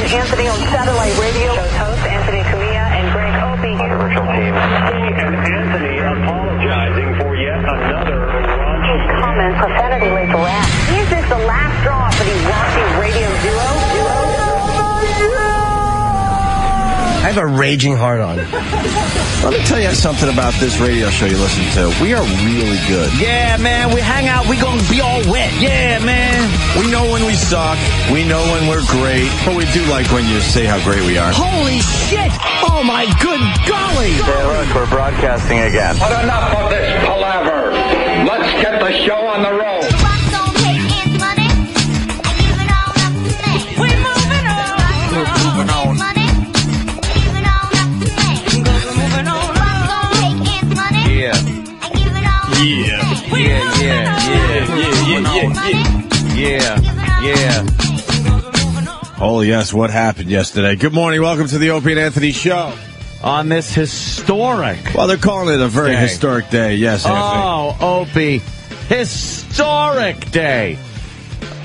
Anthony on satellite radio. Show's host, Anthony Cumia and Greg Opie. On the virtual team. And Anthony apologizing for yet another raunchy comment, profanity laid to last. Is this the last straw for the raunchy radio duo? I have a raging heart on. Let me tell you something about this radio show you listen to. We are really good. Yeah, man, we hang out, we gonna be all wet. Yeah, man. We know when we suck. We know when we're great. But we do like when you say how great we are. Holy shit! Oh, my good golly! Hey, look, we're broadcasting again. But enough of this palaver. Let's get the show on the road. Yeah. Oh, yes, what happened yesterday? Good morning. Welcome to the Opie and Anthony Show. On this historic... Well, they're calling it a very day. Historic day. Yes, Anthony. Oh, Opie. Historic day.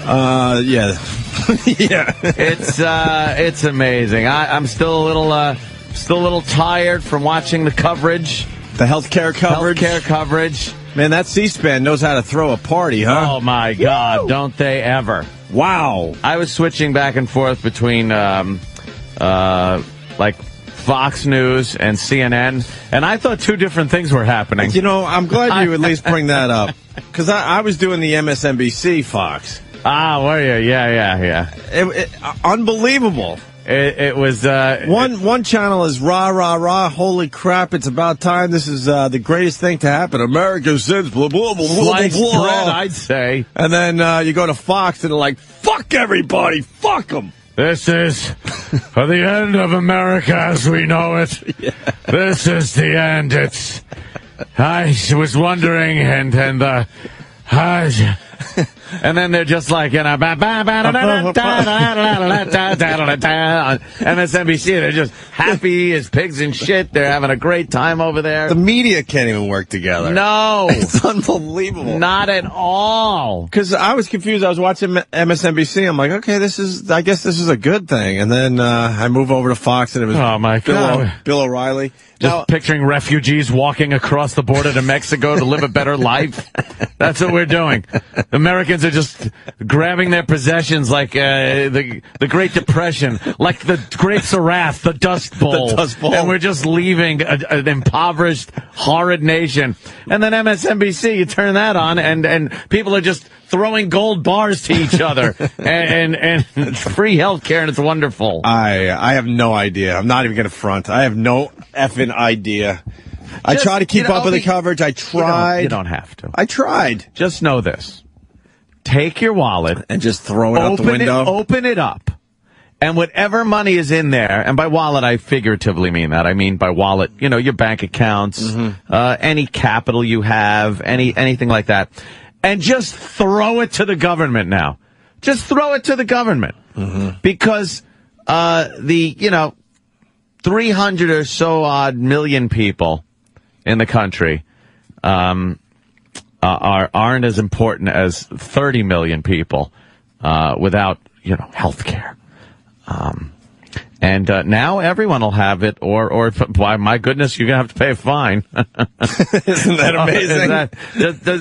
Yeah. Yeah. It's amazing. I'm still a little tired from watching the coverage. The healthcare coverage. Man, that C-SPAN knows how to throw a party, huh? Oh, my God. Woo! Don't they ever. Wow. I was switching back and forth between, like, Fox News and CNN, and I thought two different things were happening. You know, I'm glad you at least bring that up, because I was doing the MSNBC Fox. Ah, were you? Yeah. Unbelievable. It was one channel is rah rah rah. Holy crap! It's about time. This is the greatest thing to happen. America since blah blah blah blah sliced blah. bread, I'd say. And then you go to Fox and they're like, "Fuck everybody, fuck them." This is for the end of America as we know it. Yeah. This is the end. I was wondering, and then they're just like, you know, on MSNBC, they're just happy as pigs in shit. They're having a great time over there. The media can't even work together. No. It's unbelievable. Not at all. Because I was confused. I was watching MSNBC. I'm like, okay, I guess this is a good thing. And then I move over to Fox, and it was oh my God. Bill O'Reilly. Just picturing refugees walking across the border to Mexico to live a better life. That's what we're doing. Americans are just grabbing their possessions like the Great Depression, like the Great Sarath, the Dust Bowl. The Dust Bowl. And we're just leaving an impoverished, horrid nation. And then MSNBC, you turn that on, and people are just throwing gold bars to each other. and it's free health care, and it's wonderful. I have no idea. I'm not even going to front. I have no effing idea. I try to keep up with the coverage. I tried. You don't have to. I tried. Just know this. Take your wallet and just throw it out the window. Open it up. And whatever money is in there, and by wallet I figuratively mean that. I mean by wallet, you know, your bank accounts, any capital you have, anything like that. And just throw it to the government now. Just throw it to the government. Because the 300 or so odd million people in the country aren't as important as 30 million people without, health care. And now everyone will have it, or why, my goodness, you're going to have to pay a fine. Isn't that amazing?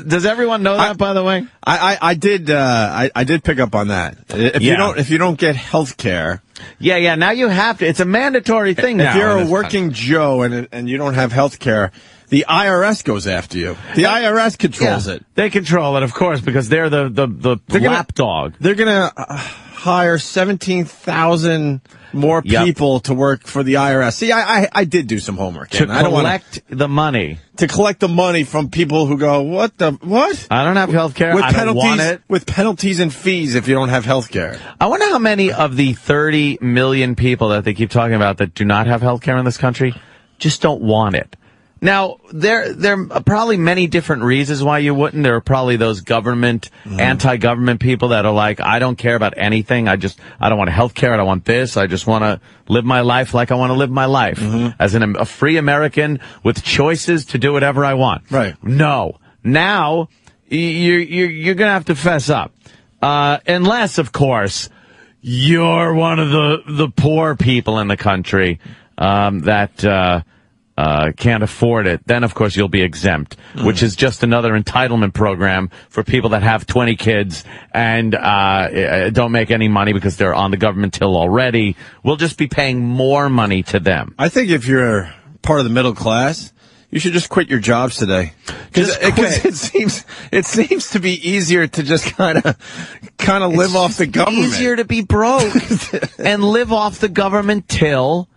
Does everyone know that, by the way? I did pick up on that. If you don't get health care. Yeah, now you have to. It's a mandatory thing now. If you're a working Joe and you don't have health care, the IRS goes after you. The IRS controls it. They control it, of course, because they're the lapdog. They're going to hire 17,000 more people to work for the IRS. See, I did do some homework. To collect the money. To collect the money from people who go, what? I don't have health care. I don't want it. With penalties and fees if you don't have health care. I wonder how many of the 30 million people that they keep talking about that do not have health care in this country just don't want it. Now, there are probably many different reasons why you wouldn't. There are probably those anti-government people that are like, I don't care about anything. I don't want health care. I don't want this. I just want to live my life like I want to live my life. As a free American with choices to do whatever I want. Right. No. Now, you're going to have to fess up. Unless, of course, you're one of the poor people in the country that can't afford it, then of course you'll be exempt, which is just another entitlement program for people that have 20 kids and don't make any money because they're on the government till already. We'll just be paying more money to them. I think if you're part of the middle class, you should just quit your jobs today. Because it seems to be easier to just kind of live off the government. It's easier to be broke and live off the government till,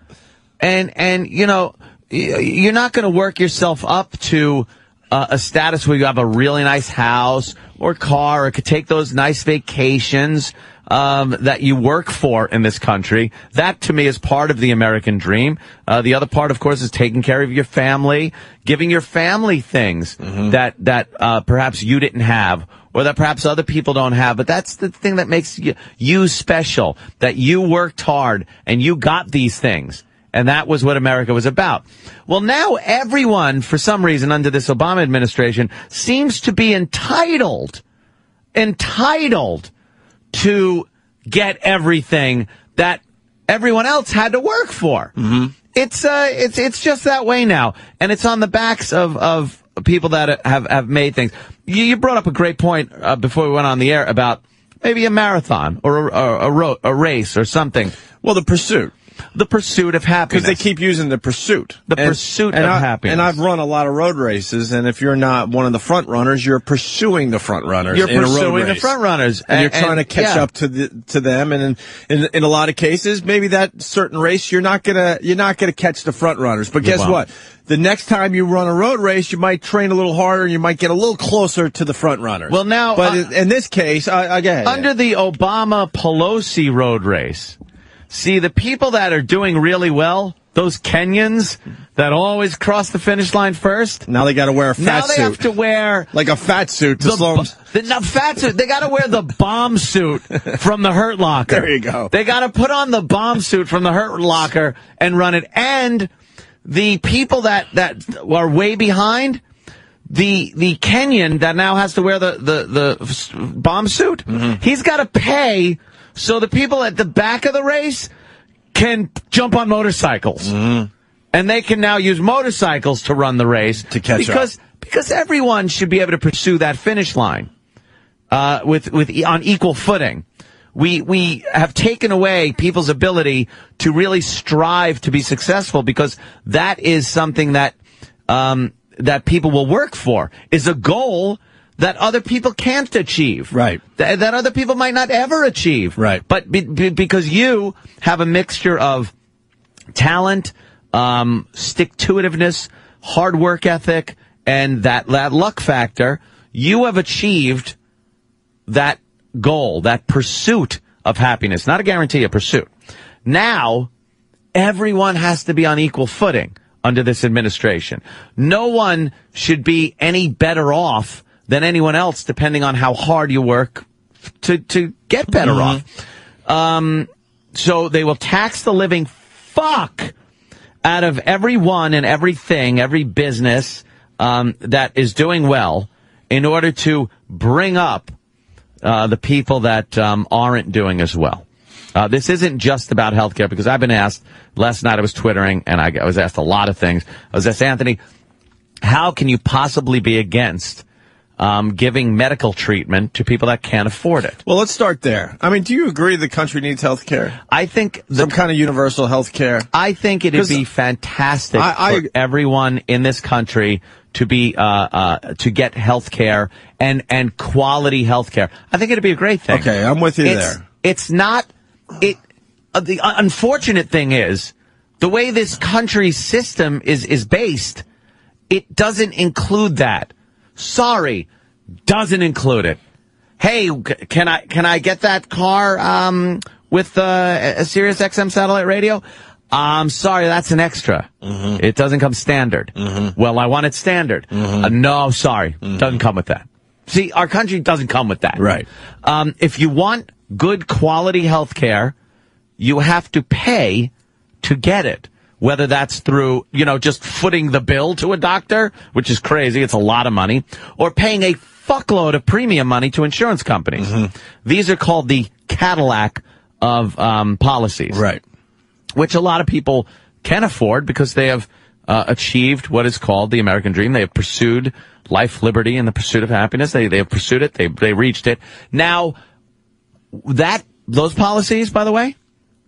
and you know, you're not going to work yourself up to a status where you have a really nice house or car or could take those nice vacations that you work for in this country. That, to me, is part of the American dream. The other part, of course, is taking care of your family, giving your family things that perhaps you didn't have or that perhaps other people don't have. But that's the thing that makes you special, that you worked hard and you got these things. And that was what America was about. Well, now everyone, for some reason, under this Obama administration, seems to be entitled to get everything that everyone else had to work for. It's just that way now, and it's on the backs of people that have made things. You brought up a great point before we went on the air about maybe a marathon or a race or something. Well, the pursuit. The pursuit of happiness. Because they keep using the pursuit. Pursuit of happiness. And I've run a lot of road races, and if you're not one of the front runners, you're pursuing the front runners. You're in pursuing a road race. the front runners. And you're trying to catch up to them, and in a lot of cases, maybe that certain race, you're not gonna catch the front runners. But guess what? The next time you run a road race, you might train a little harder, and you might get a little closer to the front runners. Well, now, but in this case, again, under the Obama-Pelosi road race, see, the people that are doing really well, those Kenyans that always cross the finish line first. Now they got to wear a fat suit. Now they have to wear like a fat suit to slow them. Fat suit. They got to wear the bomb suit from the Hurt Locker. There you go. They got to put on the bomb suit from the Hurt Locker and run it. And the people that are way behind, the Kenyan that now has to wear the bomb suit, he's got to pay. So the people at the back of the race can jump on motorcycles. And they can now use motorcycles to run the race. To catch up. Because everyone should be able to pursue that finish line on equal footing. We have taken away people's ability to really strive to be successful because that is something that people will work for, is a goal that other people can't achieve. Right. That other people might not ever achieve. Right. But because you have a mixture of talent, stick-to-itiveness, hard work ethic, and that luck factor, you have achieved that goal, that pursuit of happiness. Not a guarantee, a pursuit. Now, everyone has to be on equal footing under this administration. No one should be any better off than anyone else, depending on how hard you work to get better off. So they will tax the living fuck out of everyone and everything, every business that is doing well, in order to bring up the people that aren't doing as well. This isn't just about healthcare, because I've been asked, last night I was Twittering, and I was asked a lot of things. I was asked, Anthony, how can you possibly be against giving medical treatment to people that can't afford it? Well, let's start there. I mean, do you agree the country needs health care? I think some kind of universal health care. I think it'd be fantastic for everyone in this country to be to get health care and quality health care. I think it'd be a great thing. Okay, I'm with you there. It's not the unfortunate thing is the way this country's system is based. It doesn't include that. Sorry, doesn't include it. Hey, can I get that car with a Sirius XM satellite radio? I'm sorry, that's an extra. It doesn't come standard. Well, I want it standard. No, sorry, doesn't come with that. See, our country doesn't come with that. Right. If you want good quality health care, you have to pay to get it. Whether that's through, just footing the bill to a doctor, which is crazy, it's a lot of money, or paying a fuckload of premium money to insurance companies. These are called the Cadillac policies. Right. Which a lot of people can afford because they have achieved what is called the American dream. They have pursued life, liberty, and the pursuit of happiness. They have pursued it. They reached it. Now, those policies, by the way,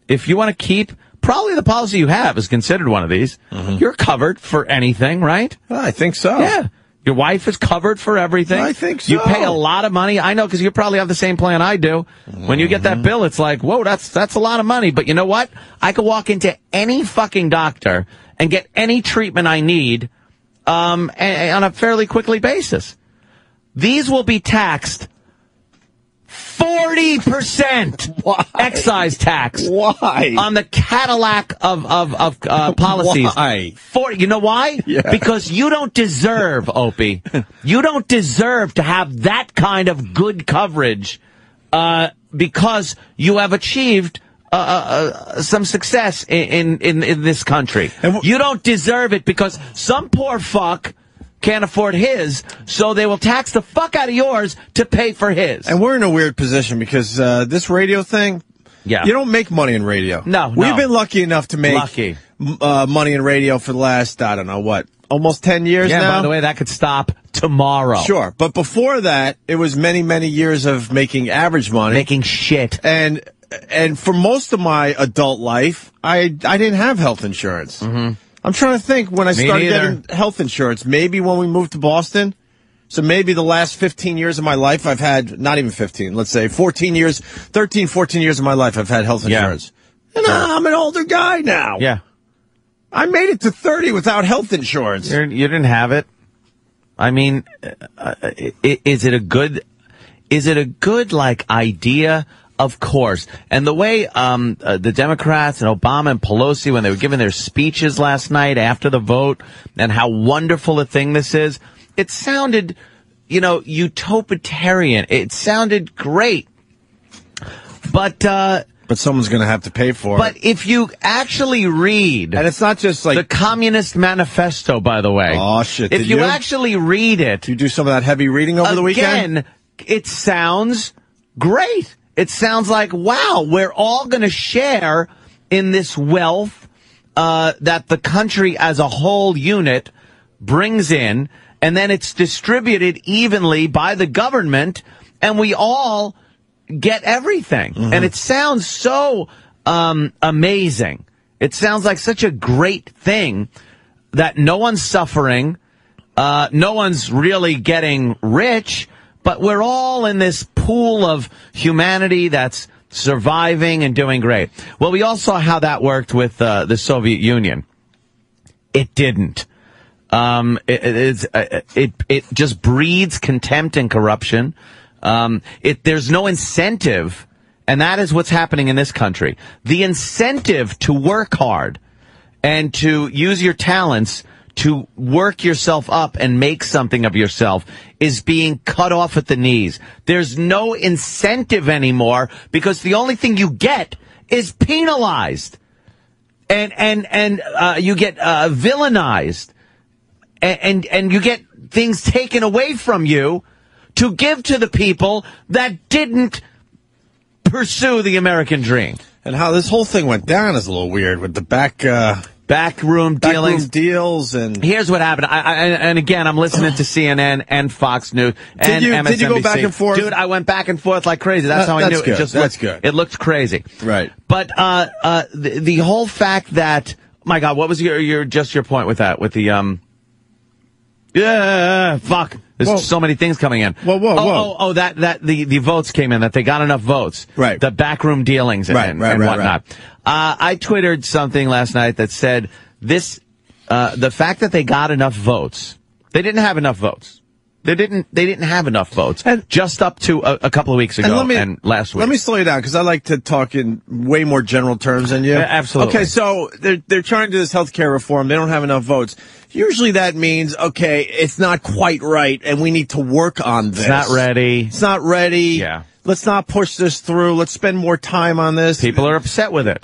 if you want to keep, probably the policy you have is considered one of these. Mm-hmm. You're covered for anything, right? I think so. Yeah. Your wife is covered for everything. I think so. You pay a lot of money. I know because you probably have the same plan I do. Mm-hmm. When you get that bill, it's like, whoa, that's a lot of money. But you know what? I could walk into any fucking doctor and get any treatment I need on a fairly quickly basis. These will be taxed 40% Why? Excise tax. Why? On the Cadillac of policies. Why? You know why? Yeah. Because you don't deserve, Opie. You don't deserve to have that kind of good coverage because you have achieved some success in this country. You don't deserve it because some poor fuck can't afford his, so they will tax the fuck out of yours to pay for his. And we're in a weird position because this radio thing, you don't make money in radio. No. We've been lucky enough to make money in radio for the last, I don't know what, almost 10 years now? Yeah, by the way, that could stop tomorrow. Sure, but before that, it was many, many years of making average money. Making shit. And for most of my adult life, I didn't have health insurance. Mm-hmm. I'm trying to think when I started getting health insurance. Maybe when we moved to Boston. So maybe the last 15 years of my life I've had, not even 15, let's say 13, 14 years of my life I've had health insurance. Yeah. And I'm an older guy now. Yeah. I made it to 30 without health insurance. You didn't have it? I mean, is it a good like idea? Of course. And the way the Democrats and Obama and Pelosi, when they were giving their speeches last night after the vote, and how wonderful a thing this is, it sounded, utopian. It sounded great. But someone's going to have to pay for it. But if you actually read... And it's not just like... The Communist Manifesto, by the way. Oh, shit. If you actually read it... You do some of that heavy reading over the weekend? Again, it sounds great. It sounds like, wow, we're all going to share in this wealth that the country as a whole unit brings in, and then it's distributed evenly by the government, and we all get everything. Mm-hmm. And it sounds so amazing. It sounds like such a great thing that no one's suffering, no one's really getting rich, but we're all in this pool of humanity that's surviving and doing great. Well, we all saw how that worked with the Soviet Union. It didn't. It just breeds contempt and corruption. There's no incentive, and that is what's happening in this country. The incentive to work hard and to use your talents to work yourself up and make something of yourself is being cut off at the knees. There's no incentive anymore because the only thing you get is penalized. And you get villainized. And you get things taken away from you to give to the people that didn't pursue the American dream. And how this whole thing went down is a little weird with the backroom deals. And here's what happened. And again, I'm listening to CNN and Fox News and MSNBC. Did you go back and forth? Dude, I went back and forth like crazy. That's how I knew. That's good. It looked crazy. Right. But the whole fact that, my God, what was your point with that? With the fuck. There's so many things coming in. Whoa. That the votes came in, that they got enough votes. Right. The backroom dealings and whatnot. Right. I twittered something last night that said this, the fact that they got enough votes, they didn't have enough votes. They didn't have enough votes just up to a couple of weeks ago and last week. Let me slow you down because I like to talk in way more general terms than you. Yeah, absolutely. Okay, so they're trying to do this healthcare reform. They don't have enough votes. Usually that means, okay, it's not quite right and we need to work on this. It's not ready. It's not ready. Yeah. Let's not push this through. Let's spend more time on this. People are upset with it.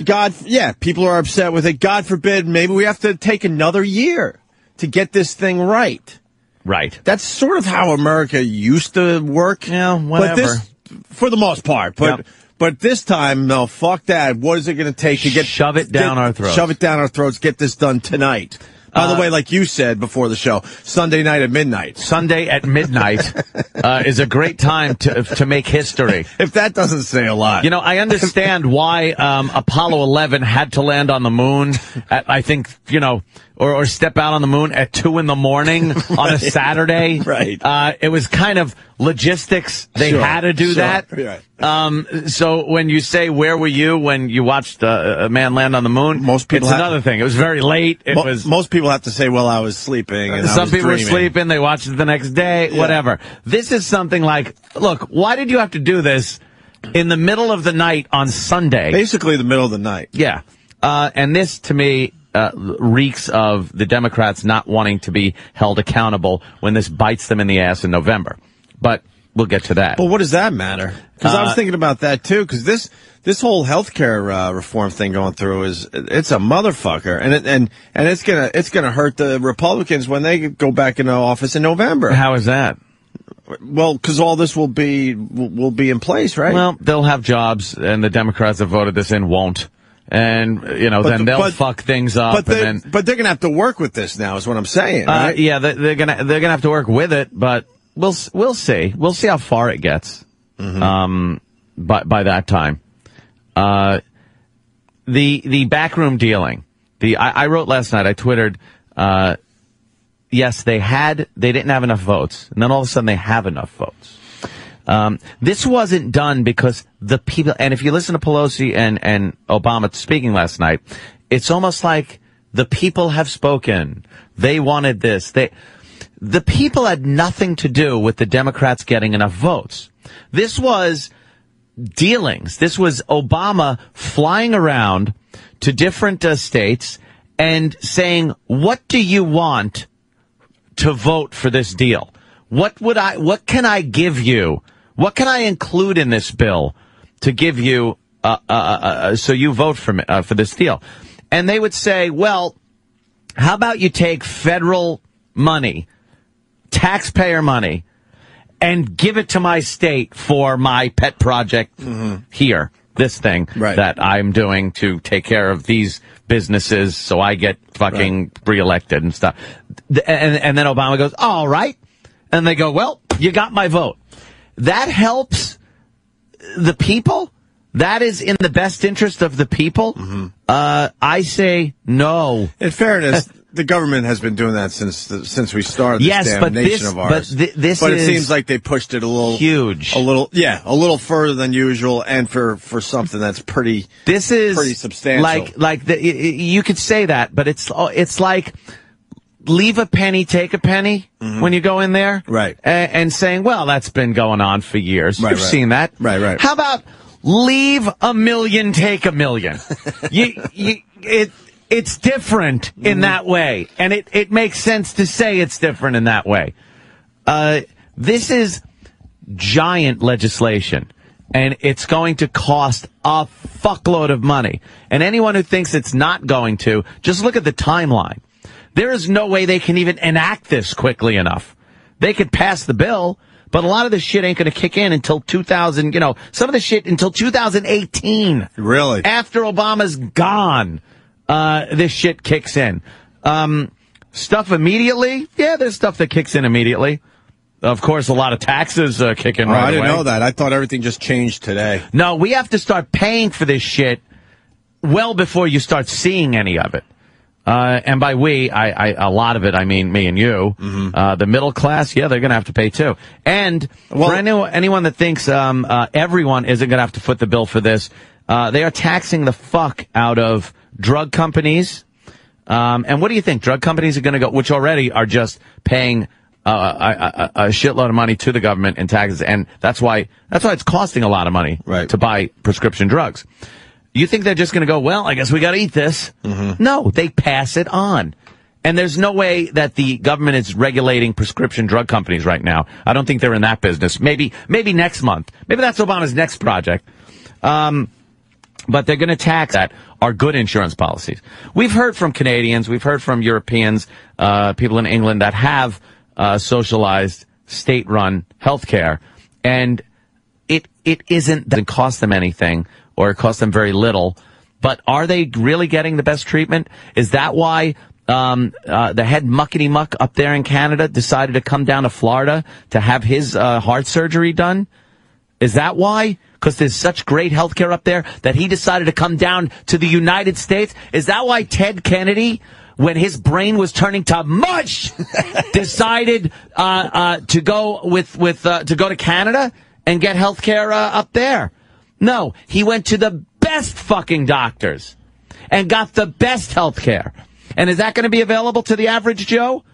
People are upset with it. God forbid, maybe we have to take another year to get this thing right. Right. That's sort of how America used to work. Yeah, whatever. But for the most part. But But this time, no, fuck that. What is it going to take to shove it down our throats? Shove it down our throats. Get this done tonight. By the way, like you said before the show, Sunday night at midnight. Sunday at midnight is a great time to make history. If that doesn't say a lot. You know, I understand why Apollo 11 had to land on the moon at, I think, you know, or step out on the moon at 2 a.m. on a Saturday. Right. It was kind of logistics. They had to do that. Right. So when you say, where were you when you watched a man land on the moon? Most people it's another thing. It was very late. Most people have to say, well, I was sleeping. And some people were sleeping. They watched it the next day, whatever. This is something like, look, why did you have to do this in the middle of the night on Sunday? Basically the middle of the night. Yeah. And this, to me, reeks of the Democrats not wanting to be held accountable when this bites them in the ass in November. But we'll get to that. But what does that matter? Because I was thinking about that too. Because this whole healthcare reform thing going through it's a motherfucker, and it's gonna hurt the Republicans when they go back into office in November. How is that? Well, because all this will be in place, right? Well, they'll have jobs, and the Democrats that voted this in won't. And, you know, then they'll fuck things up. But they're gonna have to work with this now, is what I'm saying, right? Yeah, they're gonna have to work with it, but we'll see. We'll see how far it gets. Mm-hmm. By that time. The backroom dealing. I wrote last night, I Twittered, yes, they didn't have enough votes, and then all of a sudden they have enough votes. This wasn't done because the people, and if you listen to Pelosi and Obama speaking last night, it's almost like the people have spoken. They wanted this. The people had nothing to do with the Democrats getting enough votes. This was dealings. This was Obama flying around to different states and saying, what do you want to vote for this deal? What can I give you? What can I include in this bill to give you, so you vote for this deal? And they would say, well, how about you take federal money, taxpayer money, and give it to my state for my pet project here, this thing that I'm doing to take care of these businesses so I get fucking reelected and stuff. And then Obama goes, all right. And they go, well, you got my vote. That helps the people. That is in the best interest of the people. Mm-hmm. I say no. In fairness, the government has been doing that since we started this damn nation of ours. But it seems like they pushed it a little huge, a little further than usual, and for something that's pretty substantial. You could say that, but it's like leave a penny, take a penny when you go in there, right? And saying, well, that's been going on for years. Right, You've seen that, right? How about leave a million, take a million? It's different in that way, and it makes sense to say it's different in that way. This is giant legislation, and it's going to cost a fuckload of money. And anyone who thinks it's not going to, just look at the timeline. There is no way they can even enact this quickly enough. They could pass the bill, but a lot of this shit ain't going to kick in until 2000, some of the shit until 2018. Really? After Obama's gone. This shit kicks in. Stuff immediately? Yeah, there's stuff that kicks in immediately. Of course, a lot of taxes kick in right away. I didn't know that. I thought everything just changed today. No, we have to start paying for this shit well before you start seeing any of it. And by we, a lot of it, I mean me and you. Mm-hmm. The middle class, yeah, they're going to have to pay too. And for anyone that thinks everyone isn't going to have to foot the bill for this, they are taxing the fuck out of drug companies. And what do you think? Drug companies are going to go, which already are just paying a shitload of money to the government in taxes, and that's why it's costing a lot of money to buy prescription drugs. You think they're just going to go, well, I guess we got to eat this? Mm-hmm. No, they pass it on. And there's no way that the government is regulating prescription drug companies right now. I don't think they're in that business. Maybe next month. Maybe that's Obama's next project. But they're going to tax that are good insurance policies. We've heard from Canadians, we've heard from Europeans, people in England that have socialized, state-run health care, and it doesn't cost them anything, or it costs them very little. But are they really getting the best treatment? Is that why the head muckety-muck up there in Canada decided to come down to Florida to have his heart surgery done? Is that why? Because there's such great health care up there that he decided to come down to the United States? Is that why Ted Kennedy, when his brain was turning to mush, decided to go to Canada and get health care up there? No, he went to the best fucking doctors and got the best health care. And is that going to be available to the average Joe?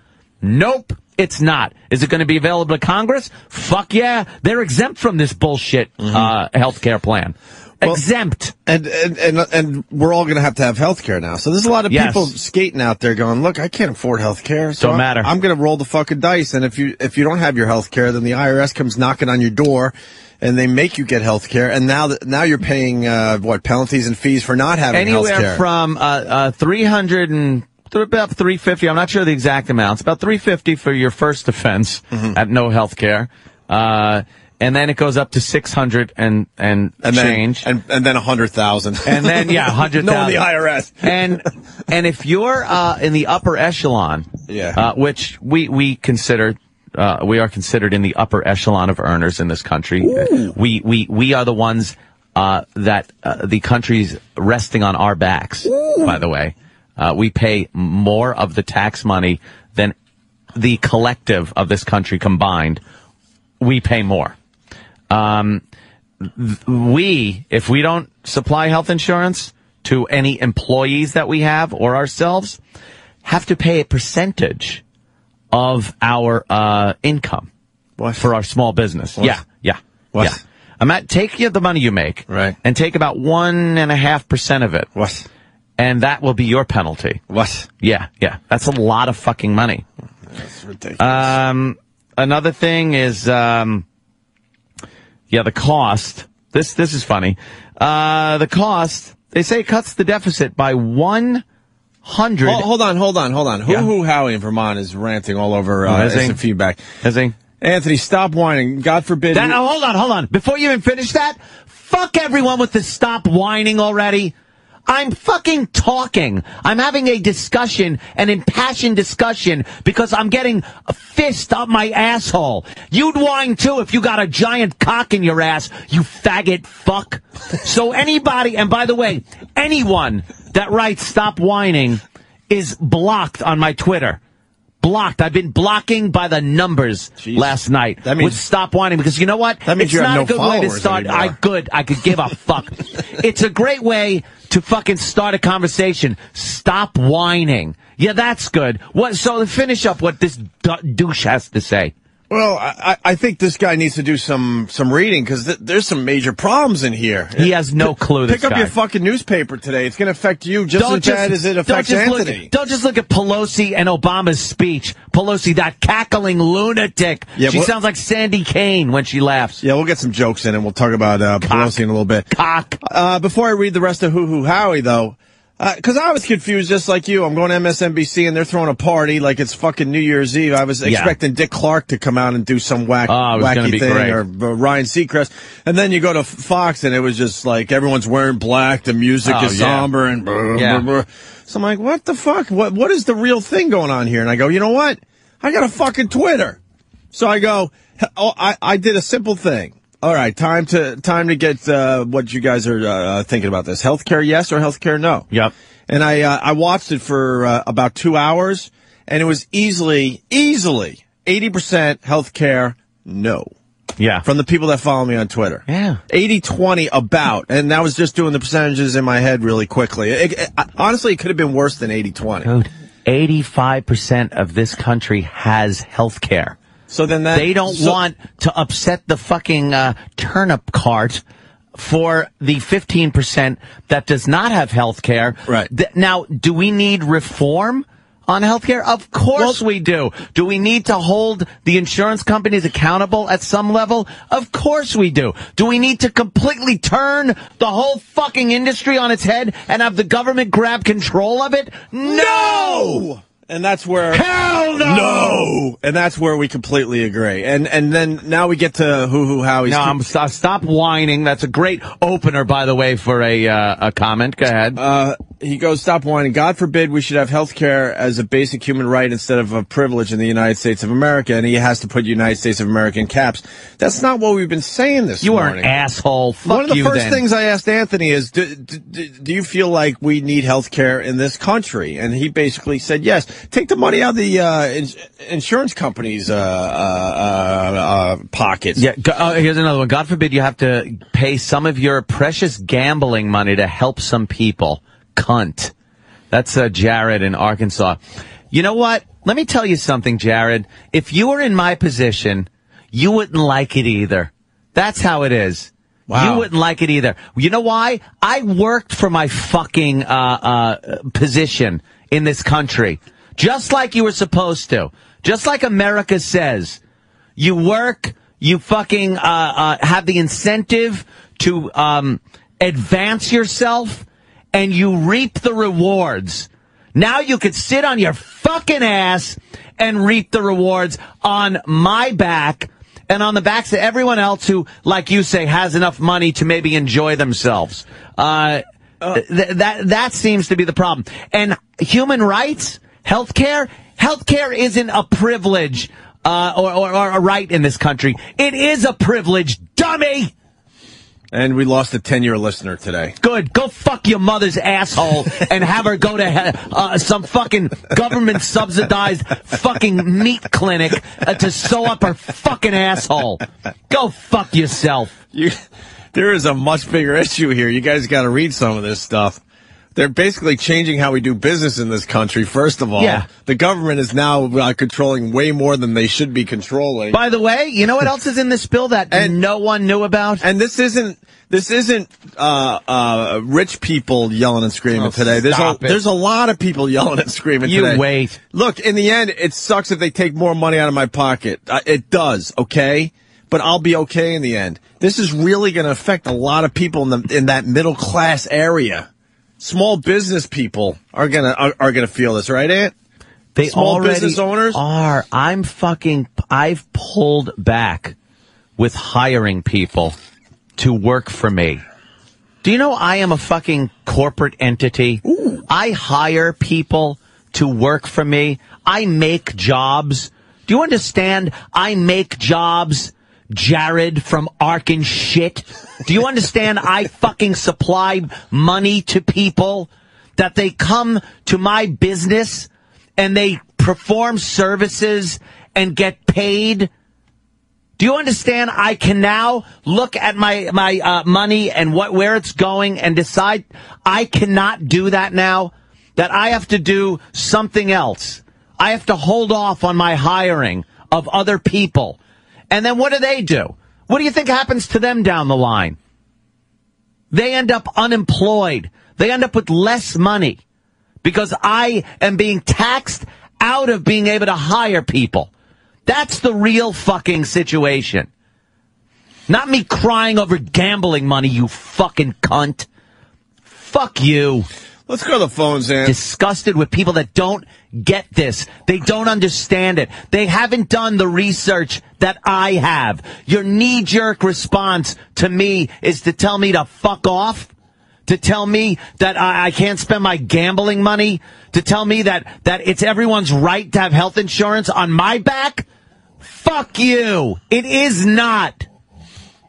Nope, it's not. Is it going to be available to Congress? Fuck yeah. They're exempt from this bullshit health care plan. Well, exempt. And we're all going to have health care now. So there's a lot of people skating out there going, look, I can't afford health care. So don't matter. I'm going to roll the fucking dice. And if you don't have your health care, then the IRS comes knocking on your door and they make you get health care. And now you're paying, penalties and fees for not having health care. Anywhere from, 300 and about 350. I'm not sure the exact amounts. About 350 for your first offense at no health care. And then it goes up to 600 and change. And then 100,000. And then, 100,000. No, the IRS. And if you're, in the upper echelon, which we consider, we are considered in the upper echelon of earners in this country. Ooh. We are the ones, that, the country's resting on our backs, by the way. We pay more of the tax money than the collective of this country combined. We pay more. If we don't supply health insurance to any employees that we have or ourselves, have to pay a percentage of our income for our small business. What? Yeah. What? Yeah. Take the money you make, right, and take about 1.5% of it. What? And that will be your penalty. What? Yeah. That's a lot of fucking money. That's ridiculous. Another thing is, the cost. This is funny. The cost, they say it cuts the deficit by 100. Hold on. Hoo Howie in Vermont is ranting all over instant feedback. Is he? Anthony, stop whining. God forbid. Hold on. Before you even finish that, fuck everyone with the stop whining already. I'm fucking talking. I'm having a discussion, an impassioned discussion, because I'm getting a fist up my asshole. You'd whine too if you got a giant cock in your ass, you faggot fuck. So anybody, and by the way, anyone that writes stop whining is blocked on my Twitter. Blocked. I've been blocking by the numbers last night. That means with stop whining, because you know what? That means it's you have not no a good way to start. anymore. I could give a fuck. It's a great way to fucking start a conversation. Stop whining. Yeah, that's good. So finish up what this douche has to say. Well, I think this guy needs to do some reading, because there's some major problems in here. He has no clue. Pick up your fucking newspaper today. It's going to affect you just as bad as it affects Anthony. Don't just look at Pelosi and Obama's speech. Pelosi, that cackling lunatic. Yeah, she sounds like Sandy Kane when she laughs. Yeah, we'll get some jokes in, and we'll talk about Pelosi in a little bit. Cock. Before I read the rest of Hoo Howie, though, because I was confused just like you. I'm going to MSNBC and they're throwing a party like it's fucking New Year's Eve. I was expecting Dick Clark to come out and do some wacky thing, great. or Ryan Seacrest. And then you go to Fox and it was just like everyone's wearing black, the music is somber, and blah, blah. So I'm like, what the fuck? What is the real thing going on here? And I go, you know what? I got a fucking Twitter. So I go, I did a simple thing. All right, time to get what you guys are thinking about this. Healthcare yes or healthcare no? Yep. And I watched it for about 2 hours, and it was easily 80% healthcare no. Yeah. From the people that follow me on Twitter. Yeah. 80-20 about, and that was just doing the percentages in my head really quickly. Honestly, it could have been worse than 80-20. Dude, 85% of this country has healthcare. So then they don't want to upset the fucking turnip cart for the 15% that does not have health care. Right. Now, do we need reform on health care? Of course we do. Do we need to hold the insurance companies accountable at some level? Of course we do. Do we need to completely turn the whole fucking industry on its head and have the government grab control of it? No! And that's where hell no! And that's where we completely agree. And then now we get to Howie's. No, stop whining. That's a great opener, by the way, for a comment. Go ahead. He goes, stop whining. God forbid we should have health care as a basic human right instead of a privilege in the United States of America. And he has to put United States of America in caps. That's not what we've been saying this morning. You are an asshole. Fuck One of the you, first then. things I asked Anthony is, do you feel like we need health care in this country? And he basically said yes. Take the money out of the insurance companies' pockets. Yeah. Here's another one. God forbid you have to pay some of your precious gambling money to help some people. Cunt. That's Jared in Arkansas. You know what? Let me tell you something, Jared. If you were in my position, you wouldn't like it either. That's how it is. Wow. You wouldn't like it either. You know why? I worked for my fucking position in this country. Just like you were supposed to. Just like America says. You work, you fucking have the incentive to advance yourself, and you reap the rewards. Now you could sit on your fucking ass and reap the rewards on my back and on the backs of everyone else who, like you say, has enough money to maybe enjoy themselves. That seems to be the problem. And human rights, healthcare isn't a privilege or a right in this country. It is a privilege, dummy! And we lost a 10-year listener today. Good. Go fuck your mother's asshole and have her go to some fucking government-subsidized fucking meat clinic to sew up her fucking asshole. Go fuck yourself. There is a much bigger issue here. You guys got to read some of this stuff. They're basically changing how we do business in this country, first of all. Yeah. The government is now controlling way more than they should be controlling. By the way, you know what else is in this bill that no one knew about? And this isn't rich people yelling and screaming today. There's a lot of people yelling and screaming today. You wait. Look, in the end, it sucks if they take more money out of my pocket. It does, okay? But I'll be okay in the end. This is really going to affect a lot of people in that middle class area. Small business people are gonna feel this, right, Ant? They small business owners are. I've pulled back with hiring people to work for me. Do you know I am a fucking corporate entity? Ooh. I hire people to work for me. I make jobs. Do you understand? I make jobs. Jared from Arkan shit. Do you understand? I fucking supply money to people that they come to my business and they perform services and get paid. Do you understand? I can now look at my money and where it's going and decide I cannot do that now, that I have to do something else. I have to hold off on my hiring of other people. And then what do? What do you think happens to them down the line? They end up unemployed. They end up with less money because I am being taxed out of being able to hire people. That's the real fucking situation. Not me crying over gambling money, you fucking cunt. Fuck you. Let's go to the phones, Ant. Disgusted with people that don't get this. They don't understand it. They haven't done the research that I have. Your knee-jerk response to me is to tell me to fuck off, to tell me that I can't spend my gambling money, to tell me that it's everyone's right to have health insurance on my back. Fuck you. It is not.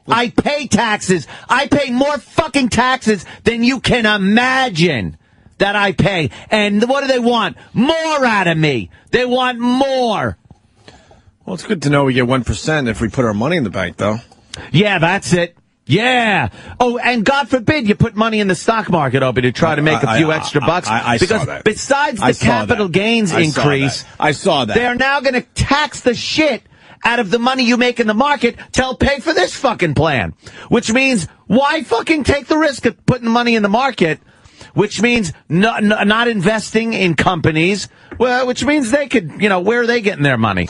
I pay taxes. I pay more fucking taxes than you can imagine that I pay. And what do they want? More out of me. They want more. Well, it's good to know we get 1% if we put our money in the bank, though. Yeah, that's it. Yeah. Oh, and God forbid you put money in the stock market, Opie, to try to make a few extra bucks. I because saw that. Besides the capital gains increase, I saw that. They're now going to tax the shit out of the money you make in the market to help pay for this fucking plan. Which means, why fucking take the risk of putting money in the market? Which means not investing in companies, well, which means they could, where are they getting their money?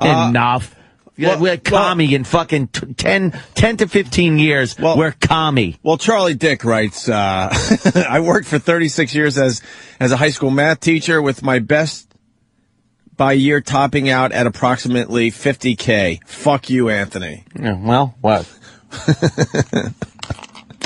Enough. We're commie in fucking 10 to 15 years. We're commie. Well, Charlie Dick writes, I worked for 36 years as a high school math teacher with my best by year topping out at approximately $50K. Fuck you, Anthony. Yeah, well, what?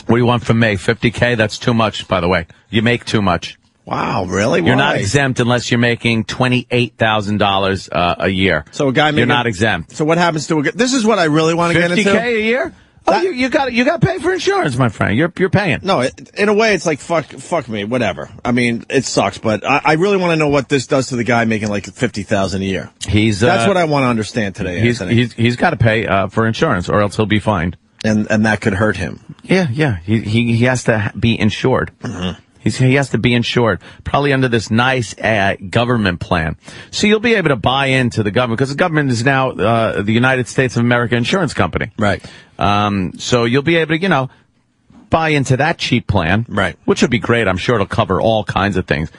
What do you want from me? $50K? That's too much, by the way. You make too much. Wow, really? You're Why? not exempt unless you're making $28,000 a year. So a guy making... You're not exempt. So what happens to a guy... This is what I really want to get into. $50K a year? Oh, you got to pay for insurance, my friend. You're paying. No, in a way, it's like fuck me, whatever. I mean, it sucks, but I really want to know what this does to the guy making like $50,000 a year. That's what I want to understand today, Anthony. He's got to pay for insurance, or else he'll be fined. And that could hurt him. Yeah. He has to be insured. Mm-hmm. He has to be insured, probably under this nice government plan. So you'll be able to buy into the government, because the government is now the United States of America Insurance Company. Right. So you'll be able to, buy into that cheap plan. Right. Which would be great. I'm sure it'll cover all kinds of things.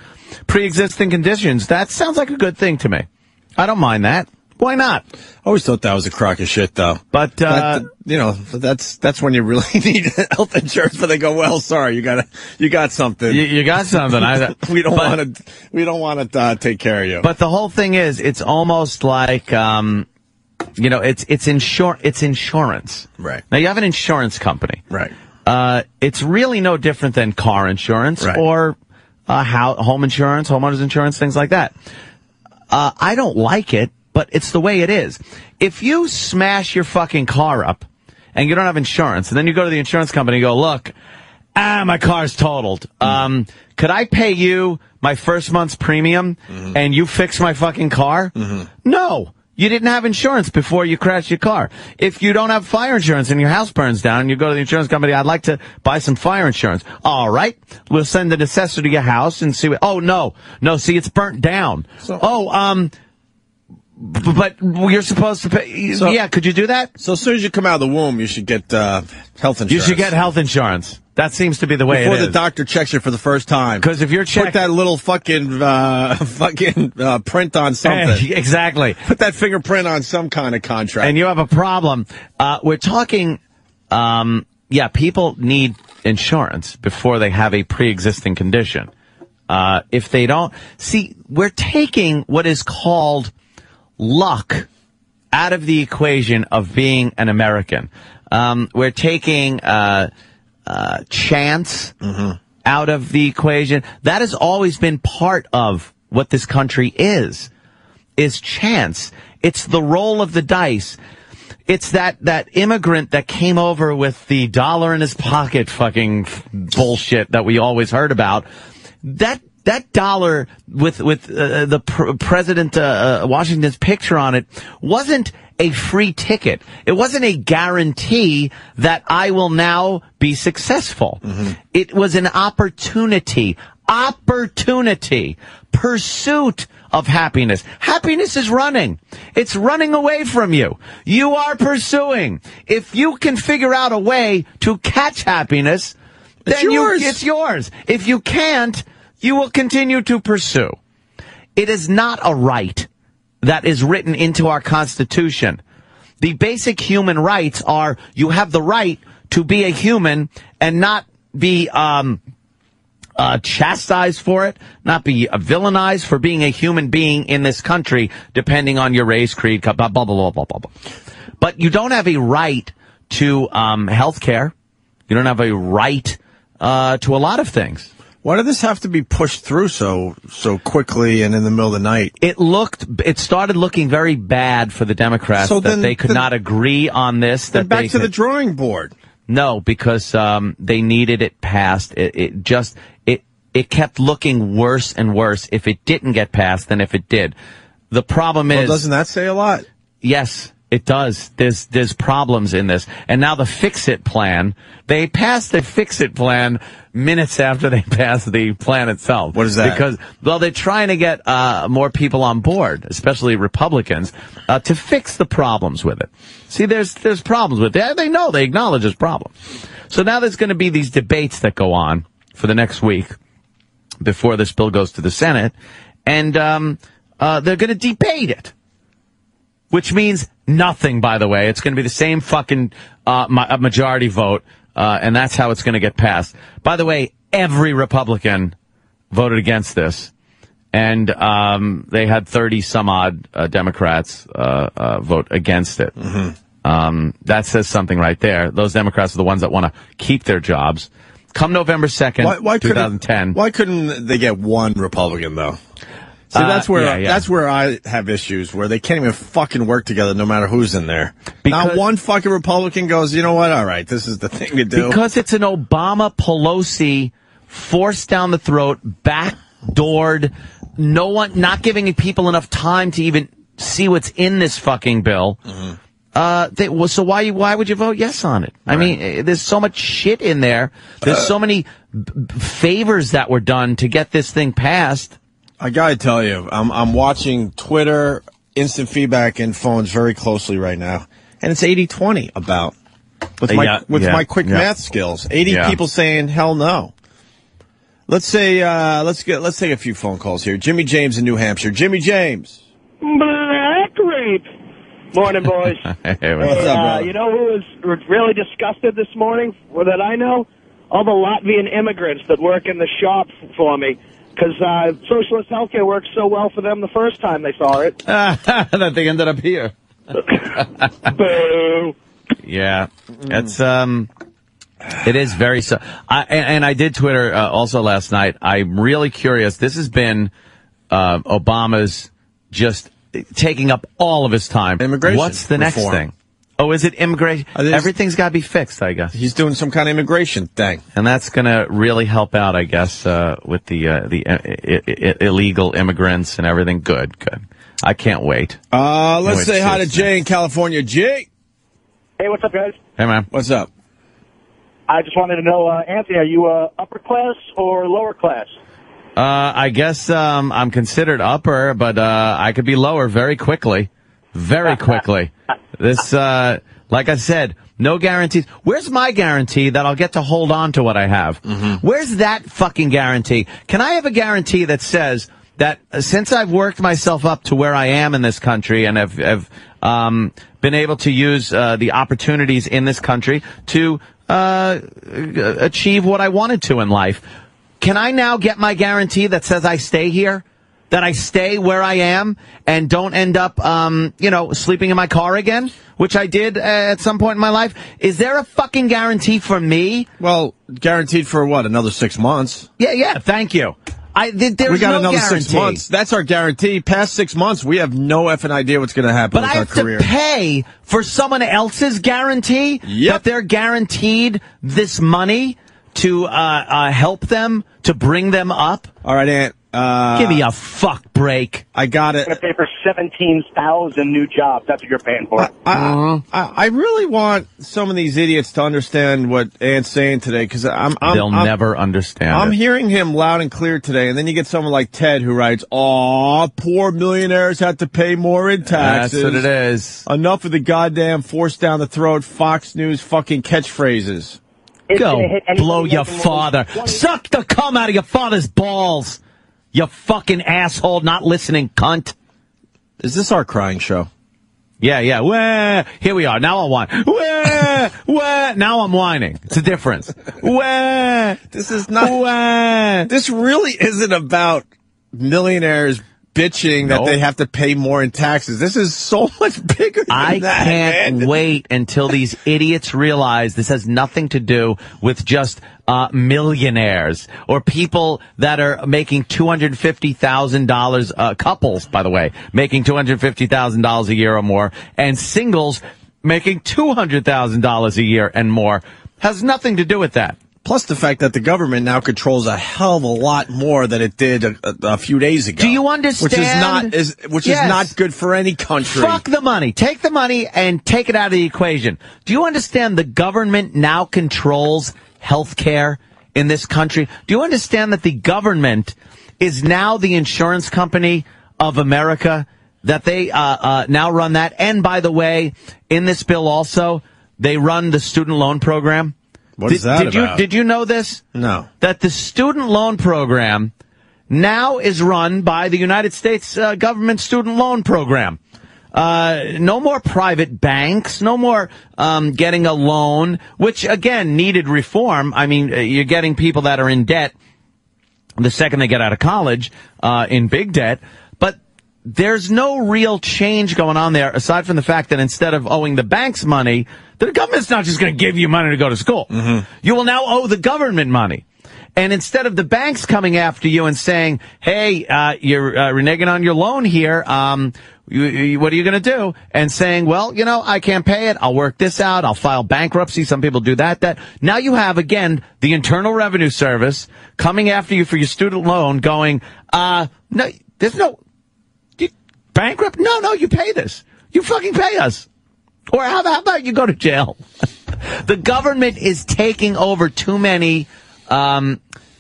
Pre-existing conditions, that sounds like a good thing to me. I don't mind that. Why not? I always thought that was a crock of shit, though. But, that's when you really need health insurance, but they go, well, sorry, you got something. You got something. we don't want to take care of you. But the whole thing is, it's almost like, it's insurance. Right. Now you have an insurance company. Right. It's really no different than car insurance or, home insurance, homeowners insurance, things like that. I don't like it, but it's the way it is. If you smash your fucking car up and you don't have insurance, and then you go to the insurance company and go, look, my car's totaled. Could I pay you my first month's premium and you fix my fucking car? No. You didn't have insurance before you crashed your car. If you don't have fire insurance and your house burns down and you go to the insurance company, I'd like to buy some fire insurance. All right. We'll send an assessor to your house and see no, see, it's burnt down. But you're supposed to pay. Could you do that? So as soon as you come out of the womb, you should get health insurance. You should get health insurance. That seems to be the way before it is. the doctor checks you for the first time. Because if you're put that little fucking print on something. Exactly. Put that fingerprint on some kind of contract. And you have a problem. We're talking. People need insurance before they have a pre-existing condition. If they don't, we're taking what is called luck out of the equation of being an American. We're taking chance out of the equation. That has always been part of what this country is chance. It's the roll of the dice. It's that immigrant that came over with the dollar in his pocket fucking bullshit that we always heard about. That dollar with the President Washington's picture on it wasn't a free ticket. It wasn't a guarantee that I will now be successful. It was an opportunity, pursuit of happiness. Happiness is running. It's running away from you. You are pursuing. If you can figure out a way to catch happiness, then it's yours. If you can't, you will continue to pursue. It is not a right that is written into our Constitution. The basic human rights are you have the right to be a human and not be chastised for it, not be villainized for being a human being in this country, depending on your race, creed, blah, blah, blah, blah, blah, blah. But you don't have a right to health care. You don't have a right to a lot of things. Why did this have to be pushed through so quickly and in the middle of the night? It started looking very bad for the Democrats that they could not agree on this. Back to the drawing board. No, because they needed it passed. It kept looking worse and worse if it didn't get passed than if it did. The problem is, doesn't that say a lot? Yes, it does. There's problems in this. And now the Fix-It plan, they passed the Fix-It plan minutes after they passed the plan itself. What is that? Because, they're trying to get more people on board, especially Republicans, to fix the problems with it. See, there's problems with it. They acknowledge there's problems. So now there's going to be these debates that go on for the next week before this bill goes to the Senate, and they're going to debate it. Which means nothing, by the way. It's going to be the same fucking majority vote, and that's how it's going to get passed. By the way, every Republican voted against this, and they had 30 some odd Democrats vote against it. That says something right there. Those Democrats are the ones that want to keep their jobs. Come November 2nd, 2010. Why couldn't they get one Republican, though? See, that's where I have issues, where they can't even fucking work together no matter who's in there. Not one fucking Republican goes, you know what, all right, this is the thing to do. Because it's an Obama-Pelosi forced down the throat, backdoored, no one, not giving people enough time to even see what's in this fucking bill. So why would you vote yes on it? I mean, there's so much shit in there. There's so many favors that were done to get this thing passed. I gotta tell you, I'm watching Twitter, instant feedback, and phones very closely right now, and it's 80-20 about with my quick math skills. 80 people saying hell no. Let's take a few phone calls here. Jimmy James in New Hampshire. Jimmy James. Black rape. Morning, boys. Hey, what's up, brother? You know who was really disgusted this morning, or that I know? All the Latvian immigrants that work in the shop for me. Because socialist healthcare worked so well for them the first time they saw it. That they ended up here. Boo. Yeah, it's it is very so. And I did Twitter also last night. I'm really curious. This has been Obama's just taking up all of his time. Immigration. What's the next reform. thing? Oh, is it immigration? Everything's got to be fixed, I guess. He's doing some kind of immigration thing. And that's going to really help out, I guess, with the illegal immigrants and everything. Good. I can't wait. Let's say hi to Jay in California. Jay. Hey, what's up, guys? Hey, man. What's up? I just wanted to know, Anthony, are you upper class or lower class? I guess I'm considered upper, but I could be lower very quickly. Very quickly. This, like I said, no guarantees. Where's my guarantee that I'll get to hold on to what I have? Where's that fucking guarantee? Can I have a guarantee that says that since I've worked myself up to where I am in this country and have been able to use the opportunities in this country to achieve what I wanted to in life, can I now get my guarantee that says I stay here? That I stay where I am and don't end up, sleeping in my car again, which I did at some point in my life. Is there a fucking guarantee for me? Well, guaranteed for what? Another 6 months? Yeah. Thank you. There's we got no another guarantee. 6 months. That's our guarantee. Past 6 months, we have no effing idea what's going to happen But with I our have career. to pay for someone else's guarantee that they're guaranteed this money to help them, to bring them up. All right, Ant. Give me a fuck break. I got it. You're going to pay for 17,000 new jobs. That's what you're paying for. I really want some of these idiots to understand what Ant's saying today, because they'll never understand. I'm hearing him loud and clear today, and then you get someone like Ted who writes, "Aw, poor millionaires have to pay more in taxes." That's what it is. Enough of the goddamn forced down the throat Fox News fucking catchphrases. Go blow your father. Suck the cum out of your father's balls. You fucking asshole, not listening, cunt. Is this our crying show? Yeah. Wah. Here we are. Now I'll whine. Wah. Now I'm whining. It's a difference. Wah. This is not. Wah. This really isn't about millionaires bitching that they have to pay more in taxes. This is so much bigger than I that, can't man. wait until these idiots realize this has nothing to do with just millionaires or people that are making $250,000, couples, by the way, making $250,000 a year or more, and singles making $200,000 a year and more. Has nothing to do with that. Plus the fact that the government now controls a hell of a lot more than it did a few days ago. Do you understand? Which is not good for any country. Fuck the money. Take the money and take it out of the equation. Do you understand the government now controls health care in this country? Do you understand that the government is now the insurance company of America? That they now run that? And by the way, in this bill also, they run the student loan program. What is that about? Did you know this? No. That the student loan program now is run by the United States government student loan program. No more private banks, no more getting a loan, which, again, needed reform. I mean, you're getting people that are in debt the second they get out of college in big debt. But there's no real change going on there, aside from the fact that instead of owing the banks money, the government's not just going to give you money to go to school. You will now owe the government money. And instead of the banks coming after you and saying, hey, you're reneging on your loan here, what are you going to do? And saying, well, you know, I can't pay it. I'll work this out. I'll file bankruptcy. Some people do that. Now you have, again, the Internal Revenue Service coming after you for your student loan going, no, there's no, bankrupt? No, you pay this. You fucking pay us. Or how about you go to jail? The government is taking over too many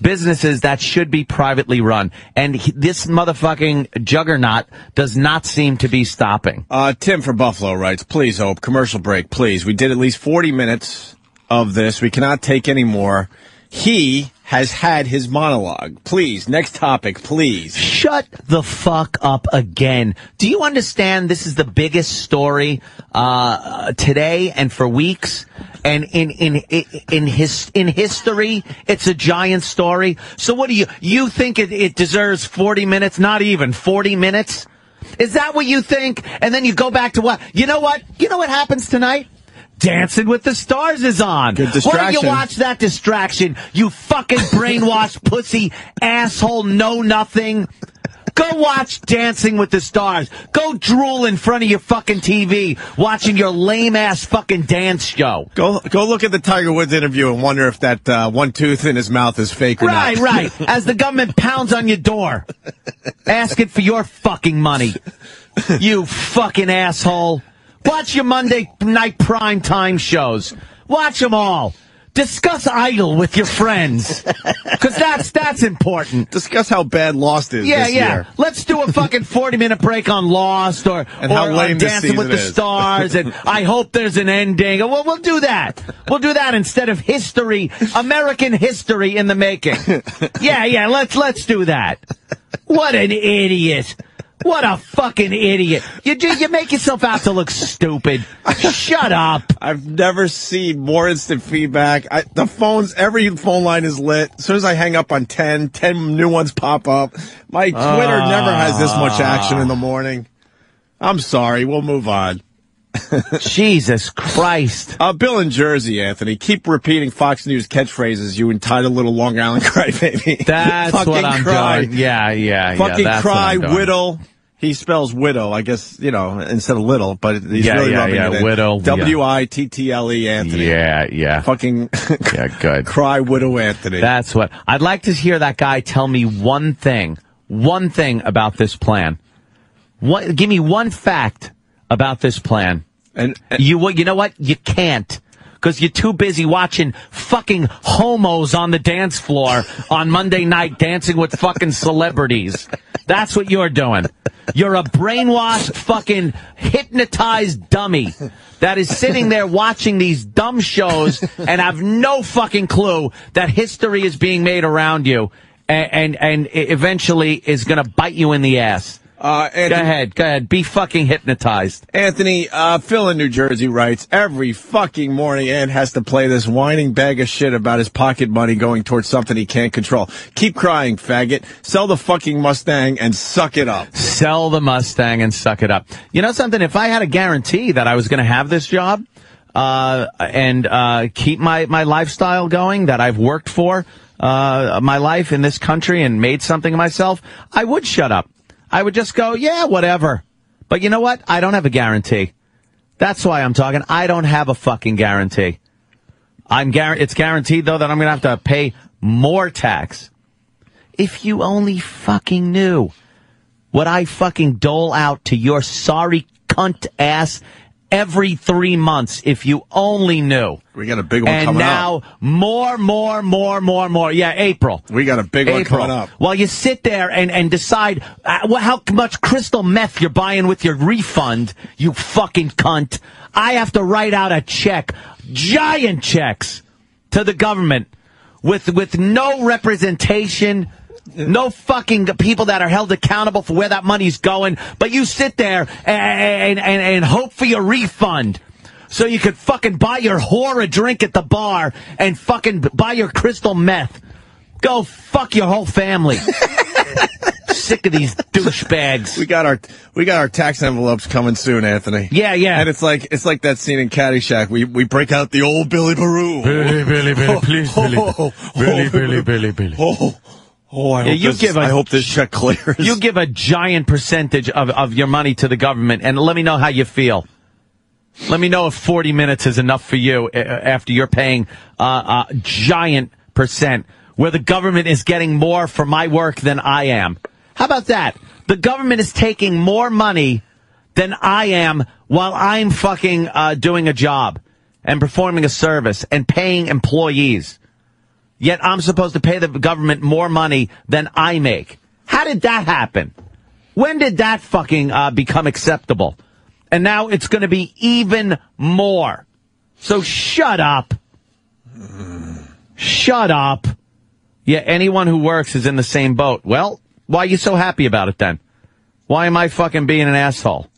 businesses that should be privately run. And this motherfucking juggernaut does not seem to be stopping. Tim from Buffalo writes, please, Hope, commercial break, please. We did at least 40 minutes of this. We cannot take any more. He has had his monologue. Please, next topic, please. Shut the fuck up again. Do you understand this is the biggest story today and for weeks? And in history, it's a giant story. So what do you think it deserves 40 minutes? Not even 40 minutes? Is that what you think? And then you go back to what? You know what happens tonight? Dancing with the Stars is on. Good distraction. Why don't you watch that distraction, you fucking brainwashed pussy asshole know-nothing? Go watch Dancing with the Stars. Go drool in front of your fucking TV watching your lame-ass fucking dance show. Go look at the Tiger Woods interview and wonder if that one tooth in his mouth is fake or not. Right. As the government pounds on your door, asking for your fucking money. You fucking asshole. Watch your Monday night prime time shows. Watch them all. Discuss Idol with your friends. Because that's important. Discuss how bad Lost is this year. Let's do a fucking 40-minute break on Lost or how lame Dancing with the Stars. And I hope there's an ending. Well, we'll do that. We'll do that instead of history, American history in the making. Yeah, let's do that. What an idiot. What a fucking idiot. You make yourself out to look stupid. Shut up. I've never seen more instant feedback. Every phone line is lit. As soon as I hang up on 10 new ones pop up. My Twitter never has this much action in the morning. I'm sorry. We'll move on. Jesus Christ. Bill in Jersey, Anthony. Keep repeating Fox News catchphrases, you entitled little Long Island crybaby. That's what I'm doing. Yeah. Fucking that's cry, whittle. He spells widow, I guess, instead of little, but he's really rubbing it in. Widow. W-I-T-T-L-E Anthony. Yeah. Fucking good. Cry widow Anthony. That's what. I'd like to hear that guy tell me one thing about this plan. Give me one fact about this plan. And you know what? You can't. Because you're too busy watching fucking homos on the dance floor on Monday night dancing with fucking celebrities. That's what you're doing. You're a brainwashed, fucking hypnotized dummy that is sitting there watching these dumb shows and have no fucking clue that history is being made around you and eventually is going to bite you in the ass. Anthony, Go ahead. Be fucking hypnotized. Anthony, Phil in New Jersey writes, every fucking morning Ant has to play this whining bag of shit about his pocket money going towards something he can't control. Keep crying, faggot. Sell the fucking Mustang and suck it up. Sell the Mustang and suck it up. You know something? If I had a guarantee that I was going to have this job, and keep my lifestyle going that I've worked for, my life in this country and made something of myself, I would shut up. I would just go, yeah, whatever. But you know what? I don't have a guarantee. That's why I'm talking. I don't have a fucking guarantee. It's guaranteed, though, that I'm going to have to pay more tax. If you only fucking knew what I fucking dole out to your sorry cunt ass every 3 months, if you only knew. We got a big one coming up. And now, more. Yeah, April. We got a big one coming up. Well, you sit there and decide how much crystal meth you're buying with your refund, you fucking cunt. I have to write out a check, giant checks, to the government with no representation, no fucking people that are held accountable for where that money's going. But you sit there and hope for your refund so you could fucking buy your whore a drink at the bar and fucking buy your crystal meth. Go fuck your whole family. Sick of these douchebags. We got our tax envelopes coming soon, Anthony. Yeah. And it's like that scene in Caddyshack. We break out the old Billy Baroo. Billy, please, Billy. I hope this check clears. You give a giant percentage of your money to the government, and let me know how you feel. Let me know if 40 minutes is enough for you after you're paying a giant percent, where the government is getting more for my work than I am. How about that? The government is taking more money than I am while I'm fucking doing a job and performing a service and paying employees. Yet I'm supposed to pay the government more money than I make. How did that happen? When did that fucking become acceptable? And now it's going to be even more. So shut up. Shut up. Yeah, anyone who works is in the same boat. Well, why are you so happy about it then? Why am I fucking being an asshole?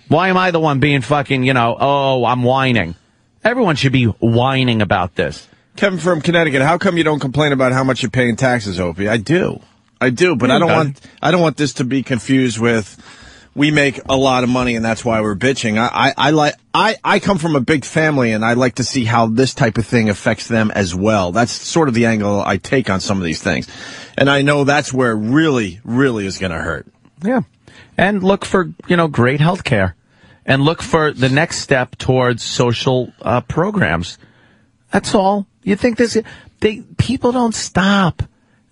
Why am I the one being fucking, I'm whining? Everyone should be whining about this. Kevin from Connecticut, how come you don't complain about how much you pay in taxes, Opie? I do, but I don't want this to be confused with we make a lot of money and that's why we're bitching. I come from a big family and I like to see how this type of thing affects them as well. That's sort of the angle I take on some of these things. And I know that's where it really, really is going to hurt. Yeah. And look for, great health care. And look for the next step towards social programs. That's all. You think people don't stop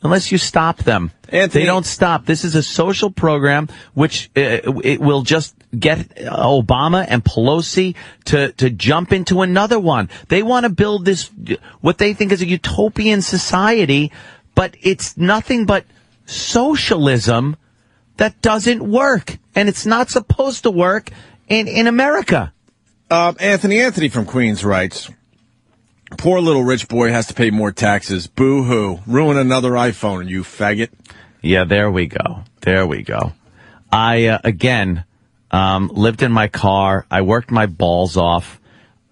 unless you stop them. Anthony, they don't stop. This is a social program which it will just get Obama and Pelosi to jump into another one. They want to build this, what they think is a utopian society, but it's nothing but socialism that doesn't work. And it's not supposed to work in America. Anthony from Queens writes, poor little rich boy has to pay more taxes. Boo-hoo. Ruin another iPhone, you faggot. Yeah, there we go. I, again, lived in my car. I worked my balls off.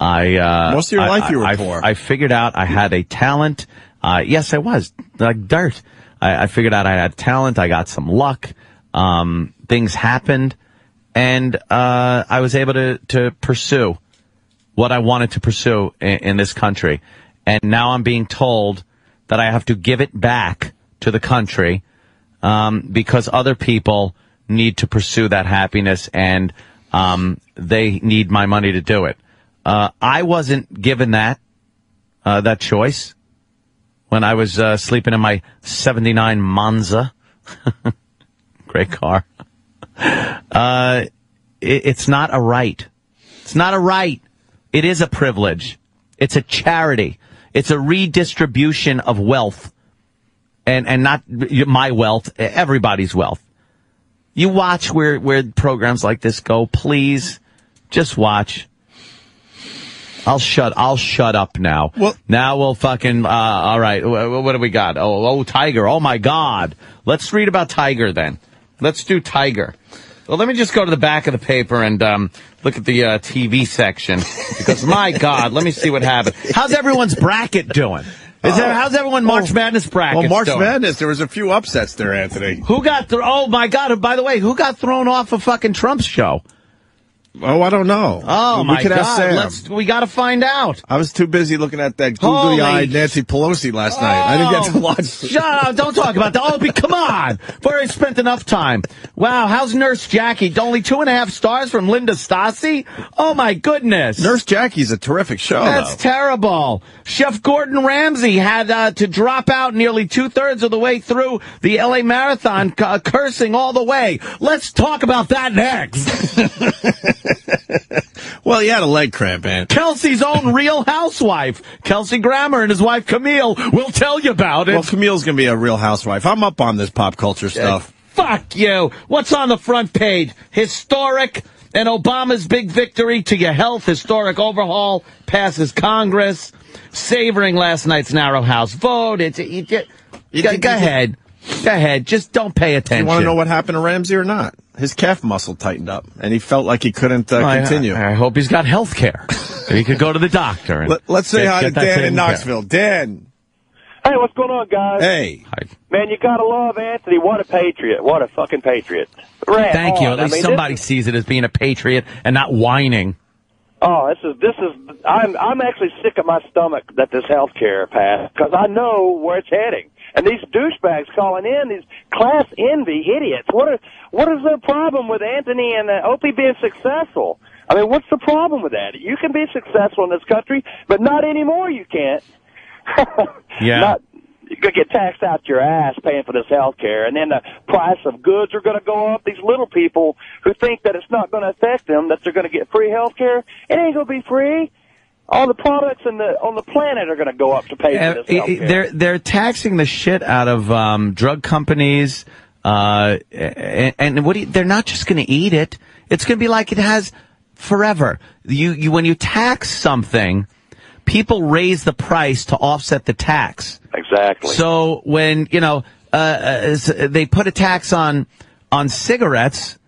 Most of your life you were poor. I figured out I had a talent. Yes, I was. Like dirt. I figured out I had talent. I got some luck. Things happened. And I was able to pursue what I wanted to pursue in this country. And now I'm being told that I have to give it back to the country because other people need to pursue that happiness and they need my money to do it. I wasn't given that choice when I was sleeping in my 79 Monza. Great car. It's not a right. It's not a right. It is a privilege. It's a charity. It's a redistribution of wealth. And not my wealth, everybody's wealth. You watch where programs like this go, please. Just watch. I'll shut up now. Well, now we'll fucking, all right. What do we got? Oh, Tiger. Oh my God. Let's read about Tiger then. Let's do Tiger. Well, let me just go to the back of the paper and look at the TV section because my God, let me see what happened. How's everyone's bracket doing? How's everyone March Madness bracket? Well, March Madness, there was a few upsets there, Anthony. Who got oh my God! By the way, who got thrown off of fucking Trump's show? Oh, I don't know. Oh, we my could ask God. Sam. We got to find out. I was too busy looking at that googly-eyed Nancy Pelosi last night. I didn't get to watch. Shut up. Don't talk about that. Opie, come on. We've already spent enough time. Wow, how's Nurse Jackie? Only 2.5 stars from Linda Stasi? Oh, my goodness. Nurse Jackie's a terrific show, That's terrible. Chef Gordon Ramsay had to drop out nearly 2/3 of the way through the L.A. Marathon, cursing all the way. Let's talk about that next. Well, he had a leg cramp, man. Kelsey's own Real Housewife, Kelsey Grammer, and his wife Camille will tell you about it. Well, Camille's going to be a Real Housewife. I'm up on this pop culture stuff. Fuck you. What's on the front page? Historic and Obama's big victory to your health. Historic overhaul passes Congress. Savoring last night's narrow House vote. Go ahead. Go ahead. Just don't pay attention. You want to know what happened to Ramsey or not? His calf muscle tightened up, and he felt like he couldn't continue. I hope he's got health care. He could go to the doctor. Let's say hi to Dan in Knoxville. Dan. Hey, what's going on, guys? Hey. Hi. Man, you gotta love Anthony. What a patriot. What a fucking patriot. Thank you. At least somebody sees it as being a patriot and not whining. Oh, I'm actually sick of my stomach that this health care passed, because I know where it's heading. And these douchebags calling in, these class envy idiots. What is their problem with Anthony and Opie being successful? I mean, what's the problem with that? You can be successful in this country, but not anymore you can't. Yeah. You're going to get taxed out your ass paying for this health care, and then the price of goods are going to go up. These little people who think that it's not going to affect them, that they're going to get free health care, it ain't going to be free. All the products on the planet are going to go up to pay for this health care. They're taxing the shit out of drug companies, and they're not just going to eat it. It's going to be like it has forever. You when you tax something, people raise the price to offset the tax. Exactly. So when, they put a tax on cigarettes,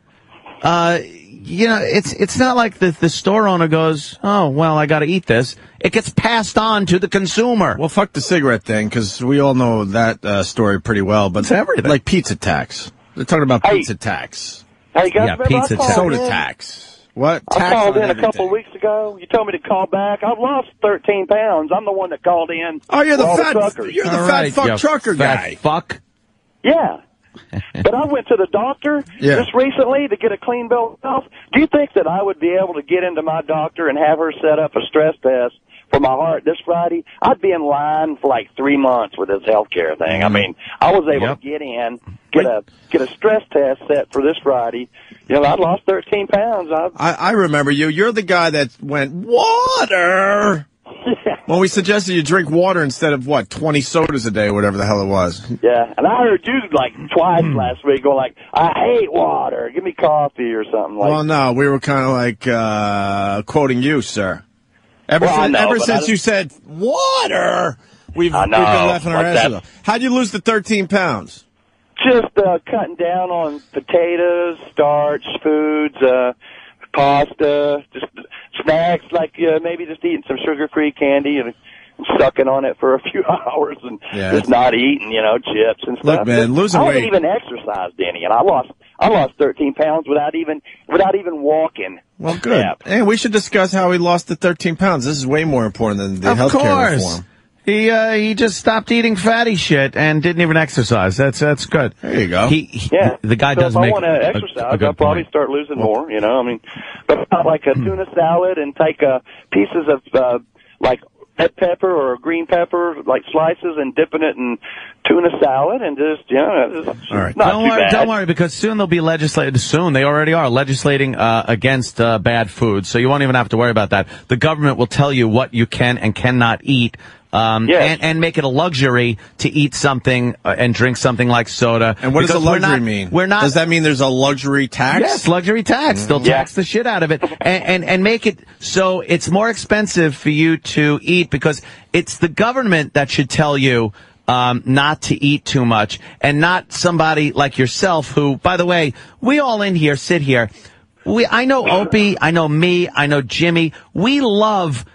it's not like the store owner goes, oh, well, I got to eat this. It gets passed on to the consumer. Well, fuck the cigarette thing, because we all know that story pretty well. But it's everything. Like pizza tax. They're talking about pizza tax. Hey, guys, yeah, pizza tax. Soda tax. What? I called in a couple of weeks ago. You told me to call back. I've lost 13 pounds. I'm the one that called in. Oh, you're the fat fat fuck trucker guy. Fuck. Yeah. But I went to the doctor just recently to get a clean bill of health. Do you think that I would be able to get into my doctor and have her set up a stress test for my heart this Friday? I'd be in line for like 3 months with this health care thing. I mean, I was able to get in, get a stress test set for this Friday. I lost 13 pounds. I remember you. You're the guy that went, water! Well, we suggested you drink water instead of, 20 sodas a day or whatever the hell it was. Yeah, and I heard you twice last week go I hate water. Give me coffee or something like that. Well, no, we were kind of quoting you, sir. Ever since you said water, we've been laughing our asses off. How'd you lose the 13 pounds? Just cutting down on potatoes, starch, foods, pasta, just snacks, maybe just eating some sugar-free candy and sucking on it for a few hours and just not eating, chips and stuff. Look, man, losing weight. I haven't even exercised any, and I lost 13 pounds without even walking. Well, good. And we should discuss how he lost the 13 pounds. This is way more important than the health care reform. He just stopped eating fatty shit and didn't even exercise. That's good. There you go. The guy does if make I want to exercise, I'll probably start losing more, But not like a tuna salad and take pieces of red pepper or green pepper, slices, and dipping it in tuna salad and just, all right. Don't worry, because soon they'll be legislating. Soon they already are legislating against bad food, so you won't even have to worry about that. The government will tell you what you can and cannot eat. And make it a luxury to eat something and drink something like soda. And what does a luxury mean? Does that mean there's a luxury tax? Yes, luxury tax. They'll tax the shit out of it and make it so it's more expensive for you to eat, because it's the government that should tell you not to eat too much, and not somebody like yourself who, by the way, we all in here sit here. I know Opie, I know me, I know Jimmy. We love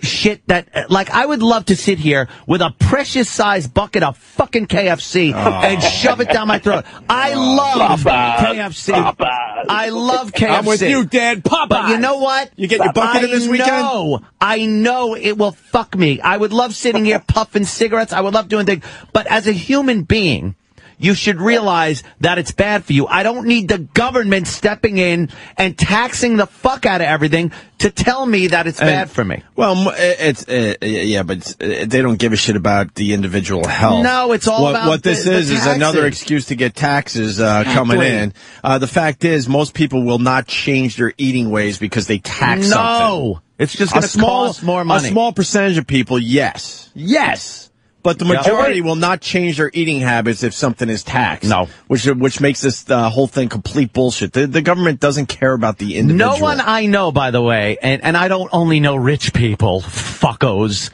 shit that, I would love to sit here with a precious sized bucket of fucking KFC and shove it down my throat. I love KFC. I love KFC. I'm with you, Dad. Popeyes. But you know what? You get your bucket in this weekend? I know it will fuck me. I would love sitting here puffing cigarettes. I would love doing things. But as a human being, you should realize that it's bad for you. I don't need the government stepping in and taxing the fuck out of everything to tell me that it's bad for me. Well, but they don't give a shit about the individual health. No, it's all about what this is another excuse to get taxes coming in. The fact is, most people will not change their eating ways because they tax something. No, it's just going to cost more money. A small percentage of people, yes. But the majority will not change their eating habits if something is taxed. No. Which makes this whole thing complete bullshit. The government doesn't care about the individual. No one I know, by the way, and I don't only know rich people, fuckos,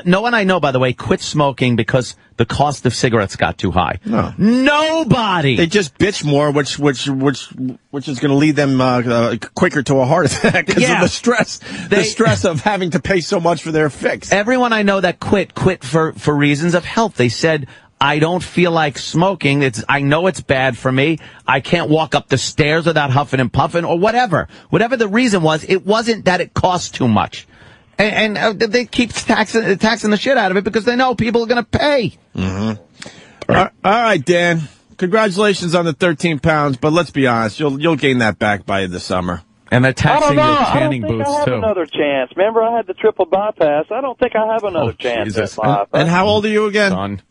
No one I know, by the way, quit smoking because the cost of cigarettes got too high. No. Nobody. They just bitch more, which is going to lead them quicker to a heart attack because of the stress. The stress of having to pay so much for their fix. Everyone I know that quit for reasons of health. They said, I don't feel like smoking. I know it's bad for me. I can't walk up the stairs without huffing and puffing or whatever. Whatever the reason was, it wasn't that it cost too much. And they keep taxing the shit out of it because they know people are going to pay. Mm-hmm. All right, Dan. Congratulations on the 13 pounds, but let's be honest, you'll gain that back by the summer. And they're taxing your tanning boots, too. I don't think I have too. another chance. Remember, I had the triple bypass. I don't think I have another chance at life. And how old are you again? Son.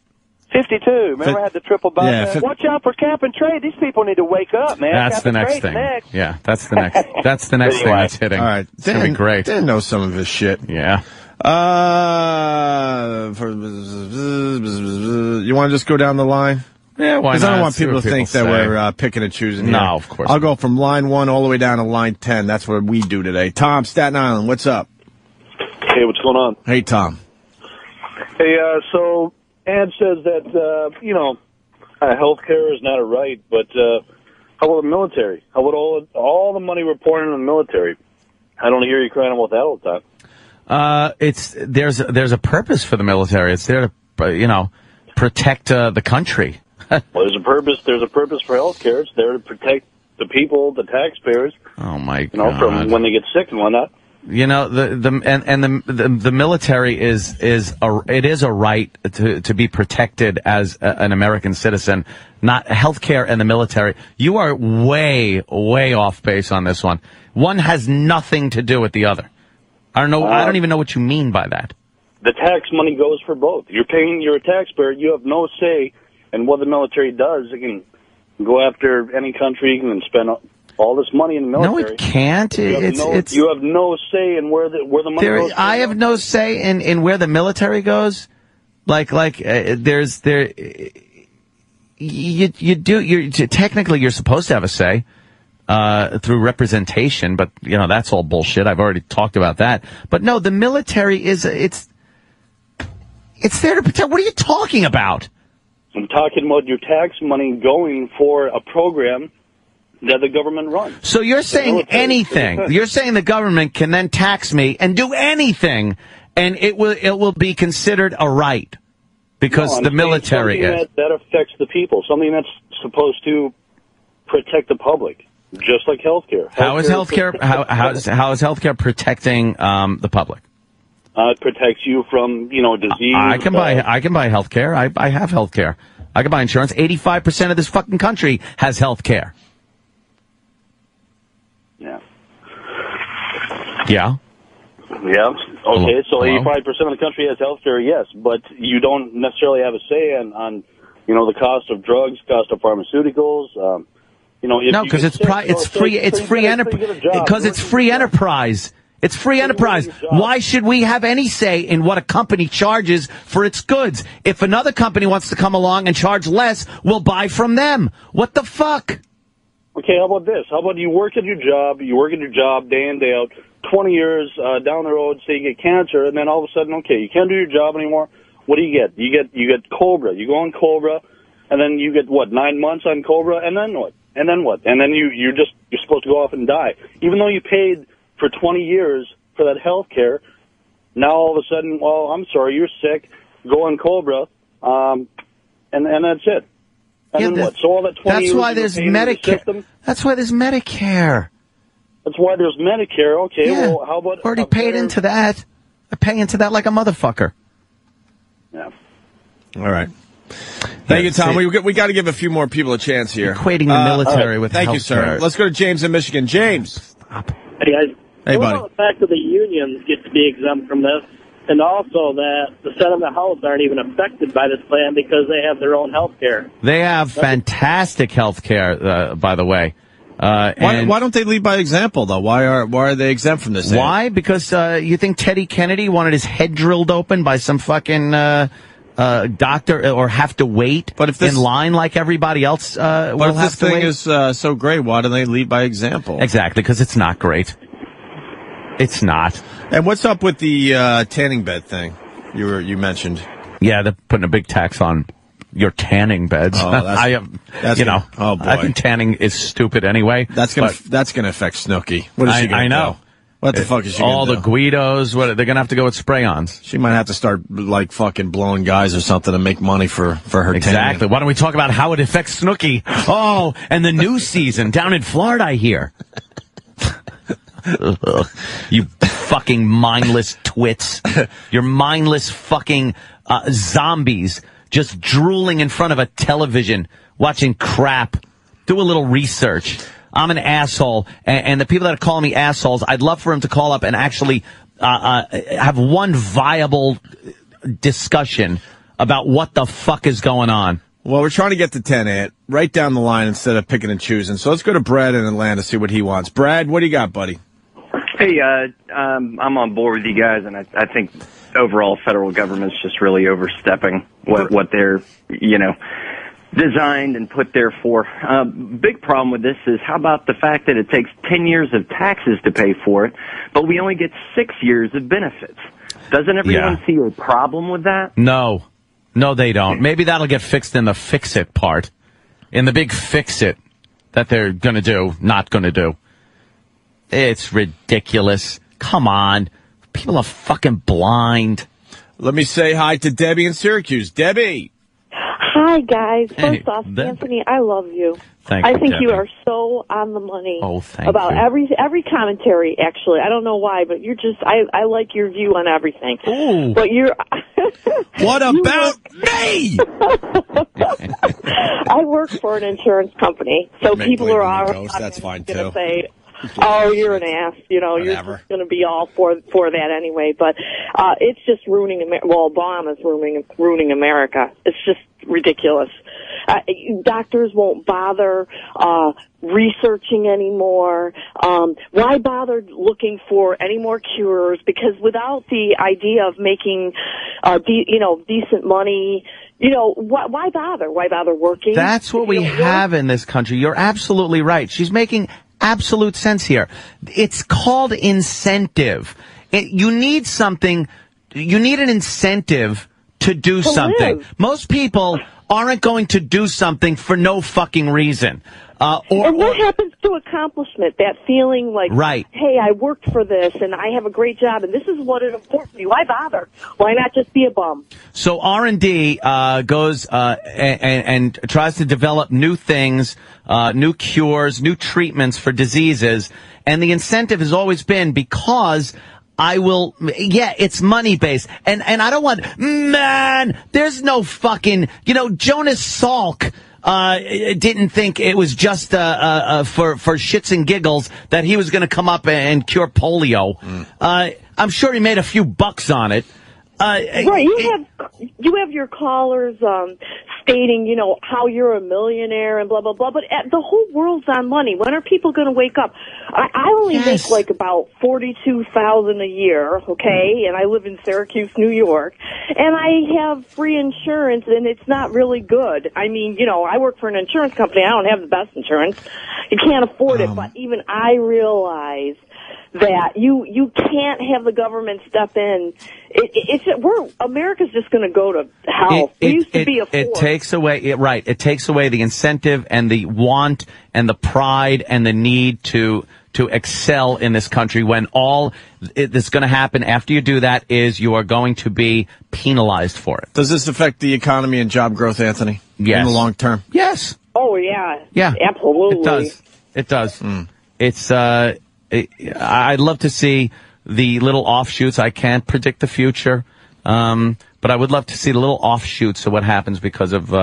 52. Remember, I had the triple bypass. Yeah, Watch out for cap and trade. These people need to wake up, man. That's cap the and next trade thing. Next. Yeah, that's the next. That's the next thing that's hitting. All right, it's gonna be great. Dan knows some of his shit. Yeah. You want to just go down the line? Yeah, why not? Because I don't want people to think that we're picking and choosing here. No, of course I'll not. go from line 1 all the way down to line 10. That's what we do today. Tom, Staten Island, what's up? Hey, what's going on? Hey, Tom. Hey, so Ad says that, health care is not a right, but how about the military? How about all the money we're pouring in the military? I don't hear you crying about that all the time. There's a purpose for the military. It's there to, protect the country. Well, there's a purpose for health care. It's there to protect the people, the taxpayers. Oh my God! From when they get sick and whatnot. The military is a right to be protected as an American citizen. Not healthcare and the military. You are way off base on this one. One has nothing to do with the other. I don't know. I don't even know what you mean by that. The tax money goes for both. You're a taxpayer. You have no say in what the military does. It can go after any country and spend all this money in the military. No, it can't. You have no say in where the money goes. I have no say in where the military goes. Technically you're supposed to have a say through representation, but that's all bullshit. I've already talked about that. But no, the military it's there to protect. What are you talking about? I'm talking about your tax money going for a program that the government runs. So you're saying anything. You're saying the government can then tax me and do anything, and it will be considered a right because the military is. That affects the people. Something that's supposed to protect the public, just like healthcare. How is healthcare protecting the public? It protects you from disease. I can buy healthcare. I have healthcare. I can buy insurance. 85% of this fucking country has healthcare. Yeah. Yeah. Yeah. Okay. So Hello? 85% of the country has health care. Yes, but you don't necessarily have a say on the cost of drugs, cost of pharmaceuticals. No, because it's free enterprise. It's free enterprise. Why should we have any say in what a company charges for its goods? If another company wants to come along and charge less, we'll buy from them. What the fuck? Okay, how about this? How about you work at your job day in, day out, 20 years down the road, say you get cancer, and then all of a sudden, okay, you can't do your job anymore. What do you get? You get Cobra. You go on Cobra, and then you get, 9 months on Cobra, and then what? And then what? And then you're supposed to go off and die. Even though you paid for 20 years for that health care, now all of a sudden, well, I'm sorry, you're sick, go on Cobra, and that's it. And then what? So all that 20 years. That's why there's Medicare. That's why there's Medicare. That's why there's Medicare. Okay, yeah. Well, how about... Already paid into that. I pay into that like a motherfucker. Yeah. All right. Thank you, Tom. We got to give a few more people a chance here. Equating the military with Thank you, sir. Let's go to James in Michigan. James. Hey, guys. Hey, what buddy. about the fact that the unions get to be exempt from this, and also that the Senate and the House aren't even affected by this plan because they have their own health care? They have fantastic health care, by the way. Why don't they lead by example, though? Why are they exempt from this? Why? Because you think Teddy Kennedy wanted his head drilled open by some fucking doctor, or have to wait in line like everybody else will have to wait? But if this thing is so great, why do they lead by example? Exactly, because it's not great. It's not. And what's up with the tanning bed thing? you mentioned. Yeah, they're putting a big tax on your tanning beds. Oh, I think tanning is stupid anyway. That's gonna affect Snooki. What is she gonna I know. do? What the fuck is she gonna do? All the Guidos, they're gonna have to go with spray-ons. She might have to start like fucking blowing guys or something to make money for her. Exactly. Tanning. Why don't we talk about how it affects Snooki? Oh, and the new season down in Florida, I hear. You fucking mindless twits. You're mindless fucking zombies just drooling in front of a television, watching crap. Do a little research. I'm an asshole, and the people that are calling me assholes, I'd love for them to call up and actually have one viable discussion about what the fuck is going on. Well, we're trying to get to 10, Ant. Right down the line instead of picking and choosing. So let's go to Brad in Atlanta, see what he wants. Brad, what do you got, buddy? Hey, I'm on board with you guys, and I think overall federal government's just really overstepping what they're, designed and put there for. Big problem with this is how about the fact that it takes 10 years of taxes to pay for it, but we only get 6 years of benefits. Doesn't everyone see a problem with that? No, they don't. Maybe that'll get fixed in the fix-it part. In the big fix-it that they're going to do, not going to do. It's ridiculous. Come on. People are fucking blind. Let me say hi to Debbie in Syracuse. Debbie. Hi, guys. First off, Anthony, I love you. Thank I you, think Debbie. you are so on the money about you. every commentary, actually. I don't know why, but you're just, I like your view on everything. Ooh. But you're... What about me? I work for an insurance company, so people are all that's fine going to too. say, oh, you're an ass. You're just going to be all for that anyway. But it's just ruining America. Well, Obama's ruining America. It's just ridiculous. Doctors won't bother researching anymore. Why bother looking for any more cures? Because without the idea of making, decent money, why bother? Why bother working? That's what we have in this country. You're absolutely right. She's making absolute sense here. It's called incentive. You need something. You need an incentive to do something. Live. Most people aren't going to do something for no fucking reason. And what happens to accomplishment? That feeling like, right. Hey, I worked for this, and I have a great job, and this is what it affords me. Why bother? Why not just be a bum? So R&D goes and tries to develop new things, new cures, new treatments for diseases, and the incentive has always been because it's money based. And I don't want, there's no fucking, Jonas Salk, didn't think it was just, for shits and giggles that he was going to come up and cure polio. I'm sure he made a few bucks on it. Right, you have your callers stating, how you're a millionaire and blah blah blah. But the whole world's on money. When are people going to wake up? I only make like about $42,000 a year, okay, and I live in Syracuse, New York, and I have free insurance, and it's not really good. I mean, I work for an insurance company. I don't have the best insurance. You can't afford it, but even I realize that you can't have the government step in. America's just going to go to hell. We used to be a force. It takes away the incentive and the want and the pride and the need to excel in this country when all that's going to happen after you do that is you are going to be penalized for it. Does this affect the economy and job growth, Anthony? Yes. In the long term? Yes. Oh, yeah. Yeah. Absolutely. It does. It's, I'd love to see the little offshoots. I can't predict the future, but I would love to see the little offshoots of what happens because of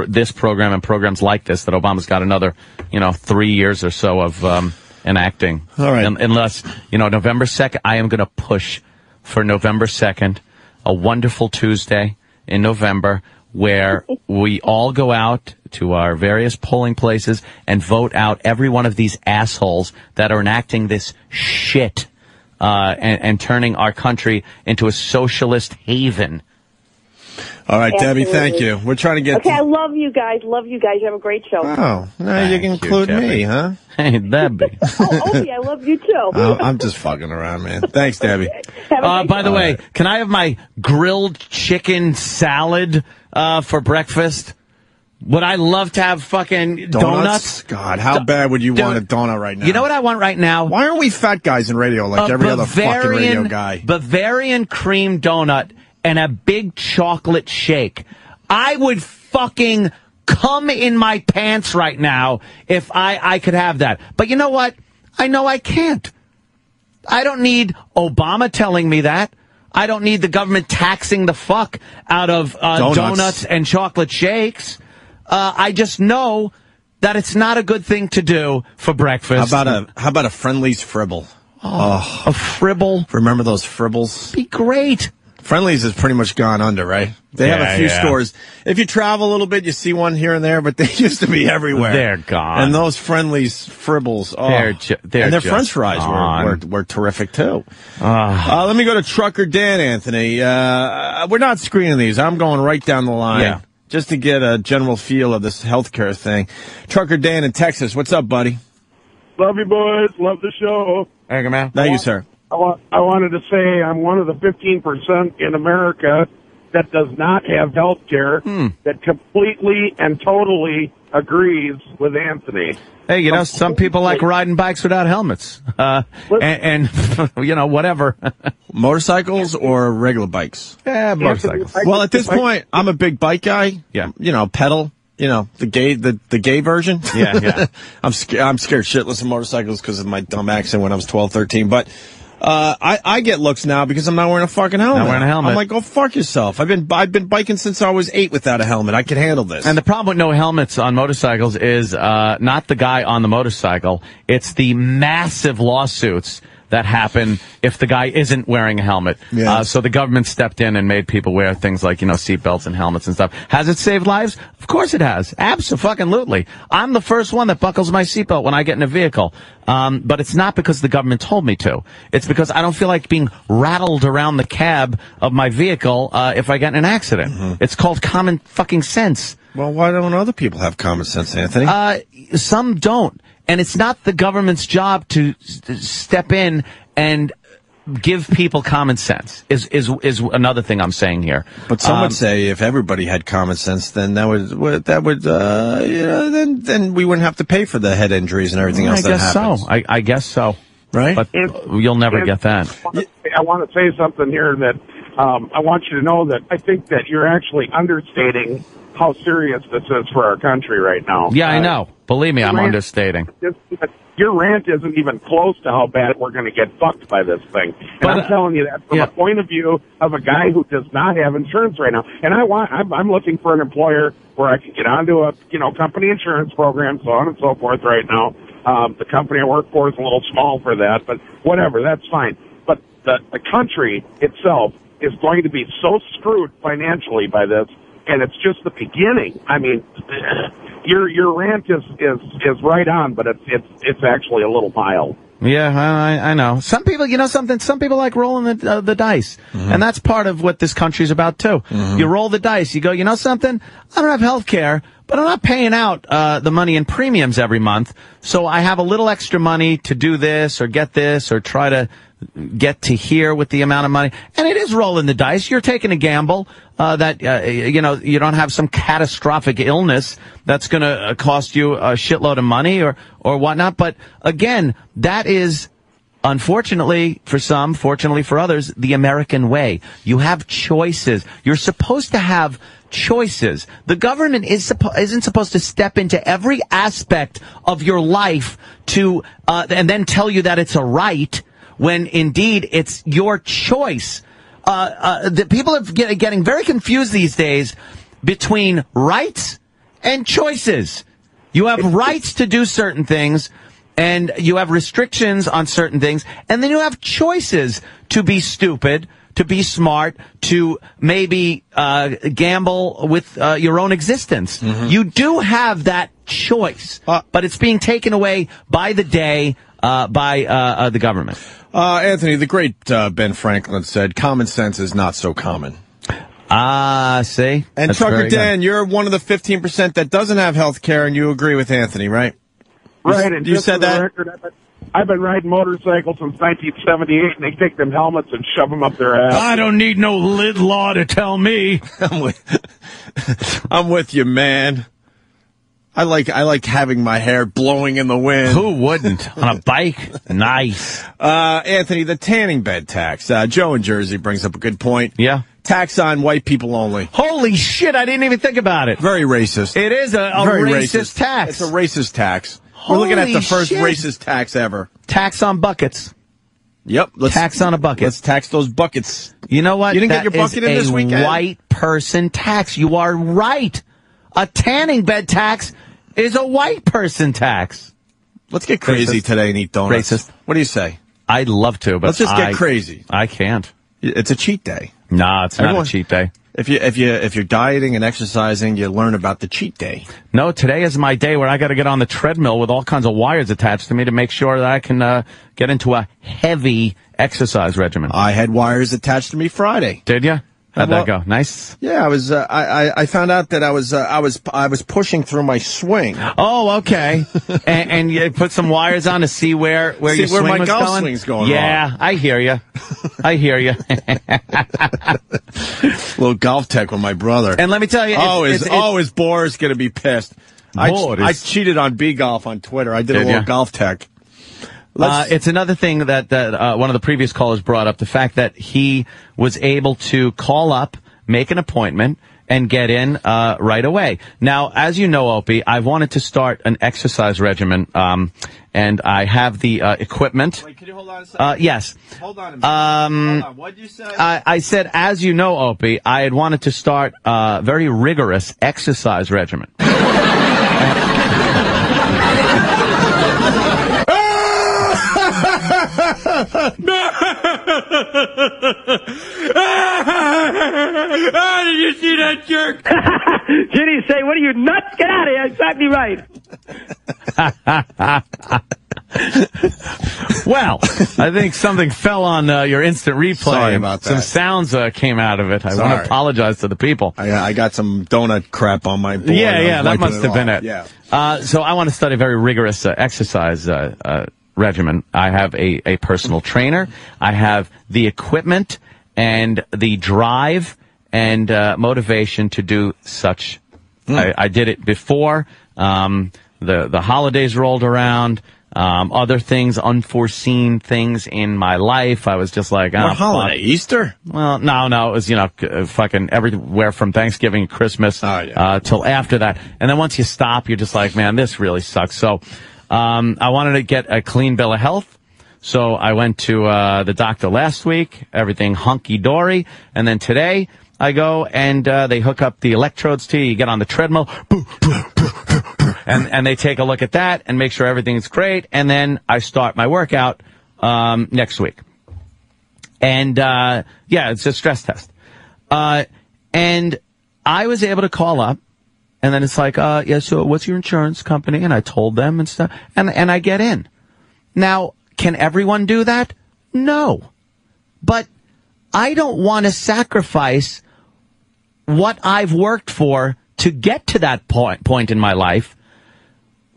this program and programs like this that Obama's got another, 3 years or so of enacting. All right. Unless, November 2nd, I am going to push for November 2nd, a wonderful Tuesday in November, where we all go out to our various polling places and vote out every one of these assholes that are enacting this shit and turning our country into a socialist haven. All right, Absolutely. Debbie, thank you. We're trying to get... Okay, I love you guys. Love you guys. You have a great show. Oh, now you can include me, huh? Hey, Debbie. Opie, I love you too. I'm just fucking around, man. Thanks, Debbie. By the way, can I have my grilled chicken salad for breakfast? Would I love to have fucking donuts? God, how bad would you want a donut right now? You know what I want right now? Why aren't we fat guys in radio like every other fucking radio guy? Bavarian cream donut and a big chocolate shake. I would fucking come in my pants right now if I could have that. But you know what? I know I can't. I don't need Obama telling me that. I don't need the government taxing the fuck out of donuts and chocolate shakes. I just know that it's not a good thing to do for breakfast. How about a Friendly's Fribble? Oh, a Fribble? Remember those Fribbles? Be great. Friendly's has pretty much gone under, right? They have a few stores. If you travel a little bit, you see one here and there, but they used to be everywhere. They're gone. And those Friendly's Fribbles, and their French fries were terrific too. Let me go to Trucker Dan, Anthony. We're not screening these. I'm going right down the line just to get a general feel of this healthcare thing. Trucker Dan in Texas, what's up, buddy? Love you, boys. Love the show. Thank you, man. Thank you, sir. I wanted to say I'm one of the 15% in America that does not have health care that completely and totally agrees with Anthony. Hey, you know, some people like riding bikes without helmets. And you know, whatever. Motorcycles or regular bikes? Yeah, motorcycles. Well, at this point, I'm a big bike guy. Yeah. You know, pedal. You know, the gay version. Yeah. I'm scared shitless of motorcycles because of my dumb accident when I was 12, 13. But I get looks now because I'm not wearing a fucking helmet. Not wearing a helmet. I'm like, go fuck yourself. I've been biking since I was 8 without a helmet. I can handle this. And the problem with no helmets on motorcycles is not the guy on the motorcycle. It's the massive lawsuits that happen if the guy isn't wearing a helmet. Yeah. So the government stepped in and made people wear things like, you know, seatbelts and helmets and stuff. Has it saved lives? Of course it has. Abso-fucking-lutely. I'm the first one that buckles my seatbelt when I get in a vehicle. But it's not because the government told me to. It's because I don't feel like being rattled around the cab of my vehicle if I get in an accident. Mm-hmm. It's called common fucking sense. Well, why don't other people have common sense, Anthony? Some don't. And it's not the government's job to step in and give people common sense is another thing I'm saying here. But some would say if everybody had common sense, then then we wouldn't have to pay for the head injuries and everything else that happens. I guess so. Right? But you'll never get that. I want to say something here that I want you to know that I think that you're actually understating how serious this is for our country right now. Yeah, I know. Believe me, I'm understating. Your rant isn't even close to how bad we're going to get fucked by this thing. And I'm telling you that from a point of view of a guy who does not have insurance right now. And I'm looking for an employer where I can get onto a, company insurance program, so on and so forth right now. The company I work for is a little small for that, but whatever, that's fine. But the country itself is going to be so screwed financially by this, and it's just the beginning. I mean, your rant is right on, but it's actually a little mild. Yeah, I know. Some people, some people like rolling the dice. Mm-hmm. And that's part of what this country's about, too. Mm-hmm. You roll the dice. You go, you know something? I don't have health care, but I'm not paying out the money in premiums every month. So I have a little extra money to do this or try to get to here with the amount of money. And it is rolling the dice. You're taking a gamble that, you don't have some catastrophic illness that's going to cost you a shitload of money or whatnot. But again, that is, unfortunately for some, fortunately for others, the American way. You have choices. You're supposed to have choices. The government isn't supposed to step into every aspect of your life to and then tell you that it's a right, when indeed it's your choice. The people are getting very confused these days between rights and choices. You have rights to do certain things, and you have restrictions on certain things, and then you have choices to be stupid, to be smart, to maybe gamble with your own existence. Mm-hmm. You do have that choice, but it's being taken away by the day by the government. Anthony, the great Ben Franklin said, common sense is not so common. See? And Trucker Dan, you're one of the 15% that doesn't have health care, and you agree with Anthony, right? Right, and you just said for the that? record, I've been riding motorcycles since 1978, and they take them helmets and shove them up their ass. I don't need no lid law to tell me. I'm with you, man. I like having my hair blowing in the wind. Who wouldn't? On a bike? Nice. Anthony, the tanning bed tax. Joe in Jersey brings up a good point. Yeah. Tax on white people only. Holy shit, I didn't even think about it. Very racist. It is a Very racist tax. It's a racist tax. We're looking at the first racist tax ever. Tax on buckets. Yep. Tax on a bucket. Let's tax those buckets. You know what? You didn't get your bucket in this weekend? A white person tax. You are right. A tanning bed tax is a white person tax. Let's get crazy today and eat donuts. Racist. What do you say? I'd love to, but let's just get crazy. I can't. It's a cheat day. Nah, it's not a cheat day. If you're dieting and exercising, you learn about the cheat day. No, today is my day where I got to get on the treadmill with all kinds of wires attached to me to make sure that I can get into a heavy exercise regimen. I had wires attached to me Friday. Did you? How'd that go? Nice. Yeah, I was. I found out that I was pushing through my swing. Oh, okay. and you put some wires on to see where your swing my was golf going? swing's going. Yeah, wrong. I hear you. I hear you. Little golf tech with my brother. And let me tell you, is Boris going to be pissed? I cheated on B Golf on Twitter. I did a little golf tech. It's another thing that one of the previous callers brought up, the fact that he was able to call up, make an appointment, and get in right away. Now, as you know, Opie, I've wanted to start an exercise regimen, and I have the equipment. Wait, can you hold on a second? Yes. Hold on a minute. Hold on. What did you say? I said, as you know, Opie, I had wanted to start a very rigorous exercise regimen. Did you see that jerk? Did he say, what are you, nuts? Get out of here. Exactly right. Well, I think something fell on your instant replay. Sorry about that. Some sounds came out of it. I want to apologize to the people. I got some donut crap on my board. Yeah, that must have been it. Yeah. So I want to study a very rigorous exercise regimen. I have a personal trainer. I have the equipment and the drive and motivation to do such. I did it before. The holidays rolled around. Other things, unforeseen things in my life. I was just like, what holiday? Easter? Well, no. It was, fucking everywhere from Thanksgiving and Christmas, till after that. And then once you stop, you're just like, man, this really sucks. So, I wanted to get a clean bill of health. So I went to, the doctor last week, everything hunky-dory. And then today I go and, they hook up the electrodes to you. You get on the treadmill. And they take a look at that and make sure everything's great. And then I start my workout, next week. And, it's a stress test. And I was able to call up. And then it's like, so what's your insurance company? And I told them and stuff. And I get in. Now, can everyone do that? No. But I don't want to sacrifice what I've worked for to get to that point in my life,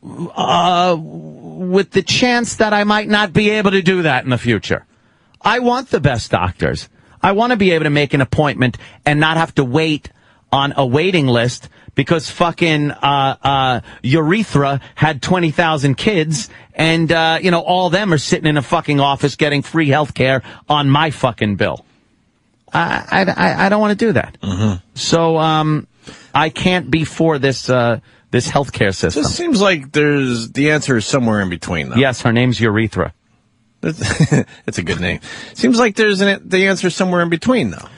with the chance that I might not be able to do that in the future. I want the best doctors. I want to be able to make an appointment and not have to wait on a waiting list because fucking urethra had 20,000 kids and all them are sitting in a fucking office getting free health care on my fucking bill. I don't want to do that. Mm-hmm. So I can't be for this healthcare system. It seems like the answer is somewhere in between, though. Yes, her name's Urethra. It's a good name. Seems like the answer is somewhere in between, though.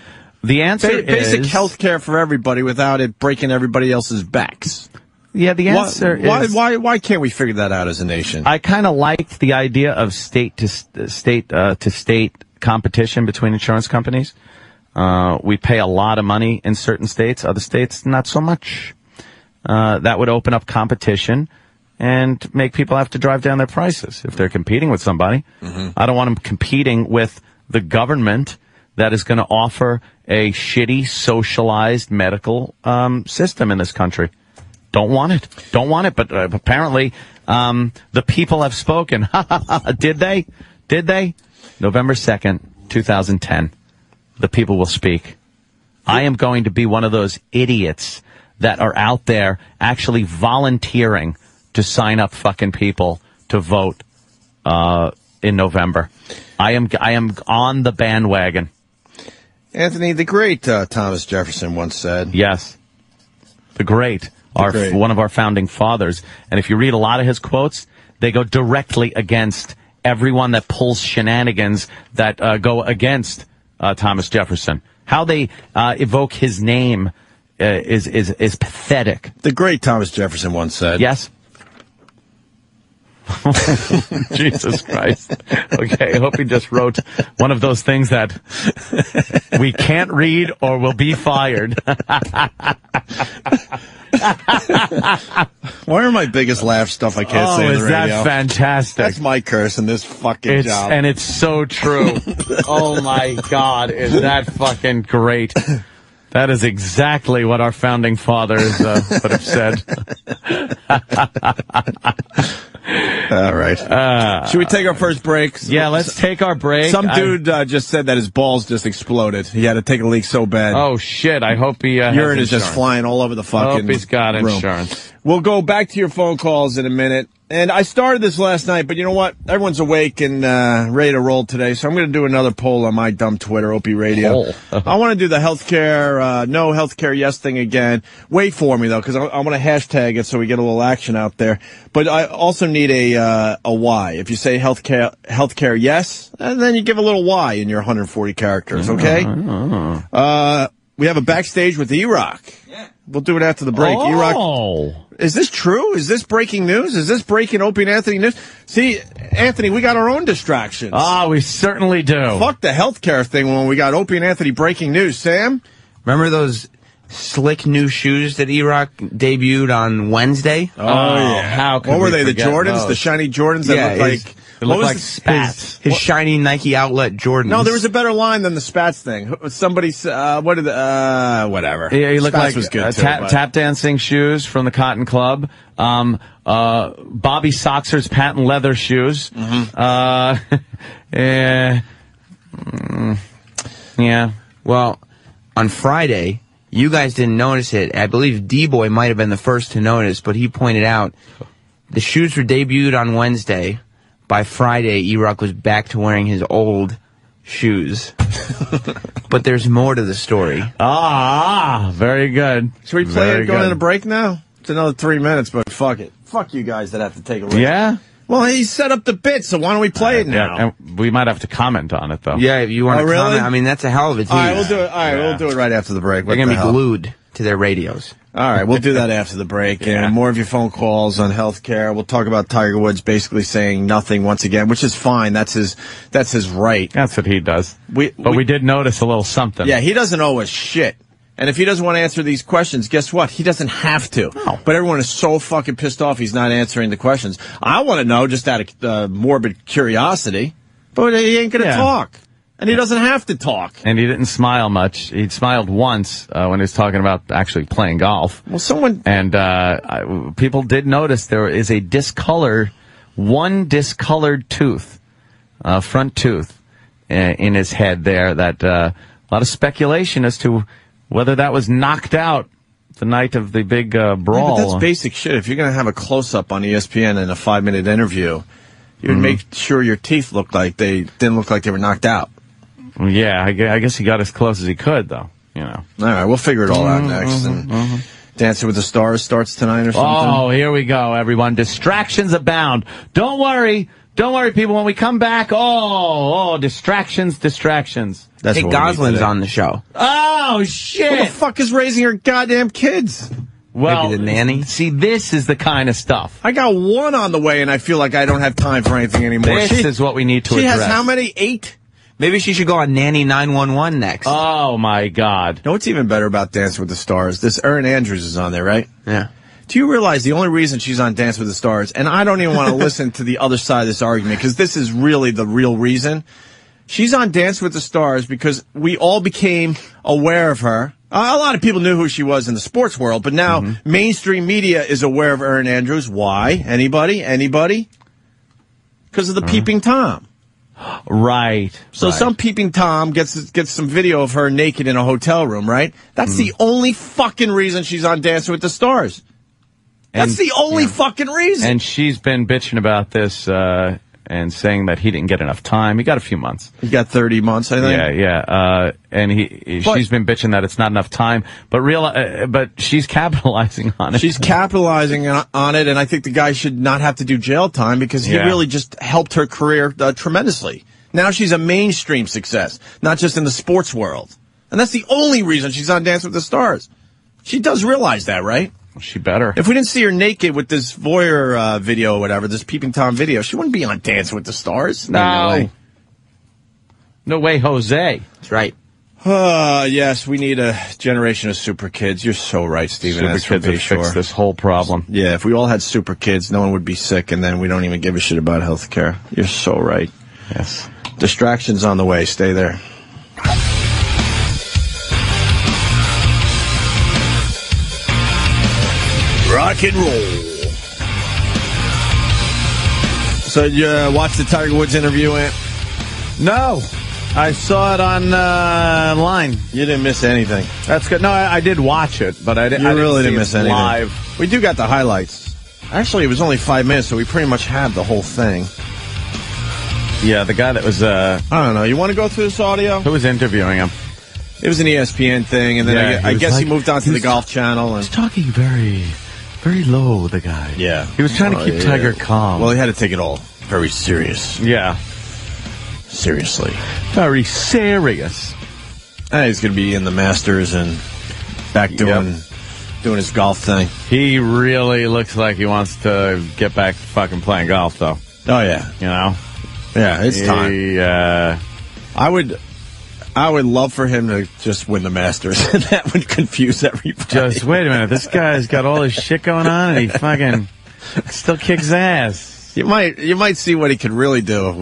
The answer is basic health care for everybody without it breaking everybody else's backs. Yeah, the answer is why can't we figure that out as a nation? I kind of liked the idea of state to state competition between insurance companies. We pay a lot of money in certain states, other states not so much. That would open up competition and make people have to drive down their prices if they're competing with somebody. Mm-hmm. I don't want them competing with the government that is going to offer a shitty socialized medical system in this country. Don't want it. Don't want it. But apparently, the people have spoken. Did they? Did they? November 2nd, 2010. The people will speak. I am going to be one of those idiots that are out there actually volunteering to sign up fucking people to vote in November. I am on the bandwagon. Anthony, the great Thomas Jefferson once said. Yes. The great. One of our founding fathers. And if you read a lot of his quotes, they go directly against everyone that pulls shenanigans that go against Thomas Jefferson. How they evoke his name is pathetic. The great Thomas Jefferson once said. Yes. Jesus Christ. Okay, I hope he just wrote one of those things that we can't read or we'll be fired. Why are my biggest laugh stuff I can't say on the radio? Is that fantastic? That's my curse in this fucking job. And it's so true. Oh my God, is that fucking great. That is exactly what our founding fathers would have said. All right. Should we take our first break? Yeah, let's take our break. Some dude just said that his balls just exploded. He had to take a leak so bad. Oh, shit. I hope he urine is just flying all over the fucking I hope he's got room. insurance. We'll go back to your phone calls in a minute. And I started this last night, but you know what? Everyone's awake and ready to roll today, so I'm going to do another poll on my dumb Twitter, Opie Radio. I want to do the healthcare, no healthcare yes thing again. Wait for me, though, because I want to hashtag it so we get a little action out there. But I also need a why. If you say healthcare yes, and then you give a little why in your 140 characters, okay? We have a backstage with E-Rock. Yeah. We'll do it after the break. E-Rock. Is this true? Is this breaking news? Is this breaking Opie and Anthony news? See, Anthony, we got our own distractions. We certainly do. Fuck the healthcare thing when we got Opie and Anthony breaking news. Sam? Remember those slick new shoes that E-Rock debuted on Wednesday? Oh yeah. How could what were they, the Jordans? Those? The shiny Ordens that look like... They look like spats. His shiny Nike outlet Jordans. No, there was a better line than the spats thing. Somebody said, whatever. Yeah, he looked spats like was good tap dancing shoes from the Cotton Club. Bobby Soxer's patent leather shoes. Yeah. Well, on Friday, you guys didn't notice it. I believe D-Boy might have been the first to notice, but he pointed out the shoes were debuted on Wednesday. By Friday, E-Rock was back to wearing his old shoes. But there's more to the story. Very good. Should we play it going into break now? It's another 3 minutes, but fuck it. Fuck you guys that have to take a break. Yeah? Well, he set up the bit, so why don't we play it now? Yeah, and we might have to comment on it, though. Yeah, if you want to comment. I mean, that's a hell of a tease. All right, we'll do it. All right, we'll do it right after the break. They're going to be glued to their radios. All right, we'll do that after the break. And more of your phone calls on healthcare. We'll talk about Tiger Woods basically saying nothing once again, which is fine. That's his right. That's what he does. But we did notice a little something. Yeah, he doesn't owe us shit. And if he doesn't want to answer these questions, guess what? He doesn't have to. No. But everyone is so fucking pissed off he's not answering the questions. I want to know just out of morbid curiosity, but he ain't going to talk. And he doesn't have to talk. And he didn't smile much. He smiled once when he was talking about actually playing golf. Well, someone... And people did notice there is one discolored tooth, front tooth, in his head there. That a lot of speculation as to whether that was knocked out the night of the big brawl. Yeah, but that's basic shit. If you're going to have a close-up on ESPN in a 5-minute interview, you would make sure your teeth looked like they didn't look like they were knocked out. Yeah, I guess he got as close as he could, though. You know. All right, we'll figure it all out next. And Dancing with the Stars starts tonight or something. Oh, here we go, everyone. Distractions abound. Don't worry, people. When we come back, distractions. Hey, Gosling's on the show. Oh, shit. Who the fuck is raising her goddamn kids? Well, maybe the nanny. See, this is the kind of stuff. I got one on the way, and I feel like I don't have time for anything anymore. This is what we need to address. She has how many? 8? Maybe she should go on Nanny 911 next. Oh, my God. You know what's even better about Dance with the Stars? This Erin Andrews is on there, right? Yeah. Do you realize the only reason she's on Dance with the Stars, and I don't even want to listen to the other side of this argument, because this is really the real reason. She's on Dance with the Stars because we all became aware of her. A lot of people knew who she was in the sports world, but now mainstream media is aware of Erin Andrews. Why? Anybody? Because of the Peeping Tom. Right. So some Peeping Tom gets some video of her naked in a hotel room, right? That's the only fucking reason she's on Dancing with the Stars. That's the only fucking reason. And she's been bitching about this and saying that he didn't get enough time. He got a few months. He got 30 months, I think. Yeah. And she's been bitching that it's not enough time. But she's capitalizing on it. She's capitalizing on it, and I think the guy should not have to do jail time because he really just helped her career tremendously. Now she's a mainstream success, not just in the sports world. And that's the only reason she's on Dance with the Stars. She does realize that, right? She better. If we didn't see her naked with this voyeur video or whatever, this Peeping Tom video, she wouldn't be on Dance with the Stars. No. No way, Jose. That's right. Yes, we need a generation of super kids. You're so right, Stephen. Super kids have fixed this whole problem. Yeah, if we all had super kids, no one would be sick, and then we don't even give a shit about health care. You're so right. Yes. Distractions on the way. Stay there. Rock and roll. So you watched the Tiger Woods interview, Ant? No. I saw it online. You didn't miss anything. That's good. No, I did watch it, but I didn't really didn't miss anything. Live. We do got the highlights. Actually, it was only 5 minutes, so we pretty much had the whole thing. Yeah, the guy that was... I don't know. You want to go through this audio? Who was interviewing him? It was an ESPN thing, and then I guess he moved on to the Golf Channel. And he's talking very low, the guy. Yeah. He was trying to keep Tiger calm. Well, he had to take it all very serious. Yeah. Seriously. Very serious. He's going to be in the Masters and back doing his golf thing. He really looks like he wants to get back fucking playing golf, though. Oh, yeah. You know? Yeah, it's time. I would love for him to just win the Masters. That would confuse everybody. Just wait a minute. This guy's got all his shit going on, and he fucking still kicks ass. You might see what he could really do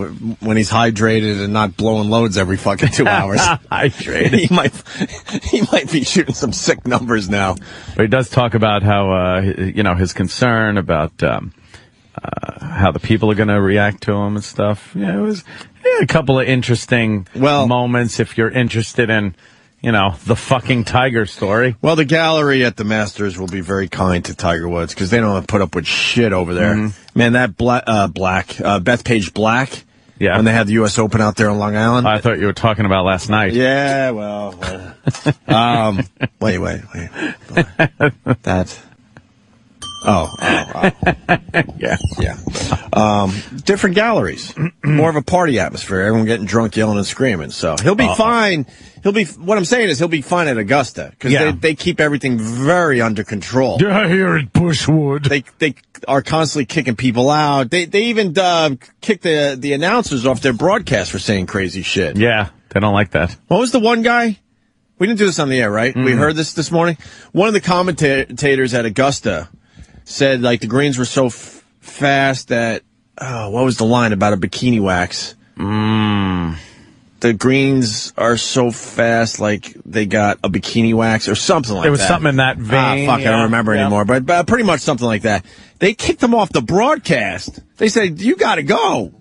when he's hydrated and not blowing loads every fucking 2 hours. Hydrated. He might be shooting some sick numbers now. But he does talk about how his concern about how the people are going to react to him and stuff. Yeah, it was a couple of interesting moments if you're interested in, the fucking Tiger story. Well, the gallery at the Masters will be very kind to Tiger Woods because they don't put up with shit over there. Mm-hmm. Man, that Bethpage Black. Yeah. When they had the U.S. Open out there on Long Island. I thought you were talking about last night. Yeah, well. Wait. That. Oh. Yeah. Different galleries. More of a party atmosphere. Everyone getting drunk, yelling, and screaming. So he'll be fine. What I'm saying is he'll be fine at Augusta. Because they keep everything very under control. Yeah, here at Bushwood. They are constantly kicking people out. They even kicked the announcers off their broadcast for saying crazy shit. Yeah, they don't like that. What was the one guy? We didn't do this on the air, right? Mm-hmm. We heard this morning. One of the commentators at Augusta said, the greens were so fast that, what was the line about a bikini wax? The greens are so fast, they got a bikini wax or something like that. It was something in that vein. I don't remember anymore, but pretty much something like that. They kicked them off the broadcast. They said, you gotta go.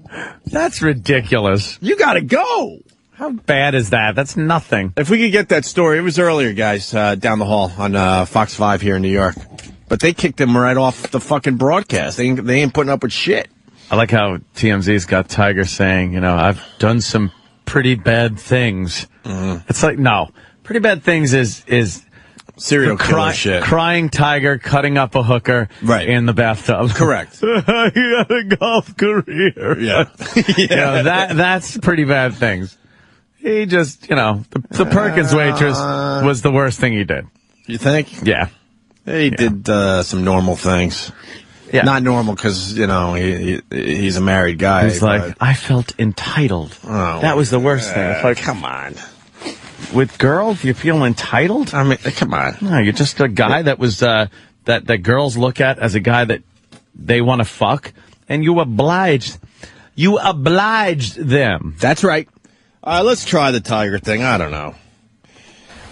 That's ridiculous. You gotta go. How bad is that? That's nothing. If we could get that story, it was earlier, guys, down the hall on Fox 5 here in New York. But they kicked him right off the fucking broadcast. They ain't putting up with shit. I like how TMZ's got Tiger saying, I've done some pretty bad things. Mm-hmm. It's like, no. Pretty bad things is serial killer shit. Crying Tiger cutting up a hooker in the bathtub. Correct. He had a golf career. Yeah. That's pretty bad things. He just, the Perkins waitress was the worst thing he did. You think? Yeah. He did some normal things. Yeah. Not normal because, he's a married guy. He's like, I felt entitled. Oh, that was the worst thing. It's like, come on. With girls, you feel entitled? I mean, come on. No, you're just a guy that was, that girls look at as a guy that they want to fuck, and you obliged them. That's right. Let's try the Tiger thing. I don't know.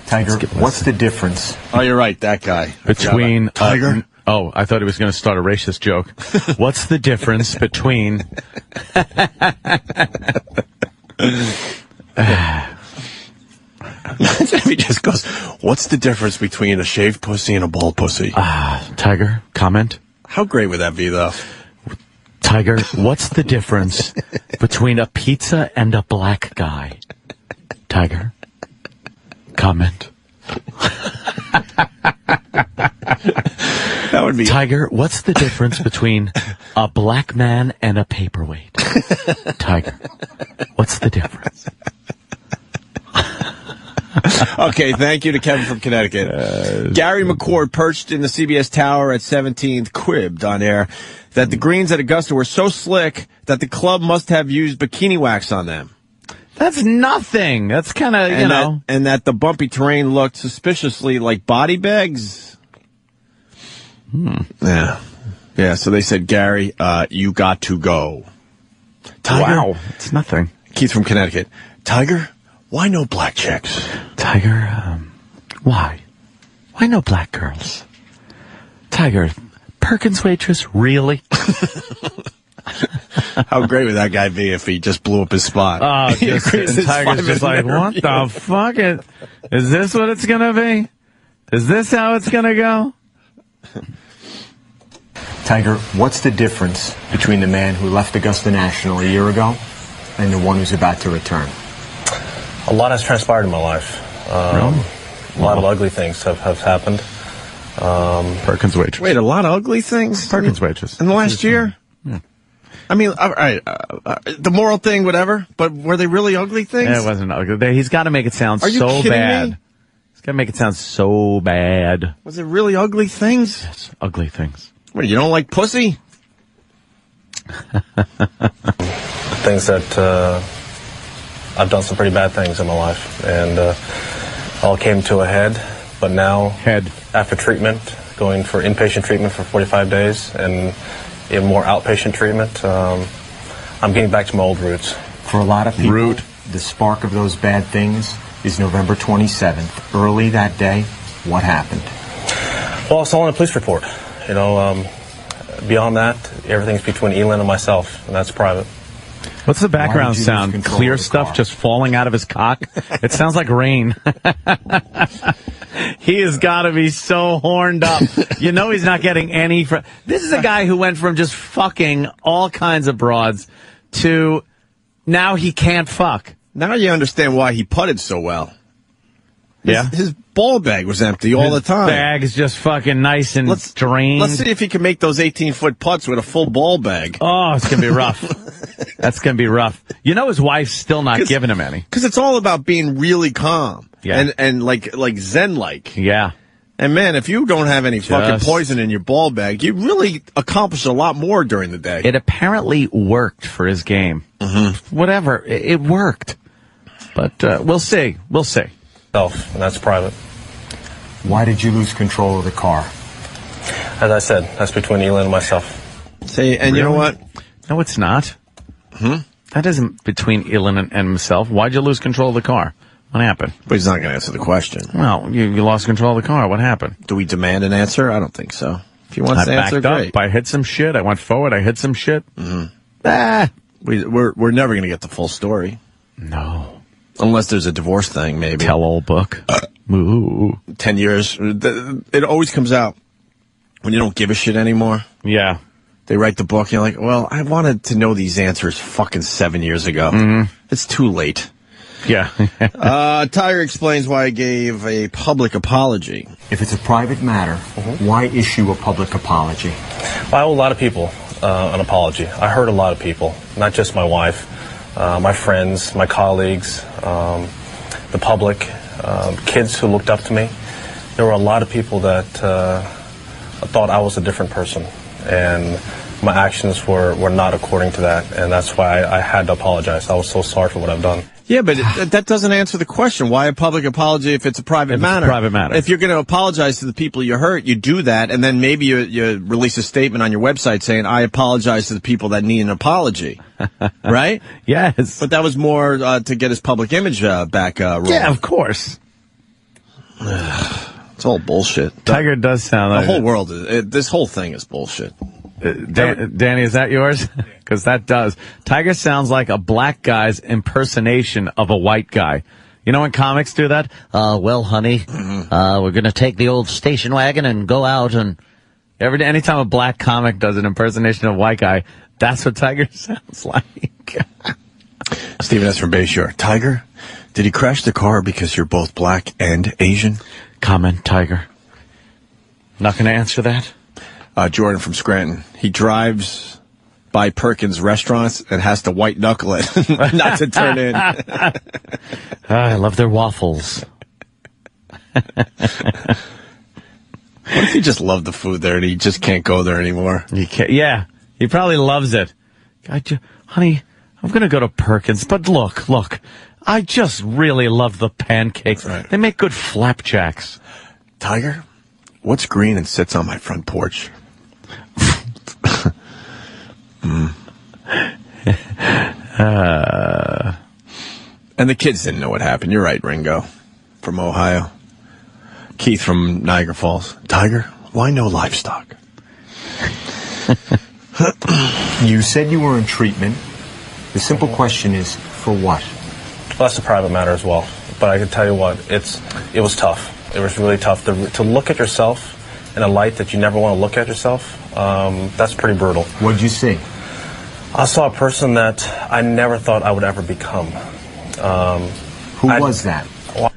Tiger, what's the difference? Oh, you're right, that guy. Between Tiger? I thought he was going to start a racist joke. What's the difference between... Imagine if he just goes, what's the difference between a shaved pussy and a bald pussy? Tiger, comment? How great would that be, though? Tiger, what's the difference between a pizza and a black guy? Tiger, comment. That would be... Tiger, what's the difference between a black man and a paperweight? Tiger, what's the difference? Okay, thank you to Kevin from Connecticut. Gary McCord, perched in the CBS Tower at 17th, quibbed on air that the greens at Augusta were so slick that the club must have used bikini wax on them. That's nothing. That's kind of, you know. And that the bumpy terrain looked suspiciously like body bags. Yeah. Yeah, so they said, Gary, you got to go. Tiger, wow, it's nothing. Keith from Connecticut. Tiger, why no black chicks? Tiger, why? Why no black girls? Tiger, Perkins waitress, really? How great would that guy be if he just blew up his spot? Oh, Tiger's just like, what the fuck? Is this what it's going to be? Is this how it's going to go? Tiger, what's the difference between the man who left Augusta National a year ago and the one who's about to return? A lot has transpired in my life. A lot of ugly things have happened. Perkins waitress. Wait, a lot of ugly things? Perkins waitress. In the last year? Yeah. I mean, all right, the moral thing, whatever, but were they really ugly things? Yeah, it wasn't ugly. He's got to make it sound Are you so kidding bad. me? He's got to make it sound so bad. Was it really ugly things? Yes, ugly things. What, you don't like pussy? Things that I've done some pretty bad things in my life, and all came to a head. But now, after treatment, going for inpatient treatment for 45 days and in more outpatient treatment, I'm getting back to my old roots. For a lot of people, the spark of those bad things is November 27th. Early that day, what happened? Well, I saw in a police report. You know, beyond that, everything's between Elin and myself, and that's private. What's the background sound? Clear stuff just falling out of his cock? It sounds like rain. He has got to be so horned up. You know he's not getting any... This is a guy who went from just fucking all kinds of broads to now he can't fuck. Now you understand why he putted so well. Yeah. His ball bag was empty all the time. Bag is just fucking nice and drained. Let's see if he can make those 18-foot putts with a full ball bag. Oh, it's going to be rough. That's going to be rough. You know his wife's still not giving him any. Because it's all about being really calm. Yeah. And like Zen-like. Yeah. And man, if you don't have any fucking poison in your ball bag, you really accomplish a lot more during the day. It apparently worked for his game. Mm-hmm. Whatever. It worked. But we'll see. We'll see. And that's private. Why did you lose control of the car? As I said, that's between Elin and myself. See, and you know what? No, it's not. That isn't between Elin and himself. Why'd you lose control of the car? What happened? But he's not going to answer the question. Well, you lost control of the car. What happened? Do we demand an answer? I don't think so. If he wants to answer, great. I hit some shit. I went forward. I hit some shit. We're never going to get the full story. No. Unless there's a divorce thing, maybe. Tell-all book. 10 years. It always comes out when you don't give a shit anymore. Yeah. They write the book, and you're like, well, I wanted to know these answers fucking 7 years ago. It's too late. Yeah. Tiger explains why he gave a public apology. If it's a private matter, why issue a public apology? Well, I owe a lot of people an apology. I hurt a lot of people, not just my wife. My friends, my colleagues, the public, kids who looked up to me. There were a lot of people that thought I was a different person, and my actions were not according to that, and that's why I had to apologize. I was so sorry for what I've done. Yeah, but that doesn't answer the question. Why a public apology if it's a private matter? Private matter. If you're going to apologize to the people you hurt, you do that, and then maybe you release a statement on your website saying, I apologize to the people that need an apology. Right? Yes. But that was more to get his public image back rolling. Yeah, of course. It's all bullshit. Tiger does sound like... The whole world, this whole thing is bullshit. Danny, is that yours? Because that does. Tiger sounds like a black guy's impersonation of a white guy. You know when comics do that? Well, honey, we're going to take the old station wagon and go out and... Anytime a black comic does an impersonation of a white guy, that's what Tiger sounds like. Stephen S. from Bayshore. Tiger, did he crash the car because you're both black and Asian? Comment, Tiger. Not going to answer that. Jordan from Scranton. He drives by Perkins restaurants and has to white knuckle it not to turn in. I love their waffles. What if he just loved the food there and he just can't go there anymore? He can't, yeah, he probably loves it. Honey, I'm going to go to Perkins, but look, I just really love the pancakes. Right. They make good flapjacks. Tiger, what's green and sits on my front porch? And the kids didn't know what happened. You're right, Ringo, from Ohio. Keith from Niagara Falls. Tiger, why no livestock? You said you were in treatment. The simple question is, for what? Well, that's a private matter as well. But I can tell you what, it was tough. It was really tough to look at yourself in a light that you never want to look at yourself. That's pretty brutal. What did you see? I saw a person that I never thought I would ever become. Who was that?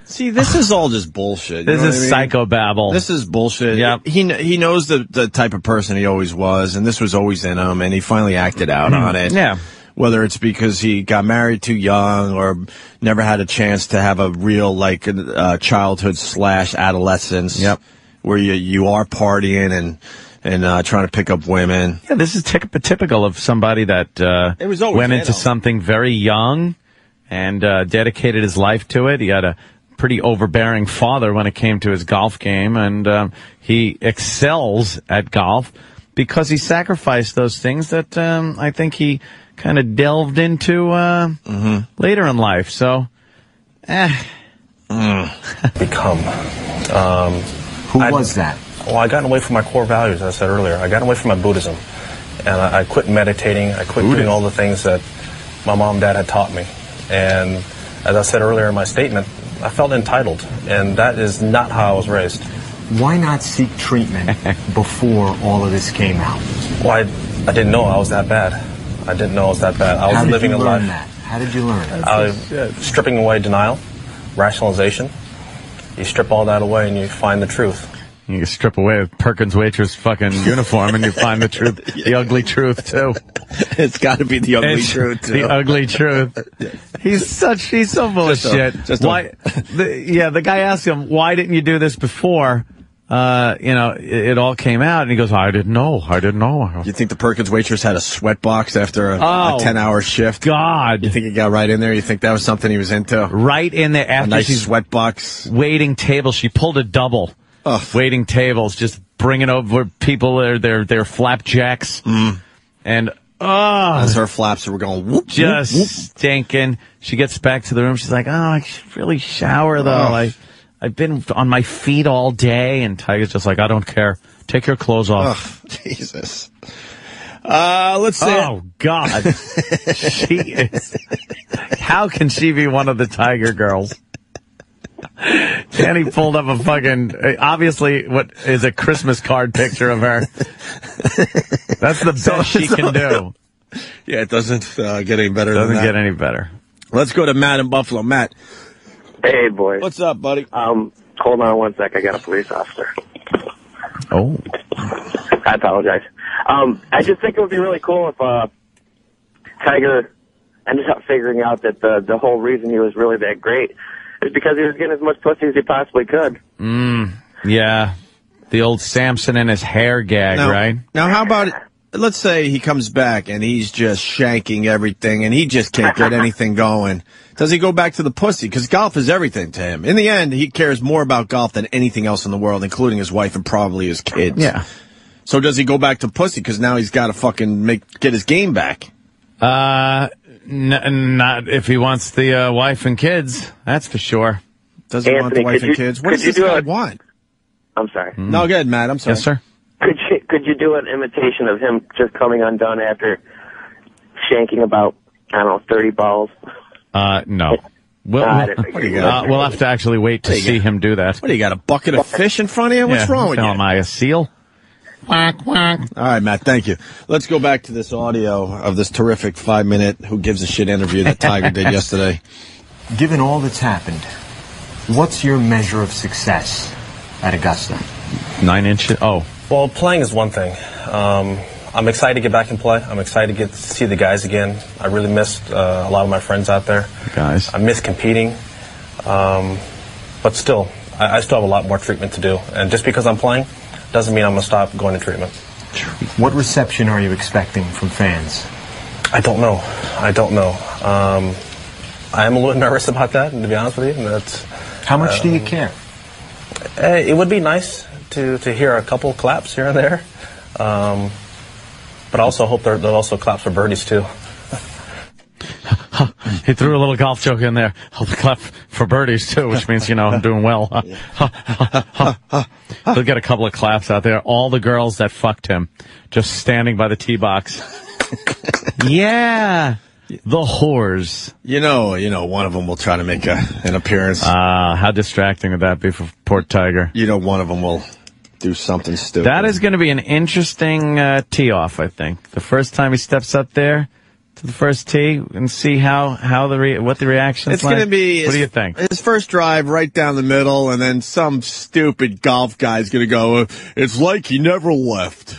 See, this is all just bullshit. This is psychobabble. This is bullshit. Yep. He knows the type of person he always was, and this was always in him, and he finally acted out on it. Yeah. Whether it's because he got married too young or never had a chance to have a real, childhood / adolescence. Yep. Where you are partying and trying to pick up women. Yeah, this is typical of somebody that it was always went into something very young and dedicated his life to it. He had a pretty overbearing father when it came to his golf game, and he excels at golf because he sacrificed those things that I think he kind of delved into later in life. So, Become. Who was that? Well, I got away from my core values, as I said earlier. I got away from my Buddhism. And I quit meditating. I quit doing all the things that my mom and dad had taught me. And as I said earlier in my statement, I felt entitled. And that is not how I was raised. Why not seek treatment before all of this came out? Well, I didn't know I was that bad. I didn't know I was that bad. I was living a life. How did you learn that? Stripping away denial, rationalization. You strip all that away and you find the truth. You strip away a Perkins waitress fucking uniform and you find the truth, the ugly truth too. It's got to be the ugly truth too. The ugly truth. He's so full of shit. The guy asked him, why didn't you do this before? It all came out, and he goes, I didn't know. You think the Perkins waitress had a sweat box after a 10-hour shift? God. You think he got right in there? You think that was something he was into? Right in there after a nice she's sweat box. Waiting tables. She pulled a double. Waiting tables, just bringing over people their flapjacks. And, as her flaps were going whoop, just whoop, whoop. stinking. She gets back to the room. She's like, I should really shower though. I've been on my feet all day, and Tiger's just like, I don't care. Take your clothes off. Jesus. Let's see. Oh, God. She is. How can she be one of the Tiger girls? Danny pulled up a fucking, obviously, what is a Christmas card picture of her. That's the best she can do. Yeah, it doesn't get any better than that. Doesn't get any better. Let's go to Matt in Buffalo. Matt. Hey, boys. What's up, buddy? Hold on one sec. I got a police officer. Oh. I apologize. I just think it would be really cool if Tiger ended up figuring out that the whole reason he was really that great is because he was getting as much pussy as he possibly could. Yeah. The old Samson and his hair gag, right? Now, how about let's say he comes back and he's just shanking everything and he just can't get anything going. Does he go back to the pussy? Because golf is everything to him. In the end, he cares more about golf than anything else in the world, including his wife and probably his kids. Yeah. So does he go back to pussy? Because now he's got to fucking get his game back. Not if he wants the wife and kids. That's for sure. Does he want the wife and kids? What does this guy want? I'm sorry. No, go ahead, Matt. I'm sorry. Yes, sir. Could you do an imitation of him just coming undone after shanking about, I don't know, 30 balls? No. We'll have to actually wait to see him do that. What do you got, a bucket of fish in front of you? What's wrong with you? Am I a seal? Quack, quack. All right, Matt, thank you. Let's go back to this audio of this terrific 5-minute Who Gives a Shit interview that Tiger did yesterday. Given all that's happened, what's your measure of success at Augusta? 9 inches. Oh. Well, playing is one thing. I'm excited to get back and play. I'm excited to get to see the guys again. I really missed a lot of my friends out there. Guys. I miss competing. But still, I still have a lot more treatment to do. And just because I'm playing doesn't mean I'm going to stop going to treatment. What reception are you expecting from fans? I don't know. I am a little nervous about that, to be honest with you. How much do you care? It would be nice to hear a couple claps here and there. But I also hope they'll also clap for birdies, too. He threw a little golf joke in there. I'll clap for birdies, too, which means, I'm doing well. He'll get a couple of claps out there. All the girls that fucked him just standing by the tee box. Yeah. The whores. One of them will try to make an appearance. How distracting would that be for poor Tiger? One of them will do something stupid. That is going to be an interesting tee-off, I think. The first time he steps up there to the first tee and see what the reaction is. It's going to be. What do you think? His first drive right down the middle, and then some stupid golf guy's going to go, it's like he never left.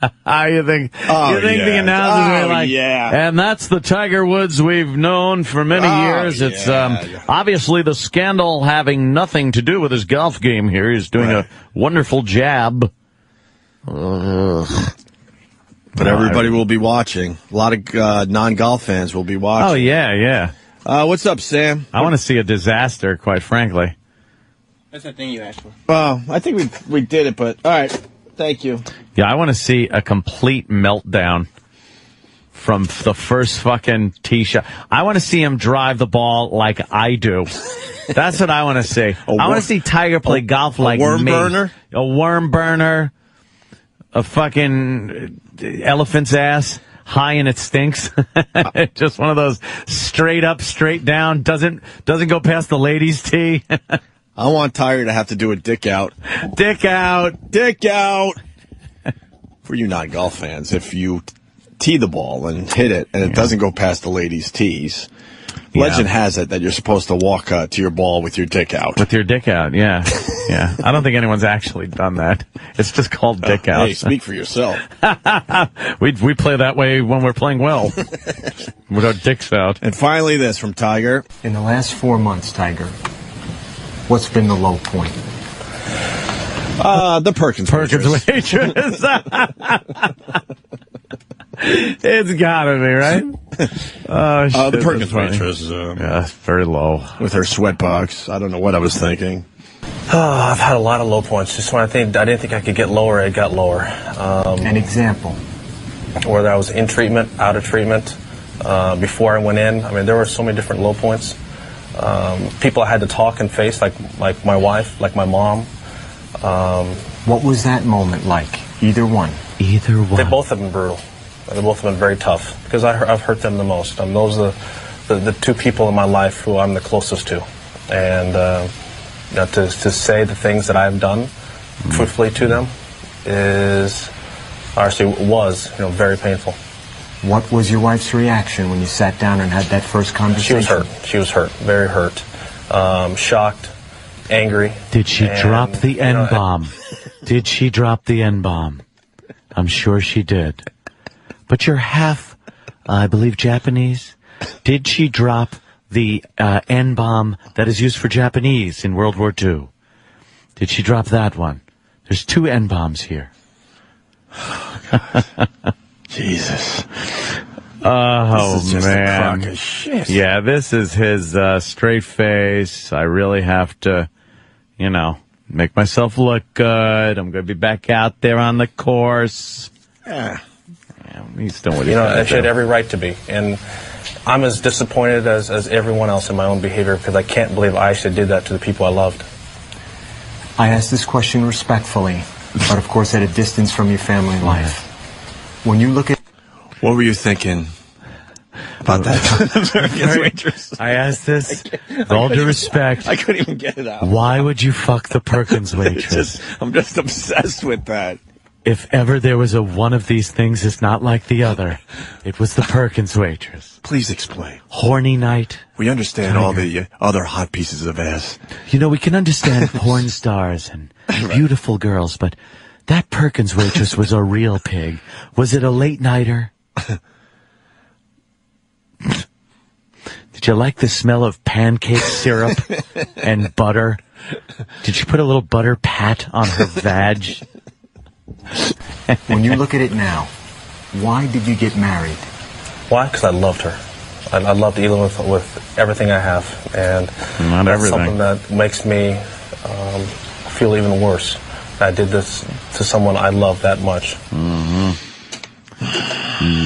You think the announcers are like, and that's the Tiger Woods we've known for many years. It's obviously the scandal having nothing to do with his golf game here. He's doing a wonderful jab. But everybody will be watching. A lot of non-golf fans will be watching. Oh, yeah. What's up, Sam? I want to see a disaster, quite frankly. That's the thing you asked for. Well, I think we did it, but all right. Thank you. Yeah, I want to see a complete meltdown from the first fucking tee shot. I want to see him drive the ball like I do. That's what I want to see. I want to see Tiger play golf like me. A worm burner? A worm burner. A fucking elephant's ass. High and it stinks. Just one of those straight up, straight down. Doesn't go past the ladies' tee. I want Tiger to have to do a dick out. Dick out. Dick out. For you non-golf fans, if you tee the ball and hit it and it doesn't go past the ladies' tees, legend has it that you're supposed to walk to your ball with your dick out. With your dick out, yeah. I don't think anyone's actually done that. It's just called dick out. Hey, speak for yourself. We play that way when we're playing well. With our dicks out. And finally this from Tiger. In the last 4 months, Tiger, what's been the low point? The Perkins waitress. It's gotta be, right? Oh, shit. The Perkins waitress. Very low. With her sweatbox. I don't know what I was thinking. I've had a lot of low points. Just when I didn't think I could get lower, it got lower. An example? Whether I was in treatment, out of treatment, before I went in. I mean, there were so many different low points. People I had to talk and face, like my wife, like my mom. What was that moment like? Either one. Either one. They both have been brutal. They both have been very tough because I've hurt them the most. Those are the two people in my life who I'm the closest to. And to say the things that I've done truthfully to them was very painful. What was your wife's reaction when you sat down and had that first conversation? She was hurt, very hurt, shocked, angry. Did she drop the N-bomb? Did she drop the N-bomb? I'm sure she did. But you're half, I believe, Japanese. Did she drop the N-bomb that is used for Japanese in World War II? Did she drop that one? There's 2 N-bombs here. Jesus. Oh, this is just man. a crock of shit. Yeah, this is his straight face. I really have to, make myself look good. I'm going to be back out there on the course. Yeah. He's doing what he's I should have every right to be. And I'm as disappointed as everyone else in my own behavior because I can't believe I actually did that to the people I loved. I ask this question respectfully, but of course at a distance from your family life. When you look at... What were you thinking about that waitress? I asked this with all due respect. I couldn't even get it out. Why would you fuck the Perkins waitress? I'm just obsessed with that. If ever there was one of these things is not like the other, it was the Perkins waitress. Please explain. Horny night. We understand all the other hot pieces of ass. We can understand porn stars and beautiful girls, but that Perkins waitress was a real pig. Was it a late nighter? Did you like the smell of pancake syrup and butter? Did you put a little butter pat on her vag? When you look at it now, why did you get married? Why? Because I loved her. I loved Elin with everything I have. And not that's everything. Something that makes me feel even worse. I did this to someone I love that much. Mm-hmm.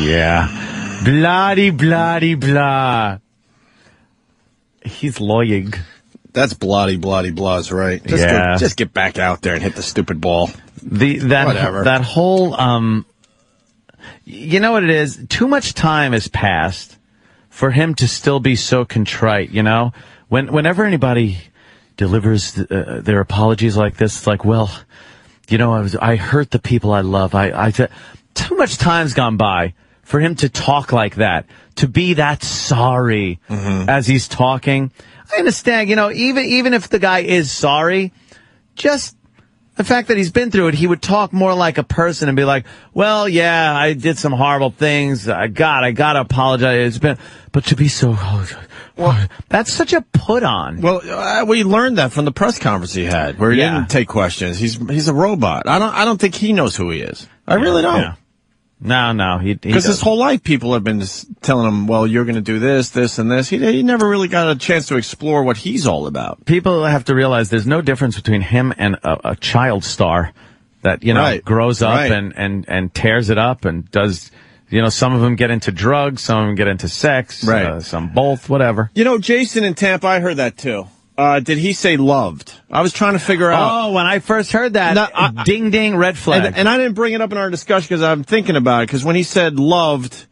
Yeah. Blah-de, blah-de, blah. He's loyig. That's bloody, blah's right. Just get back out there and hit the stupid ball. Whatever. That whole, you know what it is? Too much time has passed for him to still be so contrite, Whenever anybody delivers their apologies like this, it's like, well, I hurt the people I love. Too much time's gone by for him to talk like that, to be that sorry as he's talking. I understand, even if the guy is sorry, just the fact that he's been through it, he would talk more like a person and be like, well, yeah, I did some horrible things. I gotta apologize. But to be so, that's such a put on. Well, we learned that from the press conference he had, where he didn't take questions. He's a robot. I don't think he knows who he is. I really don't. Yeah. No, because his whole life people have been just telling him, well, you're going to do this, this, and this. He never really got a chance to explore what he's all about. People have to realize there's no difference between him and a child star that, grows up and tears it up and does, some of them get into drugs, some of them get into sex, some both, whatever. Jason in Tampa, I heard that too. Did he say loved? I was trying to figure out. Oh, when I first heard that, ding, ding, red flag. And I didn't bring it up in our discussion because I'm thinking about it. Because when he said loved,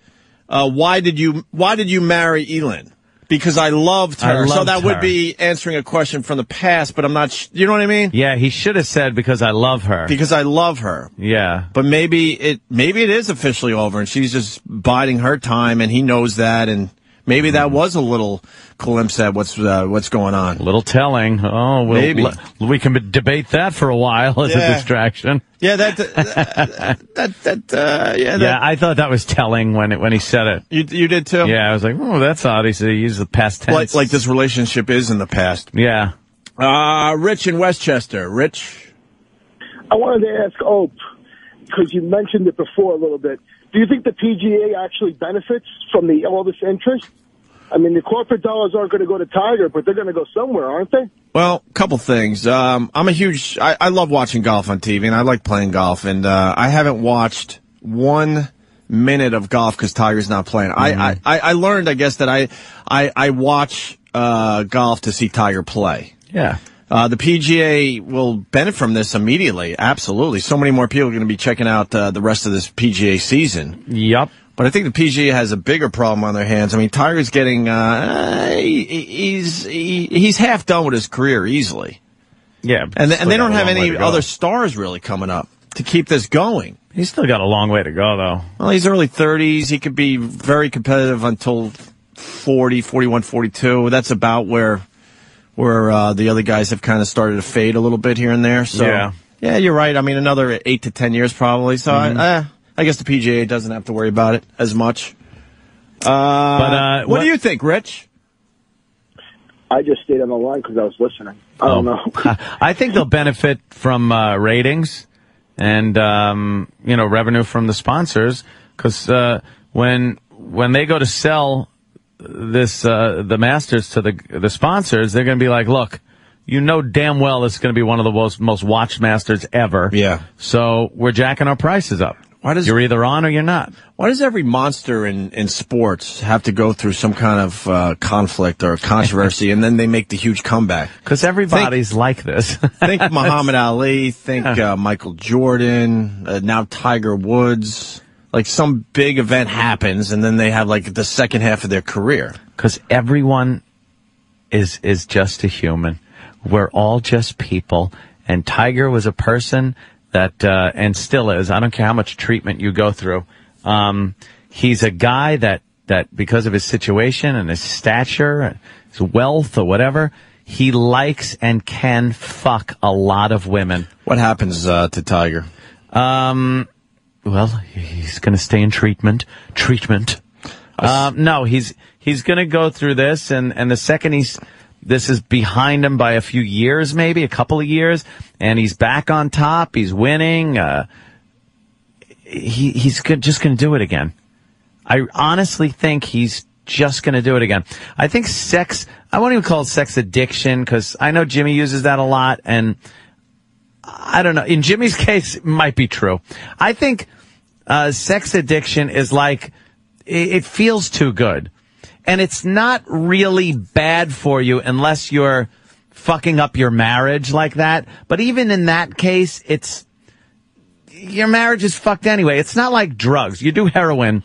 why did you marry Elin? Because I loved her. So that would be answering a question from the past, but I'm not, you know what I mean? Yeah, he should have said because I love her. Because I love her. Yeah. But maybe it is officially over and she's just biding her time and he knows that and maybe that was a little glimpse at what's going on. A little telling. Oh, maybe we can debate that for a while as a distraction. Yeah, yeah, I thought that was telling when he said it. You did too? Yeah, I was like, oh, that's odd. He used the past tense. Like this relationship is in the past. Yeah. Rich in Westchester. Rich? I wanted to ask Ope, because you mentioned it before a little bit. Do you think the PGA actually benefits from all this interest? I mean, the corporate dollars aren't going to go to Tiger, but they're going to go somewhere, aren't they? Well, a couple things. I love watching golf on TV, and I like playing golf, and I haven't watched 1 minute of golf because Tiger's not playing. I learned, I guess, that I watch golf to see Tiger play. Yeah. The PGA will benefit from this immediately. Absolutely. So many more people are going to be checking out the rest of this PGA season. Yep. But I think the PGA has a bigger problem on their hands. I mean, Tiger's getting, he's half done with his career easily. Yeah. And they don't have any other stars really coming up to keep this going. He's still got a long way to go, though. Well, he's early 30s. He could be very competitive until 40, 41, 42. That's about where the other guys have kind of started to fade a little bit here and there. So, yeah, you're right. I mean, another 8 to 10 years probably. So, I guess the PGA doesn't have to worry about it as much. But what do you think, Rich? I just stayed on the line because I was listening. I don't know. I think they'll benefit from ratings and revenue from the sponsors, because when they go to sell this the Masters to the sponsors, they're going to be like, look, damn well it's going to be one of the most watched Masters ever. Yeah. So we're jacking our prices up. You're either on or you're not. Why does every monster in sports have to go through some kind of conflict or controversy, and then they make the huge comeback? Because everybody's like this. Think Muhammad Ali, think Michael Jordan, now Tiger Woods. Like some big event happens, and then they have like the second half of their career. Because everyone is just a human. We're all just people. And Tiger was a person that, and still is. I don't care how much treatment you go through. He's a guy that because of his situation and his stature, his wealth or whatever, he likes and can fuck a lot of women. What happens to Tiger? Well, he's going to stay in treatment. No, he's going to go through this, and the second this is behind him by a few years, maybe a couple of years, and he's back on top. He's winning. He's just going to do it again. I honestly think he's just going to do it again. I think I won't even call it sex addiction, because I know Jimmy uses that a lot, and I don't know. In Jimmy's case, it might be true. I think sex addiction is like, it feels too good. And it's not really bad for you unless you're fucking up your marriage like that. But even in that case, your marriage is fucked anyway. It's not like drugs. You do heroin,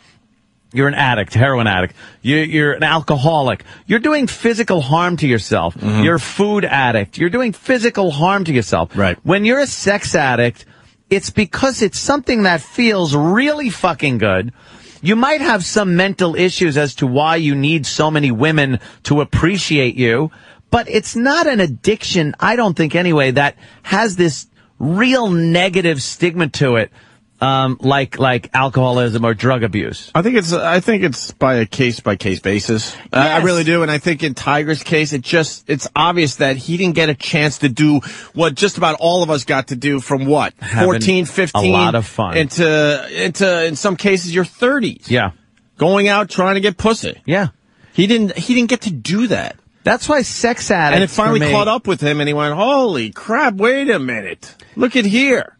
you're an addict, heroin addict. You're an alcoholic. You're doing physical harm to yourself. Mm-hmm. You're a food addict. You're doing physical harm to yourself. Right. When you're a sex addict, it's because it's something that feels really fucking good. You might have some mental issues as to why you need so many women to appreciate you, but it's not an addiction, I don't think anyway, that has this real negative stigma to it, like alcoholism or drug abuse. I think it's by a case basis. Yes. I really do, and I think in Tiger's case, it's obvious that he didn't get a chance to do what just about all of us got to do from 14, 15, a lot of fun into in some cases your 30s. Yeah, going out trying to get pussy. Yeah, he didn't get to do that. That's why sex addicts. And it finally caught up with him, and he went, "Holy crap! Wait a minute! Look at here."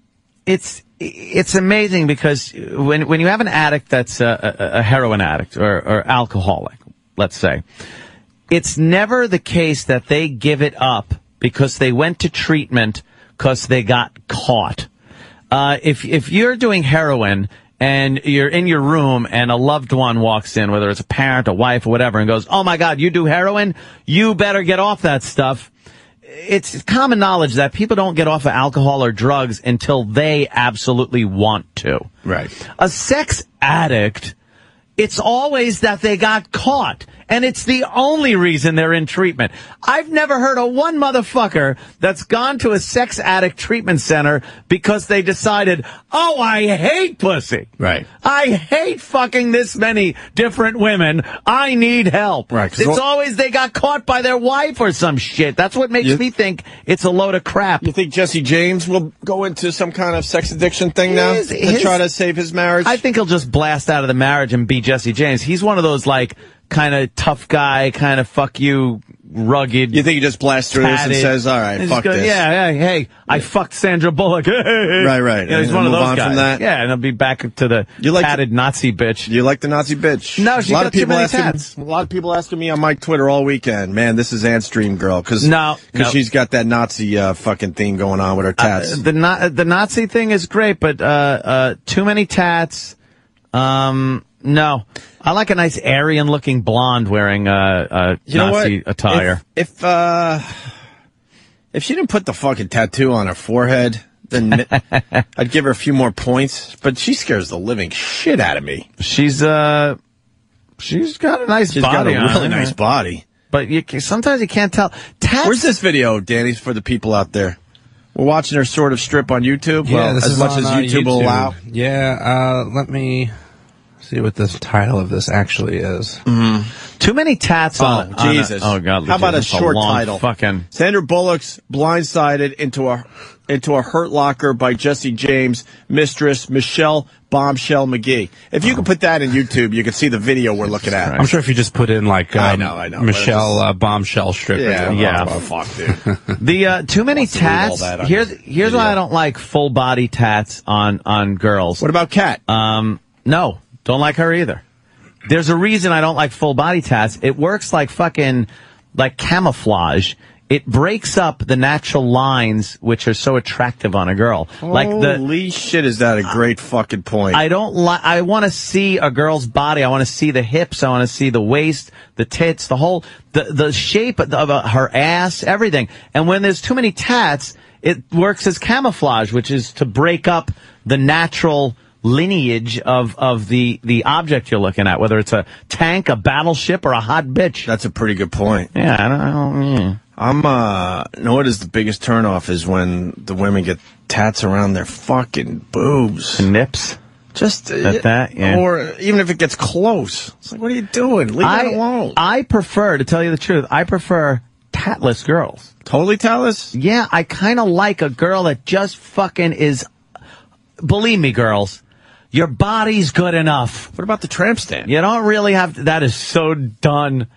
It's amazing, because when you have an addict that's a heroin addict or alcoholic, let's say, it's never the case that they give it up because they went to treatment because they got caught. If you're doing heroin and you're in your room and a loved one walks in, whether it's a parent, a wife, or whatever, and goes, "Oh my God, you do heroin? You better get off that stuff." It's common knowledge that people don't get off of alcohol or drugs until they absolutely want to. Right. A sex addict, it's always that they got caught. And it's the only reason they're in treatment. I've never heard of one motherfucker that's gone to a sex addict treatment center because they decided, oh, I hate pussy. Right. I hate fucking this many different women. I need help. Right. It's always they got caught by their wife or some shit. That's what makes me think it's a load of crap. You think Jesse James will go into some kind of sex addiction thing now to try to save his marriage? I think he'll just blast out of the marriage and be Jesse James. He's one of those, like, kind of tough guy, kind of fuck you, rugged. You think he just blasts through this and says, all right, fuck this. Yeah, hey, I fucked Sandra Bullock. Right. He's one of those guys. From that. Yeah, and he'll be back to the padded Nazi bitch. You like the Nazi bitch? No, she got too many tats. A lot of people asking me on my Twitter all weekend, man, this is Ant's dream girl. Because she's got that Nazi fucking thing going on with her tats. The Nazi thing is great, but too many tats. No. I like a nice Aryan-looking blonde wearing Nazi attire. If she didn't put the fucking tattoo on her forehead, then I'd give her a few more points. But she scares the living shit out of me. She's got a nice body. She's got a really nice body. But sometimes you can't tell. Where's this video, Danny, for the people out there? We're watching her sort of strip on YouTube. Yeah, well, as much as YouTube will allow. Yeah, let me... See what the title of this actually is. Too many tats on it. Jesus. Oh, God. How about a that's short long title? Fucking. Sandra Bullock's blindsided into a Hurt Locker by Jesse James, Mistress Michelle Bombshell McGee. If you could put that in YouTube, you could see the video we're looking at. I'm sure if you just put in like I know. Michelle Bombshell stripper. Yeah. Fuck, dude. The too many tats. Here's why I don't like full body tats on girls. What about Kat? No, don't like her either. There's a reason I don't like full body tats. It works like fucking like camouflage. It breaks up the natural lines which are so attractive on a girl. Holy shit, is that a great fucking point? I want to see a girl's body. I want to see the hips. I want to see the waist, the tits, the shape of her ass, everything. And when there's too many tats, it works as camouflage, which is to break up the natural lineage of the object you're looking at, whether it's a tank, a battleship, or a hot bitch. That's a pretty good point. Yeah, I don't know what is the biggest turnoff is when the women get tats around their fucking boobs. Nips. Just that, yeah. Or even if it gets close. It's like, what are you doing? Leave it alone. I prefer, to tell you the truth, tatless girls. Totally tatless? Yeah, I kind of like a girl that just fucking is. Believe me, girls, your body's good enough. What about the tramp stamp? You don't really have to. That is so done.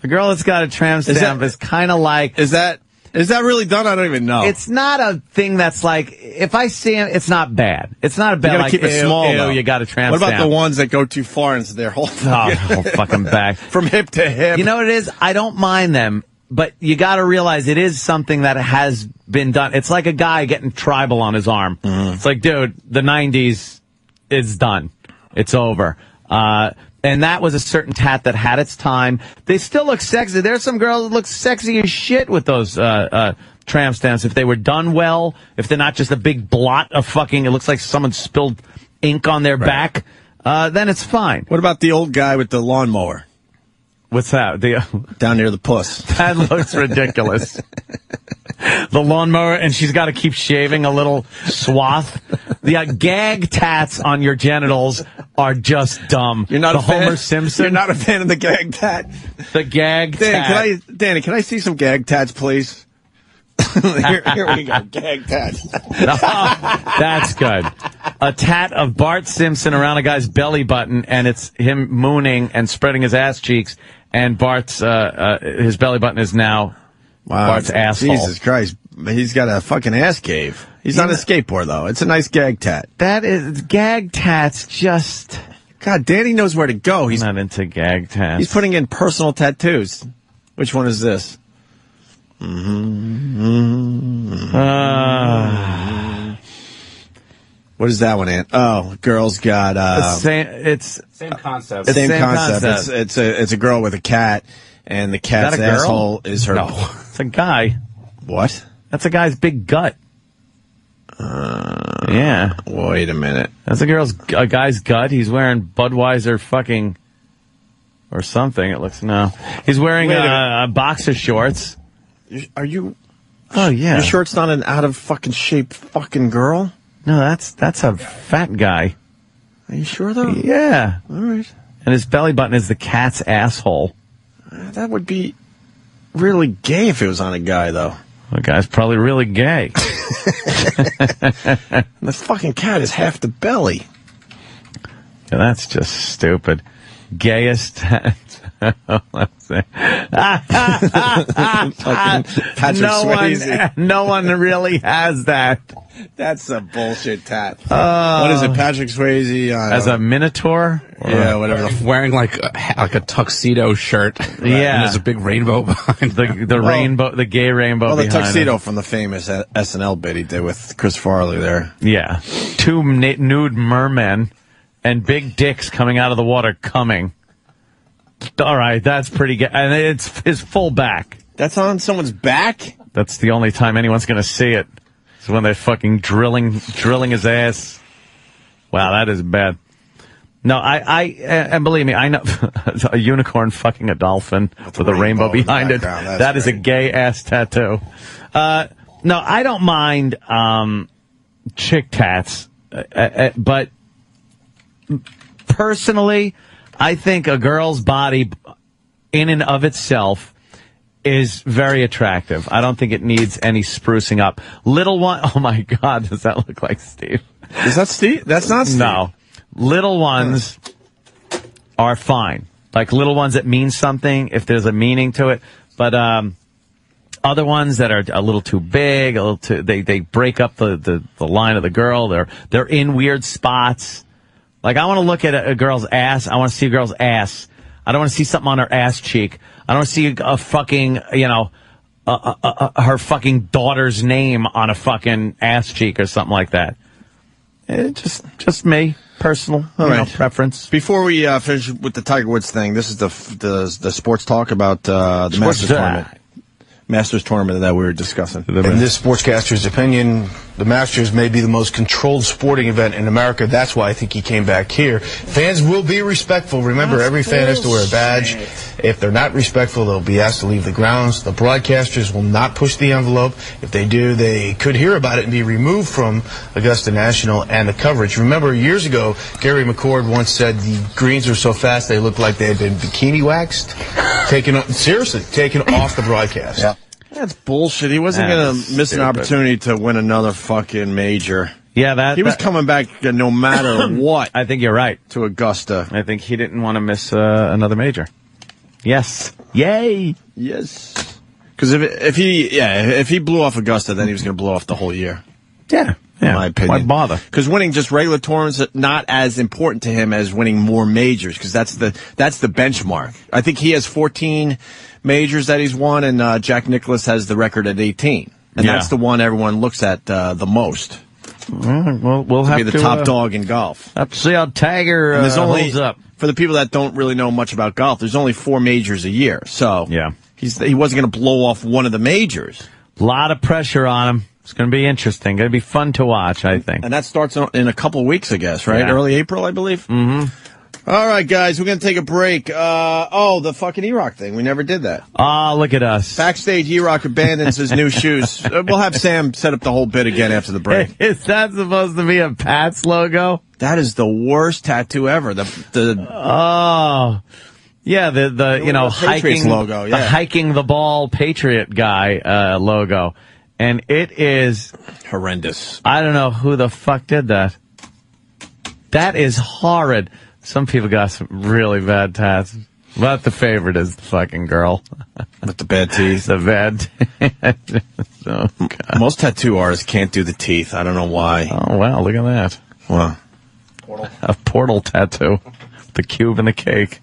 A girl that's got a tramp stamp is kind of like. Is that really done? I don't even know. It's not a thing that's like, if I see him, it's not bad. It's not a bad, you gotta like, keep it small, though. You got a tramp stamp. What about the ones that go too far into their whole fucking back? From hip to hip. You know what it is? I don't mind them, but you gotta realize it is something that has been done. It's like a guy getting tribal on his arm. It's like, dude, the 90s is done. It's over. And that was a certain tat that had its time. They still look sexy. There's some girls that look sexy as shit with those tramp stamps. If they were done well, if they're not just a big blot of fucking, it looks like someone spilled ink on their back, then it's fine. What about the old guy with the lawnmower? What's that? Down near the puss. That looks ridiculous. The lawnmower, and she's got to keep shaving a little swath. The gag tats on your genitals are just dumb. You're not the a fan? Homer Simpson. You're not a fan of the gag tat? The gag tat. Danny, can I see some gag tats, please? here we go. Gag tat. That's good. A tat of Bart Simpson around a guy's belly button, and it's him mooning and spreading his ass cheeks, and Bart's his belly button is now Bart's asshole. Jesus Christ. He's got a fucking ass cave. He's on a skateboard, though. It's a nice gag tat. That is, gag tats just... God, Danny knows where to go. He's not into gag tats. He's putting in personal tattoos. Which one is this? What is that one, Ant? Oh, girl's got same concept. Same concept. It's a girl with a cat, and the cat's asshole is her. No, it's a guy. What? That's a guy's big gut. Yeah. Wait a minute. That's a guy's gut. He's wearing Budweiser fucking or something. It looks He's wearing boxer shorts. Are you? Oh yeah. You sure it's not an out of fucking shape fucking girl? No, that's a fat guy. Are you sure though? Yeah. All right. And his belly button is the cat's asshole. That would be really gay if it was on a guy, though. The guy's probably really gay. The fucking cat is half the belly. Yeah, that's just stupid. Gayest. Let's see. No one really has that. That's a bullshit tat. What is it, Patrick Swayze? As a minotaur? Yeah, whatever. Wearing like a tuxedo shirt. Yeah. And there's a big rainbow behind the gay rainbow behind the tuxedo it. From the famous SNL bit he did with Chris Farley there. Yeah. Two nude mermen and big dicks coming out of the water coming. All right, that's pretty good. And it's his full back. That's on someone's back? That's the only time anyone's going to see it. Is when they're fucking drilling his ass. Wow, that is bad. No, and believe me, I know a unicorn fucking a dolphin with a rainbow behind it. That is a gay ass tattoo. No, I don't mind chick tats, but personally, I think a girl's body in and of itself is very attractive. I don't think it needs any sprucing up. Little one, oh my God, does that look like Steve? Is that Steve? That's not Steve. No. Little ones are fine. Like little ones that mean something, if there's a meaning to it. But other ones that are a little too big, a little too, they break up the line of the girl. They're in weird spots. Like I want to look at a girl's ass. I want to see a girl's ass. I don't want to see something on her ass cheek. I don't want to see a fucking, her fucking daughter's name on a fucking ass cheek or something like that. Just me, personal, preference. Before we finish with the Tiger Woods thing, this is the sports talk about the Masters tournament. Masters tournament that we were discussing. In this sportscaster's opinion, the Masters may be the most controlled sporting event in America. That's why I think he came back here. Fans will be respectful. Remember, every fan has to wear a badge. If they're not respectful, they'll be asked to leave the grounds. The broadcasters will not push the envelope. If they do, they could hear about it and be removed from Augusta National and the coverage. Remember, years ago, Gary McCord once said the greens were so fast they looked like they had been bikini waxed. Taken off the broadcast. Yeah. That's bullshit. He wasn't going to miss an opportunity to win another fucking major. Yeah, he was coming back no matter what. I think you're right. To Augusta. I think he didn't want to miss another major. Yes. Yay. Yes. Because if he blew off Augusta, then he was going to blow off the whole year. Yeah. In my opinion. Why bother? Because winning just regular tournaments is not as important to him as winning more majors, because that's the benchmark. I think he has 14 majors that he's won, and Jack Nicklaus has the record at 18. And that's the one everyone looks at the most. Well, we'll have to be the top dog in golf. Have to see how Tiger holds up. For the people that don't really know much about golf, there's only 4 majors a year. So he wasn't going to blow off one of the majors. A lot of pressure on him. It's going to be interesting. Going to be fun to watch, I think. And that starts in a couple of weeks, I guess, right? Yeah. Early April, I believe. Mm-hmm. All right, guys, we're going to take a break. The fucking E-Rock thing. We never did that. Look at us. Backstage, E-Rock abandons his new shoes. We'll have Sam set up the whole bit again after the break. Is that supposed to be a Pats logo? That is the worst tattoo ever. Yeah, the hiking logo, the hiking the ball Patriot guy logo. And it is horrendous. I don't know who the fuck did that. That is horrid. Some people got some really bad tats. But the favorite is the fucking girl. With the bad teeth. The bad teeth. Most tattoo artists can't do the teeth. I don't know why. Oh, wow, look at that. Wow. A portal tattoo. The cube and the cake.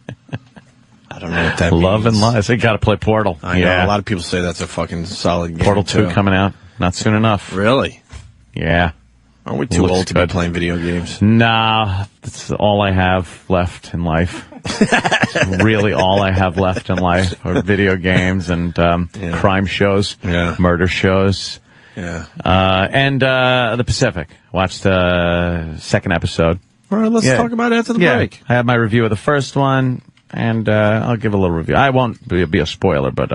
I don't know what that means. Love and lies. They got to play Portal. I know. A lot of people say that's a fucking solid game. Portal 2 coming out. Not soon enough. Really? Yeah. Aren't we too old to be playing video games? Nah. That's all I have left in life. Really all I have left in life are video games and crime shows, murder shows. Yeah. And The Pacific. Watched the second episode. All right, let's talk about it after the break. I had my review of the first one. And I'll give a little review. I won't be a spoiler, but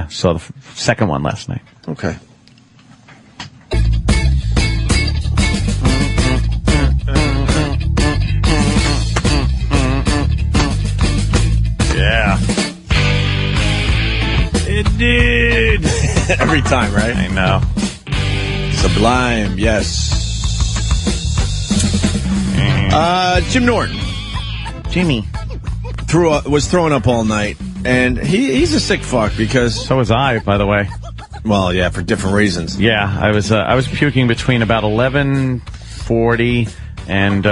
saw the second one last night. Okay. Yeah. It did. Every time, right? I know. Sublime, yes. Jim Norton. Jimmy. Was throwing up all night, and he's a sick fuck because... So was I, by the way. Well, yeah, for different reasons. Yeah, I was puking between about 11:40 and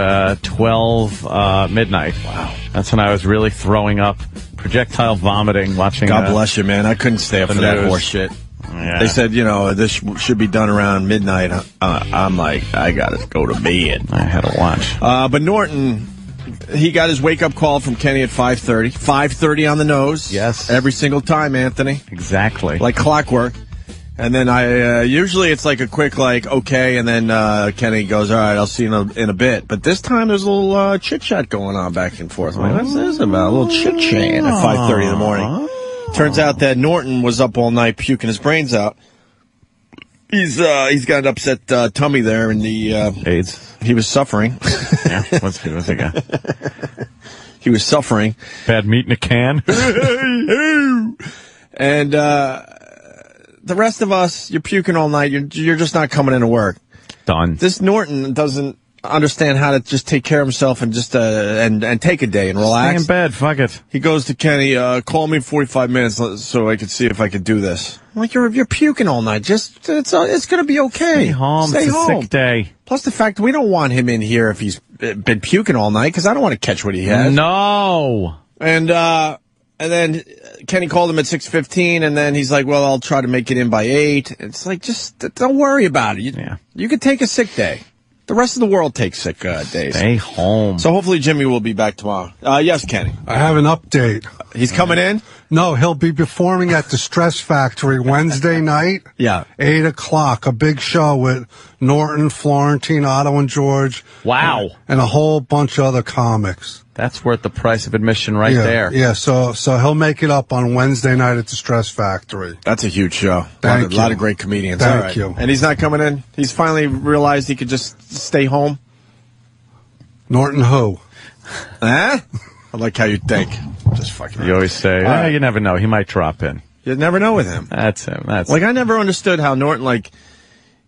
12 midnight. Wow. That's when I was really throwing up, projectile vomiting, watching... God bless you, man. I couldn't stay up for that horse shit. Yeah. They said, this should be done around midnight. I'm like, I gotta go to bed. I had to watch. But Norton... He got his wake-up call from Kenny at 5:30. 5:30 on the nose. Yes. Every single time, Anthony. Exactly. Like clockwork. And then usually it's like a quick, okay, and then Kenny goes, all right, I'll see you in a bit. But this time there's a little chit-chat going on back and forth. I'm like, what's this about? A little chit-chat at 5:30 in the morning. Turns out that Norton was up all night puking his brains out. He's got an upset tummy there, and the AIDS. He was suffering. Yeah, what's he got? He was suffering. Bad meat in a can. And the rest of us, you're puking all night. You're just not coming into work. Done. This Norton doesn't understand how to just take care of himself and just and take a day and relax. Stay in bed. Fuck it. He goes to Kenny. Call me in 45 minutes so I could see if I could do this. I'm like, you're puking all night. Just it's gonna be okay. Stay home. Stay it's home. a sick day. Plus the fact we don't want him in here if he's been puking all night because I don't want to catch what he has. No. And then Kenny called him at 6:15, and then he's like, well, I'll try to make it in by 8. It's like, just don't worry about it. You could take a sick day. The rest of the world takes sick days. Stay home. So hopefully Jimmy will be back tomorrow. Yes, Kenny. I have an update. He's coming in? No, he'll be performing at the Stress Factory Wednesday night. Yeah. 8 o'clock. A big show with Norton, Florentine, Otto, and George. Wow. And a whole bunch of other comics. That's worth the price of admission right there. Yeah, so he'll make it up on Wednesday night at the Stress Factory. That's a huge show. A lot of great comedians. Thank you. And he's not coming in? He's finally realized he could just stay home? Norton who? Huh? I like how you think. Just fucking. You always say, you never know. He might drop in. You never know with him. That's him. That's like, I never understood how Norton, like,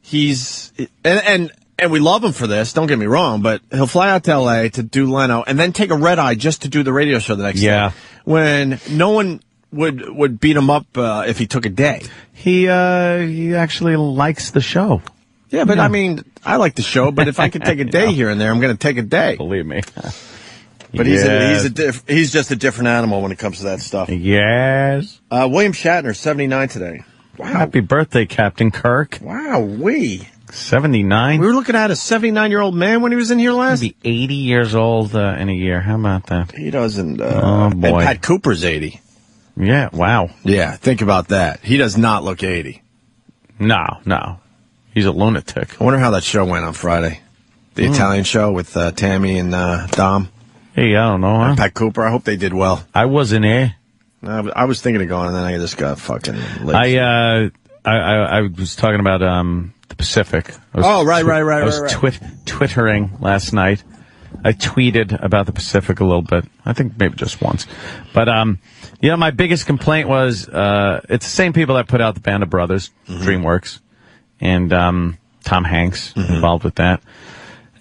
he's and we love him for this, don't get me wrong, but he'll fly out to L.A. to do Leno and then take a red eye just to do the radio show the next day. When no one would beat him up if he took a day. He actually likes the show. Yeah, but I mean, I like the show, but if I could take a day here and there, I'm going to take a day. Believe me. But he's just a different animal when it comes to that stuff. Yes. William Shatner, 79 today. Wow. Happy birthday, Captain Kirk. Wow, 79. We were looking at a 79-year-old man when he was in here last. He'll be 80 years old in a year. How about that? He doesn't. Oh, boy. And Pat Cooper's 80. Yeah, wow. Yeah, think about that. He does not look 80. No. He's a lunatic. I wonder how that show went on Friday. The Italian show with Tammy and Dom. Hey, I don't know. Huh? Pat Cooper. I hope they did well. I wasn't there. I was thinking of going, and then I just got fucking lit. I was talking about the Pacific. Right. I was twittering last night. I tweeted about the Pacific a little bit. I think maybe just once. But, my biggest complaint was, it's the same people that put out the Band of Brothers, DreamWorks, and Tom Hanks involved with that.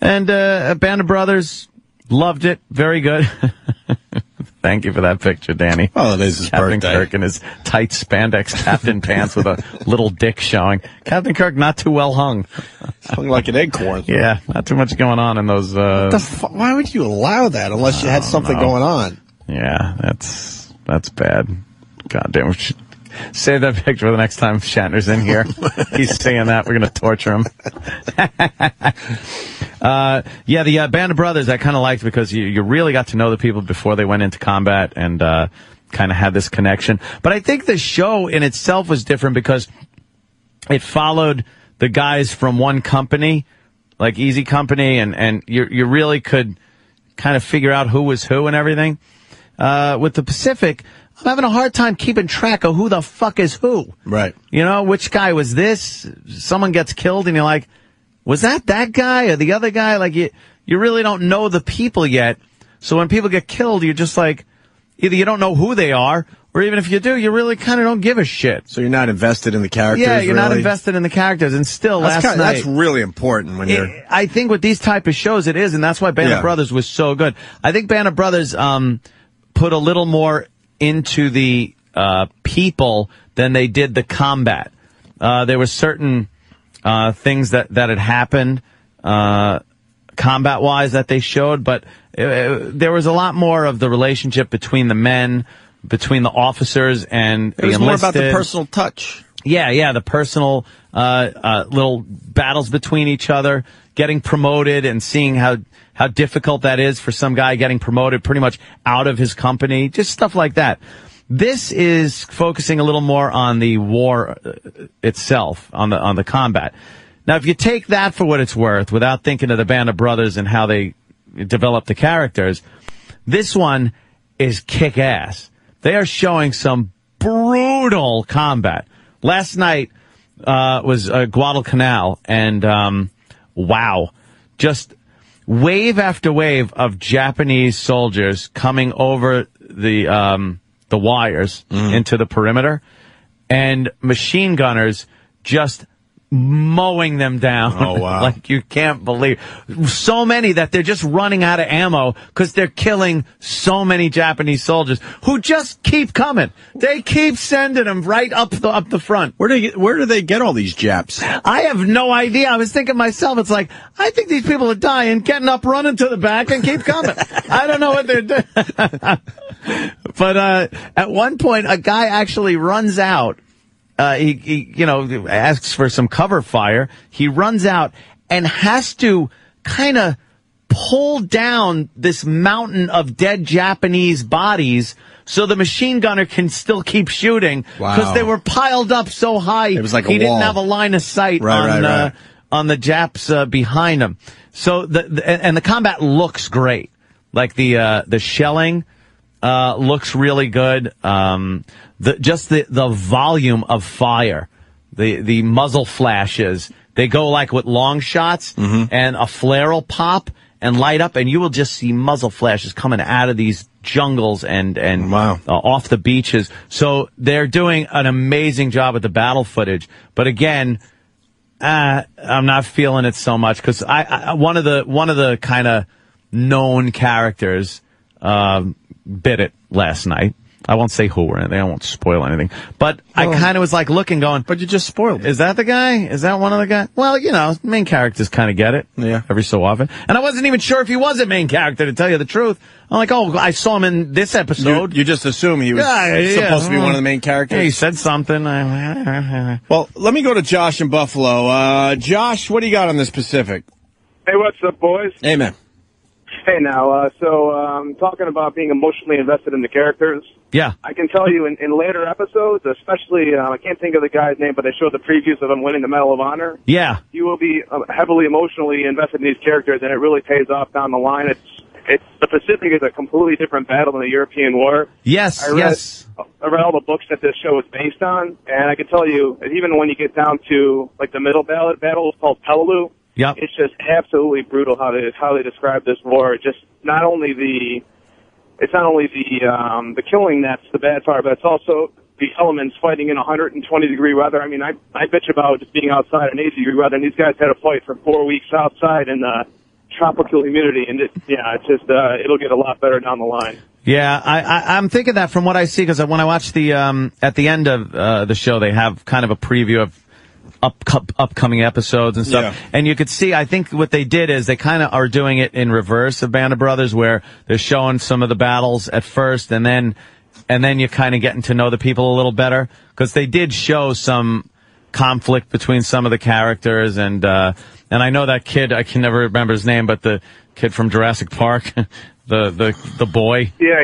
And Band of Brothers loved it. Very good. Thank you for that picture, Danny. Oh, it is his Captain birthday. Kirk in his tight spandex captain pants with a little dick showing. Captain Kirk not too well hung. Hung like an acorn. Yeah, not too much going on in those. Why would you allow that unless you had something going on? Yeah, that's bad. God damn, we should save that picture for the next time Shatner's in here. He's saying that. We're going to torture him. The Band of Brothers I kind of liked because you really got to know the people before they went into combat and kind of had this connection. But I think the show in itself was different because it followed the guys from one company, like Easy Company, and you really could kind of figure out who was who and everything. With the Pacific, I'm having a hard time keeping track of who the fuck is who. Right. You know, which guy was this? Someone gets killed and you're like, was that guy or the other guy? Like, you really don't know the people yet. So when people get killed, you're just like, either you don't know who they are, or even if you do, you really kind of don't give a shit. So you're not invested in the characters? Yeah, you're not invested in the characters. And still, last night... That's really important when you're... I think with these type of shows, it is, and that's why Band of Brothers was so good. I think Band of Brothers put a little more into the people than they did the combat. There were certain... things that had happened combat-wise that they showed, but there was a lot more of the relationship between the men, between the officers, and the enlisted. It was more about the personal touch. Yeah, the personal little battles between each other, getting promoted and seeing how difficult that is for some guy getting promoted pretty much out of his company, just stuff like that. This is focusing a little more on the war itself, on the combat. Now, if you take that for what it's worth, without thinking of the Band of Brothers and how they develop the characters, this one is kick-ass. They are showing some brutal combat. Last night, Guadalcanal, and wow, just wave after wave of Japanese soldiers coming over the wires into the perimeter, and machine gunners just mowing them down. Oh, wow. Like you can't believe. So many that they're just running out of ammo because they're killing so many Japanese soldiers who just keep coming. They keep sending them right up the front. Where do they get all these Japs? I have no idea. I was thinking myself, it's like, I think these people are dying, getting up, running to the back, and keep coming. I don't know what they're doing. But at one point, a guy actually runs out. He asks for some cover fire. He runs out and has to kind of pull down this mountain of dead Japanese bodies so the machine gunner can still keep shooting because they were piled up so high. It was like he a didn't wall. have a line of sight on the Japs behind him. So the combat looks great. Like the shelling looks really good. The volume of fire, the muzzle flashes, they go like with long shots, and a flare will pop and light up, and you will just see muzzle flashes coming out of these jungles and off the beaches. So they're doing an amazing job with the battle footage. But again, I'm not feeling it so much because one of the kind of known characters bit it last night. I won't say who or anything. I won't spoil anything. But I kind of was like looking, going, but you just spoiled it. Is that the guy? Is that one of the guys? Well, main characters kind of get it. Yeah. Every so often. And I wasn't even sure if he was a main character, to tell you the truth. I'm like, I saw him in this episode. You just assume he was supposed to be one of the main characters? Yeah, he said something. Well, let me go to Josh in Buffalo. Josh, what do you got on this Pacific? Hey, what's up, boys? Hey, man. Hey, now, talking about being emotionally invested in the characters. Yeah. I can tell you in later episodes, especially, I can't think of the guy's name, but they showed the previews of him winning the Medal of Honor. Yeah. You will be heavily emotionally invested in these characters, and it really pays off down the line. The Pacific is a completely different battle than the European War. Yes, I read all the books that this show is based on, and I can tell you, even when you get down to, like, the middle battle called Peleliu, yep. It's just absolutely brutal how they describe this war. Just not only the killing that's the bad part, but it's also the elements fighting in 120-degree weather. I mean, I bitch about just being outside in 80-degree weather, and these guys had to fight for 4 weeks outside in tropical humidity, and it'll get a lot better down the line. Yeah, I'm thinking that from what I see, because when I watch the at the end of the show, they have kind of a preview of upcoming episodes and stuff. Yeah. And you could see, I think what they did is they kind of are doing it in reverse of Band of Brothers, where they're showing some of the battles at first, and then you're kind of getting to know the people a little better, because they did show some conflict between some of the characters, and I know that kid, I can never remember his name, but the kid from Jurassic Park, the boy. Yeah,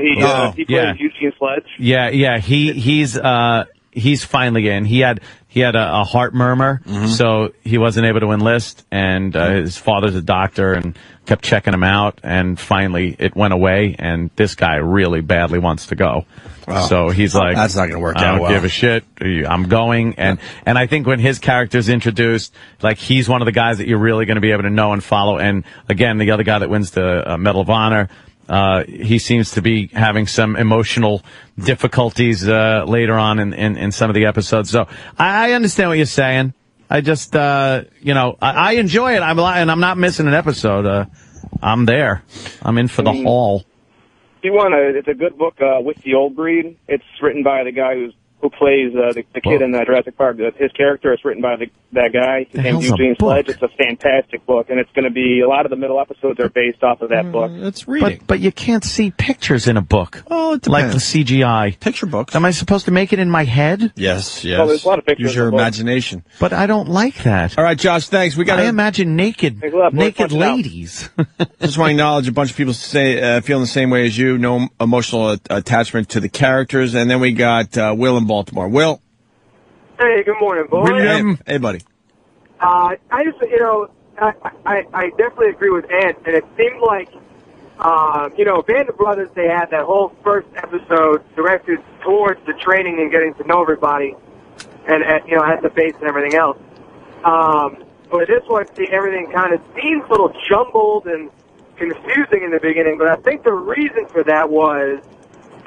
he plays Eugene Sledge. Yeah, he's finally in. He had a heart murmur, so he wasn't able to enlist, and his father's a doctor and kept checking him out, and finally it went away, and this guy really badly wants to go. Wow. So he's like, that's not going to work out well. I don't well. give a shit. I'm going. And I think when his character's introduced, like, he's one of the guys that you're really going to be able to know and follow. And again, the other guy that wins the Medal of Honor, he seems to be having some emotional difficulties later on in some of the episodes. So I understand what you're saying. I just, I enjoy it. I'm not missing an episode. I'm there. I'm in for the haul. It's a good book, With the Old Breed. It's written by the guy who plays the kid in Jurassic Park. His character is written by that guy. His name's Eugene Sledge. It's a fantastic book, and it's going to be, a lot of the middle episodes are based off of that book. It's reading. But you can't see pictures in a book. Oh, it like depends. the CGI. Picture books. Am I supposed to make it in my head? Yes. Well, there's a lot of pictures. Use your in the book. imagination. But I don't like that. All right, Josh, thanks. I imagine naked ladies. Just want to acknowledge a bunch of people feeling the same way as you. No emotional attachment to the characters. And then we got Will in Baltimore. Will. Hey, good morning, boys. William. Hey, buddy. I just, I definitely agree with Ed, and it seemed like, Band of Brothers, they had that whole first episode directed towards the training and getting to know everybody. and at the base and everything else. But this one, everything kind of seems a little jumbled and confusing in the beginning. But I think the reason for that was,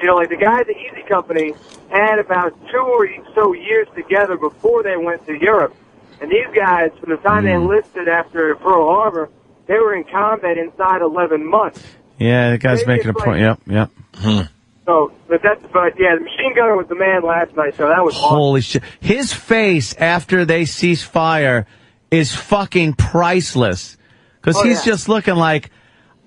like the guy at the Easy Company had about 2 or so years together before they went to Europe. And these guys, from the time they enlisted after Pearl Harbor, they were in combat inside 11 months. Yeah, the guy's making a point. Yep. So, but yeah, the machine gunner was the man last night, so that was holy shit. His face after they cease fire is fucking priceless. Because he's just looking like,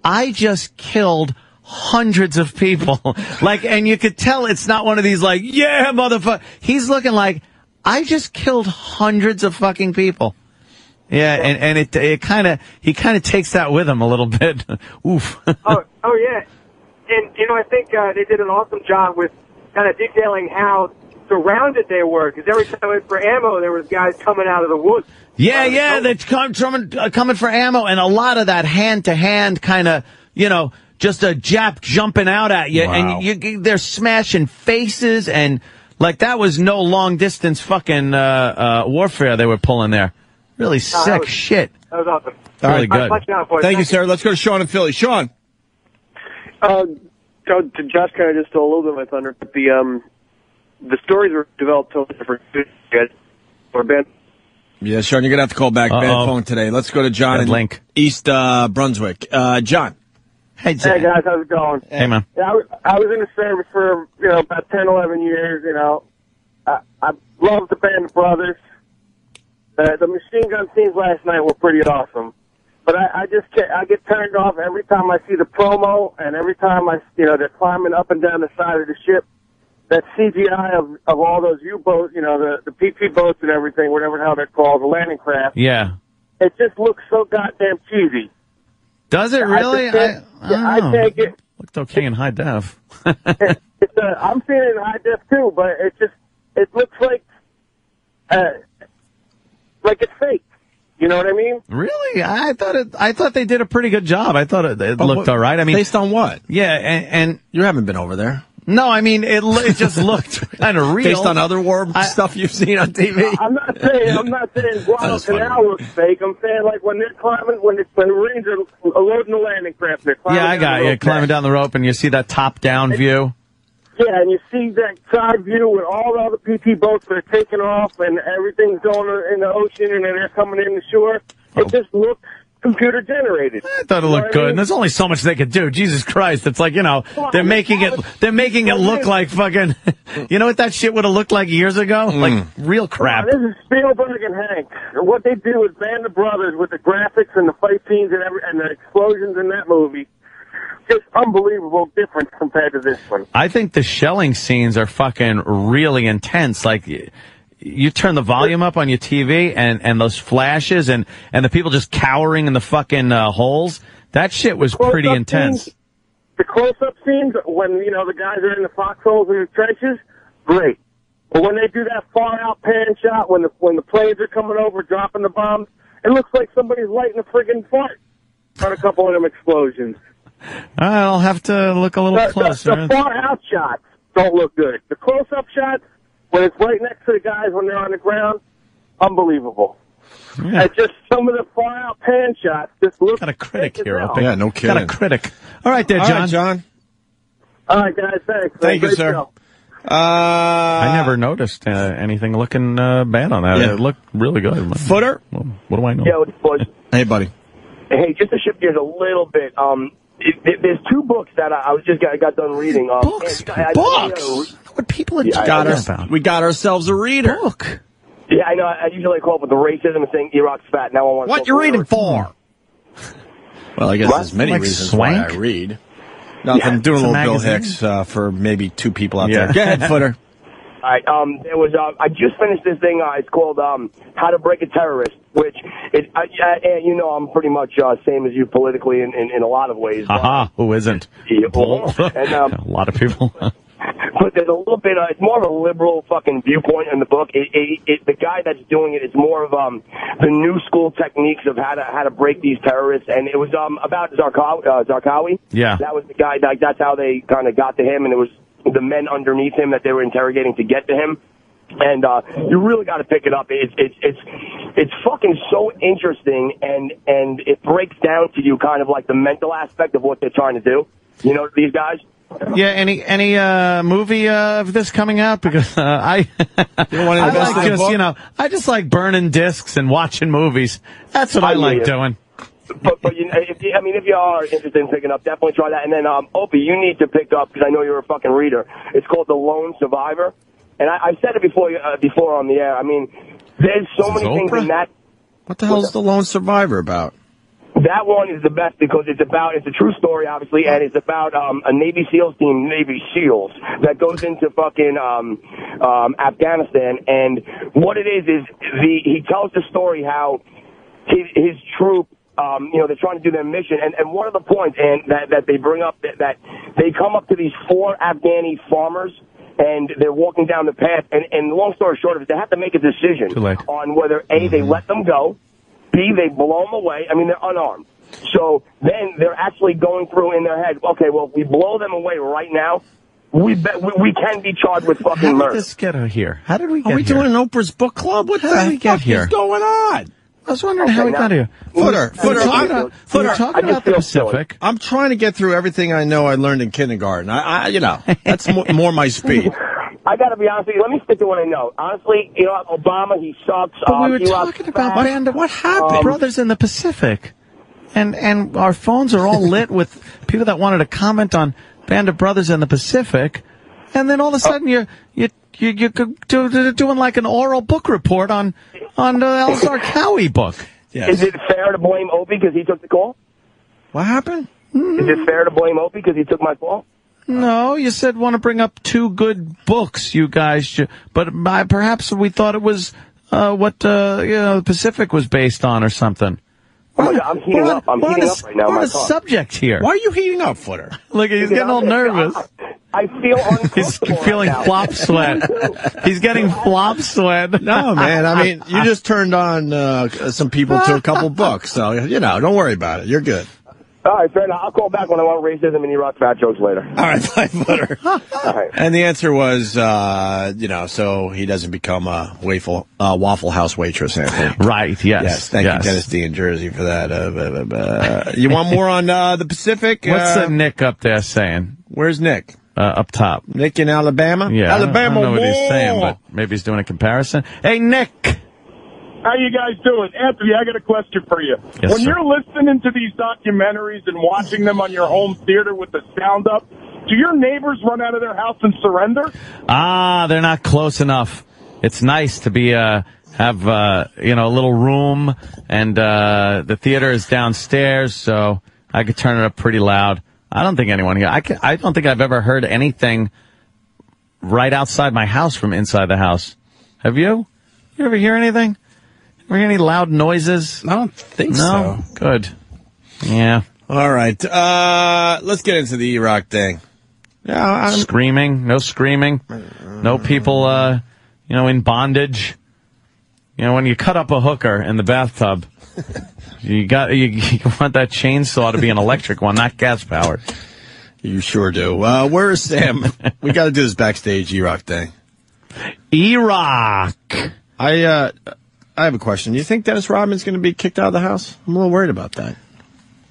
I just killed hundreds of people. And you could tell it's not one of these yeah, motherfucker. He's looking like, I just killed hundreds of fucking people. Yeah, and he kind of takes that with him a little bit. Oof. oh yeah. And, I think they did an awesome job with kind of detailing how surrounded they were. Because every time they went for ammo, there was guys coming out of the woods. Yeah, that's coming for ammo. And a lot of that hand-to-hand kind of, just a Jap jumping out at you. Wow. And they're smashing faces. And, that was no long-distance fucking warfare they were pulling there. Really sick shit. That was awesome. Really good. Thank you, sir. Let's go to Sean in Philly. Sean. Josh kind of just stole a little bit of my thunder, but the stories were developed totally different. Or Ben. Yeah, Sean, you're going to have to call back. Bad phone today. Let's go to John in East Brunswick. John. Hey, guys, how's it going? Hey, man. Yeah, I was in the service for, about 10, 11 years, I loved the Band of Brothers. The machine gun scenes last night were pretty awesome. But I get turned off every time I see the promo, and every time they're climbing up and down the side of the ship. That CGI of all those U-boats, the PP boats and everything, whatever the hell they're called, the landing craft. Yeah. It just looks so goddamn cheesy. Does it really? I take it. Looked okay in high def. I'm seeing it in high def too, but it looks like it's fake. You know what I mean? Really? I thought they did a pretty good job. I thought it looked all right. I mean, based on what? Yeah, and you haven't been over there. No, I mean it just looked kind of real. Based on other war stuff you've seen on TV. I'm not saying Guadalcanal looks fake. I'm saying when they're climbing, when the Marines are loading the landing craft, they're climbing. Yeah, I got you. Climbing down the rope, and you see that top-down view. Yeah, and you see that side view with all the other PT boats that are taking off, and everything's going in the ocean, and then they're coming in the shore. It just looks computer generated. I thought it looked good, and there's only so much they could do. Jesus Christ, it's they're making it look like fucking. You know what that shit would have looked like years ago? Like real crap. This is Spielberg and Hank. And what they do is Band of Brothers with the graphics and the fight scenes and the explosions in that movie. Just unbelievable difference compared to this one. I think the shelling scenes are fucking really intense. You turn the volume up on your TV and those flashes and the people just cowering in the fucking holes. That shit was pretty intense. The close-up scenes when, the guys are in the foxholes in the trenches, great. But when they do that far-out pan shot, when the planes are coming over, dropping the bombs, it looks like somebody's lighting a friggin' fart on a couple of them explosions. I'll have to look a little closer. The far-out shots don't look good. The close-up shots, when it's right next to the guys when they're on the ground, unbelievable. Yeah. And just some of the far-out pan shots just look... Got a critic here, Opie. Yeah, no kidding. Got a critic. All right there, John. All right, John. All right, guys, thanks. Thank you, sir. I never noticed anything looking bad on that. Yeah. It looked really good. Footer? Well, what do I know? Yo, boys. Hey, buddy. Hey, just to shift gears a little bit, there's two books that I just got done reading. Books? What people are talking about? We got ourselves a reader. Book. Yeah, I know. I usually call up with the racism and saying Iraq's fat. Now I want. What you reading for? Well, I guess there's many reasons why I read. Nothing. Yeah, Doing a little Bill magazine. Hicks for maybe two people out there. Go ahead, Footer. All right. There was. I just finished this thing. It's called "How to Break a Terrorist," which I'm pretty much same as you politically in a lot of ways. Who isn't? And a lot of people. But there's a little bit. It's more of a liberal fucking viewpoint in the book. The guy that's doing it is more of the new school techniques of how to break these terrorists. And it was about Zarqawi. Yeah, that was the guy. That's how they kind of got to him, and it was the men underneath him that they were interrogating to get to him. And you really got to pick it up. It's fucking so interesting, and it breaks down to you kind of like the mental aspect of what they're trying to do. You know, these guys. Yeah, any movie of this coming out? Because I just like burning discs and watching movies. That's what I like doing. But if you are interested in picking up, definitely try that. And then Opie, you need to pick up, because I know you're a fucking reader. It's called The Lone Survivor, and I said it before on the air. I mean, there's so many things in that. What the hell is The Lone Survivor about? That one is the best because it's a true story, obviously, and it's about a Navy SEALs team, Navy SEALs, that goes into fucking Afghanistan. And what it is he tells the story how his troop, they're trying to do their mission. And one of the points that they bring up, that they come up to these 4 Afghani farmers, and they're walking down the path. And the long story short of it, they have to make a decision on whether, A, they let them go, B, they blow them away. I mean, they're unarmed. So then they're actually going through in their head, okay, well, if we blow them away right now, we can be charged with fucking murder. How did this get here? How did we get here? Are we doing an Oprah's book club? What the fuck is going on? I was wondering how we got here. Footer, We're talking about the Pacific. I'm trying to get through everything I know I learned in kindergarten. That's more my speed. I got to be honest with you. Let me stick to what I know. Honestly, Obama, he sucks. But we were talking about what happened? Brothers in the Pacific. And our phones are all lit with people that wanted to comment on Band of Brothers in the Pacific. And then all of a sudden you're doing like an oral book report on the Elzar Cowie book. Yes. Is it fair to blame Opie because he took the call? What happened? Is it fair to blame Opie because he took my call? No, you said want to bring up 2 good books, you guys should, but perhaps we thought it was what the Pacific was based on or something. Oh my God, I'm heating up. I'm heating up right now. We're on a subject here. Why are you heating up, Footer? Look, he's getting all nervous. I feel uncomfortable. He's feeling flop sweat. He's getting flop sweat. No, man. I mean, you just turned on some people to a couple books, so don't worry about it. You're good. All right, fair enough. I'll call back when I want racism and Iraq fat jokes later. All right, bye, Footer. All right. And the answer was, so he doesn't become a Waffle House waitress, Anthony. Right, yes. Thank you, Dennis D. in Jersey, for that. You want more on the Pacific? What's Nick up there saying? Where's Nick? Up top. Nick in Alabama? Yeah, Alabama, I don't know what he's saying, but maybe he's doing a comparison. Hey, Nick! How you guys doing? Anthony, I got a question for you. Yes, when sir. you're listening to these documentaries and watching them on your home theater with the sound up, do your neighbors run out of their house and surrender? They're not close enough. It's nice to be have a little room, and the theater is downstairs, so I could turn it up pretty loud. I don't think anyone here. I don't think I've ever heard anything right outside my house from inside the house. Have you? You ever hear anything? Ever hear any loud noises? I don't think so. No? Good. Yeah. All right. Let's get into the Iraq thing. Yeah, screaming. No screaming. No people, in bondage. When you cut up a hooker in the bathtub, you want that chainsaw to be an electric one, not gas powered. You sure do. Where is Sam? We got to do this backstage Iraq thing. Iraq. I have a question. Do you think Dennis Rodman's going to be kicked out of the house? I'm a little worried about that.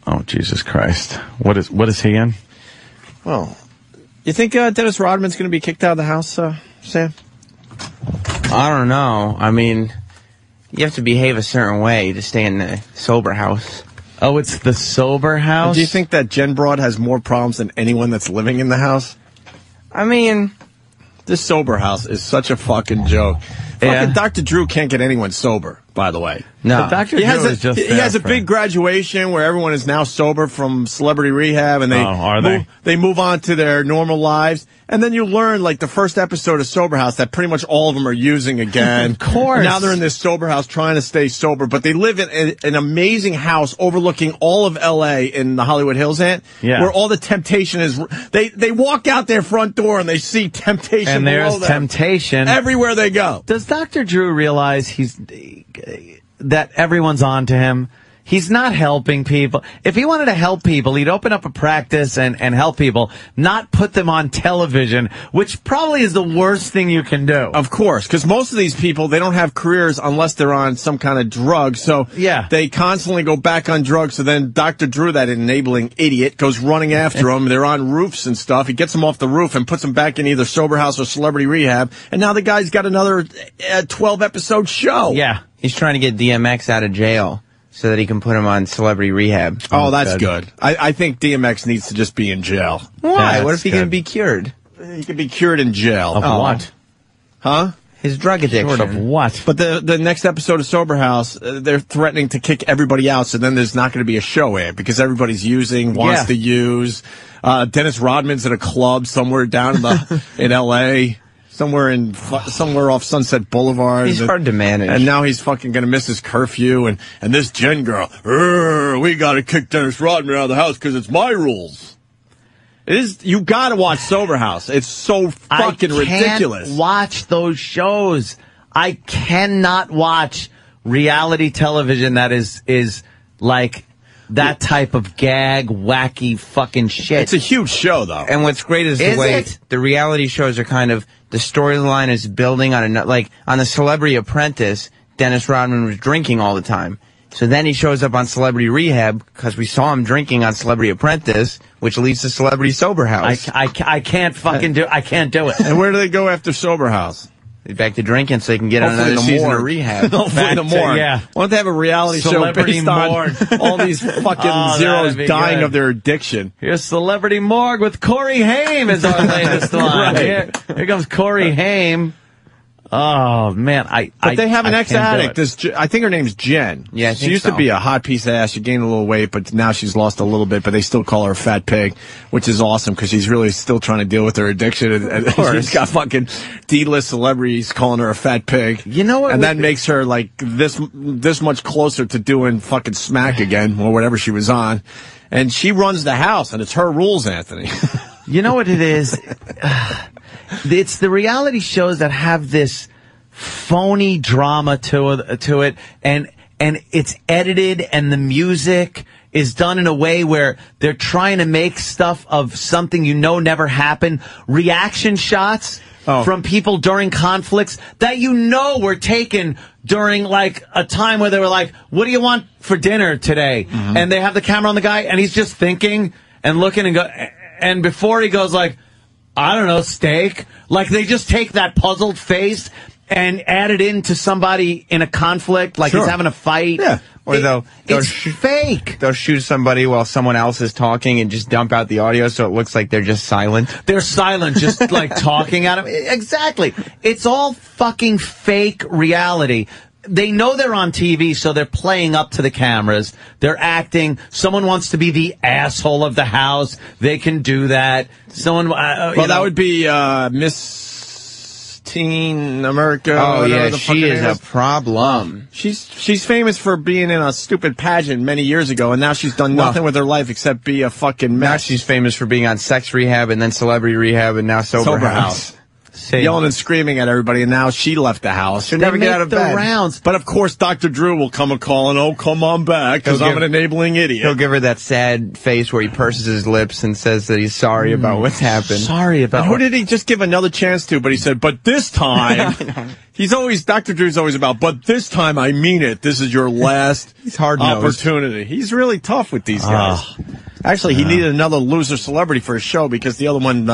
Oh, Jesus Christ. What is he in? Well, you think Dennis Rodman's going to be kicked out of the house, Sam? I don't know. I mean, you have to behave a certain way to stay in the sober house. Oh, it's the sober house? Do you think that Jen Broad has more problems than anyone that's living in the house? I mean, this sober house is such a fucking joke. Yeah. Fucking Dr. Drew can't get anyone sober, by the way. No. Dr. Drew is just he has a big graduation where everyone is now sober from celebrity rehab, and they move on to their normal lives. And then you learn, like, the first episode of Sober House, that pretty much all of them are using again. Of course. Now they're in this sober house trying to stay sober, but they live in an amazing house overlooking all of L.A. in the Hollywood Hills, where all the temptation is. They walk out their front door and they see temptation and below there's them. Temptation Everywhere they go. Does Dr. Drew realize that everyone's on to him? He's not helping people. If he wanted to help people, he'd open up a practice and help people, not put them on television, which probably is the worst thing you can do. Of course, because most of these people, they don't have careers unless they're on some kind of drug. So they constantly go back on drugs. So then Dr. Drew, that enabling idiot, goes running after them. They're on roofs and stuff. He gets them off the roof and puts them back in either sober house or celebrity rehab. And now the guy's got another 12-episode show. Yeah. He's trying to get DMX out of jail so that he can put him on celebrity rehab. Oh, that's good. I think DMX needs to just be in jail. Why? What if he can be cured? He can be cured in jail. Of what? Huh? His drug addiction. Sort of what? But the next episode of Sober House, they're threatening to kick everybody out, so then there's not going to be a show aired because everybody's wants to use. Dennis Rodman's at a club somewhere down in L.A., somewhere off Sunset Boulevard. He's hard to manage. And now he's fucking going to miss his curfew. And this Jen girl, we got to kick Dennis Rodman out of the house because it's my rules. You got to watch Sober House. It's so fucking ridiculous. I can't watch those shows. I cannot watch reality television that is like that type of gag, wacky fucking shit. It's a huge show, though. And what's great is the way the reality shows are kind of, the storyline is building on like on The Celebrity Apprentice, Dennis Rodman was drinking all the time. So then he shows up on Celebrity Rehab because we saw him drinking on Celebrity Apprentice, which leads to Celebrity Sober House. I can't fucking do. I can't do it. And where do they go after Sober House? Back to drinking so they can get on another season of rehab. Hopefully in the morgue. Yeah. Why don't they have a reality Celebrity show based morgue. on all these fucking zeros dying good. of their addiction? Here's Celebrity Morgue with Corey Haim is our latest line. Right. Here comes Corey Haim. Oh, man. But they have an I can't ex-addict. I think her name's Jen. Yeah, I she think used to be a hot piece of ass. She gained a little weight, but now she's lost a little bit. But they still call her a fat pig, which is awesome because she's really still trying to deal with her addiction. And she's got fucking D-list celebrities calling her a fat pig. You know what? And that makes her like this much closer to doing fucking Smack again or whatever she was on. And she runs the house, and it's her rules, Anthony. You know what it is? It's the reality shows that have this phony drama to it, and it's edited, and the music is done in a way where they're trying to make stuff of something never happened. Reaction shots from people during conflicts that were taken during like a time where they were like, "What do you want for dinner today?" Mm-hmm. And they have the camera on the guy, and he's just thinking and looking and before he goes like, I don't know, steak. Like they just take that puzzled face and add it into somebody in a conflict, like he's having a fight. Yeah. Or it's fake. They'll shoot somebody while someone else is talking and just dump out the audio so it looks like they're just silent. They're silent, just like talking at him. Exactly. It's all fucking fake reality. They know they're on TV, so they're playing up to the cameras. They're acting. Someone wants to be the asshole of the house. They can do that. Someone, that would be Miss Teen America. Oh yeah, she is a problem. She's famous for being in a stupid pageant many years ago, and now she's done nothing with her life except be a fucking mess. Now she's famous for being on Sex Rehab and then Celebrity Rehab and now Sober House. Yelling and screaming at everybody, and now she left the house. She'll never get out of bed. Rounds. But of course, Dr. Drew will come a calling, "Oh, come on back," because I'm an enabling idiot. He'll give her that sad face where he purses his lips and says that he's sorry about what's happened. Sorry about. And who did he just give another chance to? But he said, "But this time," Dr. Drew's always about, "But this time, I mean it. This is your last he's hard-nosed. opportunity." He's really tough with these guys. Actually, he needed another loser celebrity for his show because the other one,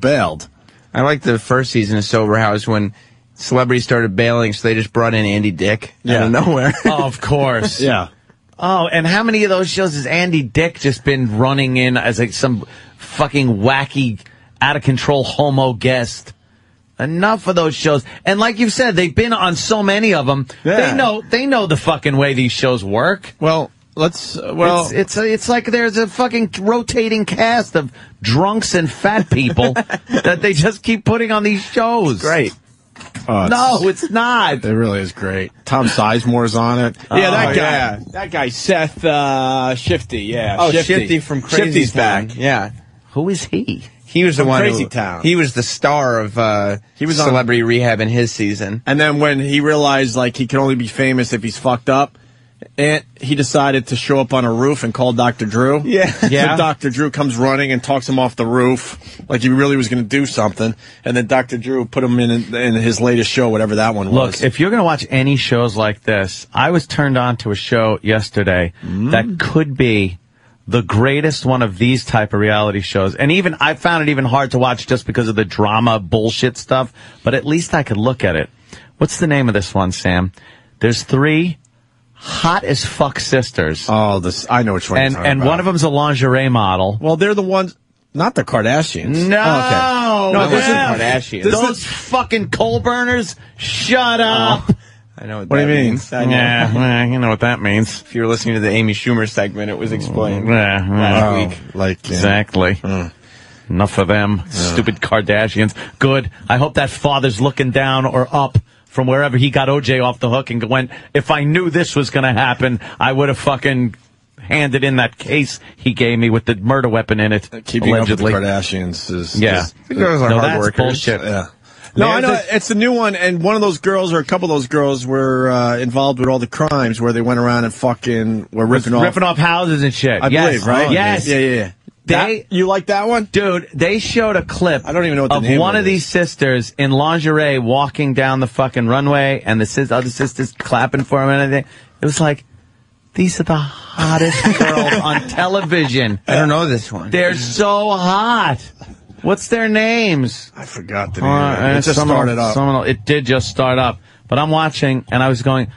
bailed. I like the first season of Sober House when celebrities started bailing, so they just brought in Andy Dick out of nowhere. Oh, of course. Yeah. Oh, and how many of those shows has Andy Dick just been running in as like some fucking wacky, out-of-control homo guest? Enough of those shows. And like you've said, they've been on so many of them. Yeah. They know the fucking way these shows work. Well, it's like there's a fucking rotating cast of drunks and fat people that they just keep putting on these shows. Great. No, it's not. It really is great. Tom Sizemore's on it. Yeah, that guy. Yeah. That guy, Seth Shifty. Yeah. Oh, Shifty from Crazy Shifty's Town. back. Yeah. Who is he? He was the one Crazy Town. He was the star of he was Celebrity Rehab in his season. And then when he realized like he could only be famous if he's fucked up, And he decided to show up on a roof and call Dr. Drew. Yeah. So Dr. Drew comes running and talks him off the roof like he really was going to do something. And then Dr. Drew put him in his latest show, whatever that one was. Look, if you're going to watch any shows like this, I was turned on to a show yesterday that could be the greatest one of these type of reality shows. And even I found it even hard to watch just because of the drama bullshit stuff. But at least I could look at it. What's the name of this one, Sam? There's 3 hot as fuck sisters. Oh, I know which one you're talking and about. one of them's a lingerie model. Well, they're the ones, not the Kardashians. No, No, this is Kardashians. Those fucking coal burners. Shut up. I know what do that you mean? means. Yeah, you know what that means. If you were listening to the Amy Schumer segment, it was explained Yeah, last week. Exactly. Enough of them. Stupid Kardashians. Good. I hope that father's looking down or up from wherever he got OJ off the hook and went, if I knew this was going to happen, I would have fucking handed in that case he gave me with the murder weapon in it. Keeping allegedly. up with the Kardashians is... Yeah. Those are No, hard that's workers. bullshit. Yeah. No, I know. It's the new one, and one of those girls, or a couple of those girls, were involved with all the crimes where they went around and fucking were ripping off houses and shit. I believe, right? Yes. Yeah. You like that one? Dude, they showed a clip I don't even know what the of name one of of it these sisters in lingerie walking down the fucking runway and the other sisters clapping for him and everything. It was like, these are the hottest girls on television. I don't know this one. They're so hot. What's their names? I forgot the name. It just started up. It did just start up. But I'm watching and I was going,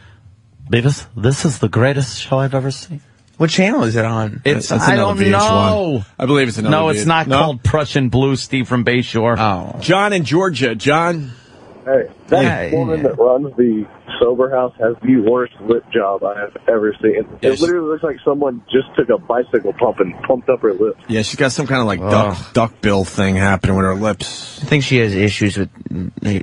Beavis, this is the greatest show I've ever seen. What channel is it on? It's I don't VH1. know. I believe it's another No, it's not called Prussian Blue, Steve from Bayshore. Oh. John in Georgia. John? Hey, that woman that runs the sober house has the worst lip job I have ever seen. It literally looks like someone just took a bicycle pump and pumped up her lips. Yeah, she's got some kind of like duck bill thing happening with her lips. I think she has issues with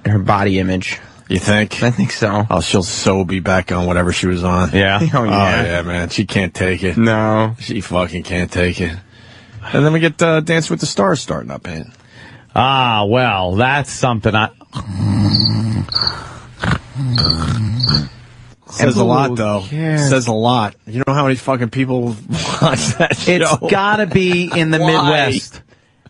her body image. You think? I think so. Oh, she'll so be back on whatever she was on. Yeah. Oh, yeah. Oh, yeah, man. She can't take it. No. She fucking can't take it. And then we get Dance with the Stars starting up, man. Ah, well, that's something Says a lot, though. Cares? Says a lot. You know how many fucking people watch that show? It's gotta be in the Midwest.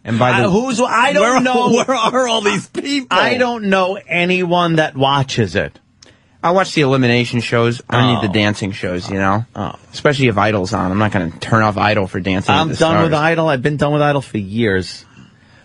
And by the I don't know. Where are all these people? I don't know anyone that watches it. I watch the elimination shows. I don't need the dancing shows, you know? Especially if Idol's on. I'm not going to turn off Idol for Dancing I'm with the done Stars. with Idol. I've been done with Idol for years.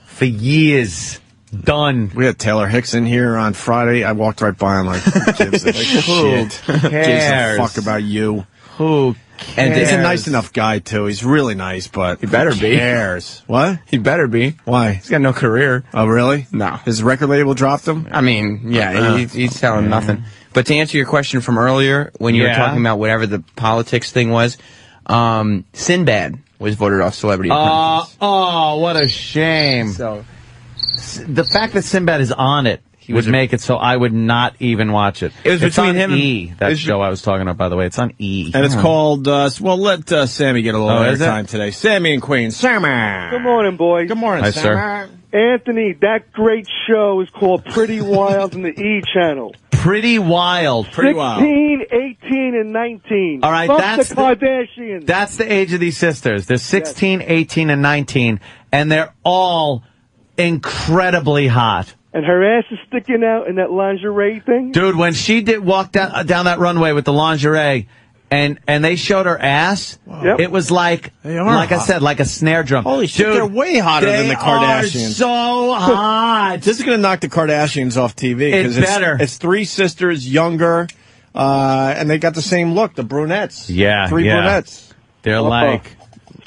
For years. Done. We had Taylor Hicks in here on Friday. I walked right by him like, gives a shit. Who cares? Gives a fuck about you. Who cares? And he's a nice enough guy, too. He's really nice, but he better be. Who cares? What? He better be. Why? He's got no career. Oh, really? No. His record label dropped him? I mean, yeah, he's selling nothing. But to answer your question from earlier, when you were talking about whatever the politics thing was, Sinbad was voted off Celebrity Apprentice. Oh, what a shame. So the fact that Sinbad is on it would make it so I would not even watch it. It was it's between on him and E, that show I was talking about, by the way. It's on E. And it's called, well, let Sammy get a little airtime today. Sammy and Queens. Sammy! Good morning, boys. Good morning, Hi, Sammy. Anthony, that great show is called Pretty Wild on the E channel. Pretty Wild. 16, 18, and 19. All right, Fuck that's the Kardashians. That's the age of these sisters. They're 16, 18, and 19, and they're all incredibly hot. And her ass is sticking out in that lingerie thing? Dude, when she did walk down that runway with the lingerie, and they showed her ass, it was like I said, like a snare drum. Holy shit, Dude, they're way hotter than the Kardashians. They are so hot. This is going to knock the Kardashians off TV. It's better. It's 3 sisters, younger, and they got the same look, the brunettes. Yeah, 3 brunettes. They're like...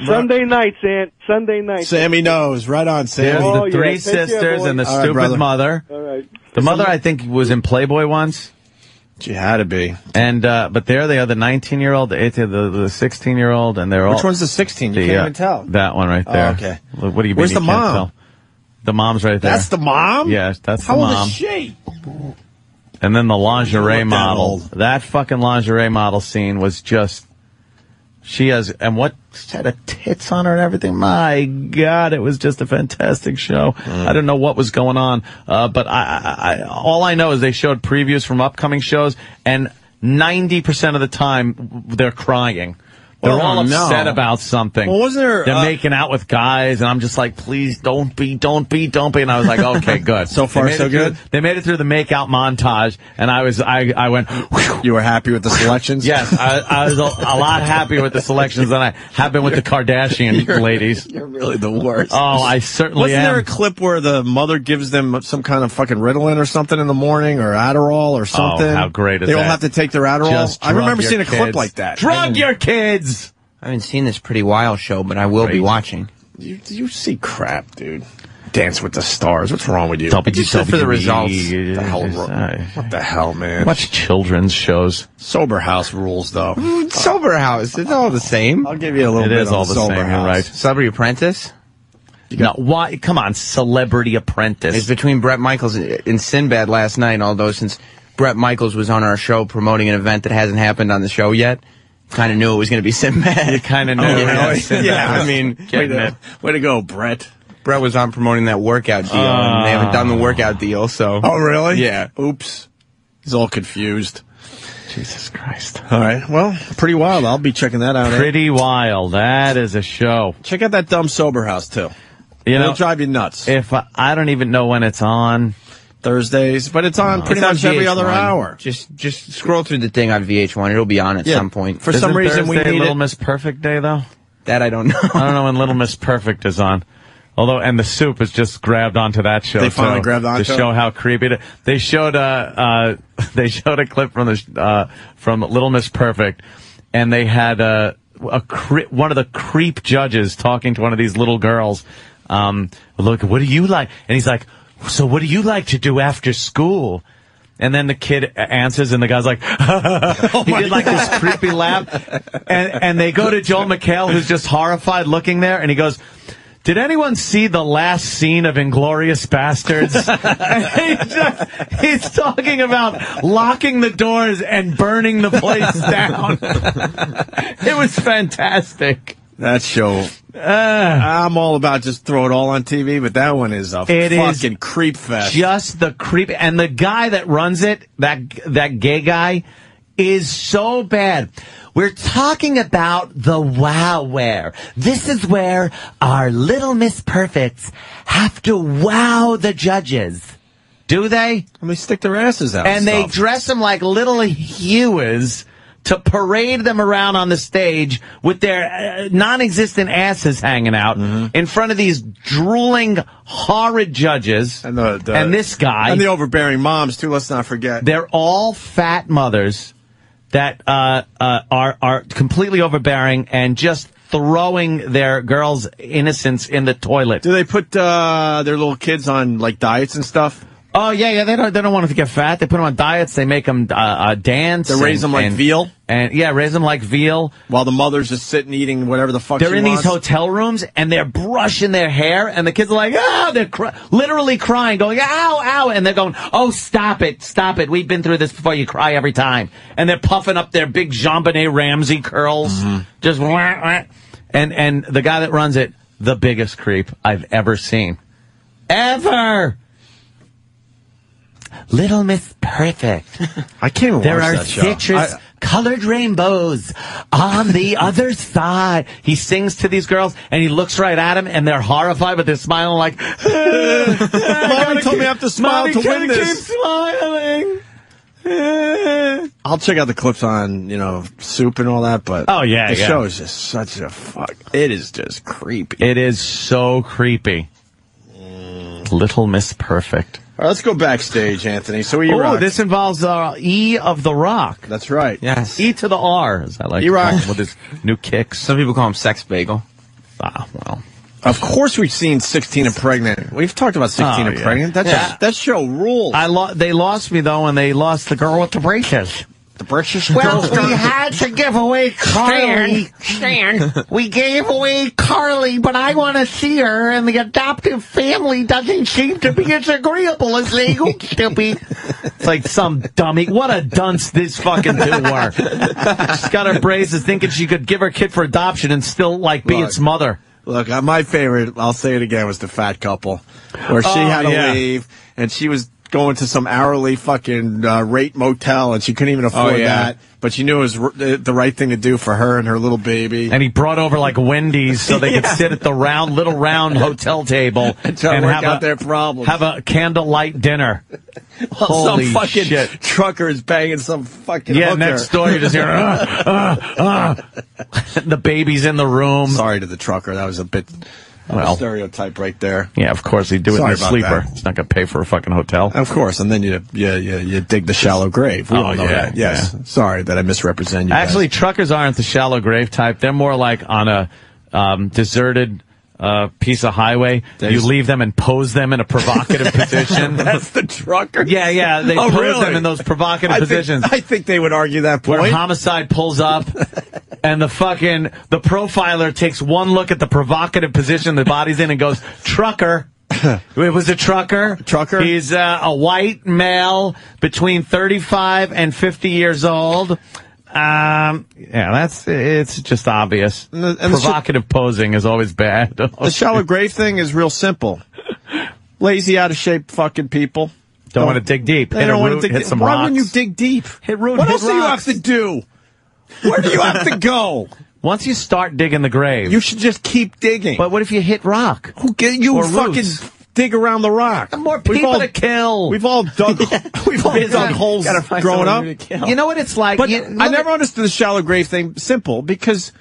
Sunday nights, Aunt. Sunday nights. Sammy knows. Right on, Sammy. There's the 3 sisters and the stupid mother. All right. The mother, I think, was in Playboy once. She had to be. And but there they are, the 19-year-old, the 16-year-old, and they're all... Which one's the 16? You can't even tell. That one right there. Oh, okay. What do you mean Where's you the can't mom? tell? The mom's right there. That's the mom? Yes, that's How the old mom. is she? And then the lingerie Look that model. old. That fucking lingerie model scene was just... She has... And what had of tits on her and everything. My God, it was just a fantastic show. I didn't know what was going on. But all I know is they showed previews from upcoming shows, and 90% of the time they're crying. They're all upset about something. Well, wasn't there? They're making out with guys, and I'm just like, please don't be. And I was like, okay, good. So far, so good. They made it through the make-out montage, and I went. Whew. You were happy with the selections? Yes, I was a lot happier with the selections than I have been with the Kardashian ladies. You're really the worst. Oh, I certainly Wasn't am. there a clip where the mother gives them some kind of fucking Ritalin or something in the morning, or Adderall or something? Oh, how great is they that? all have to take their Adderall? Just I remember drug seeing a your clip kids. like that. Drug your kids! I haven't seen this Pretty Wild show, but I will be watching. You see crap, dude. Dance with the Stars. What's wrong with you? Just sit for the results. What the hell, man? Watch children's shows. Sober House rules, though. Sober House. It's all the same. I'll give you a little bit. It is all on the Sober same. House. You're right. Celebrity Apprentice? No, why? Come on, Celebrity Apprentice. It's between Bret Michaels and Sinbad last night, although since Bret Michaels was on our show promoting an event that hasn't happened on the show yet, kind of knew it was going to be Sinbad. You kind of knew. Yeah, I mean, way to go, Brett. Brett was on promoting that workout deal, and they haven't done the workout deal, so. Oh, really? Yeah. Oops. He's all confused. Jesus Christ. All right. Well, Pretty Wild. I'll be checking that out. Pretty Wild. That is a show. Check out that dumb Sober House, too. It'll drive you nuts. If I don't even know when it's on. Thursdays, but it's on pretty much every other hour. Just scroll through the thing on VH1. It'll be on at some point. For some reason, we need Little Miss Perfect Day, though? That I don't know. I don't know when Little Miss Perfect is on. Although, and the Soup has just grabbed onto that show. They finally grabbed onto to show how creepy it is. They showed a clip from Little Miss Perfect, and they had one of the creep judges talking to one of these little girls. Look, what do you like? And he's like, so what do you like to do after school? And then the kid answers, and the guy's like, he did like this creepy laugh. And they go to Joel McHale, who's just horrified looking there, and he goes, did anyone see the last scene of Inglourious Bastards? And he's talking about locking the doors and burning the place down. It was fantastic. That show. I'm all about just throw it all on TV, but that one is fucking creep fest. Just the creep. And the guy that runs it, that gay guy, is so bad. We're talking about the wowware. This is where our Little Miss Perfects have to wow the judges. Do they? And they stick their asses out. And they dress them like little Hewers to parade them around on the stage with their non-existent asses hanging out in front of these drooling, horrid judges and this guy. And the overbearing moms, too, let's not forget. They're all fat mothers that are completely overbearing and just throwing their girls' innocence in the toilet. Do they put their little kids on, like, diets and stuff? Oh, yeah, they don't want them to get fat. They put them on diets. They make them dance. They raise them like veal? Raise them like veal. While the mother's just sitting eating whatever the fuck they're she in wants. these hotel rooms, and they're brushing their hair, and the kids are like, they're literally crying, going, ow, ow, and they're going, oh, stop it, we've been through this before, you cry every time. And they're puffing up their big JonBenet Ramsey curls, just wah, wah. And the guy that runs it, the biggest creep I've ever seen. Ever! Little Miss Perfect. I can't even There watch are that show. citrus colored rainbows on the other side. He sings to these girls, and he looks right at them, and they're horrified, but they're smiling like, Mommy told me I have to smile to win this. Keep smiling. I'll check out the clips on, Soup and all that, but the show is just such a fuck. It is just creepy. It is so creepy. Little Miss Perfect. All right, let's go backstage, Anthony. So E-Rock. This involves E of the Rock. That's right. Yes. E to the R, as I like to E-Rock. call him, with his new kicks. Some people call him Sex Bagel. Well. Of course we've seen 16 and Pregnant. We've talked about 16 and Pregnant. That show rules. They lost me, though, when they lost the girl with the braces. The braces? Well, we had to give away Carly. Stan. We gave away Carly, but I want to see her, and the adoptive family doesn't seem to be as agreeable as they used to be. It's like some dummy. What a dunce this fucking two were. She's got her braces thinking she could give her kid for adoption and still, be its mother. Look, my favorite, I'll say it again, was the fat couple, where she had to leave, and she was going to some hourly fucking rate motel, and she couldn't even afford that. But she knew it was the right thing to do for her and her little baby. And he brought over like Wendy's so they could sit at the little round hotel table and try to work out their problems. Have a candlelight dinner. While Holy some fucking shit. trucker is banging some fucking hooker. Next door you just hear, the baby's in the room. Sorry to the trucker. That was a bit a stereotype right there. Yeah, of course he'd do it in a sleeper. He's not going to pay for a fucking hotel. Of course, and then you dig the shallow grave. We all know that. Yes. Yeah. Sorry that I misrepresent you. Actually, truckers aren't the shallow grave type. They're more like on a deserted piece of highway. You leave them and pose them in a provocative position. That's the trucker. Yeah. They pose them in those provocative positions. I think they would argue that point. Where homicide pulls up. And the profiler takes one look at the provocative position the body's in and goes, trucker. It was a trucker. Trucker? He's a white male between 35 and 50 years old. It's just obvious. And provocative posing is always bad. The shallow grave thing is real simple. Lazy, out of shape fucking people. Don't want to dig deep. They don't want to dig deep. Some Why rocks. wouldn't you dig deep? What else do you have to do? Where do you have to go? Once you start digging the grave, you should just keep digging. But what if you hit rock? Who get you? Fucking dig around the rock. And more people to kill. We've all dug. Dug holes growing up. You know what it's like. But I never understood the shallow grave thing. Simple, because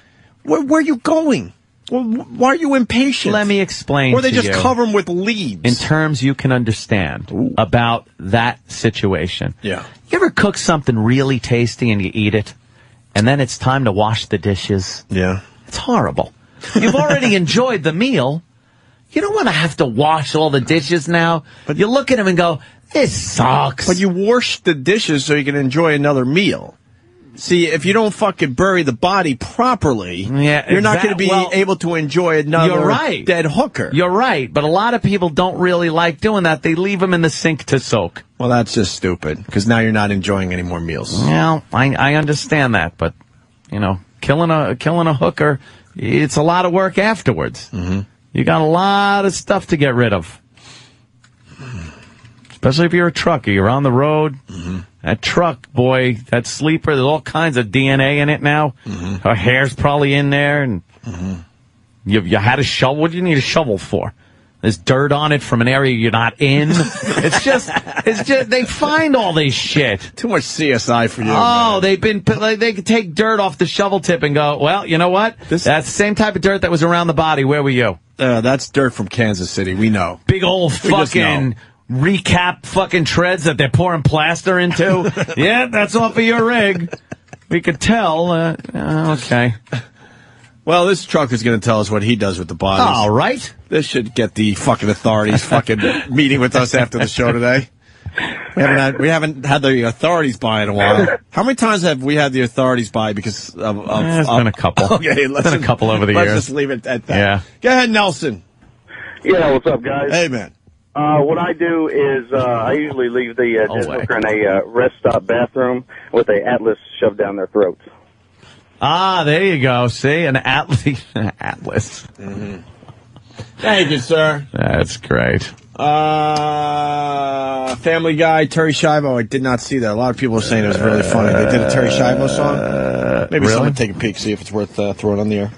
where are you going? Well, why are you impatient? Let me explain. Or they just cover them with leaves. In terms you can understand about that situation. Yeah. You ever cook something really tasty and you eat it, and then it's time to wash the dishes? Yeah. It's horrible. You've already enjoyed the meal. You don't want to have to wash all the dishes now. But you look at them and go, this sucks. But you wash the dishes so you can enjoy another meal. See, if you don't fucking bury the body properly, you're not going to be able to enjoy another dead hooker. You're right, but a lot of people don't really like doing that. They leave them in the sink to soak. Well, that's just stupid, because now you're not enjoying any more meals. Well, I understand that, but, killing a hooker, it's a lot of work afterwards. Mm-hmm. You got a lot of stuff to get rid of. Especially if you're a trucker. You're on the road. Mm-hmm. That truck, boy, that sleeper, there's all kinds of DNA in it now. Mm-hmm. Her hair's probably in there. And you had a shovel. What do you need a shovel for? There's dirt on it from an area you're not in. It's just, they find all this shit. Too much CSI for you. Oh, man. They could take dirt off the shovel tip and go, well, you know what? That's the same type of dirt that was around the body. Where were you? That's dirt from Kansas City. We know. Big old fucking recap fucking treads that they're pouring plaster into. Yeah, that's off of your rig. We could tell. Okay. Well, this truck is going to tell us what he does with the bodies. All right. This should get the fucking authorities fucking meeting with us after the show today. We haven't had the authorities by in a while. How many times have we had the authorities by because of there's been a couple. Okay, there's been a couple over the years. Let's just leave it at that. Yeah. Go ahead, Nelson. Yeah, what's up, guys? Hey, man. What I do is I usually leave the dead hooker in a rest stop bathroom with a atlas shoved down their throats. Ah, there you go. See, an atlas. Mm-hmm. Thank you, sir. That's great. Family Guy, Terry Schiavo. I did not see that. A lot of people are saying it was really funny. They did a Terry Schiavo song. Maybe someone take a peek, see if it's worth throwing on the air.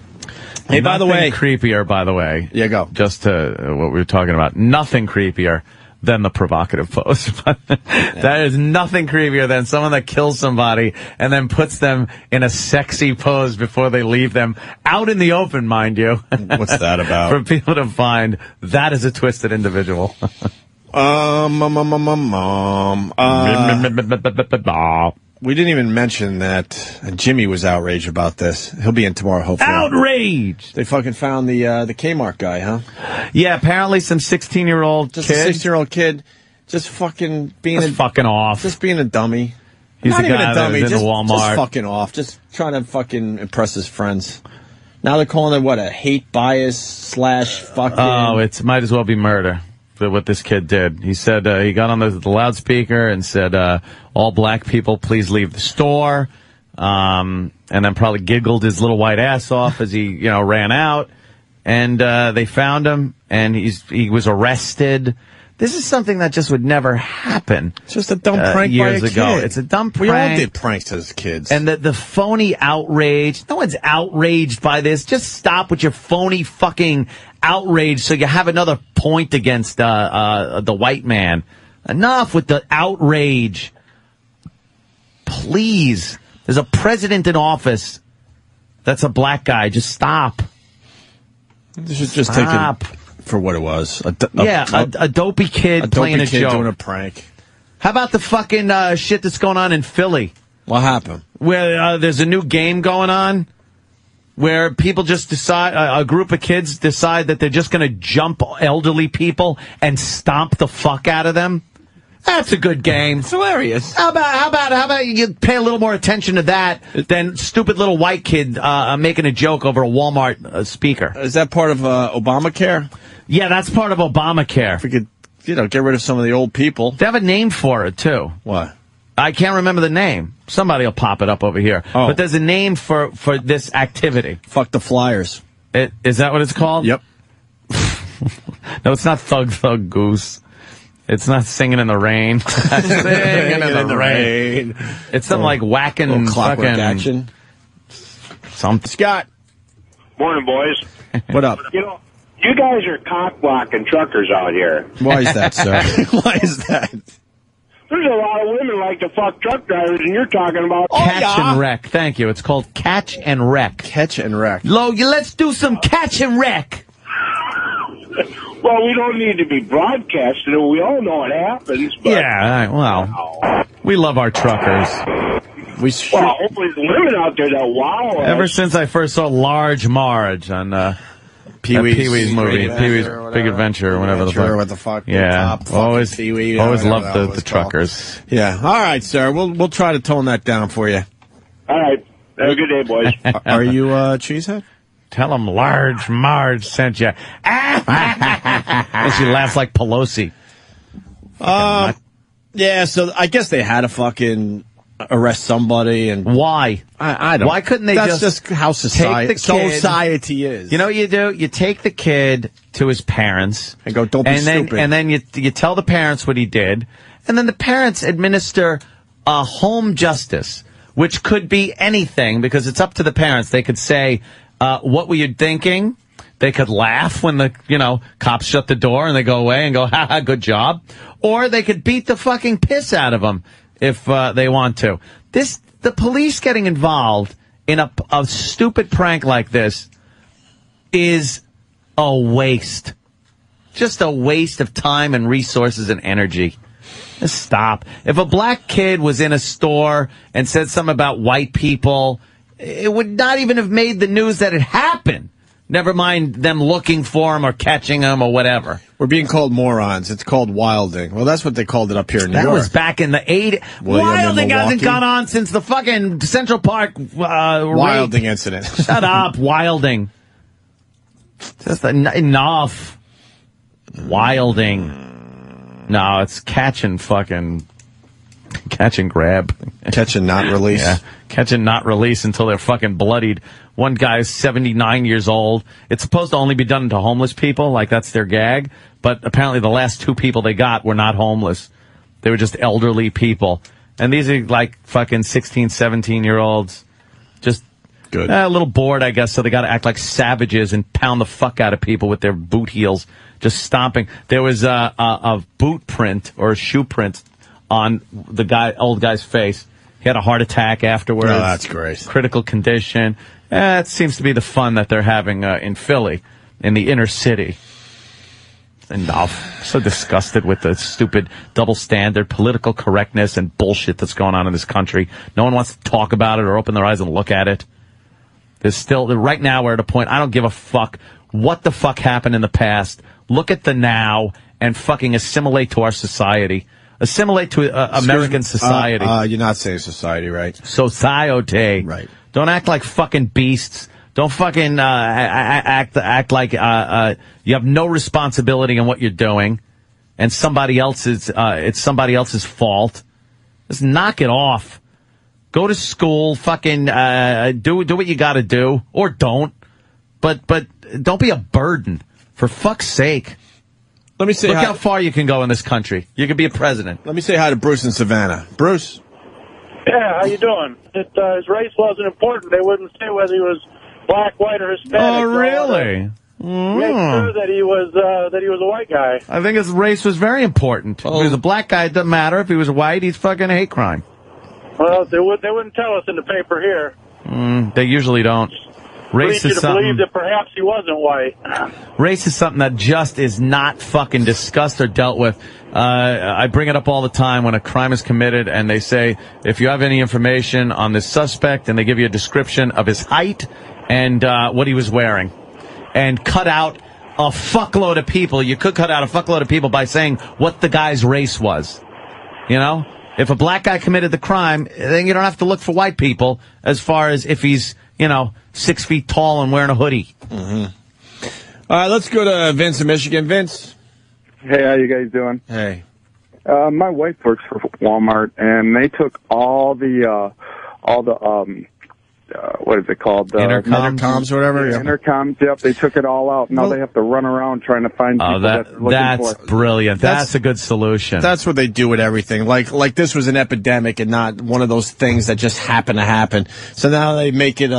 Hey, by the way, creepier. By the way, yeah, go. Just to what we were talking about. Nothing creepier than the provocative pose. That is nothing creepier than someone that kills somebody and then puts them in a sexy pose before they leave them out in the open, mind you. What's that about? For people to find that is a twisted individual. We didn't even mention that Jimmy was outraged about this. He'll be in tomorrow, hopefully. Outraged! They fucking found the Kmart guy, huh? Yeah, apparently some 16-year-old just kid. A 16-year-old kid, just fucking being fucking off. Just being a dummy. He's not the even guy a dummy, that was in the Walmart. Just fucking off. Just trying to fucking impress his friends. Now they're calling it, what, a hate bias / fucking... Oh, it might as well be murder. What this kid did. He said he got on the loudspeaker and said, all black people, please leave the store. And then probably giggled his little white ass off as he, ran out. And they found him, and he was arrested. This is something that just would never happen. It's just a dumb prank years by a ago. kid. It's a dumb prank. We all did pranks as kids. And the phony outrage. No one's outraged by this. Just stop with your phony fucking outrage so you have another point against the white man. Enough with the outrage. Please. There's a president in office that's a black guy. Just stop. They should just take it for what it was. A dopey kid playing a joke. Doing a prank. How about the fucking shit that's going on in Philly? What happened? Where there's a new game going on where people just decide, a group of kids decide that they're just going to jump elderly people and stomp the fuck out of them. That's a good game. It's hilarious. How about you pay a little more attention to that than stupid little white kid making a joke over a Walmart speaker? Is that part of Obamacare? Yeah, that's part of Obamacare. If we could, get rid of some of the old people. They have a name for it, too. What? I can't remember the name. Somebody will pop it up over here. Oh. But there's a name for this activity. Fuck the Flyers. Is that what it's called? Yep. No, it's not Thug Goose. It's not Singing in the Rain. Singing in the Rain. It's something like whacking Clockwork fucking Action. Something. Scott. Morning, boys. What up? You guys are cock-blocking truckers out here. Why is that, sir? Why is that? There's a lot of women like to fuck truck drivers, and you're talking about... Catch and wreck. Thank you. It's called Catch and Wreck. Catch and wreck. Let's do some catch and wreck. Well, we don't need to be broadcasted. We all know it happens. But, Yeah, well, we love our truckers. Well, hopefully there's women out there that wow us. Ever since I first saw Large Marge on Pee-wee's movie, Pee-wee's Big Adventure, or whatever the fuck. What the fuck? Yeah, always loved the truckers. Yeah. All right, sir. We'll try to tone that down for you. All right. Have a good day, boys. Are you Cheesehead? Tell him Large Marge sent you. And she laughs like Pelosi. Yeah, so I guess they had to fucking arrest somebody. And why? I don't. Why couldn't they That's just how society is. You know what you do? You take the kid to his parents. And go, don't be stupid. And then you tell the parents what he did. And then the parents administer home justice, which could be anything because it's up to the parents. They could say, what were you thinking? They could laugh when the, cops shut the door and they go away and go, ha, good job. Or they could beat the fucking piss out of them if they want to. The police getting involved in a stupid prank like this is a waste. Just a waste of time and resources and energy. Just stop. If a black kid was in a store and said something about white people, it would not even have made the news that it happened. Never mind them looking for him or catching him or whatever. We're being called morons. It's called wilding. Well, that's what they called it up here in New York. That was back in the 80s. Wilding hasn't gone on since the fucking Central Park wilding incident. Shut up, wilding. Just enough. Wilding. No, it's catch and grab. Catch and not release. Yeah. Catch and not release until they're fucking bloodied. One guy's 79 years old. It's supposed to only be done to homeless people, like that's their gag. But apparently the last two people they got were not homeless. They were just elderly people. And these are like fucking 16, 17-year-olds. Just good. A little bored, I guess, so they got to act like savages and pound the fuck out of people with their boot heels, just stomping. There was a boot print or a shoe print on the old guy's face. He had a heart attack afterwards. Oh, that's great. Critical condition. It seems to be the fun that they're having in Philly, in the inner city. Enough. So disgusted with the stupid double standard, political correctness, and bullshit that's going on in this country. No one wants to talk about it or open their eyes and look at it. There's still, right now we're at a point, I don't give a fuck what the fuck happened in the past. Look at the now and fucking assimilate to our society. Assimilate to American society. You're not saying society, right? Society. Right. Don't act like fucking beasts. Don't fucking act like you have no responsibility in what you're doing, and it's somebody else's fault. Just knock it off. Go to school. Fucking do what you got to do, or don't. But don't be a burden. For fuck's sake. Let me say Look hi. how far you can go in this country. You could be a president. Let me say hi to Bruce in Savannah. Bruce. Yeah, how you doing? His race wasn't important. They wouldn't say whether he was black, white, or Hispanic. Oh, really? Make sure that he was a white guy. I think his race was very important. If he was a black guy, it doesn't matter. If he was white, he's fucking a hate crime. Well, they wouldn't tell us in the paper here. They usually don't. Race Lead you is to believe something. that perhaps he wasn't white. Race is something that just is not fucking discussed or dealt with. I bring it up all the time when a crime is committed and they say, if you have any information on this suspect, and they give you a description of his height and what he was wearing, and cut out a fuckload of people. You could cut out a fuckload of people by saying what the guy's race was. You know? If a black guy committed the crime, then you don't have to look for white people as far as if he's, 6 feet tall and wearing a hoodie. Mm-hmm. All right, let's go to Vince in Michigan. Vince. Hey, how you guys doing? Hey. My wife works for Walmart, and they took all the what is it called? Intercoms or whatever? Yeah, intercoms, yep. They took it all out. Now they have to run around trying to find people that they're looking that's for. brilliant. That's a good solution. That's what they do with everything. Like this was an epidemic and not one of those things that just happen to happen. So now they make it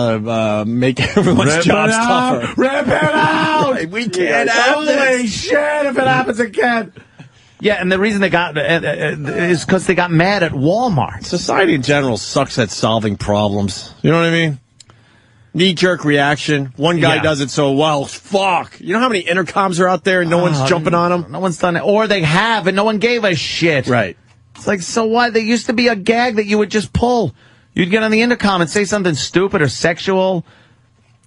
make everyone's Rip jobs it out! tougher. Rip it out! We can't have Holy this. shit, if it happens again. Yeah, and the reason they got is because they got mad at Walmart. Society in general sucks at solving problems. You know what I mean? Knee-jerk reaction. One guy does it so well. Fuck. You know how many intercoms are out there and no one's jumping on them? No one's done it. Or they have and no one gave a shit. Right. It's like, so what? There used to be a gag that you would just pull. You'd get on the intercom and say something stupid or sexual.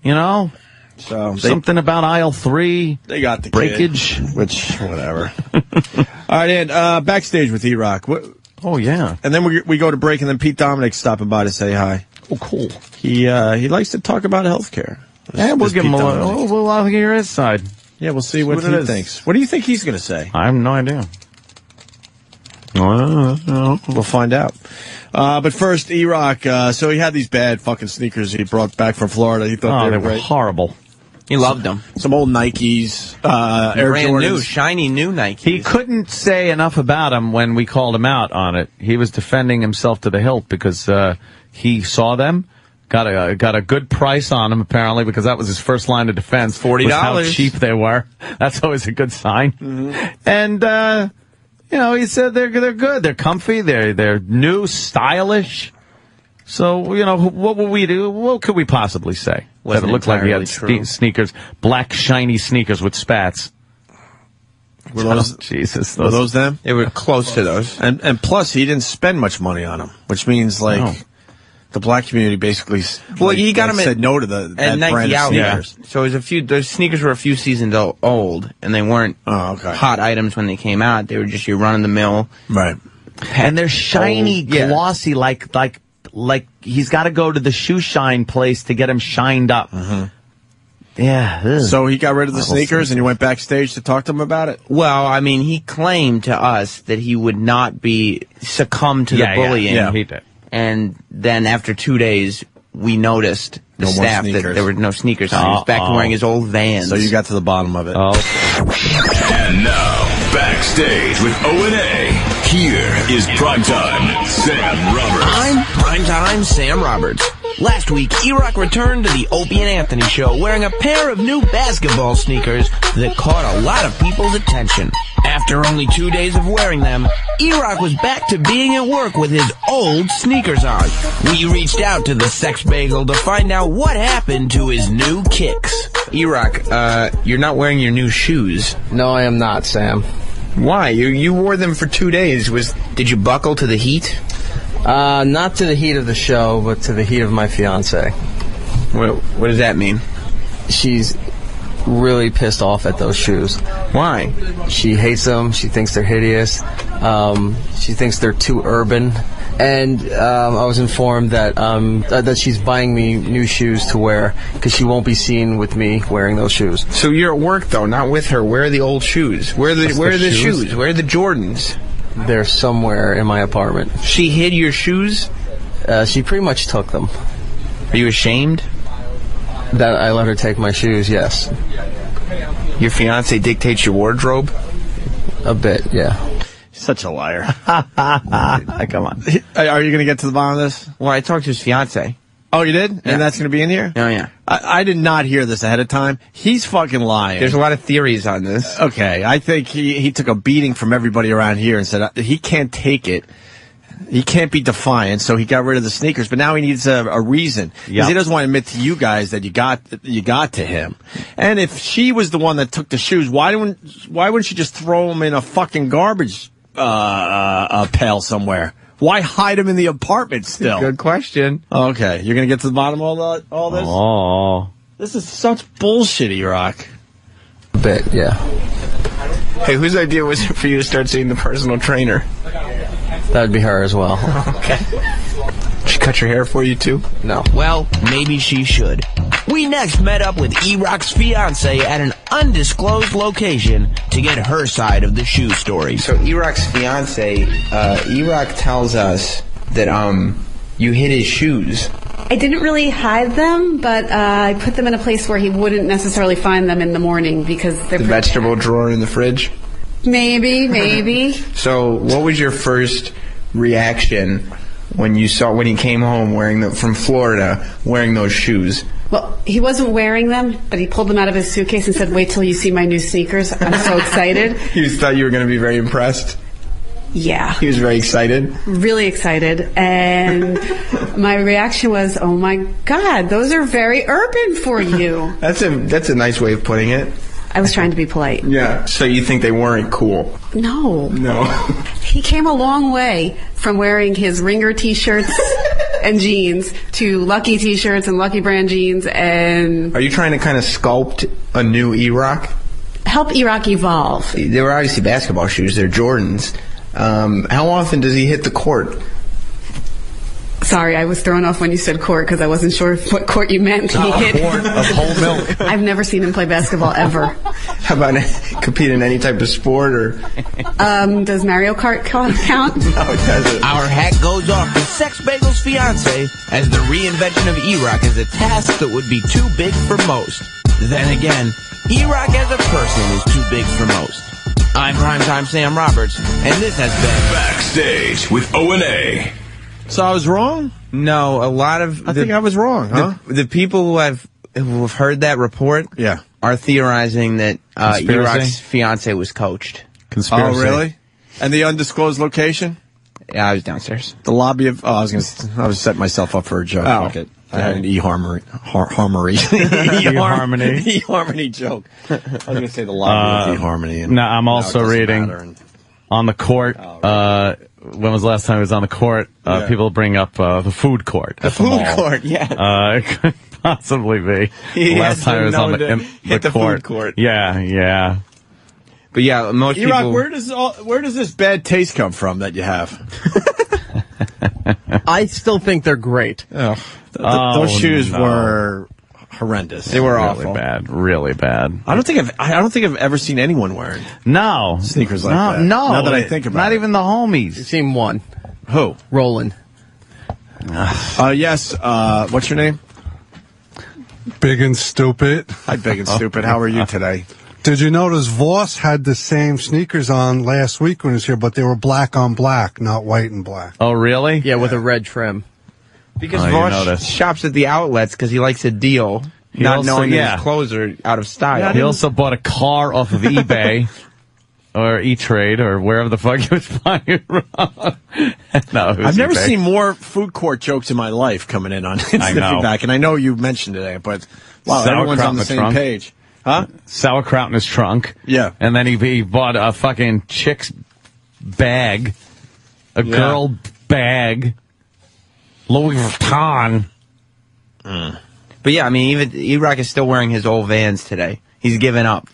So something about aisle 3. They got the breakage. Kid, which, whatever. All right, Ed, backstage with E-Rock. Oh, yeah. And then we go to break, and then Pete Dominic's stopping by to say hi. Oh, cool. He likes to talk about healthcare. Yeah, we'll give him we'll hear his side. Yeah, we'll see what he thinks. What do you think he's going to say? I have no idea. We'll find out. But first, E-Rock, so he had these bad fucking sneakers he brought back from Florida. He thought they were great. Horrible. He loved them. Some old Nikes, Air Brand Jordans. new, shiny new Nikes. He couldn't say enough about him when we called him out on it. He was defending himself to the hilt because he saw them, got a good price on them apparently because that was his first line of defense. $40. How cheap they were. That's always a good sign. Mm-hmm. And he said they're good. They're comfy. They're new, stylish. So, what will we do? What could we possibly say? That it looked like he had sneakers, black, shiny sneakers with spats. Were those, Jesus. Were those them? They were close to those. And plus, he didn't spend much money on them, which means, the black community basically he got them said no to that Nike brand of sneakers. Yeah. So those sneakers were a few seasons old, and they weren't hot items when they came out. They were just your run-of-the-mill. Right. And they're shiny, glossy, like he's got to go to the shoe shine place to get them shined up. Mm-hmm. Yeah. So he got rid of the sneakers and you went backstage to talk to him about it? Well, I mean, he claimed to us that he would not succumb to the bullying. Yeah, he did. And then after 2 days, we noticed the staff that there were no sneakers on. He was back to wearing his old Vans. So you got to the bottom of it. Oh. And now, backstage with O&A. Here is Primetime Sam Roberts. I'm Primetime Sam Roberts. Last week, E-Rock returned to the Opie and Anthony show wearing a pair of new basketball sneakers that caught a lot of people's attention. After only 2 days of wearing them, E-Rock was back to being at work with his old sneakers on. We reached out to the Sex Bagel to find out what happened to his new kicks. E-Rock, you're not wearing your new shoes. No, I am not, Sam. Why? You wore them for 2 days. Did you buckle to the heat? Not to the heat of the show, but to the heat of my fiance. What does that mean? She's really pissed off at those shoes. Why? She hates them. She thinks they're hideous. She thinks they're too urban. And I was informed that she's buying me new shoes to wear because she won't be seen with me wearing those shoes. So you're at work, though, not with her. Where are the old shoes? Where are the shoes? Where are the Jordans? They're somewhere in my apartment. She hid your shoes? She pretty much took them. Are you ashamed? That I let her take my shoes, yes. Your fiancé dictates your wardrobe? A bit, yeah. Such a liar. Come on. Are you going to get to the bottom of this? Well, I talked to his fiance. Oh, you did? Yeah. And that's going to be in here? Oh, yeah. I did not hear this ahead of time. He's fucking lying. There's a lot of theories on this. Okay, I think he took a beating from everybody around here and said he can't take it. He can't be defiant, so he got rid of the sneakers. But now he needs a reason because he doesn't want to admit to you guys that you got to him. And if she was the one that took the shoes, why wouldn't she just throw them in a fucking garbage pail somewhere? Why hide them in the apartment still? Good question. Okay, you're gonna get to the bottom of all this. Oh, this is such bullshit, E-Rock. A bit, yeah. Hey, whose idea was it for you to start seeing the personal trainer? That would be her as well. Okay. She cut your hair for you, too? No. Well, maybe she should. We next met up with E-Rock's fiance at an undisclosed location to get her side of the shoe story. So E-Rock's fiance, E-Rock tells us that you hid his shoes. I didn't really hide them, but I put them in a place where he wouldn't necessarily find them in the morning because they're the vegetable drawer in the fridge? Maybe. So what was your first reaction when he came home from Florida wearing those shoes? Well, he wasn't wearing them, but he pulled them out of his suitcase and said, "Wait till you see my new sneakers. I'm so excited." He thought you were going to be very impressed? Yeah. He was very excited? Really excited. And my reaction was, "Oh my God, those are very urban for you." That's a nice way of putting it. I was trying to be polite. Yeah. So you think they weren't cool? No. No. He came a long way from wearing his Ringer T-shirts and jeans to Lucky T-shirts and Lucky Brand jeans and... Are you trying to kind of sculpt a new E-Rock? Help E-Rock evolve. They were obviously basketball shoes. They're Jordans. How often does he hit the court? Sorry, I was thrown off when you said court because I wasn't sure what court you meant. Court of whole milk. I've never seen him play basketball ever. How about compete in any type of sport or? Does Mario Kart count? No, it doesn't. Our hat goes off to Sex Bagel's fiance as the reinvention of E-Rock is a task that would be too big for most. Then again, E-Rock as a person is too big for most. I'm Primetime Sam Roberts, and this has been Backstage with O&A. So I was wrong? No, a lot of... I think I was wrong, huh? The people who have heard that report are theorizing that E-Rock's fiance was coached. Conspiracy. Oh, really? And the undisclosed location? Yeah, I was downstairs. The lobby of... Oh, I was setting myself up for a joke. Oh. Fuck it. I had an E-Harmony joke. I was going to say the lobby of E-Harmony. No, I'm also reading on the court... when was the last time I was on the court? People bring up the food court. The food court, yeah. It could possibly be. The last time I was on the court. Food court. Yeah. But yeah, most E-Rock, people... where does this bad taste come from that you have? I still think they're great. Those shoes were horrendous. They were awful. Really bad. I don't think I've ever seen anyone wearing sneakers like that. No. Now that I think about it. Not even the homies. You've seen one. Who? Roland. Yes. What's your name? Big and Stupid. Hi, Big and Stupid. How are you today? Did you notice Voss had the same sneakers on last week when he was here, but they were black on black, not white and black. Oh, really? Yeah, with a red trim. Because Voss shops at the outlets because he likes a deal, not knowing that his clothes are out of style. Yeah, he also bought a car off of eBay or E-Trade or wherever the fuck he was buying it from. I've never seen more food court jokes in my life coming in on Back, and I know you mentioned it, but wow, everyone's on the same page. Huh? Sauerkraut in his trunk. Yeah. And then he bought a fucking chick's bag, a girl bag, Louis Vuitton. But yeah, I mean, even E-Rock is still wearing his old Vans today. He's given up.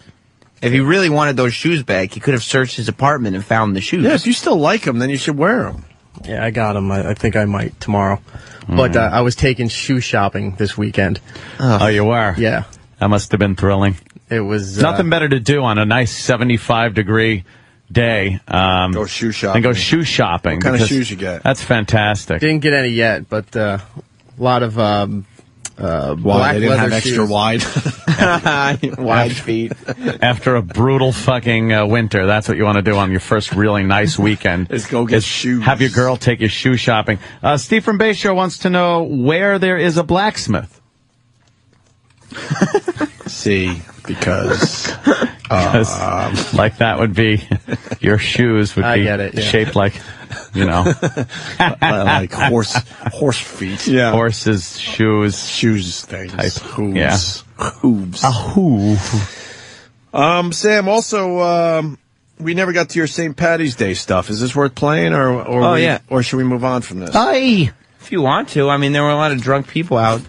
If he really wanted those shoes back, he could have searched his apartment and found the shoes. Yeah, if you still like them, then you should wear them. Yeah, I got them. I think I might tomorrow. But I was taking shoe shopping this weekend. Oh, you were? Yeah. That must have been thrilling. It was... nothing better to do on a nice 75-degree day. Go shoe shopping. And go shoe shopping. What kind of shoes you get? That's fantastic. Didn't get any yet, but a lot of Why they didn't have extra wide feet. After a brutal fucking winter, that's what you want to do on your first really nice weekend. Is go get shoes. Have your girl take you shoe shopping. Steve from Bay Shore wants to know where there is a blacksmith. See, because like that would be your shoes would be shaped like, you know, like horse feet. Yeah, horses, shoes things. Type. Hooves. Yeah. Hooves. A hoove. Sam, also, we never got to your St. Patty's Day stuff. Is this worth playing, or should we move on from this? If you want to. I mean, there were a lot of drunk people out.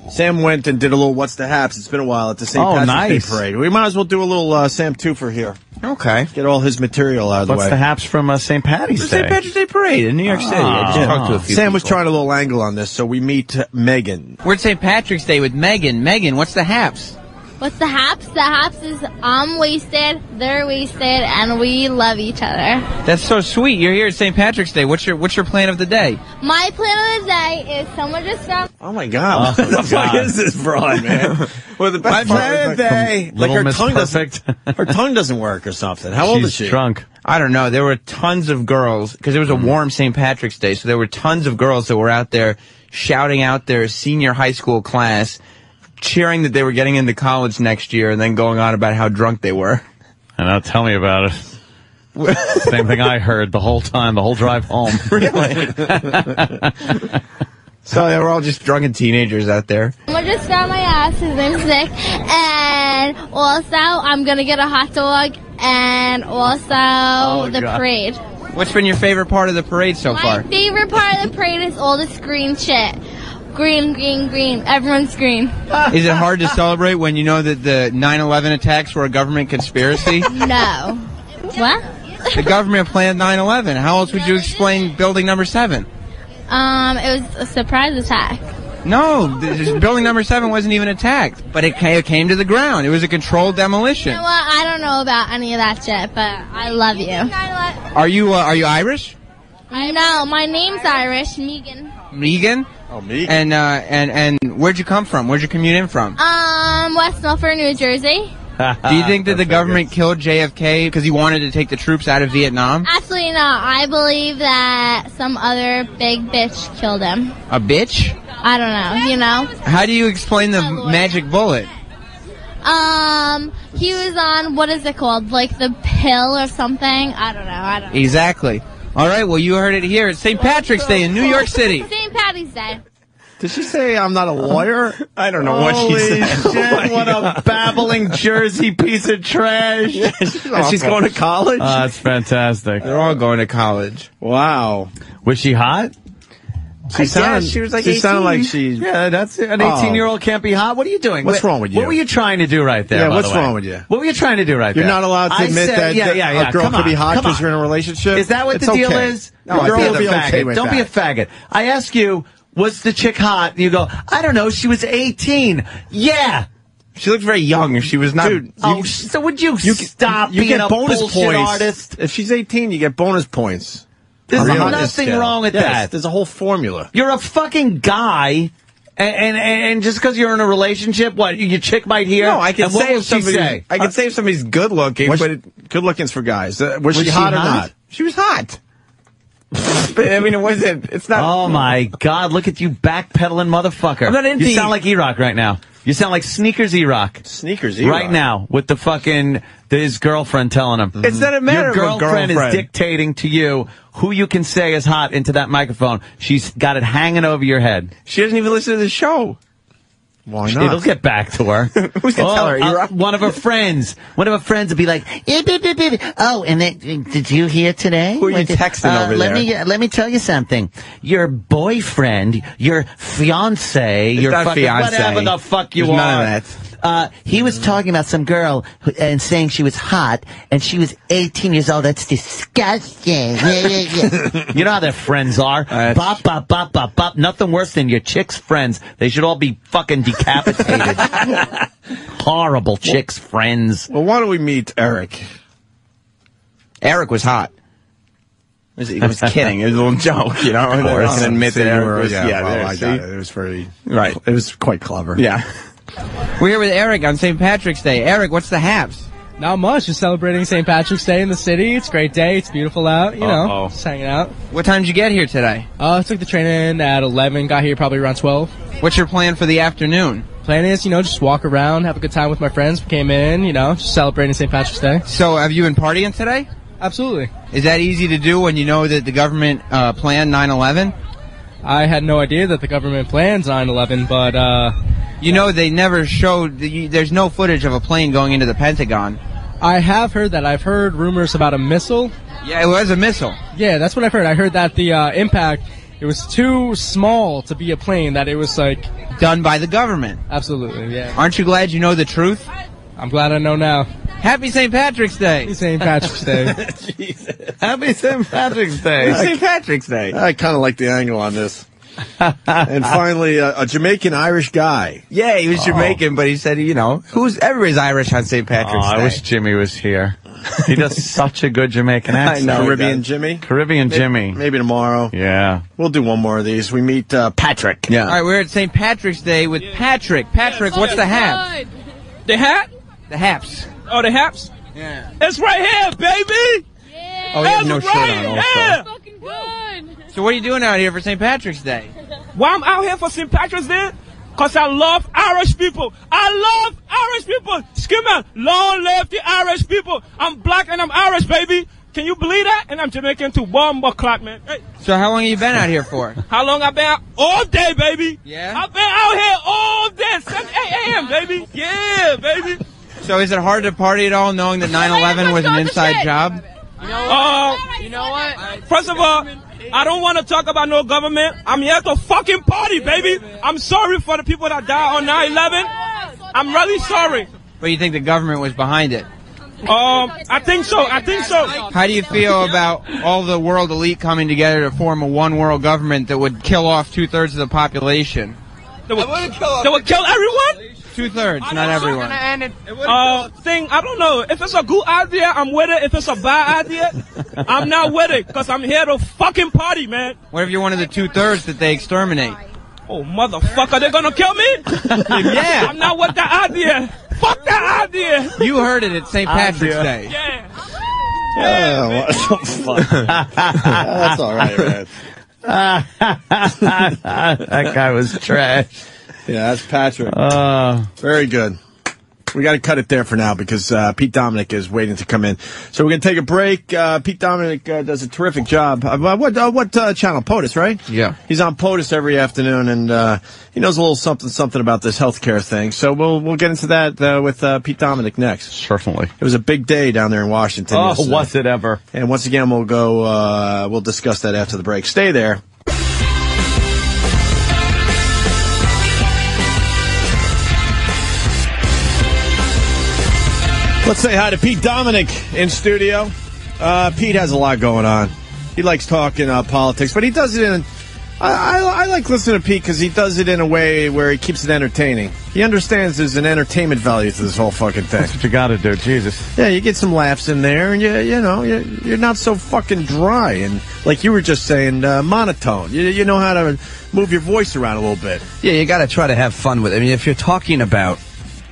Sam went and did a little What's the Haps. It's been a while at the St. Patrick's Day Parade. We might as well do a little Sam Twofer here. Okay. Get all his material out of the way. What's the Haps from St. Patty's Day? St. Patrick's Day Parade in New York City. I just talked to a few Sam people. was trying a little angle on this, so we meet Megan. We're at St. Patrick's Day with Megan. Megan, what's the Haps? What's the Haps? The Haps is I'm wasted, they're wasted, and we love each other. That's so sweet. You're here at St. Patrick's Day. What's your plan of the day? My plan of the day is someone just found... Oh, my God. What the fuck is this broad, man? Well, the best plan of the day... Like her tongue doesn't work or something. How old is she? She's drunk. I don't know. There were tons of girls, because it was a warm St. Patrick's Day, so there were tons of girls that were out there shouting out their senior high school class, cheering that they were getting into college next year, and then going on about how drunk they were. And now tell me about it. Same thing I heard the whole time, the whole drive home. Really? So they were all just drunken teenagers out there. Someone just found my ass, his name's Nick, and also I'm gonna get a hot dog, and also the parade. What's been your favorite part of the parade so far? My favorite part of the parade is all this green shit. Green, green, green. Everyone's green. Is it hard to celebrate when you know that the 9/11 attacks were a government conspiracy? No. What? The government planned 9/11. How else would you explain building number 7? It was a surprise attack. No, building number 7 wasn't even attacked, but it came to the ground. It was a controlled demolition. You know what? I don't know about any of that shit, but I love you. Are you Irish? No, my name's Irish, Megan. Megan? Oh, Megan. And where'd you come from? Where'd you commute in from? West Milford, New Jersey. Do you think that the government killed JFK because he wanted to take the troops out of Vietnam? Absolutely not. I believe that some other big bitch killed him. A bitch? I don't know, you know? How do you explain the magic bullet? He was on, what is it called? Like the pill or something? I don't know. Exactly. All right, well, you heard it here. It's St. Patrick's Day in New York City. St. Patty's Day. Did she say I'm not a lawyer? I don't know what she said. Shit, what a babbling Jersey piece of trash. And she's going to college? That's fantastic. They're all going to college. Wow. Was she hot? She was like 18. She sounded like she... Yeah, that's an 18-year-old can't be hot. What are you doing? What's wrong with you? What were you trying to do right there? Yeah, by what's the way? wrong with you? What were you trying to do right there? You're not allowed to admit that a girl could be hot Come because on. you're in a relationship? Is that what It's the deal okay. is? No, Don't a girl will be a faggot. okay with Don't be a that. faggot. I ask you, was the chick hot? And you go, I don't know, she was 18. Yeah. She looked very young. She was not... Dude, so would you stop you being get a bonus bullshit points. artist? If she's 18, you get bonus points. There's On the nothing scale. wrong with Yes, that. There's a whole formula. You're a fucking guy, and just because you're in a relationship, what, your chick might hear? No, I can and what say will if she somebody. say? I can say if somebody's good looking, but good looking's for guys. Was she hot or not? She was hot. But, I mean, it wasn't. It's not. Oh my God! Look at you backpedaling, motherfucker! I'm not into you sound like E-Rock right now. You sound like Sneakers E-Rock. Sneakers E-Rock. Right now with the fucking his girlfriend telling him. It's not a matter Your of a girlfriend is girlfriend. dictating to you who you can say is hot into that microphone. She's got it hanging over your head. She doesn't even listen to the show. Why not? It'll get back to her. Who's gonna tell her? E-Rock? One of her friends will be like, oh, and then, did you hear today? Who are you texting over there? Let me tell you something. Your boyfriend, your fiance, your not fucking fiancé. whatever the fuck you There's are. none of that. He was talking about some girl and saying she was hot, and she was 18 years old. That's disgusting. You know how their friends are. Bop, bop, bop, bop, bop. Nothing worse than your chick's friends. They should all be fucking decapitated. Horrible chicks' friends. Well, why don't we meet Eric? Eric was hot. He was kidding. It was a little joke, you know. I can admit that Eric was, I got it. It was very right. It was quite clever. Yeah. We're here with Eric on St. Patrick's Day. Eric, what's the haps? Not much. Just celebrating St. Patrick's Day in the city. It's a great day. It's beautiful out. You know, just hanging out. What time did you get here today? I took the train in at 11. Got here probably around 12. What's your plan for the afternoon? Plan is, just walk around, have a good time with my friends. We came in, just celebrating St. Patrick's Day. So, have you been partying today? Absolutely. Is that easy to do when you know that the government planned 9/11? I had no idea that the government plans 9/11, but they never showed. There's no footage of a plane going into the Pentagon. I have heard that. I've heard rumors about a missile. Yeah, it was a missile. Yeah, that's what I've heard. I heard that the impact, it was too small to be a plane, that it was done by the government. Absolutely, yeah. Aren't you glad you know the truth? I'm glad I know now. Happy St. Patrick's Day. Happy St. Patrick's Day. Jesus. Happy St. Patrick's Day. St. Patrick's Day. I kind of like the angle on this. And finally, a Jamaican-Irish guy. Yeah, he was Jamaican, but he said, everybody's Irish on St. Patrick's Day. I wish Jimmy was here. He does such a good Jamaican accent. I know. Caribbean Jimmy? Jimmy. Maybe tomorrow. Yeah. We'll do one more of these. We meet Patrick. Yeah. All right, we're at St. Patrick's Day with Patrick. Patrick, what's the hat? The hat? The haps. Oh, the haps? Yeah. It's right here, baby! Yeah. Oh, you have no shirt on also. Yeah. Fucking good. So what are you doing out here for St. Patrick's Day? Why I'm out here for St. Patrick's Day? Because I love Irish people. I love Irish people. Skimmer, long live the Irish people. I'm black and I'm Irish, baby. Can you believe that? And I'm Jamaican too. Bomba clock, man. Hey. So how long have you been out here for? How long I been out? All day, baby. Yeah? I've been out here all day. 7, 8 a.m., baby. Yeah, baby. So is it hard to party at all knowing that 9/11 was an inside job? You know what? First of all, I don't want to talk about no government. I'm here to fucking party, baby. I'm sorry for the people that died on 9/11. I'm really sorry. But you think the government was behind it? I think so. How do you feel about all the world elite coming together to form a one world government that would kill off 2/3 of the population? They would kill everyone? 2/3, not everyone. I don't know. If it's a good idea, I'm with it. If it's a bad idea, I'm not with it. Because I'm here to fucking party, man. What if you're one of the 2/3 that they exterminate? Oh, motherfucker, they're gonna kill me? Yeah. I'm not with that idea. Fuck that idea. You heard it at St. Patrick's Day. Yeah. Yeah, what the fuck? That's all right, man. That guy was trash. Yeah, that's Patrick. Very good. We got to cut it there for now because Pete Dominic is waiting to come in. So we're going to take a break. Pete Dominic does a terrific job. What channel? POTUS, right? Yeah. He's on POTUS every afternoon, and he knows a little something about this healthcare thing. So we'll get into that with Pete Dominic next. Certainly. It was a big day down there in Washington. Oh, yesterday. was it ever? And once again, we'll discuss that after the break. Stay there. Let's say hi to Pete Dominic in studio. Pete has a lot going on. He likes talking politics, but he does it in... I like listening to Pete because he does it in a way where he keeps it entertaining. He understands there's an entertainment value to this whole fucking thing. That's what you got to do, Jesus. Yeah, you get some laughs in there, and you're not so fucking dry and, like you were just saying, monotone. You know how to move your voice around a little bit. Yeah, you got to try to have fun with it. I mean, if you're talking about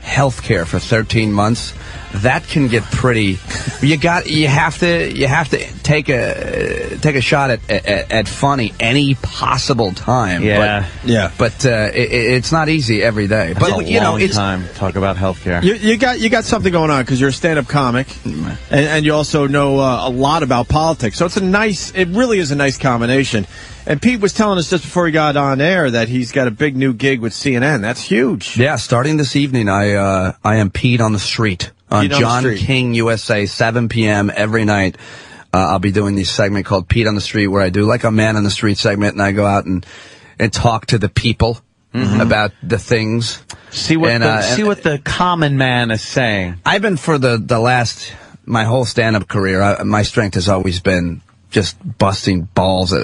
healthcare for 13 months, that can get pretty. You have to take a shot at funny any possible time. Yeah, but it's not easy every day. But it's time to talk about healthcare. You got something going on because you're a stand-up comic, and you also know a lot about politics. So it really is a nice combination. And Pete was telling us just before he got on air that he's got a big new gig with CNN. That's huge. Yeah, starting this evening, I am Pete on the Street. On John King USA, 7 p.m. every night. I'll be doing this segment called Pete on the Street, where I do like a man on the street segment, and I go out and talk to the people about the things. See what the common man is saying. I've been for my whole stand-up career. My strength has always been just busting balls,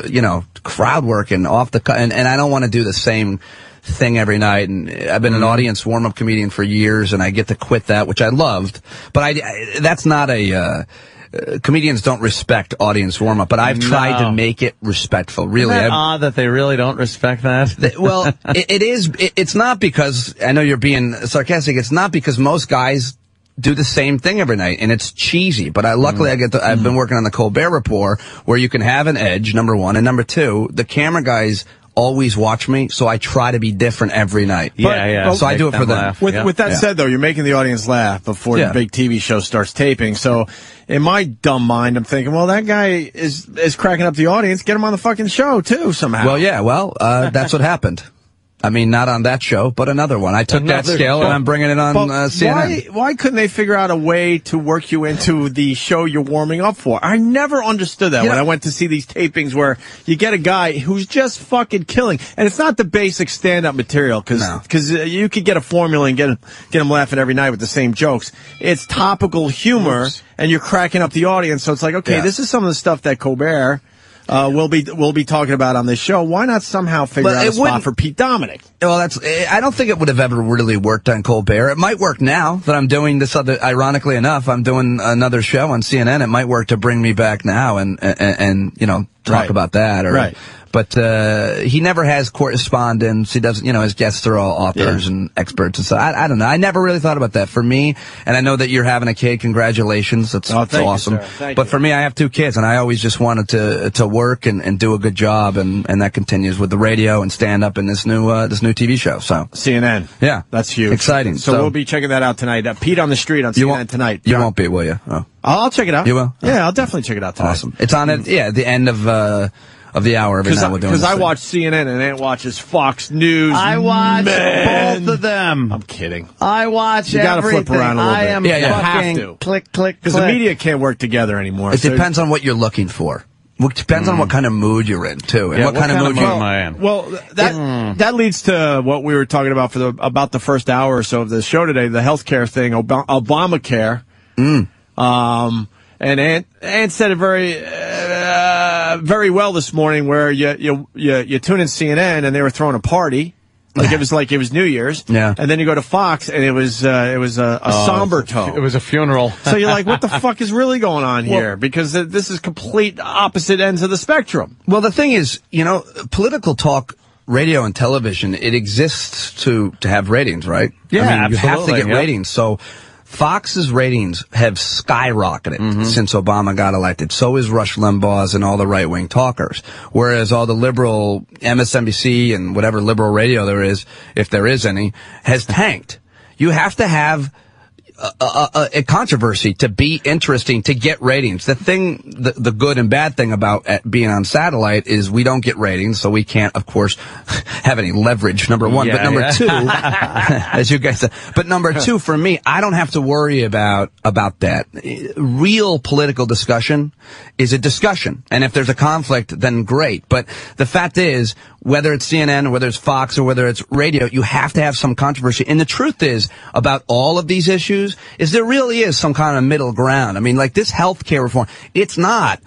crowd work and off the cut, and I don't want to do the same thing every night, and I've been an audience warm-up comedian for years, and I get to quit that, which I loved, but that's not comedians don't respect audience warm-up, but I've tried to make it respectful. Really, Isn't that odd that they really don't respect that? Well, it is. It's not because I know you're being sarcastic. It's not because most guys do the same thing every night, and it's cheesy. But luckily, I've been working on the Colbert Report, where you can have an edge, number one, and number two, the camera guys always watch me, so I try to be different every night. So I do it for them. With that said, though, you're making the audience laugh before the big TV show starts taping. So in my dumb mind, I'm thinking, well, that guy is cracking up the audience. Get him on the fucking show, too, somehow. Well, that's what happened. I mean, not on that show, but another one. I took that scale and I'm bringing it on CNN. Why couldn't they figure out a way to work you into the show you're warming up for? I never understood that when I went to see these tapings where you get a guy who's just fucking killing. And it's not the basic stand-up material, because you could get a formula and get him laughing every night with the same jokes. It's topical humor, and you're cracking up the audience. So it's like, okay, this is some of the stuff that Colbert we'll be talking about on this show. Why not somehow figure out a spot for Pete Dominic? Well, I don't think it would have ever really worked on Colbert. It might work now that I'm doing this other, ironically enough, I'm doing another show on CNN. It might work to bring me back now and talk about that. But he never has correspondence. He doesn't, his guests are all authors and experts. And so I don't know. I never really thought about that. For me, and I know that you're having a kid. Congratulations. That's awesome. But for me, I have 2 kids, and I always just wanted to work and do a good job, and that continues with the radio and stand up in this new TV show. So CNN. Yeah. That's huge. Exciting. So we'll be checking that out tonight. Pete on the Street on CNN tonight. You won't be, will you? Oh. I'll check it out. You will? Yeah, I'll definitely check it out tonight. Awesome. It's on at the end of the hour every night we're doing this. Because I watch CNN and Ant watches Fox News. I watch both of them. I'm kidding. I watch You gotta flip around a little bit. I am fucking click. Because the media can't work together anymore. It depends on what you're looking for. It depends on what kind of mood you're in, too. And what kind of mood am I in? Well, that leads to what we were talking about about the first hour or so of the show today, the healthcare thing, Obamacare. And Ant said it very well this morning, where you tune in CNN and they were throwing a party. Like it was New Year's. Yeah. And then you go to Fox and it was a somber tone. It was a funeral. So you're like, what the fuck is really going on here? Because this is complete opposite ends of the spectrum. Well, the thing is, political talk, radio and television, it exists to have ratings, right? Yeah, I mean, you have to absolutely, get ratings. So Fox's ratings have skyrocketed since Obama got elected. So is Rush Limbaugh's and all the right-wing talkers. Whereas all the liberal MSNBC and whatever liberal radio there is, if there is any, has tanked. You have to have a controversy to be interesting, to get ratings. The good and bad thing about being on satellite is we don't get ratings, so we can't, of course, have any leverage, number one. But number two, as you guys said, but number two, for me, I don't have to worry about that. Real political discussion is a discussion. And if there's a conflict, then great. But the fact is, whether it's CNN or whether it's Fox or whether it's radio, you have to have some controversy. And the truth is, about all of these issues, is there really is some kind of middle ground. I mean, like this healthcare reform, it's not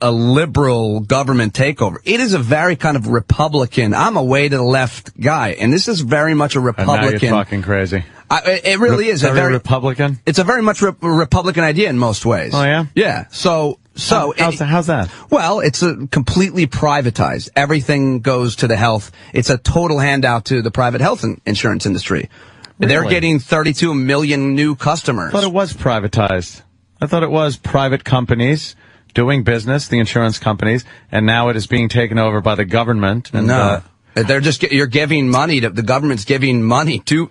a liberal government takeover. It is a very kind of Republican, I'm a way to the left guy. And this is very much a Republican. And now you're fucking crazy. It really is. A very Republican? It's a very much Republican idea in most ways. Oh, yeah? Yeah. So how's that? Well, it's completely privatized. Everything goes to the health. It's a total handout to the private health insurance industry. Really? They're getting 32 million new customers. I thought it was privatized. I thought it was private companies doing business, the insurance companies, and now it is being taken over by the government. And, no. You're giving money the government's giving money to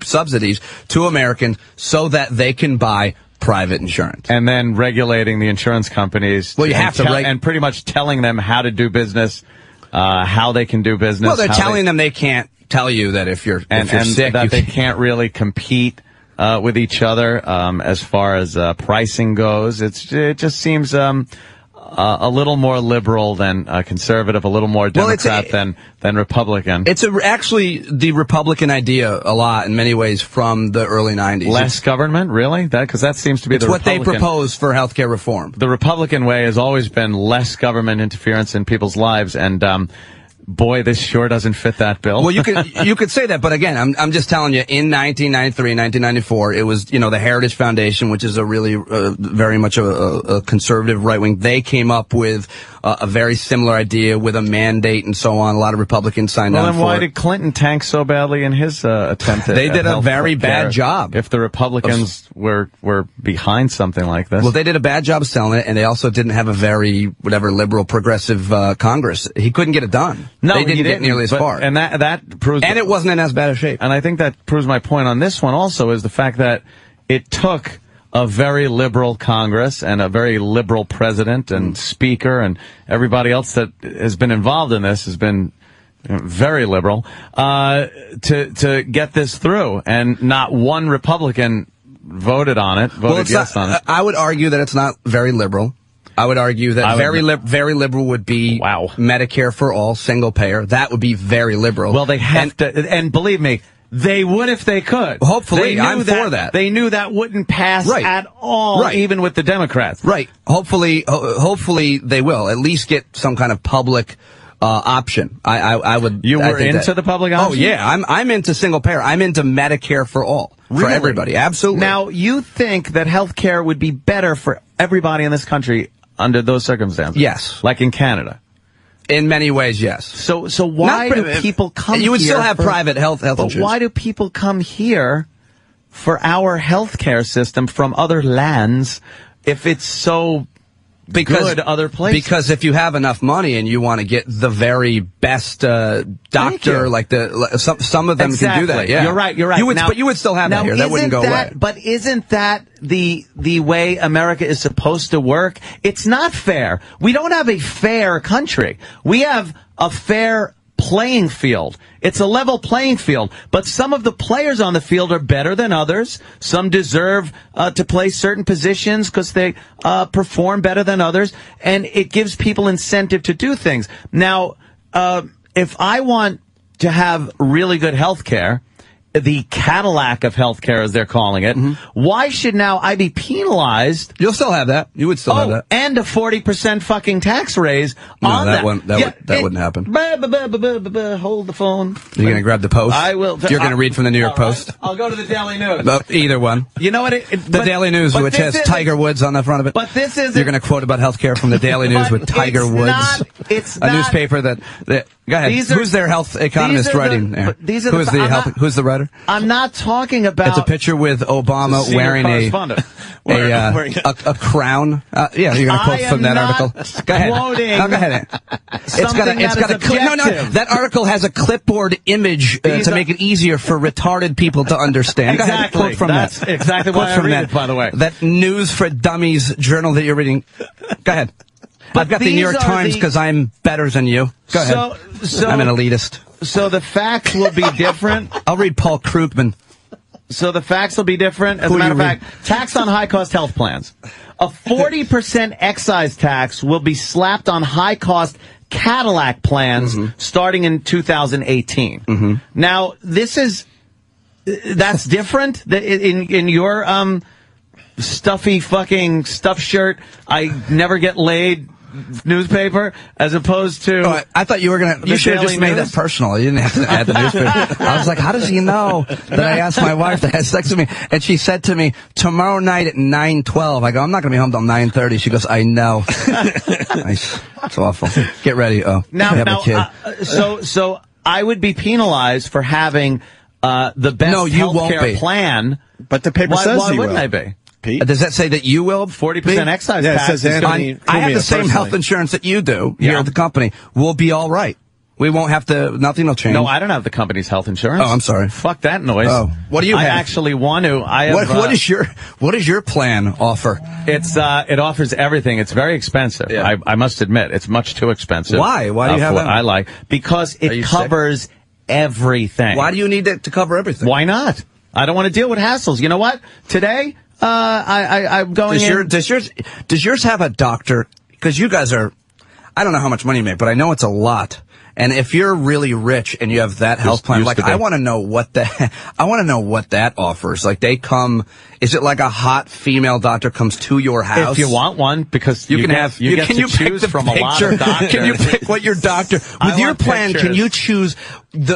subsidies to Americans so that they can buy private insurance. And then regulating the insurance companies. Well, you have to and pretty much telling them how to do business, how they can do business. Well, they're telling them they can't tell you that if you're sick, that they can't really compete with each other as far as pricing goes. It just seems a little more liberal than conservative, a little more Democrat than Republican. It's actually the Republican idea a lot in many ways from the early 90s. Less government, really? Because that seems to be the Republican. It's what they propose for healthcare reform. The Republican way has always been less government interference in people's lives, and boy, this sure doesn't fit that bill. Well, you could say that, but again, I'm just telling you, in 1993, 1994, it was, the Heritage Foundation, which is a really, very much a conservative right wing. They came up with a very similar idea with a mandate and so on. A lot of Republicans signed on for it. Well, then why did Clinton tank so badly in his attempt at They did a very bad job. If the Republicans were behind something like this. Well, they did a bad job of selling it, and they also didn't have a very, liberal, progressive Congress. He couldn't get it done. No, they didn't get nearly as far. And that proves... And it wasn't in as bad a shape. And I think that proves my point on this one also, is the fact that it took a very liberal Congress and a very liberal president and speaker, and everybody else that has been involved in this has been very liberal, to get this through. And not one Republican voted yes on it. I would argue that it's not very liberal. I would argue that very liberal would be Medicare for all, single payer. That would be very liberal. Well, they have to, and believe me, they would if they could. Hopefully, I'm for that. They knew that wouldn't pass at all, even with the Democrats. Right. Hopefully they will at least get some kind of public option. I would. You were into the public option? Oh yeah, I'm into single payer. I'm into Medicare for all, for everybody. Absolutely. Now, you think that health care would be better for everybody in this country under those circumstances? Yes. Like in Canada? In many ways, yes. So why do people come here? You would still have private health insurance. But why do people come here for our health care system from other lands if it's so good other places? Because if you have enough money and you want to get the very best doctor, like some of them can do that. Yeah, you're right. But you would still have that here. That wouldn't go away. But isn't that the way America is supposed to work? It's not fair. We don't have a fair country. We have a fair playing field. It's a level playing field, but some of the players on the field are better than others. Some deserve to play certain positions because they perform better than others, and it gives people incentive to do things. Now, if I want to have really good health care, the Cadillac of healthcare, as they're calling it, why should now I be penalized? You'll still have that. You would still have that. And a 40% fucking tax raise on that. That wouldn't happen. Hold the phone. You're going to grab the Post? I will. You're going to read from the New York Post? I'll go to the Daily News. Either one. You know what? The Daily News, which has Tiger Woods on the front of it. But this is. You're going to quote about healthcare from the Daily News with Tiger Woods. It's a newspaper that go ahead. Who's their health economist writing there? Who's the writer? I'm not talking about. It's a picture with Obama wearing a crown. Yeah, you're going to quote from that article. Go ahead. Go ahead. It's got a clip. No, that article has a clipboard image to make it easier for retarded people to understand. Exactly. Quote from That's that. exactly why I read it, by the way. That News for Dummies journal that you're reading. Go ahead. I've got the New York Times because I'm better than you. Go ahead. I'm an elitist. So the facts will be different. I'll read Paul Krugman. So the facts will be different. As a matter of fact, tax on high-cost health plans. A 40% excise tax will be slapped on high-cost Cadillac plans starting in 2018. Now, that's different in your stuffy fucking stuff shirt. I never get laid newspaper, as opposed to. I thought you were gonna. You should have just made that personal. You didn't have to add the newspaper. I was like, how does he know that I asked my wife to have sex with me? And she said to me, tomorrow night at 9:12. I go, I'm not gonna be home till 9:30. She goes, I know. Nice. It's awful. Get ready. So I would be penalized for having the best healthcare plan. But the paper says why you wouldn't will. I be? Does that say that you will? 40% excise tax. It says Anthony I have Cumia the same personally. health insurance that you do here at the company. We'll be all right. We won't have to. Nothing will change. No, I don't have the company's health insurance. Oh, I'm sorry. Fuck that noise. Oh, what do you have? I actually want to. I have, what does your plan offer? It offers everything. It's very expensive. Yeah. I must admit, it's much too expensive. Why? Why do you have what that? I like? Because it covers everything. Why do you need it to cover everything? Why not? I don't want to deal with hassles. You know what? Today, I'm going in. Does yours have a doctor? Because you guys are, I don't know how much money you make, but I know it's a lot. And if you're really rich and you have that health plan, like I want to know what that offers. Like they come, is it like a hot female doctor comes to your house? If you want one, because you can choose from a lot of doctors. Can you pick what your doctor, with your plan, can you choose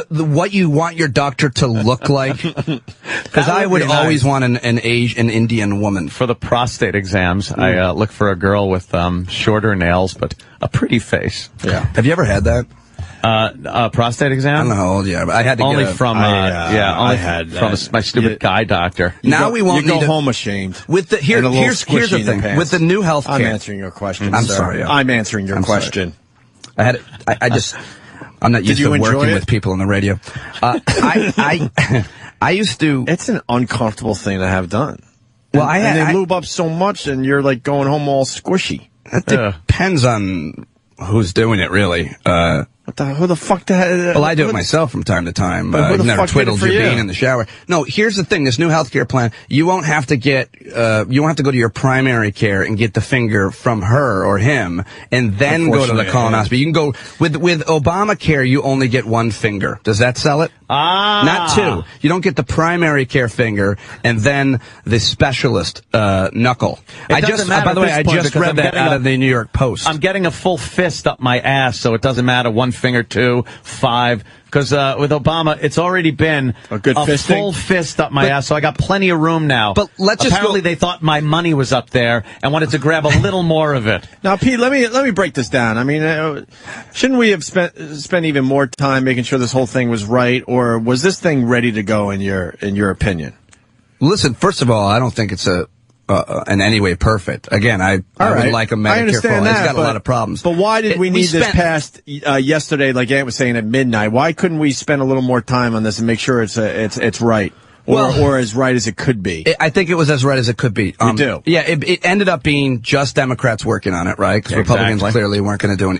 what you want your doctor to look like? Because I would always want an Indian woman. For the prostate exams, I look for a girl with shorter nails, but a pretty face. Yeah. Have you ever had that? Prostate exam? I don't know how old you are, but I had to only get from my stupid guy doctor. Now we won't go home ashamed. With the here's the thing. With the new health care. I'm answering your question. I'm sorry. I'm answering your question. I'm not used to working with people on the radio. I used to. It's an uncomfortable thing to have done. Well, and they lube up so much, and you're like going home all squishy. That depends on who's doing it, really. Who the fuck the hell? Well, I do it myself from time to time. I've never twiddled your bean in the shower. No, here's the thing. This new healthcare plan, you won't have to go to your primary care and get the finger from her or him and then go to the colonoscopy. You can go, with Obamacare, you only get one finger. Does that sell it? Not two. You don't get the primary care finger and then the specialist, knuckle. By the way, I just read that out of the New York Post. I'm getting a full fist up my ass, so it doesn't matter one finger, 2, 5. Because with Obama, it's already been a full fist up my ass, so I got plenty of room now. But apparently they thought my money was up there and wanted to grab a little more of it. Now, Pete, let me break this down. I mean, shouldn't we have spent even more time making sure this whole thing was right, or was this thing ready to go in your opinion? Listen, first of all, I don't think it's in any way perfect. Again, I would like a Medicare for all. It's got a lot of problems. But why did we need this passed yesterday, like Ant was saying, at midnight? Why couldn't we spend a little more time on this and make sure it's right? Or as right as it could be. I think it was as right as it could be. You do? Yeah, it ended up being just Democrats working on it, right? Because Republicans clearly weren't going to do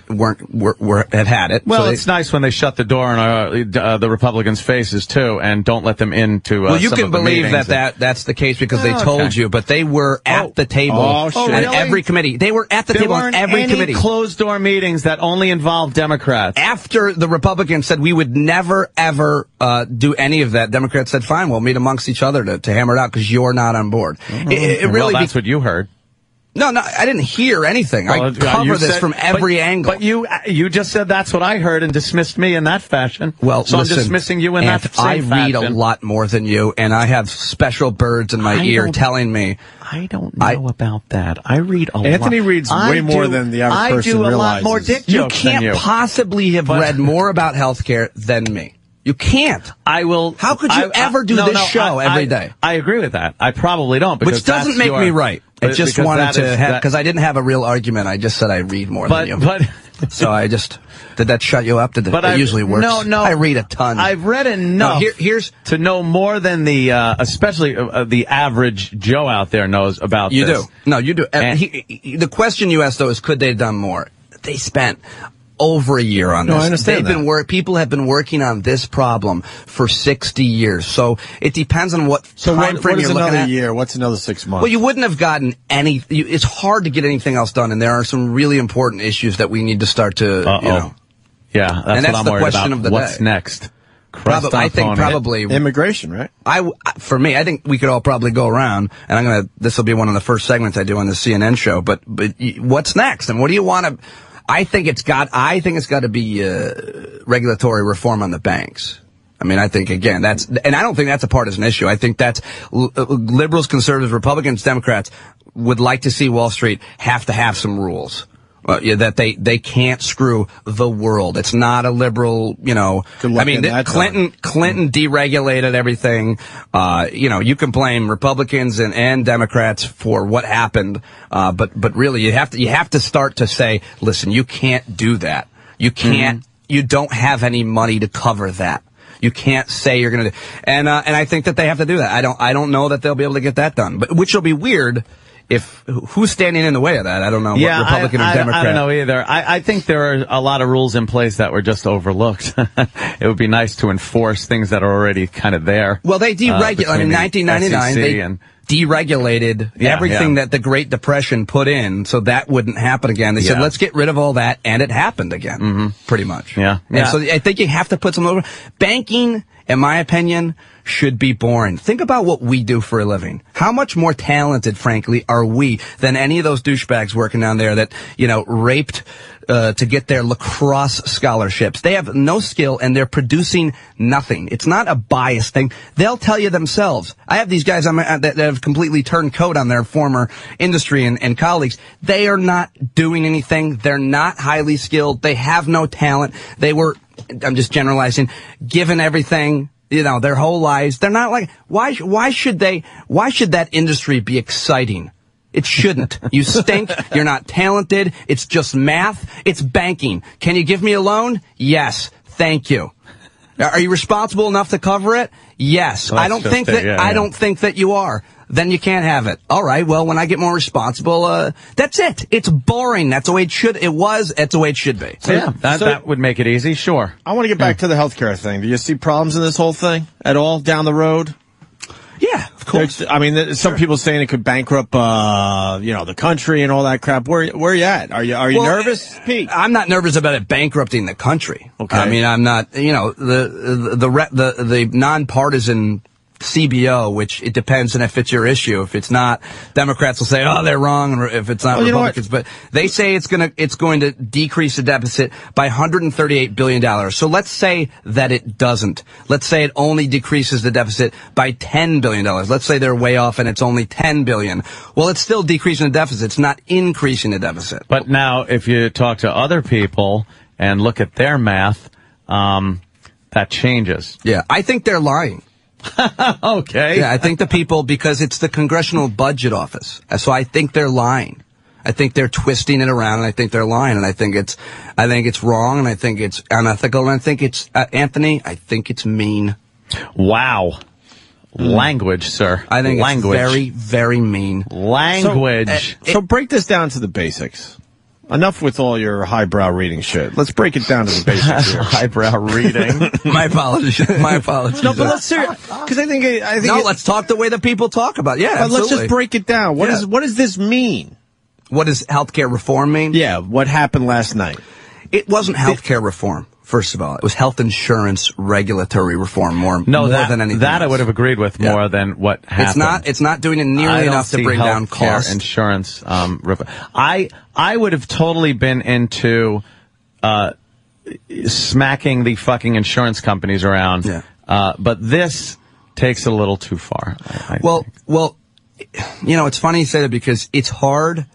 had had it. Well, it's nice when they shut the door on the Republicans' faces, too, and don't let them into well, you can believe that's the case because they told you, but they were at the table at every committee. They were at the table at every committee. Closed-door meetings that only involved Democrats. After the Republicans said we would never, ever do any of that, Democrats said, fine, we'll meet amongst each other to hammer it out because you're not on board. That's what you heard. No, I didn't hear anything. I cover this from every angle. But you just said that's what I heard and dismissed me in that fashion. Well, so listen, I'm dismissing you in that same fashion. I read a lot more than you, and I have special birds in my ear telling me. I don't know about that. I read a lot. Anthony reads way more than the average person realizes. I do a lot more dick jokes than you. You can't possibly have read more about healthcare than me. You can't. I will. How could you ever do this show every day? I agree with that. I probably don't. Which doesn't make me right. I just wanted to have, because I didn't have a real argument. I just said I read more than you. So I just, did that shut you up? It usually works. No. I read a ton. I've read enough to know more than especially the average Joe out there knows about this. You do. No, you do. The question you asked, though, is could they have done more? They spent over a year on this. I understand people have been working on this problem for 60 years. So it depends on what time frame you're looking at. Another year? What's another 6 months? Well, you wouldn't have gotten it's hard to get anything else done, and there are some really important issues that we need to start to, Yeah, that's what I'm worried about. What's next? I think probably immigration, right? For me, I think we could all probably go around, and this will be one of the first segments I do on the CNN show, but what's next? And what do you want to, I think it's got to be regulatory reform on the banks. I mean, I think, again, and I don't think that's a partisan issue. I think that's liberals, conservatives, Republicans, Democrats would like to see Wall Street have to have some rules. That they can't screw the world. It's not a liberal, I mean, Clinton deregulated everything. You can blame Republicans and Democrats for what happened. But really you have to start to say, listen, you can't do that. You can't, you don't have any money to cover that. You can't say you're going to do, and I think that they have to do that. I don't know that they'll be able to get that done, but which will be weird. Who's standing in the way of that? I don't know. Yeah, what Republican or Democrat? I don't know either. I think there are a lot of rules in place that were just overlooked. It would be nice to enforce things that are already kind of there. Well, they deregulate. In 1999, deregulated everything that the Great Depression put in, so that wouldn't happen again. They said, let's get rid of all that, and it happened again, pretty much. Yeah. And so I think you have to put some over. Banking, in my opinion, should be boring. Think about what we do for a living. How much more talented, frankly, are we than any of those douchebags working down there that, raped to get their lacrosse scholarships? They have no skill, and they're producing nothing. It's not a bias thing. They'll tell you themselves. I have these guys that have completely turned coat on their former industry and colleagues. They are not doing anything. They're not highly skilled. They have no talent. They were, I'm just generalizing, given everything, their whole lives. They're not like, why should that industry be exciting? It shouldn't. You stink. You're not talented. It's just math. It's banking. Can you give me a loan? Yes. Thank you. Are you responsible enough to cover it? Yes. Well, I don't think that you are. Then you can't have it. All right. Well, when I get more responsible, that's it. It's boring. That's the way it should. It was. That's the way it should be. So, that would make it easy. Sure. I want to get back to the healthcare thing. Do you see problems in this whole thing at all down the road? Yeah, of course. Some people saying it could bankrupt, the country and all that crap. Where are you at? Are you nervous, Pete? I'm not nervous about it bankrupting the country. Okay. I'm not. The nonpartisan CBO, which it depends on if it's your issue. If it's not, Democrats will say, they're wrong, or if it's not Republicans. But they say it's going to decrease the deficit by $138 billion. So let's say that it doesn't. Let's say it only decreases the deficit by $10 billion. Let's say they're way off and it's only $10 billion. Well, it's still decreasing the deficit. It's not increasing the deficit. But now, if you talk to other people and look at their math, that changes. Yeah, I think they're lying. Okay. Yeah, I think the people, because it's the Congressional Budget Office, so I think they're lying. I think they're twisting it around, and I think they're lying, and I think it's wrong, and I think it's unethical, and I think it's, Anthony, I think it's mean. Wow. Language, sir. I think it's very, very mean. Language. So break this down to the basics. Enough with all your highbrow reading shit. Let's break it down to the basics here. Highbrow reading. My apologies. No, but let's because I think let's talk the way that people talk about it. Yeah, but let's just break it down. What does this mean? What does healthcare reform mean? Yeah, what happened last night? It wasn't healthcare reform. First of all, it was health insurance regulatory reform more than anything that else. I would have agreed with more than what happened. It's not doing it nearly enough to bring down costs. Insurance. I would have totally been into smacking the fucking insurance companies around. Yeah. But this takes it a little too far. Well, it's funny you say that because it's hard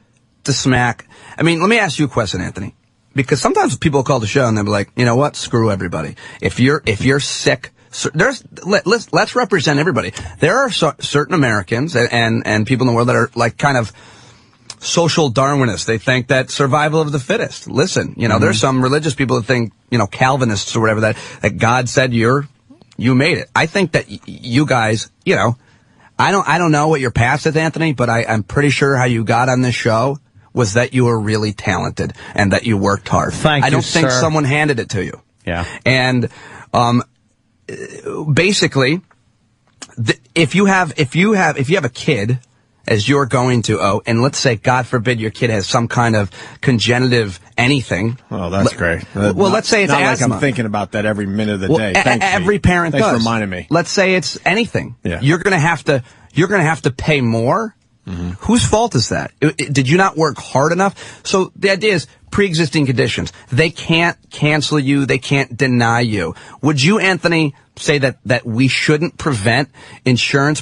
to smack. I mean, let me ask you a question, Anthony. Because sometimes people call the show and they'll be like, you know what? Screw everybody. If you're sick, let's represent everybody. There are certain Americans and people in the world that are like kind of social Darwinists. They think that survival of the fittest. Listen, there's some religious people that think, Calvinists or whatever, that God said you made it. I think that you guys, I don't know what your past is, Anthony, but I'm pretty sure how you got on this show was that you were really talented and that you worked hard. I don't think someone handed it to you. Yeah. And basically, if you have a kid, as you're going to, and let's say, God forbid, your kid has some kind of congenitive anything. Oh, that's great. Let's say it's not asthma. Like I'm thinking about that every minute of the day. Every parent does. Thanks for reminding me. Let's say it's anything. Yeah. You're gonna have to pay more. Mm-hmm. Whose fault is that? Did you not work hard enough? So the idea is pre-existing conditions. They can't cancel you. They can't deny you. Would you, Anthony, say that we shouldn't prevent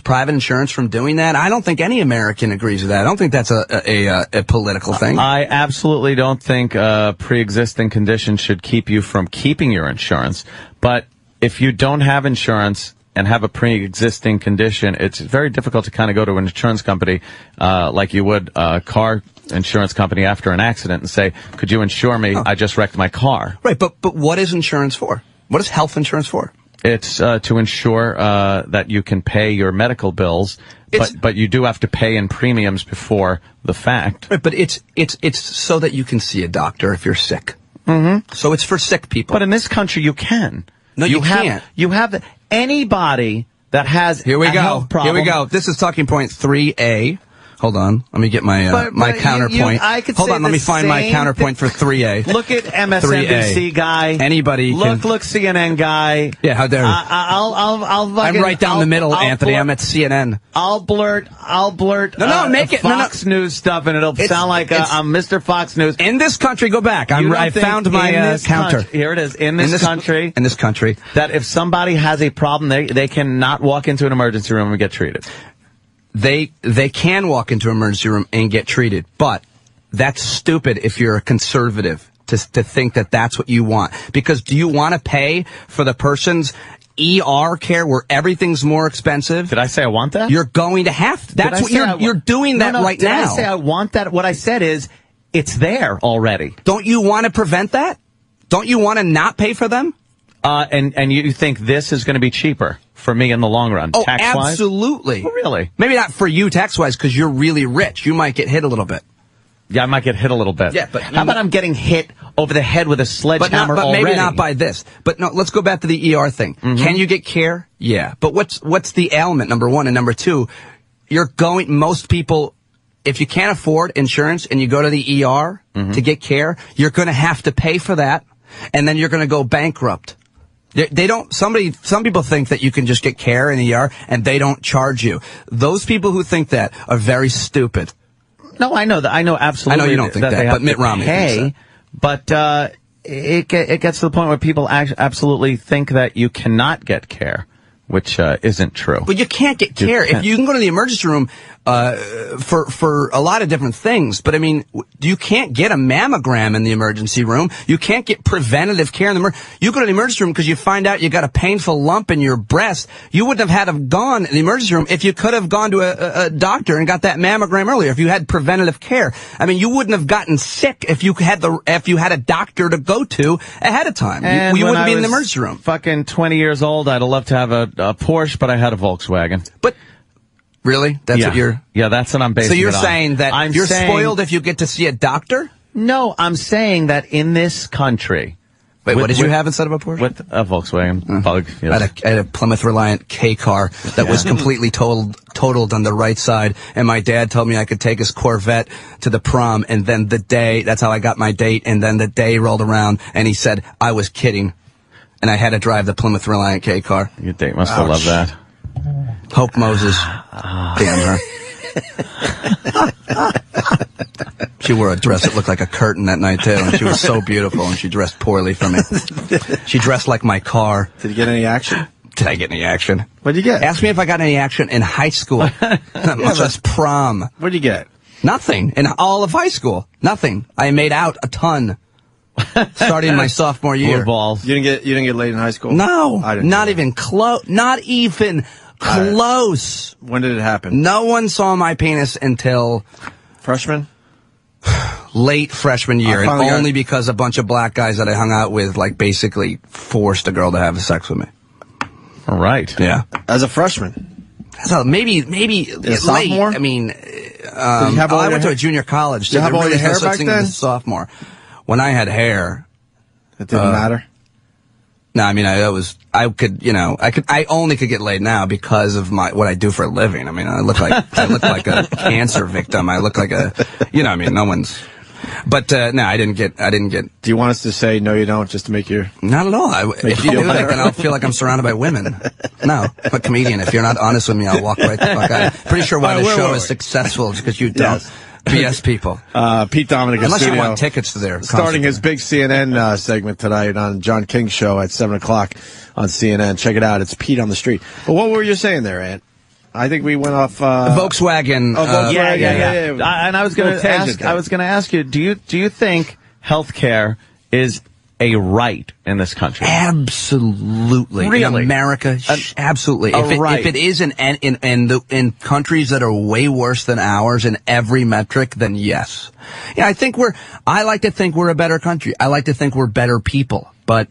private insurance from doing that? I don't think any American agrees with that. I don't think that's a political thing. I absolutely don't think pre-existing conditions should keep you from keeping your insurance. But if you don't have insurance and have a pre-existing condition, it's very difficult to kind of go to an insurance company like you would a car insurance company after an accident and say, could you insure me? I just wrecked my car. Right, but what is insurance for? What is health insurance for? It's to ensure that you can pay your medical bills, but you do have to pay in premiums before the fact. Right, but it's so that you can see a doctor if you're sick. Mm-hmm. So it's for sick people. But in this country, you can. No, you can't. You have anybody that has Here we a go. health problem. Here we go. This is talking point 3A. Hold on. Let me get my my counterpoint. Hold on. Let me find my counterpoint for 3A. Look at MSNBC 3A. guy. Anybody look can... Look CNN guy. Yeah, how dare you? I'm right down the middle, Anthony. I'm at CNN. I'll blurt make it Fox News stuff, and it'll sound like I'm Mr. Fox News. In this country, go back. I found my counter. Here it is. In this country, that if somebody has a problem, they cannot walk into an emergency room and get treated. They can walk into an emergency room and get treated, but that's stupid if you're a conservative to think that that's what you want. Because do you want to pay for the person's ER care where everything's more expensive? Did I say I want that? You're going to have to. That's what you're doing that right now. Did I say I want that? What I said is it's there already. Don't you want to prevent that? Don't you want to not pay for them? And you think this is going to be cheaper for me in the long run, tax-wise? Absolutely. Oh, really? Maybe not for you tax-wise because you're really rich. You might get hit a little bit. Yeah, I might get hit a little bit. Yeah, but how about I'm getting hit over the head with a sledgehammer but already? Maybe not by this. But no, let's go back to the ER thing. Mm-hmm. Can you get care? Yeah. But what's the ailment, number one? And number two, most people, if you can't afford insurance and you go to the ER to get care, you're going to have to pay for that, and then you're going to go bankrupt. Some people think that you can just get care in the ER and they don't charge you. Those people who think that are very stupid. No, I know that. I know absolutely. I know you don't think that, but Mitt Romney thinks that. But it gets to the point where people absolutely think that you cannot get care, which isn't true. But you can't get care. If you can go to the emergency room for a lot of different things, but I mean, you can't get a mammogram in the emergency room. You can't get preventative care in the you go to the emergency room because you find out you got a painful lump in your breast. You wouldn't have had to have gone to the emergency room if you could have gone to a doctor and got that mammogram earlier. If you had preventative care, I mean, you wouldn't have gotten sick if you had a doctor to go to ahead of time. You wouldn't be in the emergency room. Fucking 20 years old, I'd have loved to have a Porsche, but I had a Volkswagen. But really? That's what you're... Yeah, that's what I'm basing it on. So you're saying that you're spoiled if you get to see a doctor? No, I'm saying that in this country... Wait, what did you have instead of a Porsche? With a Volkswagen Bug. Yes. I had a Plymouth Reliant K car that was completely totaled on the right side, and my dad told me I could take his Corvette to the prom, and then that's how I got my date, and then the day rolled around, and he said I was kidding, and I had to drive the Plymouth Reliant K car. Your date must have loved that. Hope Moses. Damn her. She wore a dress that looked like a curtain that night, too, and she was so beautiful, and she dressed poorly for me. She dressed like my car. Did you get any action? Did I get any action? What'd you get? Ask me if I got any action in high school. Much less prom. What'd you get? Nothing. In all of high school. Nothing. I made out a ton. Starting my sophomore year. Balls. You didn't get laid in high school? No. Not even close. Not even close. When did it happen? No one saw my penis until... Freshman? Late freshman year, and only because a bunch of black guys that I hung out with, like, basically forced a girl to have sex with me. All right. Yeah. As a freshman? So maybe late. Sophomore? I mean, I went to a junior college. Did you have all your hair back then? Sophomore. When I had hair... It didn't matter? No, I mean, I only could get laid now because of what I do for a living. I mean, I look like a cancer victim. I look like no one's. But no, I didn't get. Do you want us to say no, you don't, just to make your? Not at all. If you do that, then I'll feel like I'm surrounded by women. No, I'm a comedian. If you're not honest with me, I'll walk right the fuck out. Pretty sure why the show is successful is because you don't. Yes. BS people. Pete Dominic in Unless studio, you want tickets to their starting his big CNN segment tonight on John King's show at 7 o'clock on CNN. Check it out. It's Pete on the Street. But what were you saying there, Ant? I think we went off Volkswagen. Volkswagen. Yeah. And I was going to ask you, do you think healthcare is a right in this country? Absolutely. Really? In America, absolutely. If it is in countries that are way worse than ours in every metric, then yes. Yeah, I like to think we're a better country. I like to think we're better people. But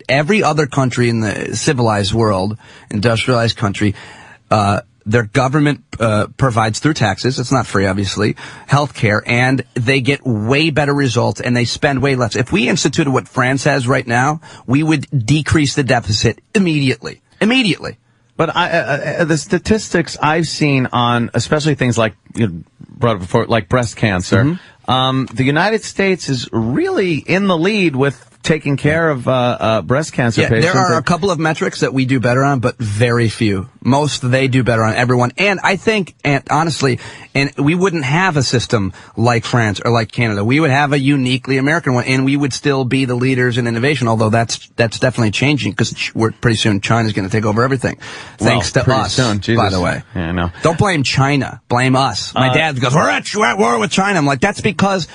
every other country in the civilized world, industrialized country, their government provides through taxes, it's not free obviously, health care, and they get way better results and they spend way less. If we instituted what France has right now, we would decrease the deficit immediately. But the statistics I've seen on, especially things like brought up before, like breast cancer, the United States is really in the lead with taking care of breast cancer patients. There are a couple of metrics that we do better on, but very few. Most they do better on everyone. And I think, and honestly, and we wouldn't have a system like France or like Canada. We would have a uniquely American one, and we would still be the leaders in innovation, although that's definitely changing, because pretty soon China's going to take over everything. Thanks to us, by the way. Yeah, I know. Don't blame China. Blame us. My dad goes, we're at war with China. I'm like, that's because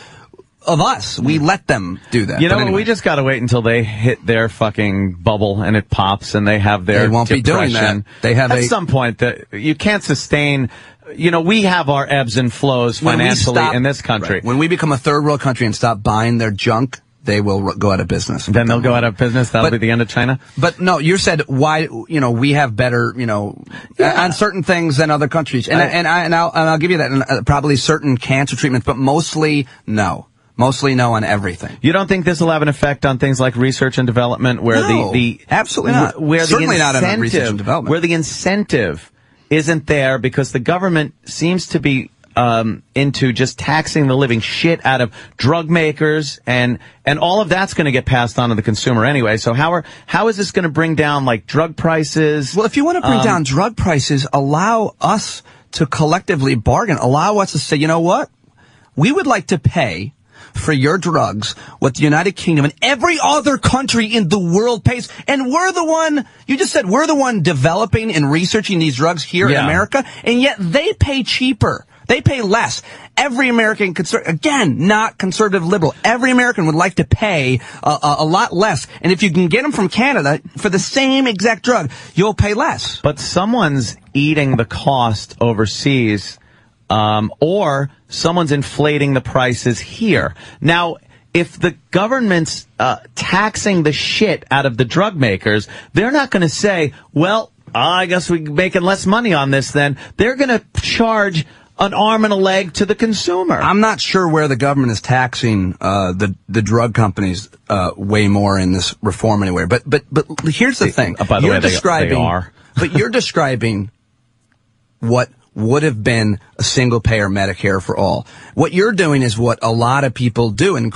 of us. We let them do that. You know, anyway, we just got to wait until they hit their fucking bubble and it pops and they have their They won't depression. be doing that. They have at some point that you can't sustain. You know, we have our ebbs and flows financially in this country. Right. When we become a third world country and stop buying their junk, they will go out of business. Then they'll go out of business. That'll be the end of China. But no, you said why? We have better, on certain things than other countries, and I'll give you that. And probably certain cancer treatments, but mostly no. Mostly no on everything. You don't think this will have an effect on things like research and development, where the absolutely not. Where Certainly the not on research and development. Where the incentive isn't there because the government seems to be into just taxing the living shit out of drug makers, and all of that's going to get passed on to the consumer anyway. So how is this going to bring down like drug prices? Well, if you want to bring down drug prices, allow us to collectively bargain. Allow us to say, you know what? We would like to pay for your drugs what the United Kingdom and every other country in the world pays. And we're the one, you just said, we're the one developing and researching these drugs here in America, and yet they pay cheaper. They pay less. Every American, again, not conservative liberal, every American would like to pay a lot less. And if you can get them from Canada for the same exact drug, you'll pay less. But someone's eating the cost overseas, or someone's inflating the prices here. Now, if the government's taxing the shit out of the drug makers, they're not going to say, well, I guess we're making less money on this then. They're going to charge an arm and a leg to the consumer. I'm not sure where the government is taxing the drug companies way more in this reform anywhere. But here's the thing. By the way, they are. But you're describing what would have been a single-payer Medicare for all. What you're doing is what a lot of people do and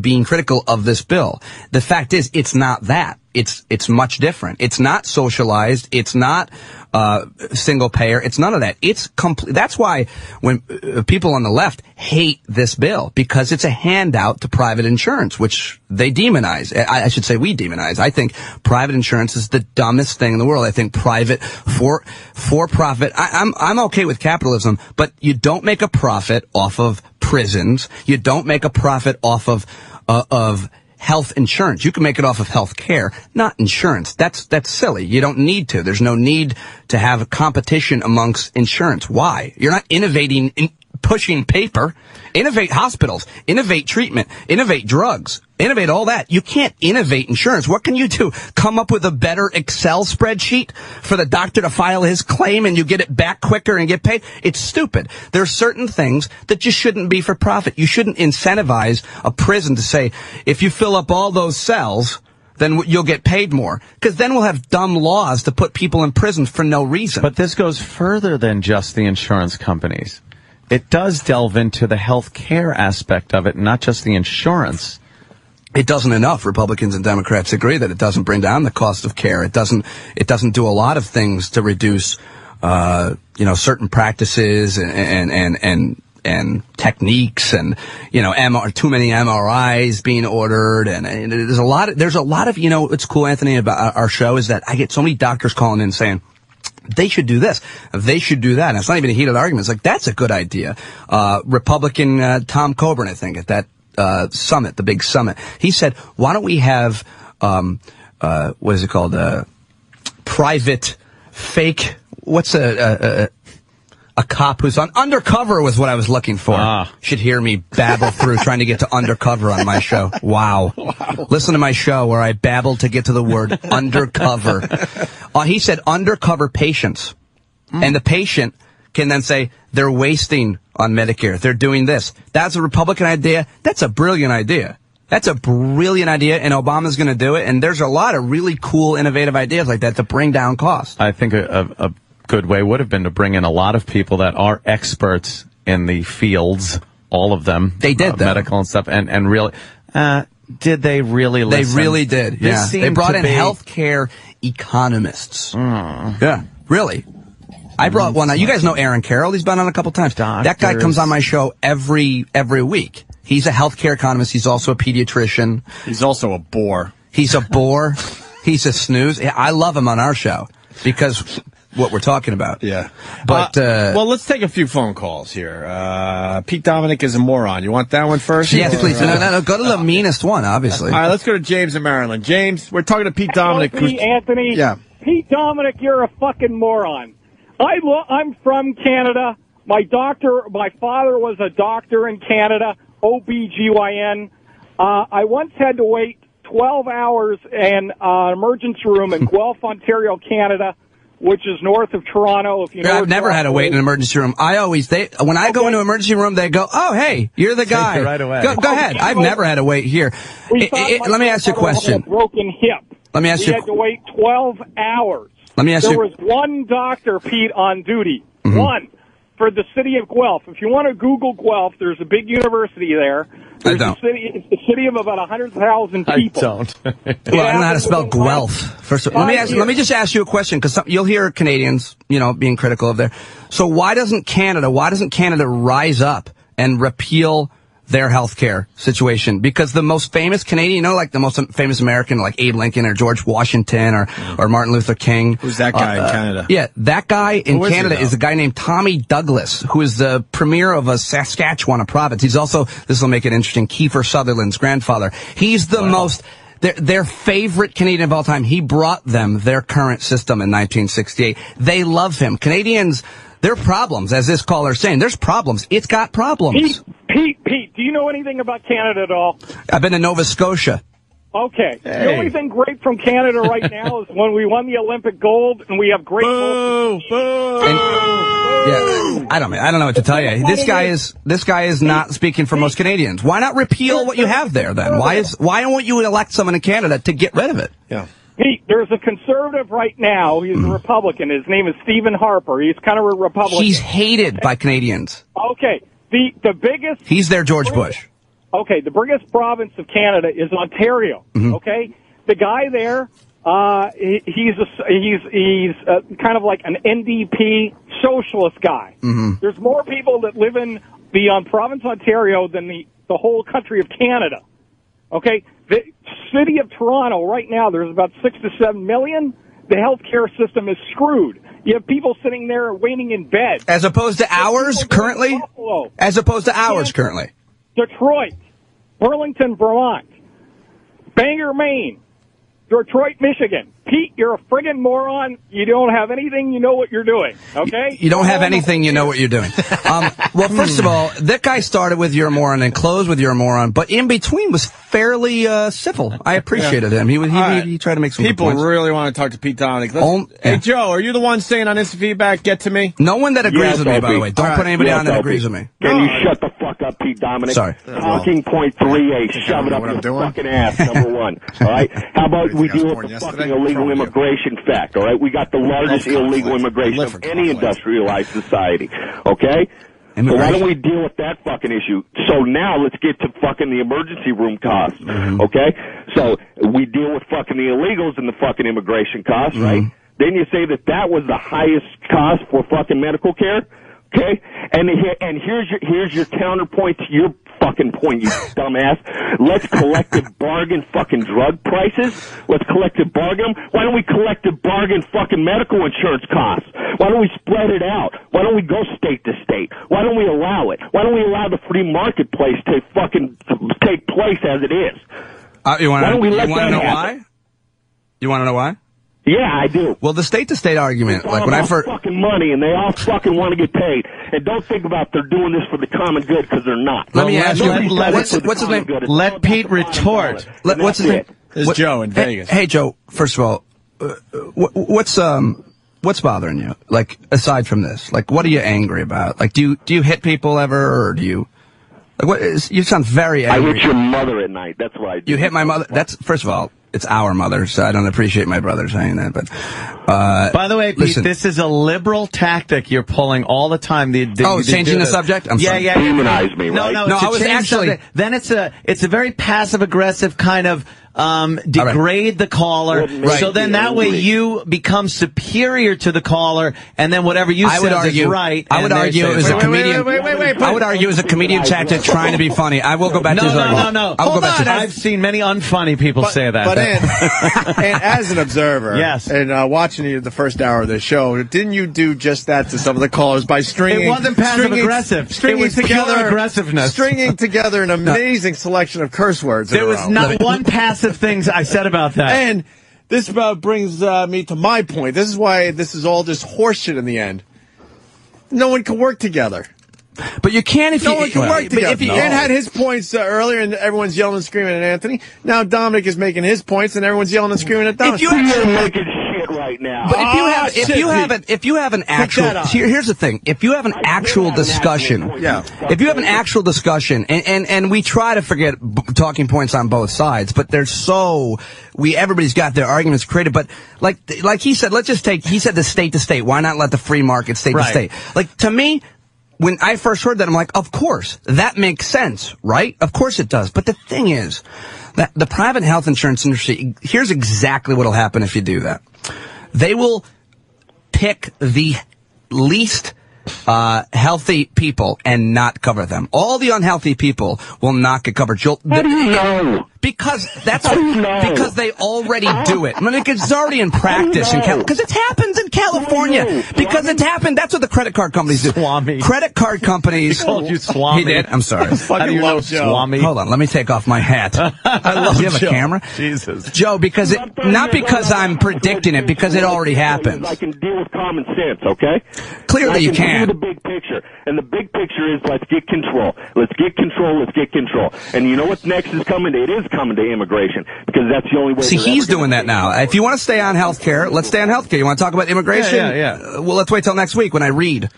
being critical of this bill. The fact is, it's not that. It's much different. It's not socialized. It's not single payer. It's none of that. It's complete. That's why when people on the left hate this bill, because it's a handout to private insurance, which they demonize. I should say we demonize. I think private insurance is the dumbest thing in the world. I think private for profit. I'm okay with capitalism, but you don't make a profit off of prisons. You don't make a profit off of health insurance. You can make it off of health care, not insurance. That's silly. You don't need to. There's no need to have a competition amongst insurance. Why? You're not innovating, pushing paper. Innovate hospitals, innovate treatment, innovate drugs, innovate all that. You can't innovate insurance. What can you do? Come up with a better Excel spreadsheet for the doctor to file his claim and you get it back quicker and get paid? It's stupid. There are certain things that just shouldn't be for profit. You shouldn't incentivize a prison to say, if you fill up all those cells, then you'll get paid more. Because then we'll have dumb laws to put people in prison for no reason. But this goes further than just the insurance companies. It does delve into the health care aspect of it, not just the insurance. It doesn't enough. Republicans and Democrats agree that it doesn't bring down the cost of care. It doesn't do a lot of things to reduce, certain practices and techniques and, too many MRIs being ordered. And there's a lot of, what's cool, Anthony, about our show is that I get so many doctors calling in saying, they should do this. They should do that. And it's not even a heated argument. It's like, that's a good idea. Republican Tom Coburn, I think, at that summit, the big summit, he said, why don't we have, what is it called? Private fake, what's a cop who's on undercover was what I was looking for. Should hear me babble through trying to get to undercover on my show. Wow. Listen to my show where I babble to get to the word undercover. He said undercover patients. And the patient can then say, they're wasting on Medicare. They're doing this. That's a Republican idea. That's a brilliant idea. That's a brilliant idea, and Obama's going to do it. And there's a lot of really cool, innovative ideas like that to bring down costs. I think a good way would have been to bring in a lot of people that are experts in the fields, all of them. They did, medical and stuff, and really, did they really listen? They really did, yeah. They brought in healthcare economists. Yeah, really. I brought one. You guys know Aaron Carroll. He's been on a couple times. That guy comes on my show every week. He's a healthcare economist. He's also a pediatrician. He's also a bore. He's a bore. He's a snooze. I love him on our show because what we're talking about. Yeah. But well, let's take a few phone calls here. Pete Dominic is a moron. You want that one first? Yes, please. No. Go to the meanest one, obviously. All right, let's go to James in Maryland. James, we're talking to Pete Dominic. Anthony. Yeah. Pete Dominic, you're a fucking moron. I'm from Canada. My father was a doctor in Canada, OBGYN. I once had to wait 12 hours in an emergency room in Guelph, Ontario, Canada, which is north of Toronto. If you know, I've never had to wait in an emergency room. When I go into an emergency room, they go, "Oh, hey, you're the guy." Right away. Go ahead. I've never had to wait here. Let me ask you a question. Had a broken hip. Let me ask you. We had to wait 12 hours. Let me ask you. There was one doctor, Pete, on duty. Mm-hmm. One. For the city of Guelph. If you want to Google Guelph, there's a big university there. It's a city of about 100,000 people. I don't. Well, I don't know how to spell Guelph. First of all, let me just ask you a question, because you'll hear Canadians, being critical of there. So why doesn't Canada rise up and repeal their healthcare situation? Because the most famous Canadian, like the most famous American, like Abe Lincoln or George Washington or Martin Luther King. Who's that guy in Canada? Yeah, that guy in Canada is a guy named Tommy Douglas, who is the premier of a Saskatchewan province. He's also, this will make it interesting, Kiefer Sutherland's grandfather. He's the most, their favorite Canadian of all time. He brought them their current system in 1968. They love him. Canadians, there are problems, as this caller's saying. There's problems. It's got problems. Pete, do you know anything about Canada at all? I've been to Nova Scotia. Okay. Hey. The only thing great from Canada right now is when we won the Olympic gold and we have great gold. Yeah, I don't know what to tell you. This guy is not speaking for most Canadians. Why not repeal what you have there then? Why won't you elect someone in Canada to get rid of it? Yeah. Pete, there's a conservative right now. He's a Republican. His name is Stephen Harper. He's kind of a Republican. He's hated by Canadians. Okay. The biggest... He's their George Bush. Okay, the biggest province of Canada is Ontario. Mm-hmm. Okay? The guy there, he's kind of like an NDP socialist guy. Mm-hmm. There's more people that live in the province of Ontario than the whole country of Canada. Okay? The city of Toronto, right now, there's about 6 to 7 million. The healthcare system is screwed. You have people sitting there waiting in bed. As opposed to ours currently? As opposed to ours currently? Detroit, Burlington, Vermont, Bangor, Maine, Detroit, Michigan. Pete, you're a friggin' moron. You don't have anything. You know what you're doing, okay? You don't have anything. You know what you're doing. Well, first of all, that guy started with you're a moron and closed with you're a moron, but in between was fairly civil. I appreciated him. He tried to make some people good points. really want to talk to Pete Dominic. Hey, Joe, are you the one saying on instant feedback, get to me? No one that agrees with me, by the way. Don't put anybody on that agrees with me. Can you shut the fuck up, Pete Dominic? Sorry. Talking point 3A. Shove it up your fucking ass, number one. All right? How about we deal with the fucking illegal immigration fact, all right? We got the largest illegal immigration of any industrialized society, okay? So why don't we deal with that fucking issue? So now let's get to fucking the emergency room costs, okay? So we deal with fucking the illegals and the fucking immigration costs, right? Then you say that was the highest cost for fucking medical care, okay? And here's your counterpoint to your fucking point, you dumbass. Let's collective bargain fucking drug prices. Let's collective bargain them. Why don't we collective bargain fucking medical insurance costs? Why don't we spread it out? Why don't we go state to state? Why don't we allow it? Why don't we allow the free marketplace to fucking take place as it is? You want to know why? You want to know why? Yeah, I do. Well, the state-to-state argument, like when I first fucking money, and they all fucking want to get paid, and don't think about they're doing this for the common good because they're not. Let me ask you, what's his name? Let Pete retort. What's his name? This is Joe in Vegas. Hey, Joe. First of all, what's bothering you? Like aside from this, like what are you angry about? Like do you hit people ever, or do you? Like, what is, you sound very angry. I hit your mother at night. That's what I do. You hit my mother? That's, first of all, it's our mother, so I don't appreciate my brother saying that. But by the way, Pete, listen, this is a liberal tactic you're pulling all the time. Changing the subject? I'm sorry. Yeah. Demonize me, right? No, I was actually. Then it's a very passive aggressive kind of degrade the caller. Right. So then that way you become superior to the caller, and then whatever you say is right. I would argue it was a comedian. Wait. I would argue it was a comedian tactic trying to be funny. I will go back to his argument. No. I will go back to I've seen many unfunny people say that. But and as an observer, yes, and watching you the first hour of the show, didn't you do just that to some of the callers by stringing? It wasn't passive aggressive. It was pure aggressiveness. Stringing together an amazing selection of curse words. There was not one passive thing I said about that. And this brings me to my point. This is why this is all just horseshit in the end. No one can work together. But you can if no one can work together. If Ant had his points earlier, and everyone's yelling and screaming at Anthony. Now Dominic is making his points, and everyone's yelling and screaming at Dominic. You're making shit right now. But if you have an actual, here's the thing: if you have an actual discussion, if you have an actual discussion, and we try to forget talking points on both sides, but they're everybody's got their arguments created. But like he said, he said the state to state. Why not let the free market state to state? Like, to me, when I first heard that, I'm like, of course, that makes sense, right? Of course it does. But the thing is that the private health insurance industry, here's exactly what will happen if you do that. They will pick the least healthy people and not cover them. All the unhealthy people will not get covered. How do you know? Because because they already do it. I mean, it's already in practice because it happens in California. Because it's happened. That's what the credit card companies do. Swami. Credit card companies. He called you Swami. He did. I'm sorry. How do you know Swami? Hold on. Let me take off my hat. I love Do you have Joe. a camera? Jesus. Joe, because not because I'm predicting it, because it already happens. I can deal with common sense, okay? Clearly you can. The big picture. And the big picture is let's get control. Let's get control. Let's get control. And you know what's next is coming? It is coming to immigration, because that's the only way. See, he's doing that now. If you want to stay on healthcare, let's stay on healthcare. You want to talk about immigration? Yeah. Well, let's wait till next week when I read.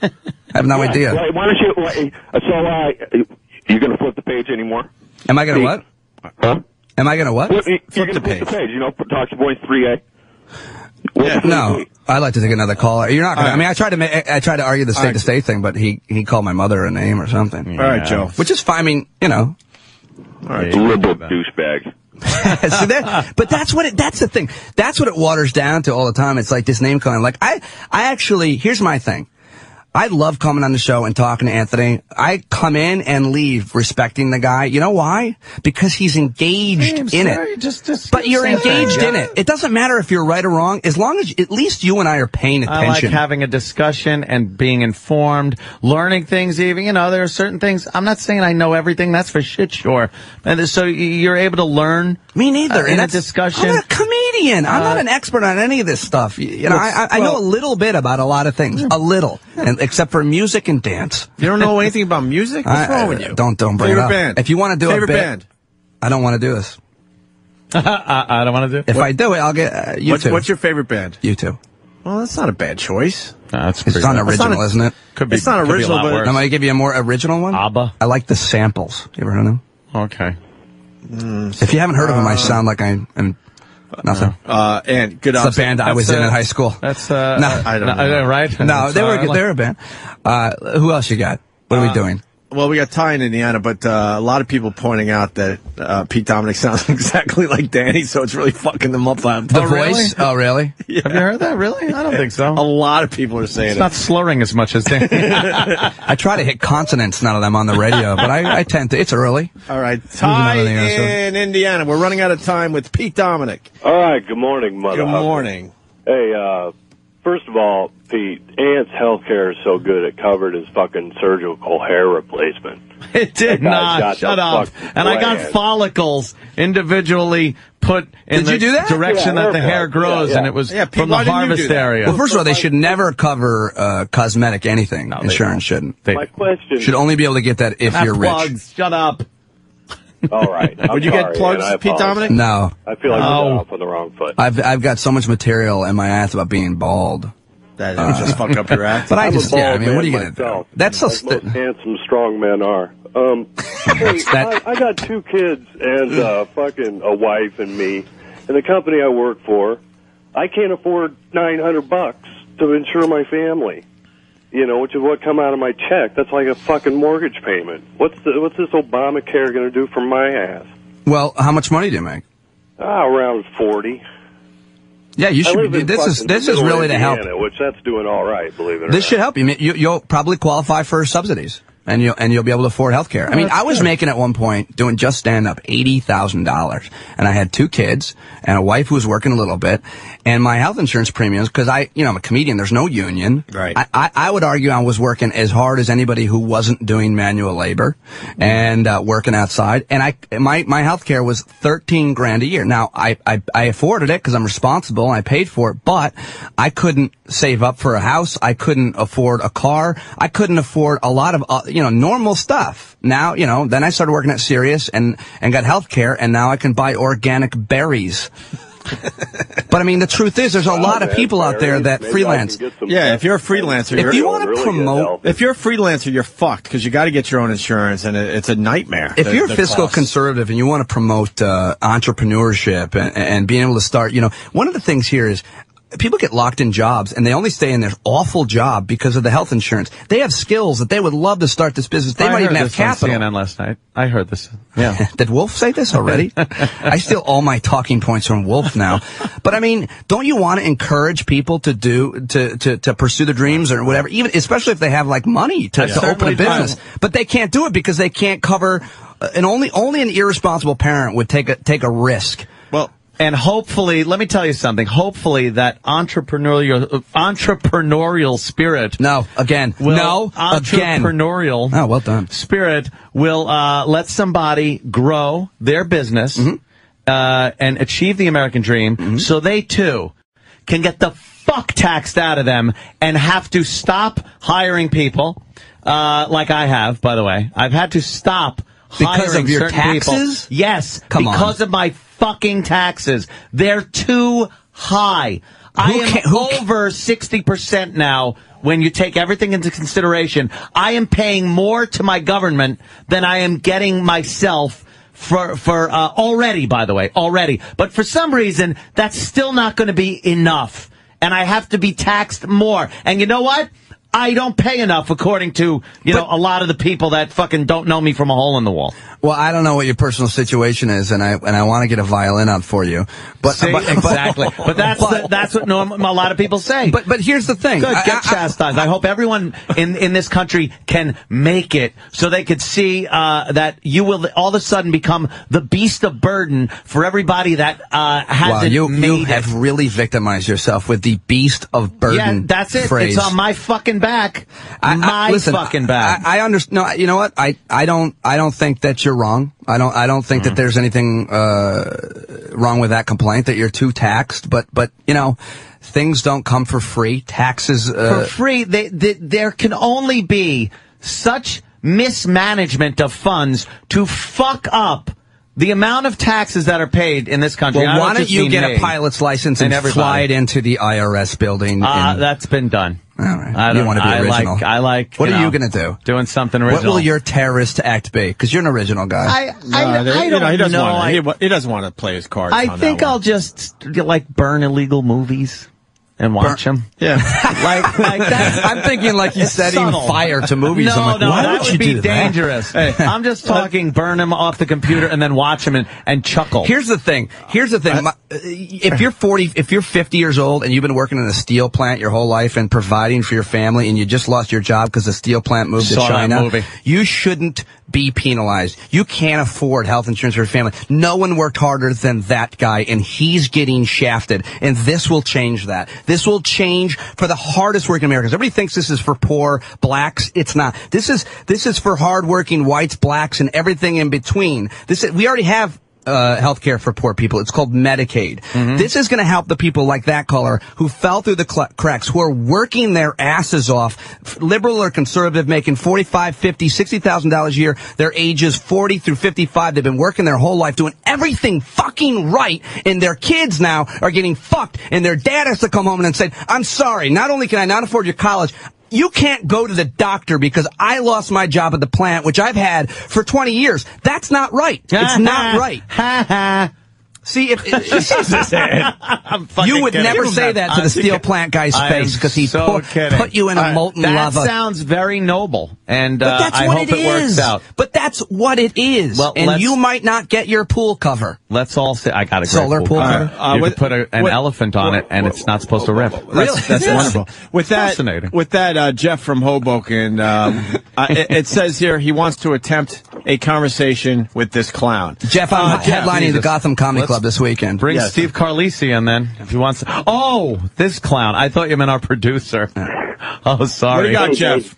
I have no idea. Why don't you? You're going to flip the page anymore? Am I going to what? Huh? Am I going to what? Flip the page. You know, talk to Voice 3A. No, I'd like to take another call. You're not going to. I mean, I tried to argue the state-to-state thing, but he called my mother a name or something. All right, Joe. Which is fine. I mean, you know. All right, liberal douchebag. But that's the thing. That's what it waters down to all the time. It's like this name calling. Like, I actually, here's my thing. I love coming on the show and talking to Anthony. I come in and leave respecting the guy. You know why? Because he's engaged in it. But you're engaged in it. It doesn't matter if you're right or wrong, as long as at least you and I are paying attention. I like having a discussion and being informed, learning things even. You know, there are certain things. I'm not saying I know everything. That's for shit sure. And so you're able to learn. Me neither. In a discussion. I'm a comedian. I'm not an expert on any of this stuff. You know, I know a little bit about a lot of things. A little. And except for music and dance. You don't know anything about music? What's wrong with you? Don't bring it up. Band. If you want to do favorite a bit, band. I don't want to do this. I don't want to do it. If I do it, I'll get U2. What's your favorite band? U2. Well, that's not a bad choice. No, it's not original, isn't it? Could be. It's not original, but I'm going to give you a more original one. ABBA. I like the Samples. You ever heard of them? Okay. If you haven't heard of them, I sound like I'm nothing. And good. It's the band I was in high school. That's I don't know. Right? No, they were a band. Who else you got? What are we doing? Well, we got Ty in Indiana, but a lot of people pointing out that Pete Dominic sounds exactly like Danny, so it's really fucking them up. The voice? Really? Oh, really? Yeah. Have you heard that? Really? I don't think so. A lot of people are saying it's not slurring as much as Danny. I try to hit consonants now that I'm on the radio, but I tend to. It's early. All right. Ty in Indiana. We're running out of time with Pete Dominic. All right. Good morning, mother. Good morning. Hey, first of all, Pete, Ant's healthcare is so good it covered his fucking surgical hair replacement. It did not. Shut up. And I got follicles individually put in the direction that the hair grows, and it was from the harvest area. Well, first of all, they should never cover cosmetic anything. No, insurance shouldn't. My question should only be able to get that if you're plugs. rich. Shut up. All right. Would you get plugs, Pete Dominic? No. I feel like we're off on the wrong foot. I've got so much material in my ass about being bald. That would just fuck up your ass. But I mean, what are you going to do? That's so most handsome, strong men are. Hey, I got 2 kids and fucking a wife and me, and the company I work for, I can't afford $900 to insure my family. You know, which is what come out of my check. That's like a fucking mortgage payment. What's this Obamacare going to do for my ass? Well, how much money do you make? Around 40. Yeah, you should. This is really to help. Which that's doing all right, believe it or not. This should help you. You'll probably qualify for subsidies. And you'll be able to afford health care. I mean, I was making at one point, doing just stand-up, $80,000. And I had 2 kids and a wife who was working a little bit. And my health insurance premiums, because I'm a comedian, there's no union. Right. I would argue I was working as hard as anybody who wasn't doing manual labor and working outside. And my health care was $13,000 a year. Now, I afforded it because I'm responsible and I paid for it, but I couldn't save up for a house. I couldn't afford a car. I couldn't afford a lot of normal stuff. Now, then I started working at Sirius and got health care, and now I can buy organic berries. But I mean, the truth is, there's a lot of people out there that freelance. Yeah, if you're a freelancer, if you want to promote, if you're a freelancer, you're fucked because you got to get your own insurance, and it's a nightmare. If you're a fiscal conservative and you want to promote entrepreneurship and being able to start, one of the things here is, people get locked in jobs, and they only stay in their awful job because of the health insurance. They have skills that they would love to start this business. They might even have capital. On CNN last night. I heard this. Yeah. Did Wolf say this already? I steal all my talking points from Wolf now. But I mean, don't you want to encourage people to pursue their dreams or whatever, even especially if they have like money to open a business? But they can't do it because they can't cover. And only an irresponsible parent would take a risk. Well. And hopefully, let me tell you something. Hopefully, that entrepreneurial spirit. Entrepreneurial. Oh, well done. Spirit will let somebody grow their business and achieve the American dream, so they too can get the fuck taxed out of them and have to stop hiring people. Like I have, by the way, I've had to stop. Because of your taxes? People. Yes, because of my fucking taxes. They're too high. I am over 60% now when you take everything into consideration. I am paying more to my government than I am getting myself for already, by the way, already. But for some reason, that's still not going to be enough. And I have to be taxed more. And you know what? I don't pay enough, according to, a lot of the people that fucking don't know me from a hole in the wall. Well, I don't know what your personal situation is, and I want to get a violin out for you. But exactly. But that's what a lot of people say. But here's the thing. Good, get chastised. I hope everyone in this country can make it so they could see that you will all of a sudden become the beast of burden for everybody that hasn't made it. You have really victimized yourself with the beast of burden. Yeah, that's it. Phrase. It's on my fucking back. Fucking back. I understand. No, you know what? I don't think that you're wrong. I don't think that there's anything wrong with that complaint that you're too taxed. But things don't come for free. Taxes for free. There can only be such mismanagement of funds to fuck up the amount of taxes that are paid in this country. Well, why don't you get a pilot's license and fly it into the IRS building? That's been done. All right. You want to be original. I like. What are you going to do? Doing something original. What will your terrorist act be? Because you're an original guy. I don't know. He doesn't want to play his cards. I think I'll just burn illegal movies. And watch them. Yeah. like that. I'm thinking like you setting fire to movies. No, why that would be dangerous. Hey. I'm just talking burn them off the computer and then watch them and chuckle. Here's the thing. If you're 50 years old and you've been working in a steel plant your whole life and providing for your family and you just lost your job because the steel plant moved to China, you shouldn't be penalized. You can't afford health insurance for your family. No one worked harder than that guy, and he's getting shafted. And this will change that. This will change for the hardest working Americans. Everybody thinks this is for poor blacks. It's not. This is for hardworking whites, blacks, and everything in between. We already have health care for poor people. It's called Medicaid. This is going to help the people like that caller who fell through the cracks, who are working their asses off, liberal or conservative, making $45,000, $50,000, $60,000 a year. Their ages 40 through 55. They've been working their whole life doing everything fucking right, and their kids now are getting fucked, and their dad has to come home and say, I'm sorry, not only can I not afford your college, You can't go to the doctor because I lost my job at the plant, which I've had for 20 years. That's not right. It's not right. See, if you would never say that to the steel plant guy's face because he put you in a molten lava. That sounds very noble, and that's I hope it works out. But that's what it is. Well, and you might not get your pool cover. Let's all say I got a solar pool cover. You could put an elephant on it, and it's not supposed to rip. Really? That's wonderful. Fascinating. With that, Jeff from Hoboken, it says here he wants to attempt a conversation with this clown. Jeff, I'm headlining the Gotham Comedy Club this weekend. Bring Steve Carlisi in then, if he wants to. Oh, this clown. I thought you meant our producer. Oh, sorry. What do you got, Jeff?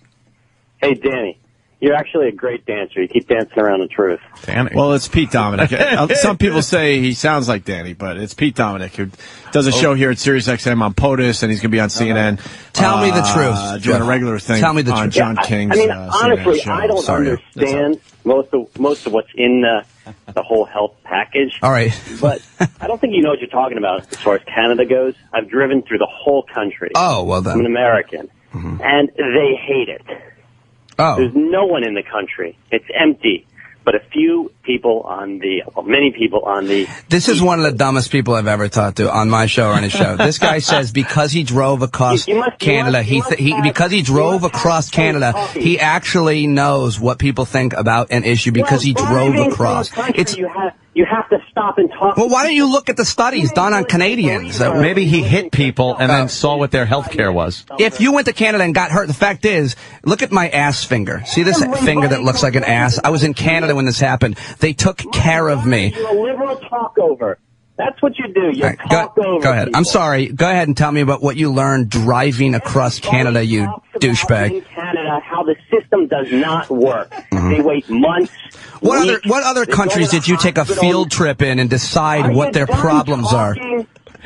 Hey, Danny. You're actually a great dancer. You keep dancing around the truth. Danny. Well, it's Pete Dominic. Some people say he sounds like Danny, but it's Pete Dominic who does a show here at Sirius XM on POTUS, and he's going to be on CNN. Tell me the truth. Doing a regular thing. Tell me the on truth. John King's I mean, honestly, show. I don't understand most of what's in the whole health package. All right. But I don't think you know what you're talking about as far as Canada goes. I've driven through the whole country. Oh, well then. I'm an American. Mm-hmm. And they hate it. Oh. There's no one in the country. It's empty. But many people on the... This is one of the dumbest people I've ever talked to on my show or any show. This guy says because he drove across Canada, because he drove across Canada, he actually knows what people think about an issue because he drove across. You have to stop and talk. Well, why don't you look at the studies done on Canadians? Maybe he hit people and then saw what their health care was. If you went to Canada and got hurt, the fact is, look at my ass finger. See this finger that looks like an ass? I was in Canada when this happened. They took care of me. You're a liberal talkover. That's what you do. You talk over. Go ahead. People. I'm sorry. Go ahead and tell me about what you learned driving across Canada, you douchebag. In Canada, how the system does not work. Mm-hmm. They wait months. What other countries did you take a field trip in and decide what their problems are?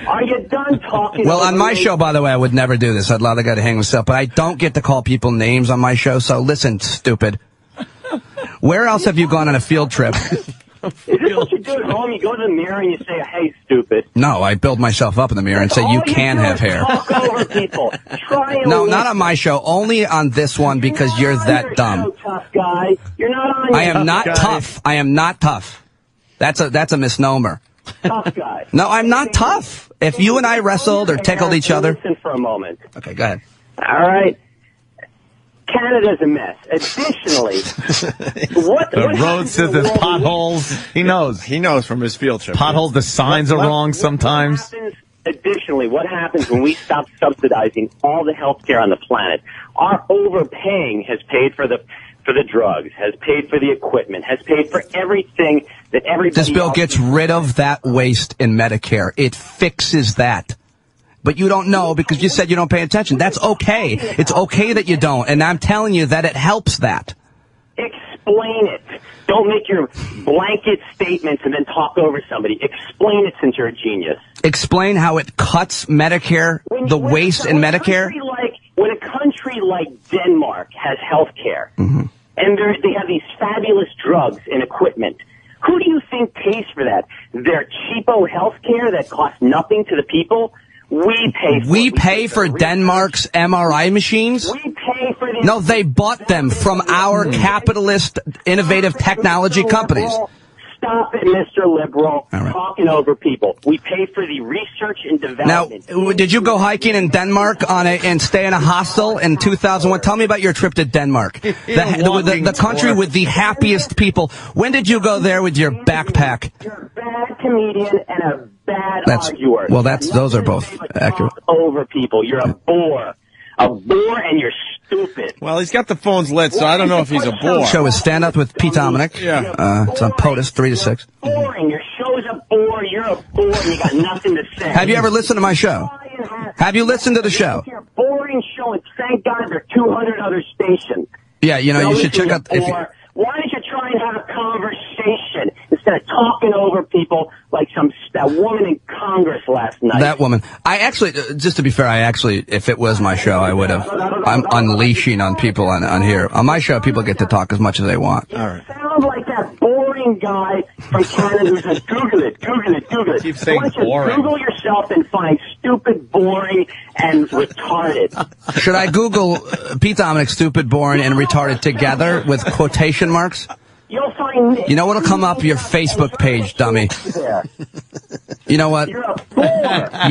Are you done talking? Well, on my show, by the way, I would never do this. I'd allow the guy to hang himself, but I don't get to call people names on my show, so listen, stupid. Where else have you gone on a field trip? Is this what you do at home? You go to the mirror and you say, hey, stupid. No, I build myself up in the mirror and say, you can have hair. Talk over people. No, not on my show. Only on this one because you're that dumb. Tough guy. You're not on I am not tough. I am not tough. That's a misnomer. Tough guy. No, I'm not tough. If you and I wrestled or tickled each other. Listen for a moment. Okay, go ahead. All right. Canada's a mess. Additionally, the roads to the potholes. He knows. He knows from his field trip. Potholes. The signs are wrong sometimes. Additionally, what happens when we stop subsidizing all the health care on the planet? Our overpaying has paid for the drugs, has paid for the equipment, has paid for everything that everybody. This bill gets rid of that waste in Medicare. It fixes that. But you don't know because you said you don't pay attention. That's okay. It's okay that you don't. And I'm telling you that it helps that. Explain it. Don't make your blanket statements and then talk over somebody. Explain it since you're a genius. Explain how it cuts Medicare, the waste in Medicare. When a country like Denmark has health care, and they have these fabulous drugs and equipment, who do you think pays for that? Their cheapo health care that costs nothing to the people? We pay for Denmark's MRI machines? We pay for these. No, they bought them from our capitalist, innovative technology companies. Stop it, Mr. Liberal. Right. Talking over people. We pay for the research and development. Now, did you go hiking in Denmark and stay in a hostel in 2001? Tell me about your trip to Denmark. The country with the happiest people. When did you go there with your backpack? You're a bad comedian and a bad arguer. Well, those are both accurate. Over people. You're a bore. A bore, and you're stupid. Well, he's got the phones lit, so I don't know if he's a bore. The show is Stand Up with Pete Dominic. Yeah. It's on POTUS, 3 to 6. Boring. Your show's a bore. You're a bore, and you got nothing to say. Have you ever listened to my show? Have you listened to the show? You're a boring show, and thank God there are 200 other stations. Yeah, you should check out... Why don't you try and have a conversation instead of talking over people like that woman in Congress last night? That woman. I actually, just to be fair, if it was my show, I would have. I'm unleashing on people on here. On my show, people get to talk as much as they want. All right. Sound like that boring boring guy from Canada who says, Google it. Keep So saying why don't you boring. Google yourself and find stupid, boring, and retarded. Should I Google Pete Dominic, stupid, boring, and retarded together with quotation marks? You'll find... You know what'll come up? Your Facebook page, dummy. You know what? You're a bore.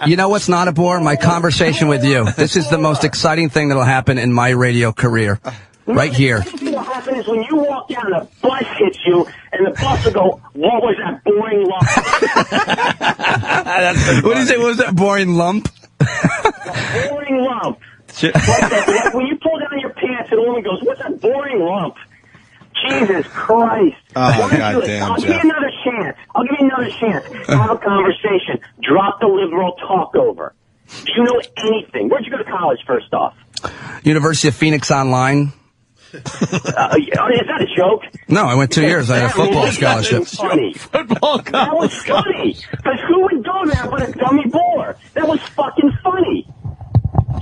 You know what's not a bore? My conversation with you. This is the most exciting thing that'll happen in my radio career. Right here. The thing that will happen is when you walk down, a bus hits you, and the bus will go, what was that boring lump? What did you say? What was that boring lump? Boring lump. Like when you pull down your pants and a woman goes, what's that boring lump? Jesus Christ. Oh, goddamn, I'll give you another chance. To have a conversation. Drop the liberal talk over. Do you know anything? Where'd you go to college, first off? University of Phoenix Online. Is that a joke? No, I went 2 years. I had a football scholarship. Funny. That was funny. Because who would go there but a dummy bore? That was fucking funny.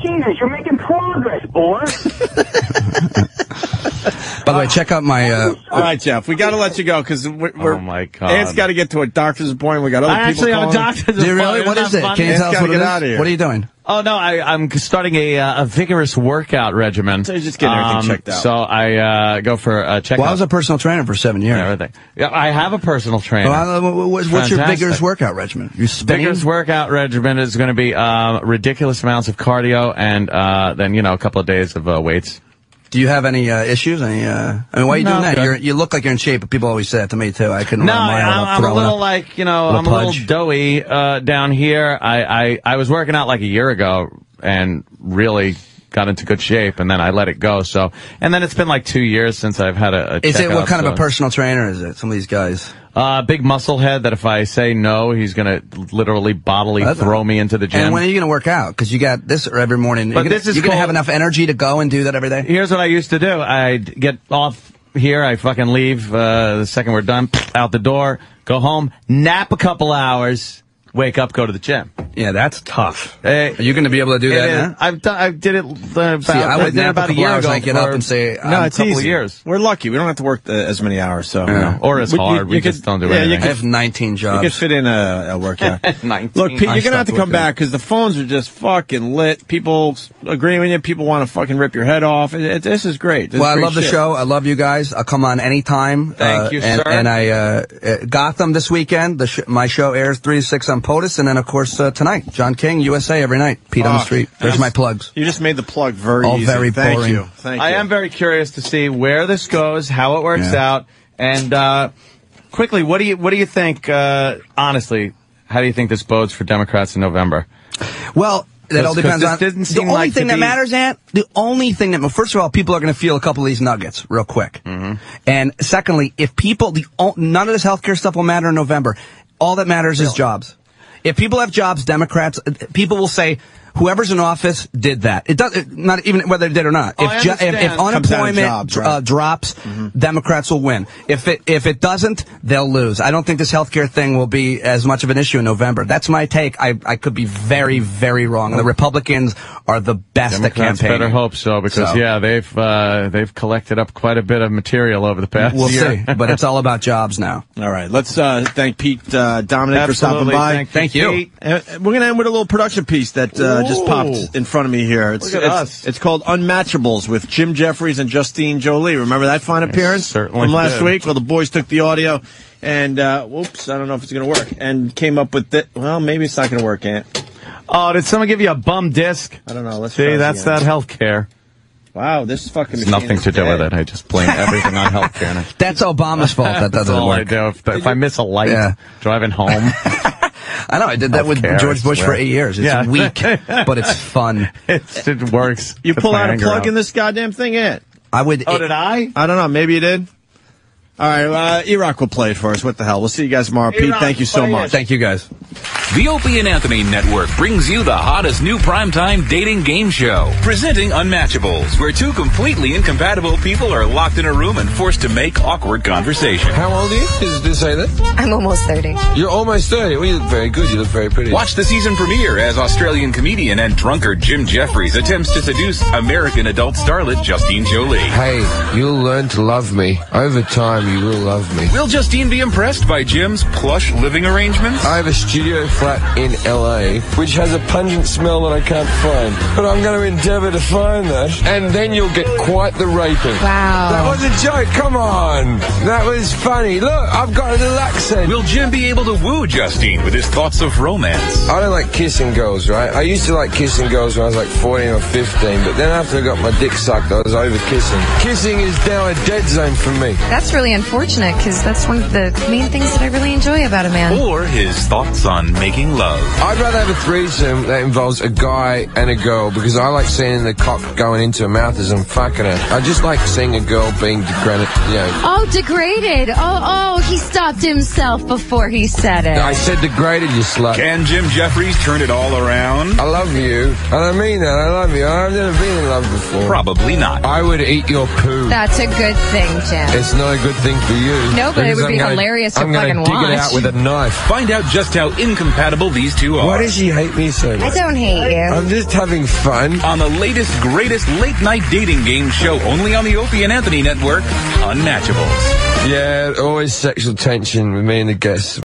Jesus, you're making progress, bore. By the way, check out my... All right, Jeff, we got to let you go because we're... Oh, my God. Ant's got to get to a doctor's appointment. We got other people calling. I actually have a doctor's appointment. Do you really? What is it? Can you tell us what it is? Out of here. What are you doing? Oh, no, I'm starting a vigorous workout regimen. So you're just getting everything checked out. So I go for a checkup. Well, I was a personal trainer for 7 years. Everything. Yeah, I have a vigorous trainer. What's your vigorous workout regimen? You're spinning? Vigorous workout regimen is going to be ridiculous amounts of cardio and then, a couple of days of weights. Do you have any issues? Any? I mean, why are you doing that? You look like you're in shape, but people always say that to me too. I couldn't run a mile without throwing up. I'm a little doughy down here. I was working out like a year ago and really got into good shape, and then I let it go. So, and then it's been like 2 years since I've had a Is it checkup, what kind of a personal trainer is it? Some of these guys. Big muscle head that if I say no, he's gonna literally bodily throw me into the gym. And when are you gonna work out? Because you got this every morning. But you're gonna have enough energy to go and do that every day? Here's what I used to do. I'd get off here, I fucking leave the second we're done, out the door, go home, nap a couple hours, wake up, go to the gym. Yeah, that's tough. Are you going to be able to do that? I did it about a year ago. I get up and say, no, it's a couple easy. Of years. We're lucky. We don't have to work as many hours. So, or as hard. We just don't do anything. I have 19 jobs. You could fit in a workout. 19. Look, Pete, you're going to have to come back because the phones are just fucking lit. People agree with you. People want to fucking rip your head off. This is great. I love the show. I love you guys. I'll come on anytime. Thank you, sir. And I Gotham this weekend. My show airs 3 to 6 on POTUS, and then, of course, tonight, John King, USA, every night. Pete on the Street. There's my plugs. You just made the plug very easy. Very boring. Thank you. Thank you. I am very curious to see where this goes, how it works out, and quickly, what do you think? Honestly, how do you think this bodes for Democrats in November? Well, that all depends on the only thing that matters, Ant. The only thing that, first of all, people are going to feel a couple of these nuggets real quick, and secondly, if people, none of this healthcare stuff will matter in November. All that matters is jobs. If people have jobs, Democrats, people will say, whoever's in office did that. It does not even whether they did or not. If unemployment drops, Democrats will win. If it doesn't, they'll lose. I don't think this healthcare thing will be as much of an issue in November. That's my take. I could be very, very wrong. The Republicans are the best at campaigning. Better hope so, because they've collected up quite a bit of material over the past year. We'll see, but it's all about jobs now. All right, let's thank Pete Dominic for stopping by. Thank you. We're going to end with a little production piece that just popped in front of me here. It's called Unmatchables with Jim Jeffries and Justine Jolie. Remember that fine appearance from last week? Well, the boys took the audio and, whoops, I don't know if it's going to work, and came up with well, maybe it's not going to work, Ant. Oh, did someone give you a bum disc? I don't know. Let's see. That's that healthcare. Wow, this fucking machine nothing to do with it. I just blame everything on healthcare. That's Obama's fault. That doesn't work. That's all I do. If I miss a light driving home. I know, I did that with George Bush for 8 years. It's weak, but it's fun. It works. You pull out a plug in this goddamn thing, Ant? I would. Oh, did I? I don't know. Maybe you did. All right, E-Rock will play it for us. What the hell? We'll see you guys tomorrow. Pete, thank you so much. Thank you, guys. The Opie and Anthony Network brings you the hottest new primetime dating game show. Presenting Unmatchables, where two completely incompatible people are locked in a room and forced to make awkward conversation. How old are you? Did you say that? I'm almost 30. You're almost 30. Well, you look very good. You look very pretty. Watch the season premiere as Australian comedian and drunkard Jim Jeffries attempts to seduce American adult starlet Justine Jolie. Hey, you'll learn to love me. Over time, you will love me. Will Justine be impressed by Jim's plush living arrangements? I have a studio flat in LA, which has a pungent smell that I can't find. But I'm going to endeavour to find that, and then you'll get quite the raping. Wow. That was a joke, come on. That was funny. Look, I've got a little accent. Will Jim be able to woo Justine with his thoughts of romance? I don't like kissing girls, right? I used to like kissing girls when I was like 14 or 15, but then after I got my dick sucked, I was over kissing. Kissing is now a dead zone for me. That's really unfortunate, because that's one of the main things that I really enjoy about a man. Or his thoughts on making love. I'd rather have a threesome that involves a guy and a girl, because I like seeing the cock going into her mouth as I'm fucking her. I just like seeing a girl being degraded, you know. Oh, degraded. Oh, he stopped himself before he said it. I said degraded, you slut. Can Jim Jeffries turn it all around? I love you, and I mean that. I love you. I've never been in love before. Probably not. I would eat your poo. That's a good thing, Jim. It's not a good thing for you. No, but it would be hilarious to fucking watch. I'm going to dig it out with a knife. Find out just how incompatible these two are. Why does she hate me so much? I don't hate you. I'm just having fun. On the latest, greatest late-night dating game show only on the Opie and Anthony Network, Unmatchables. Yeah, always sexual tension with me and the guests.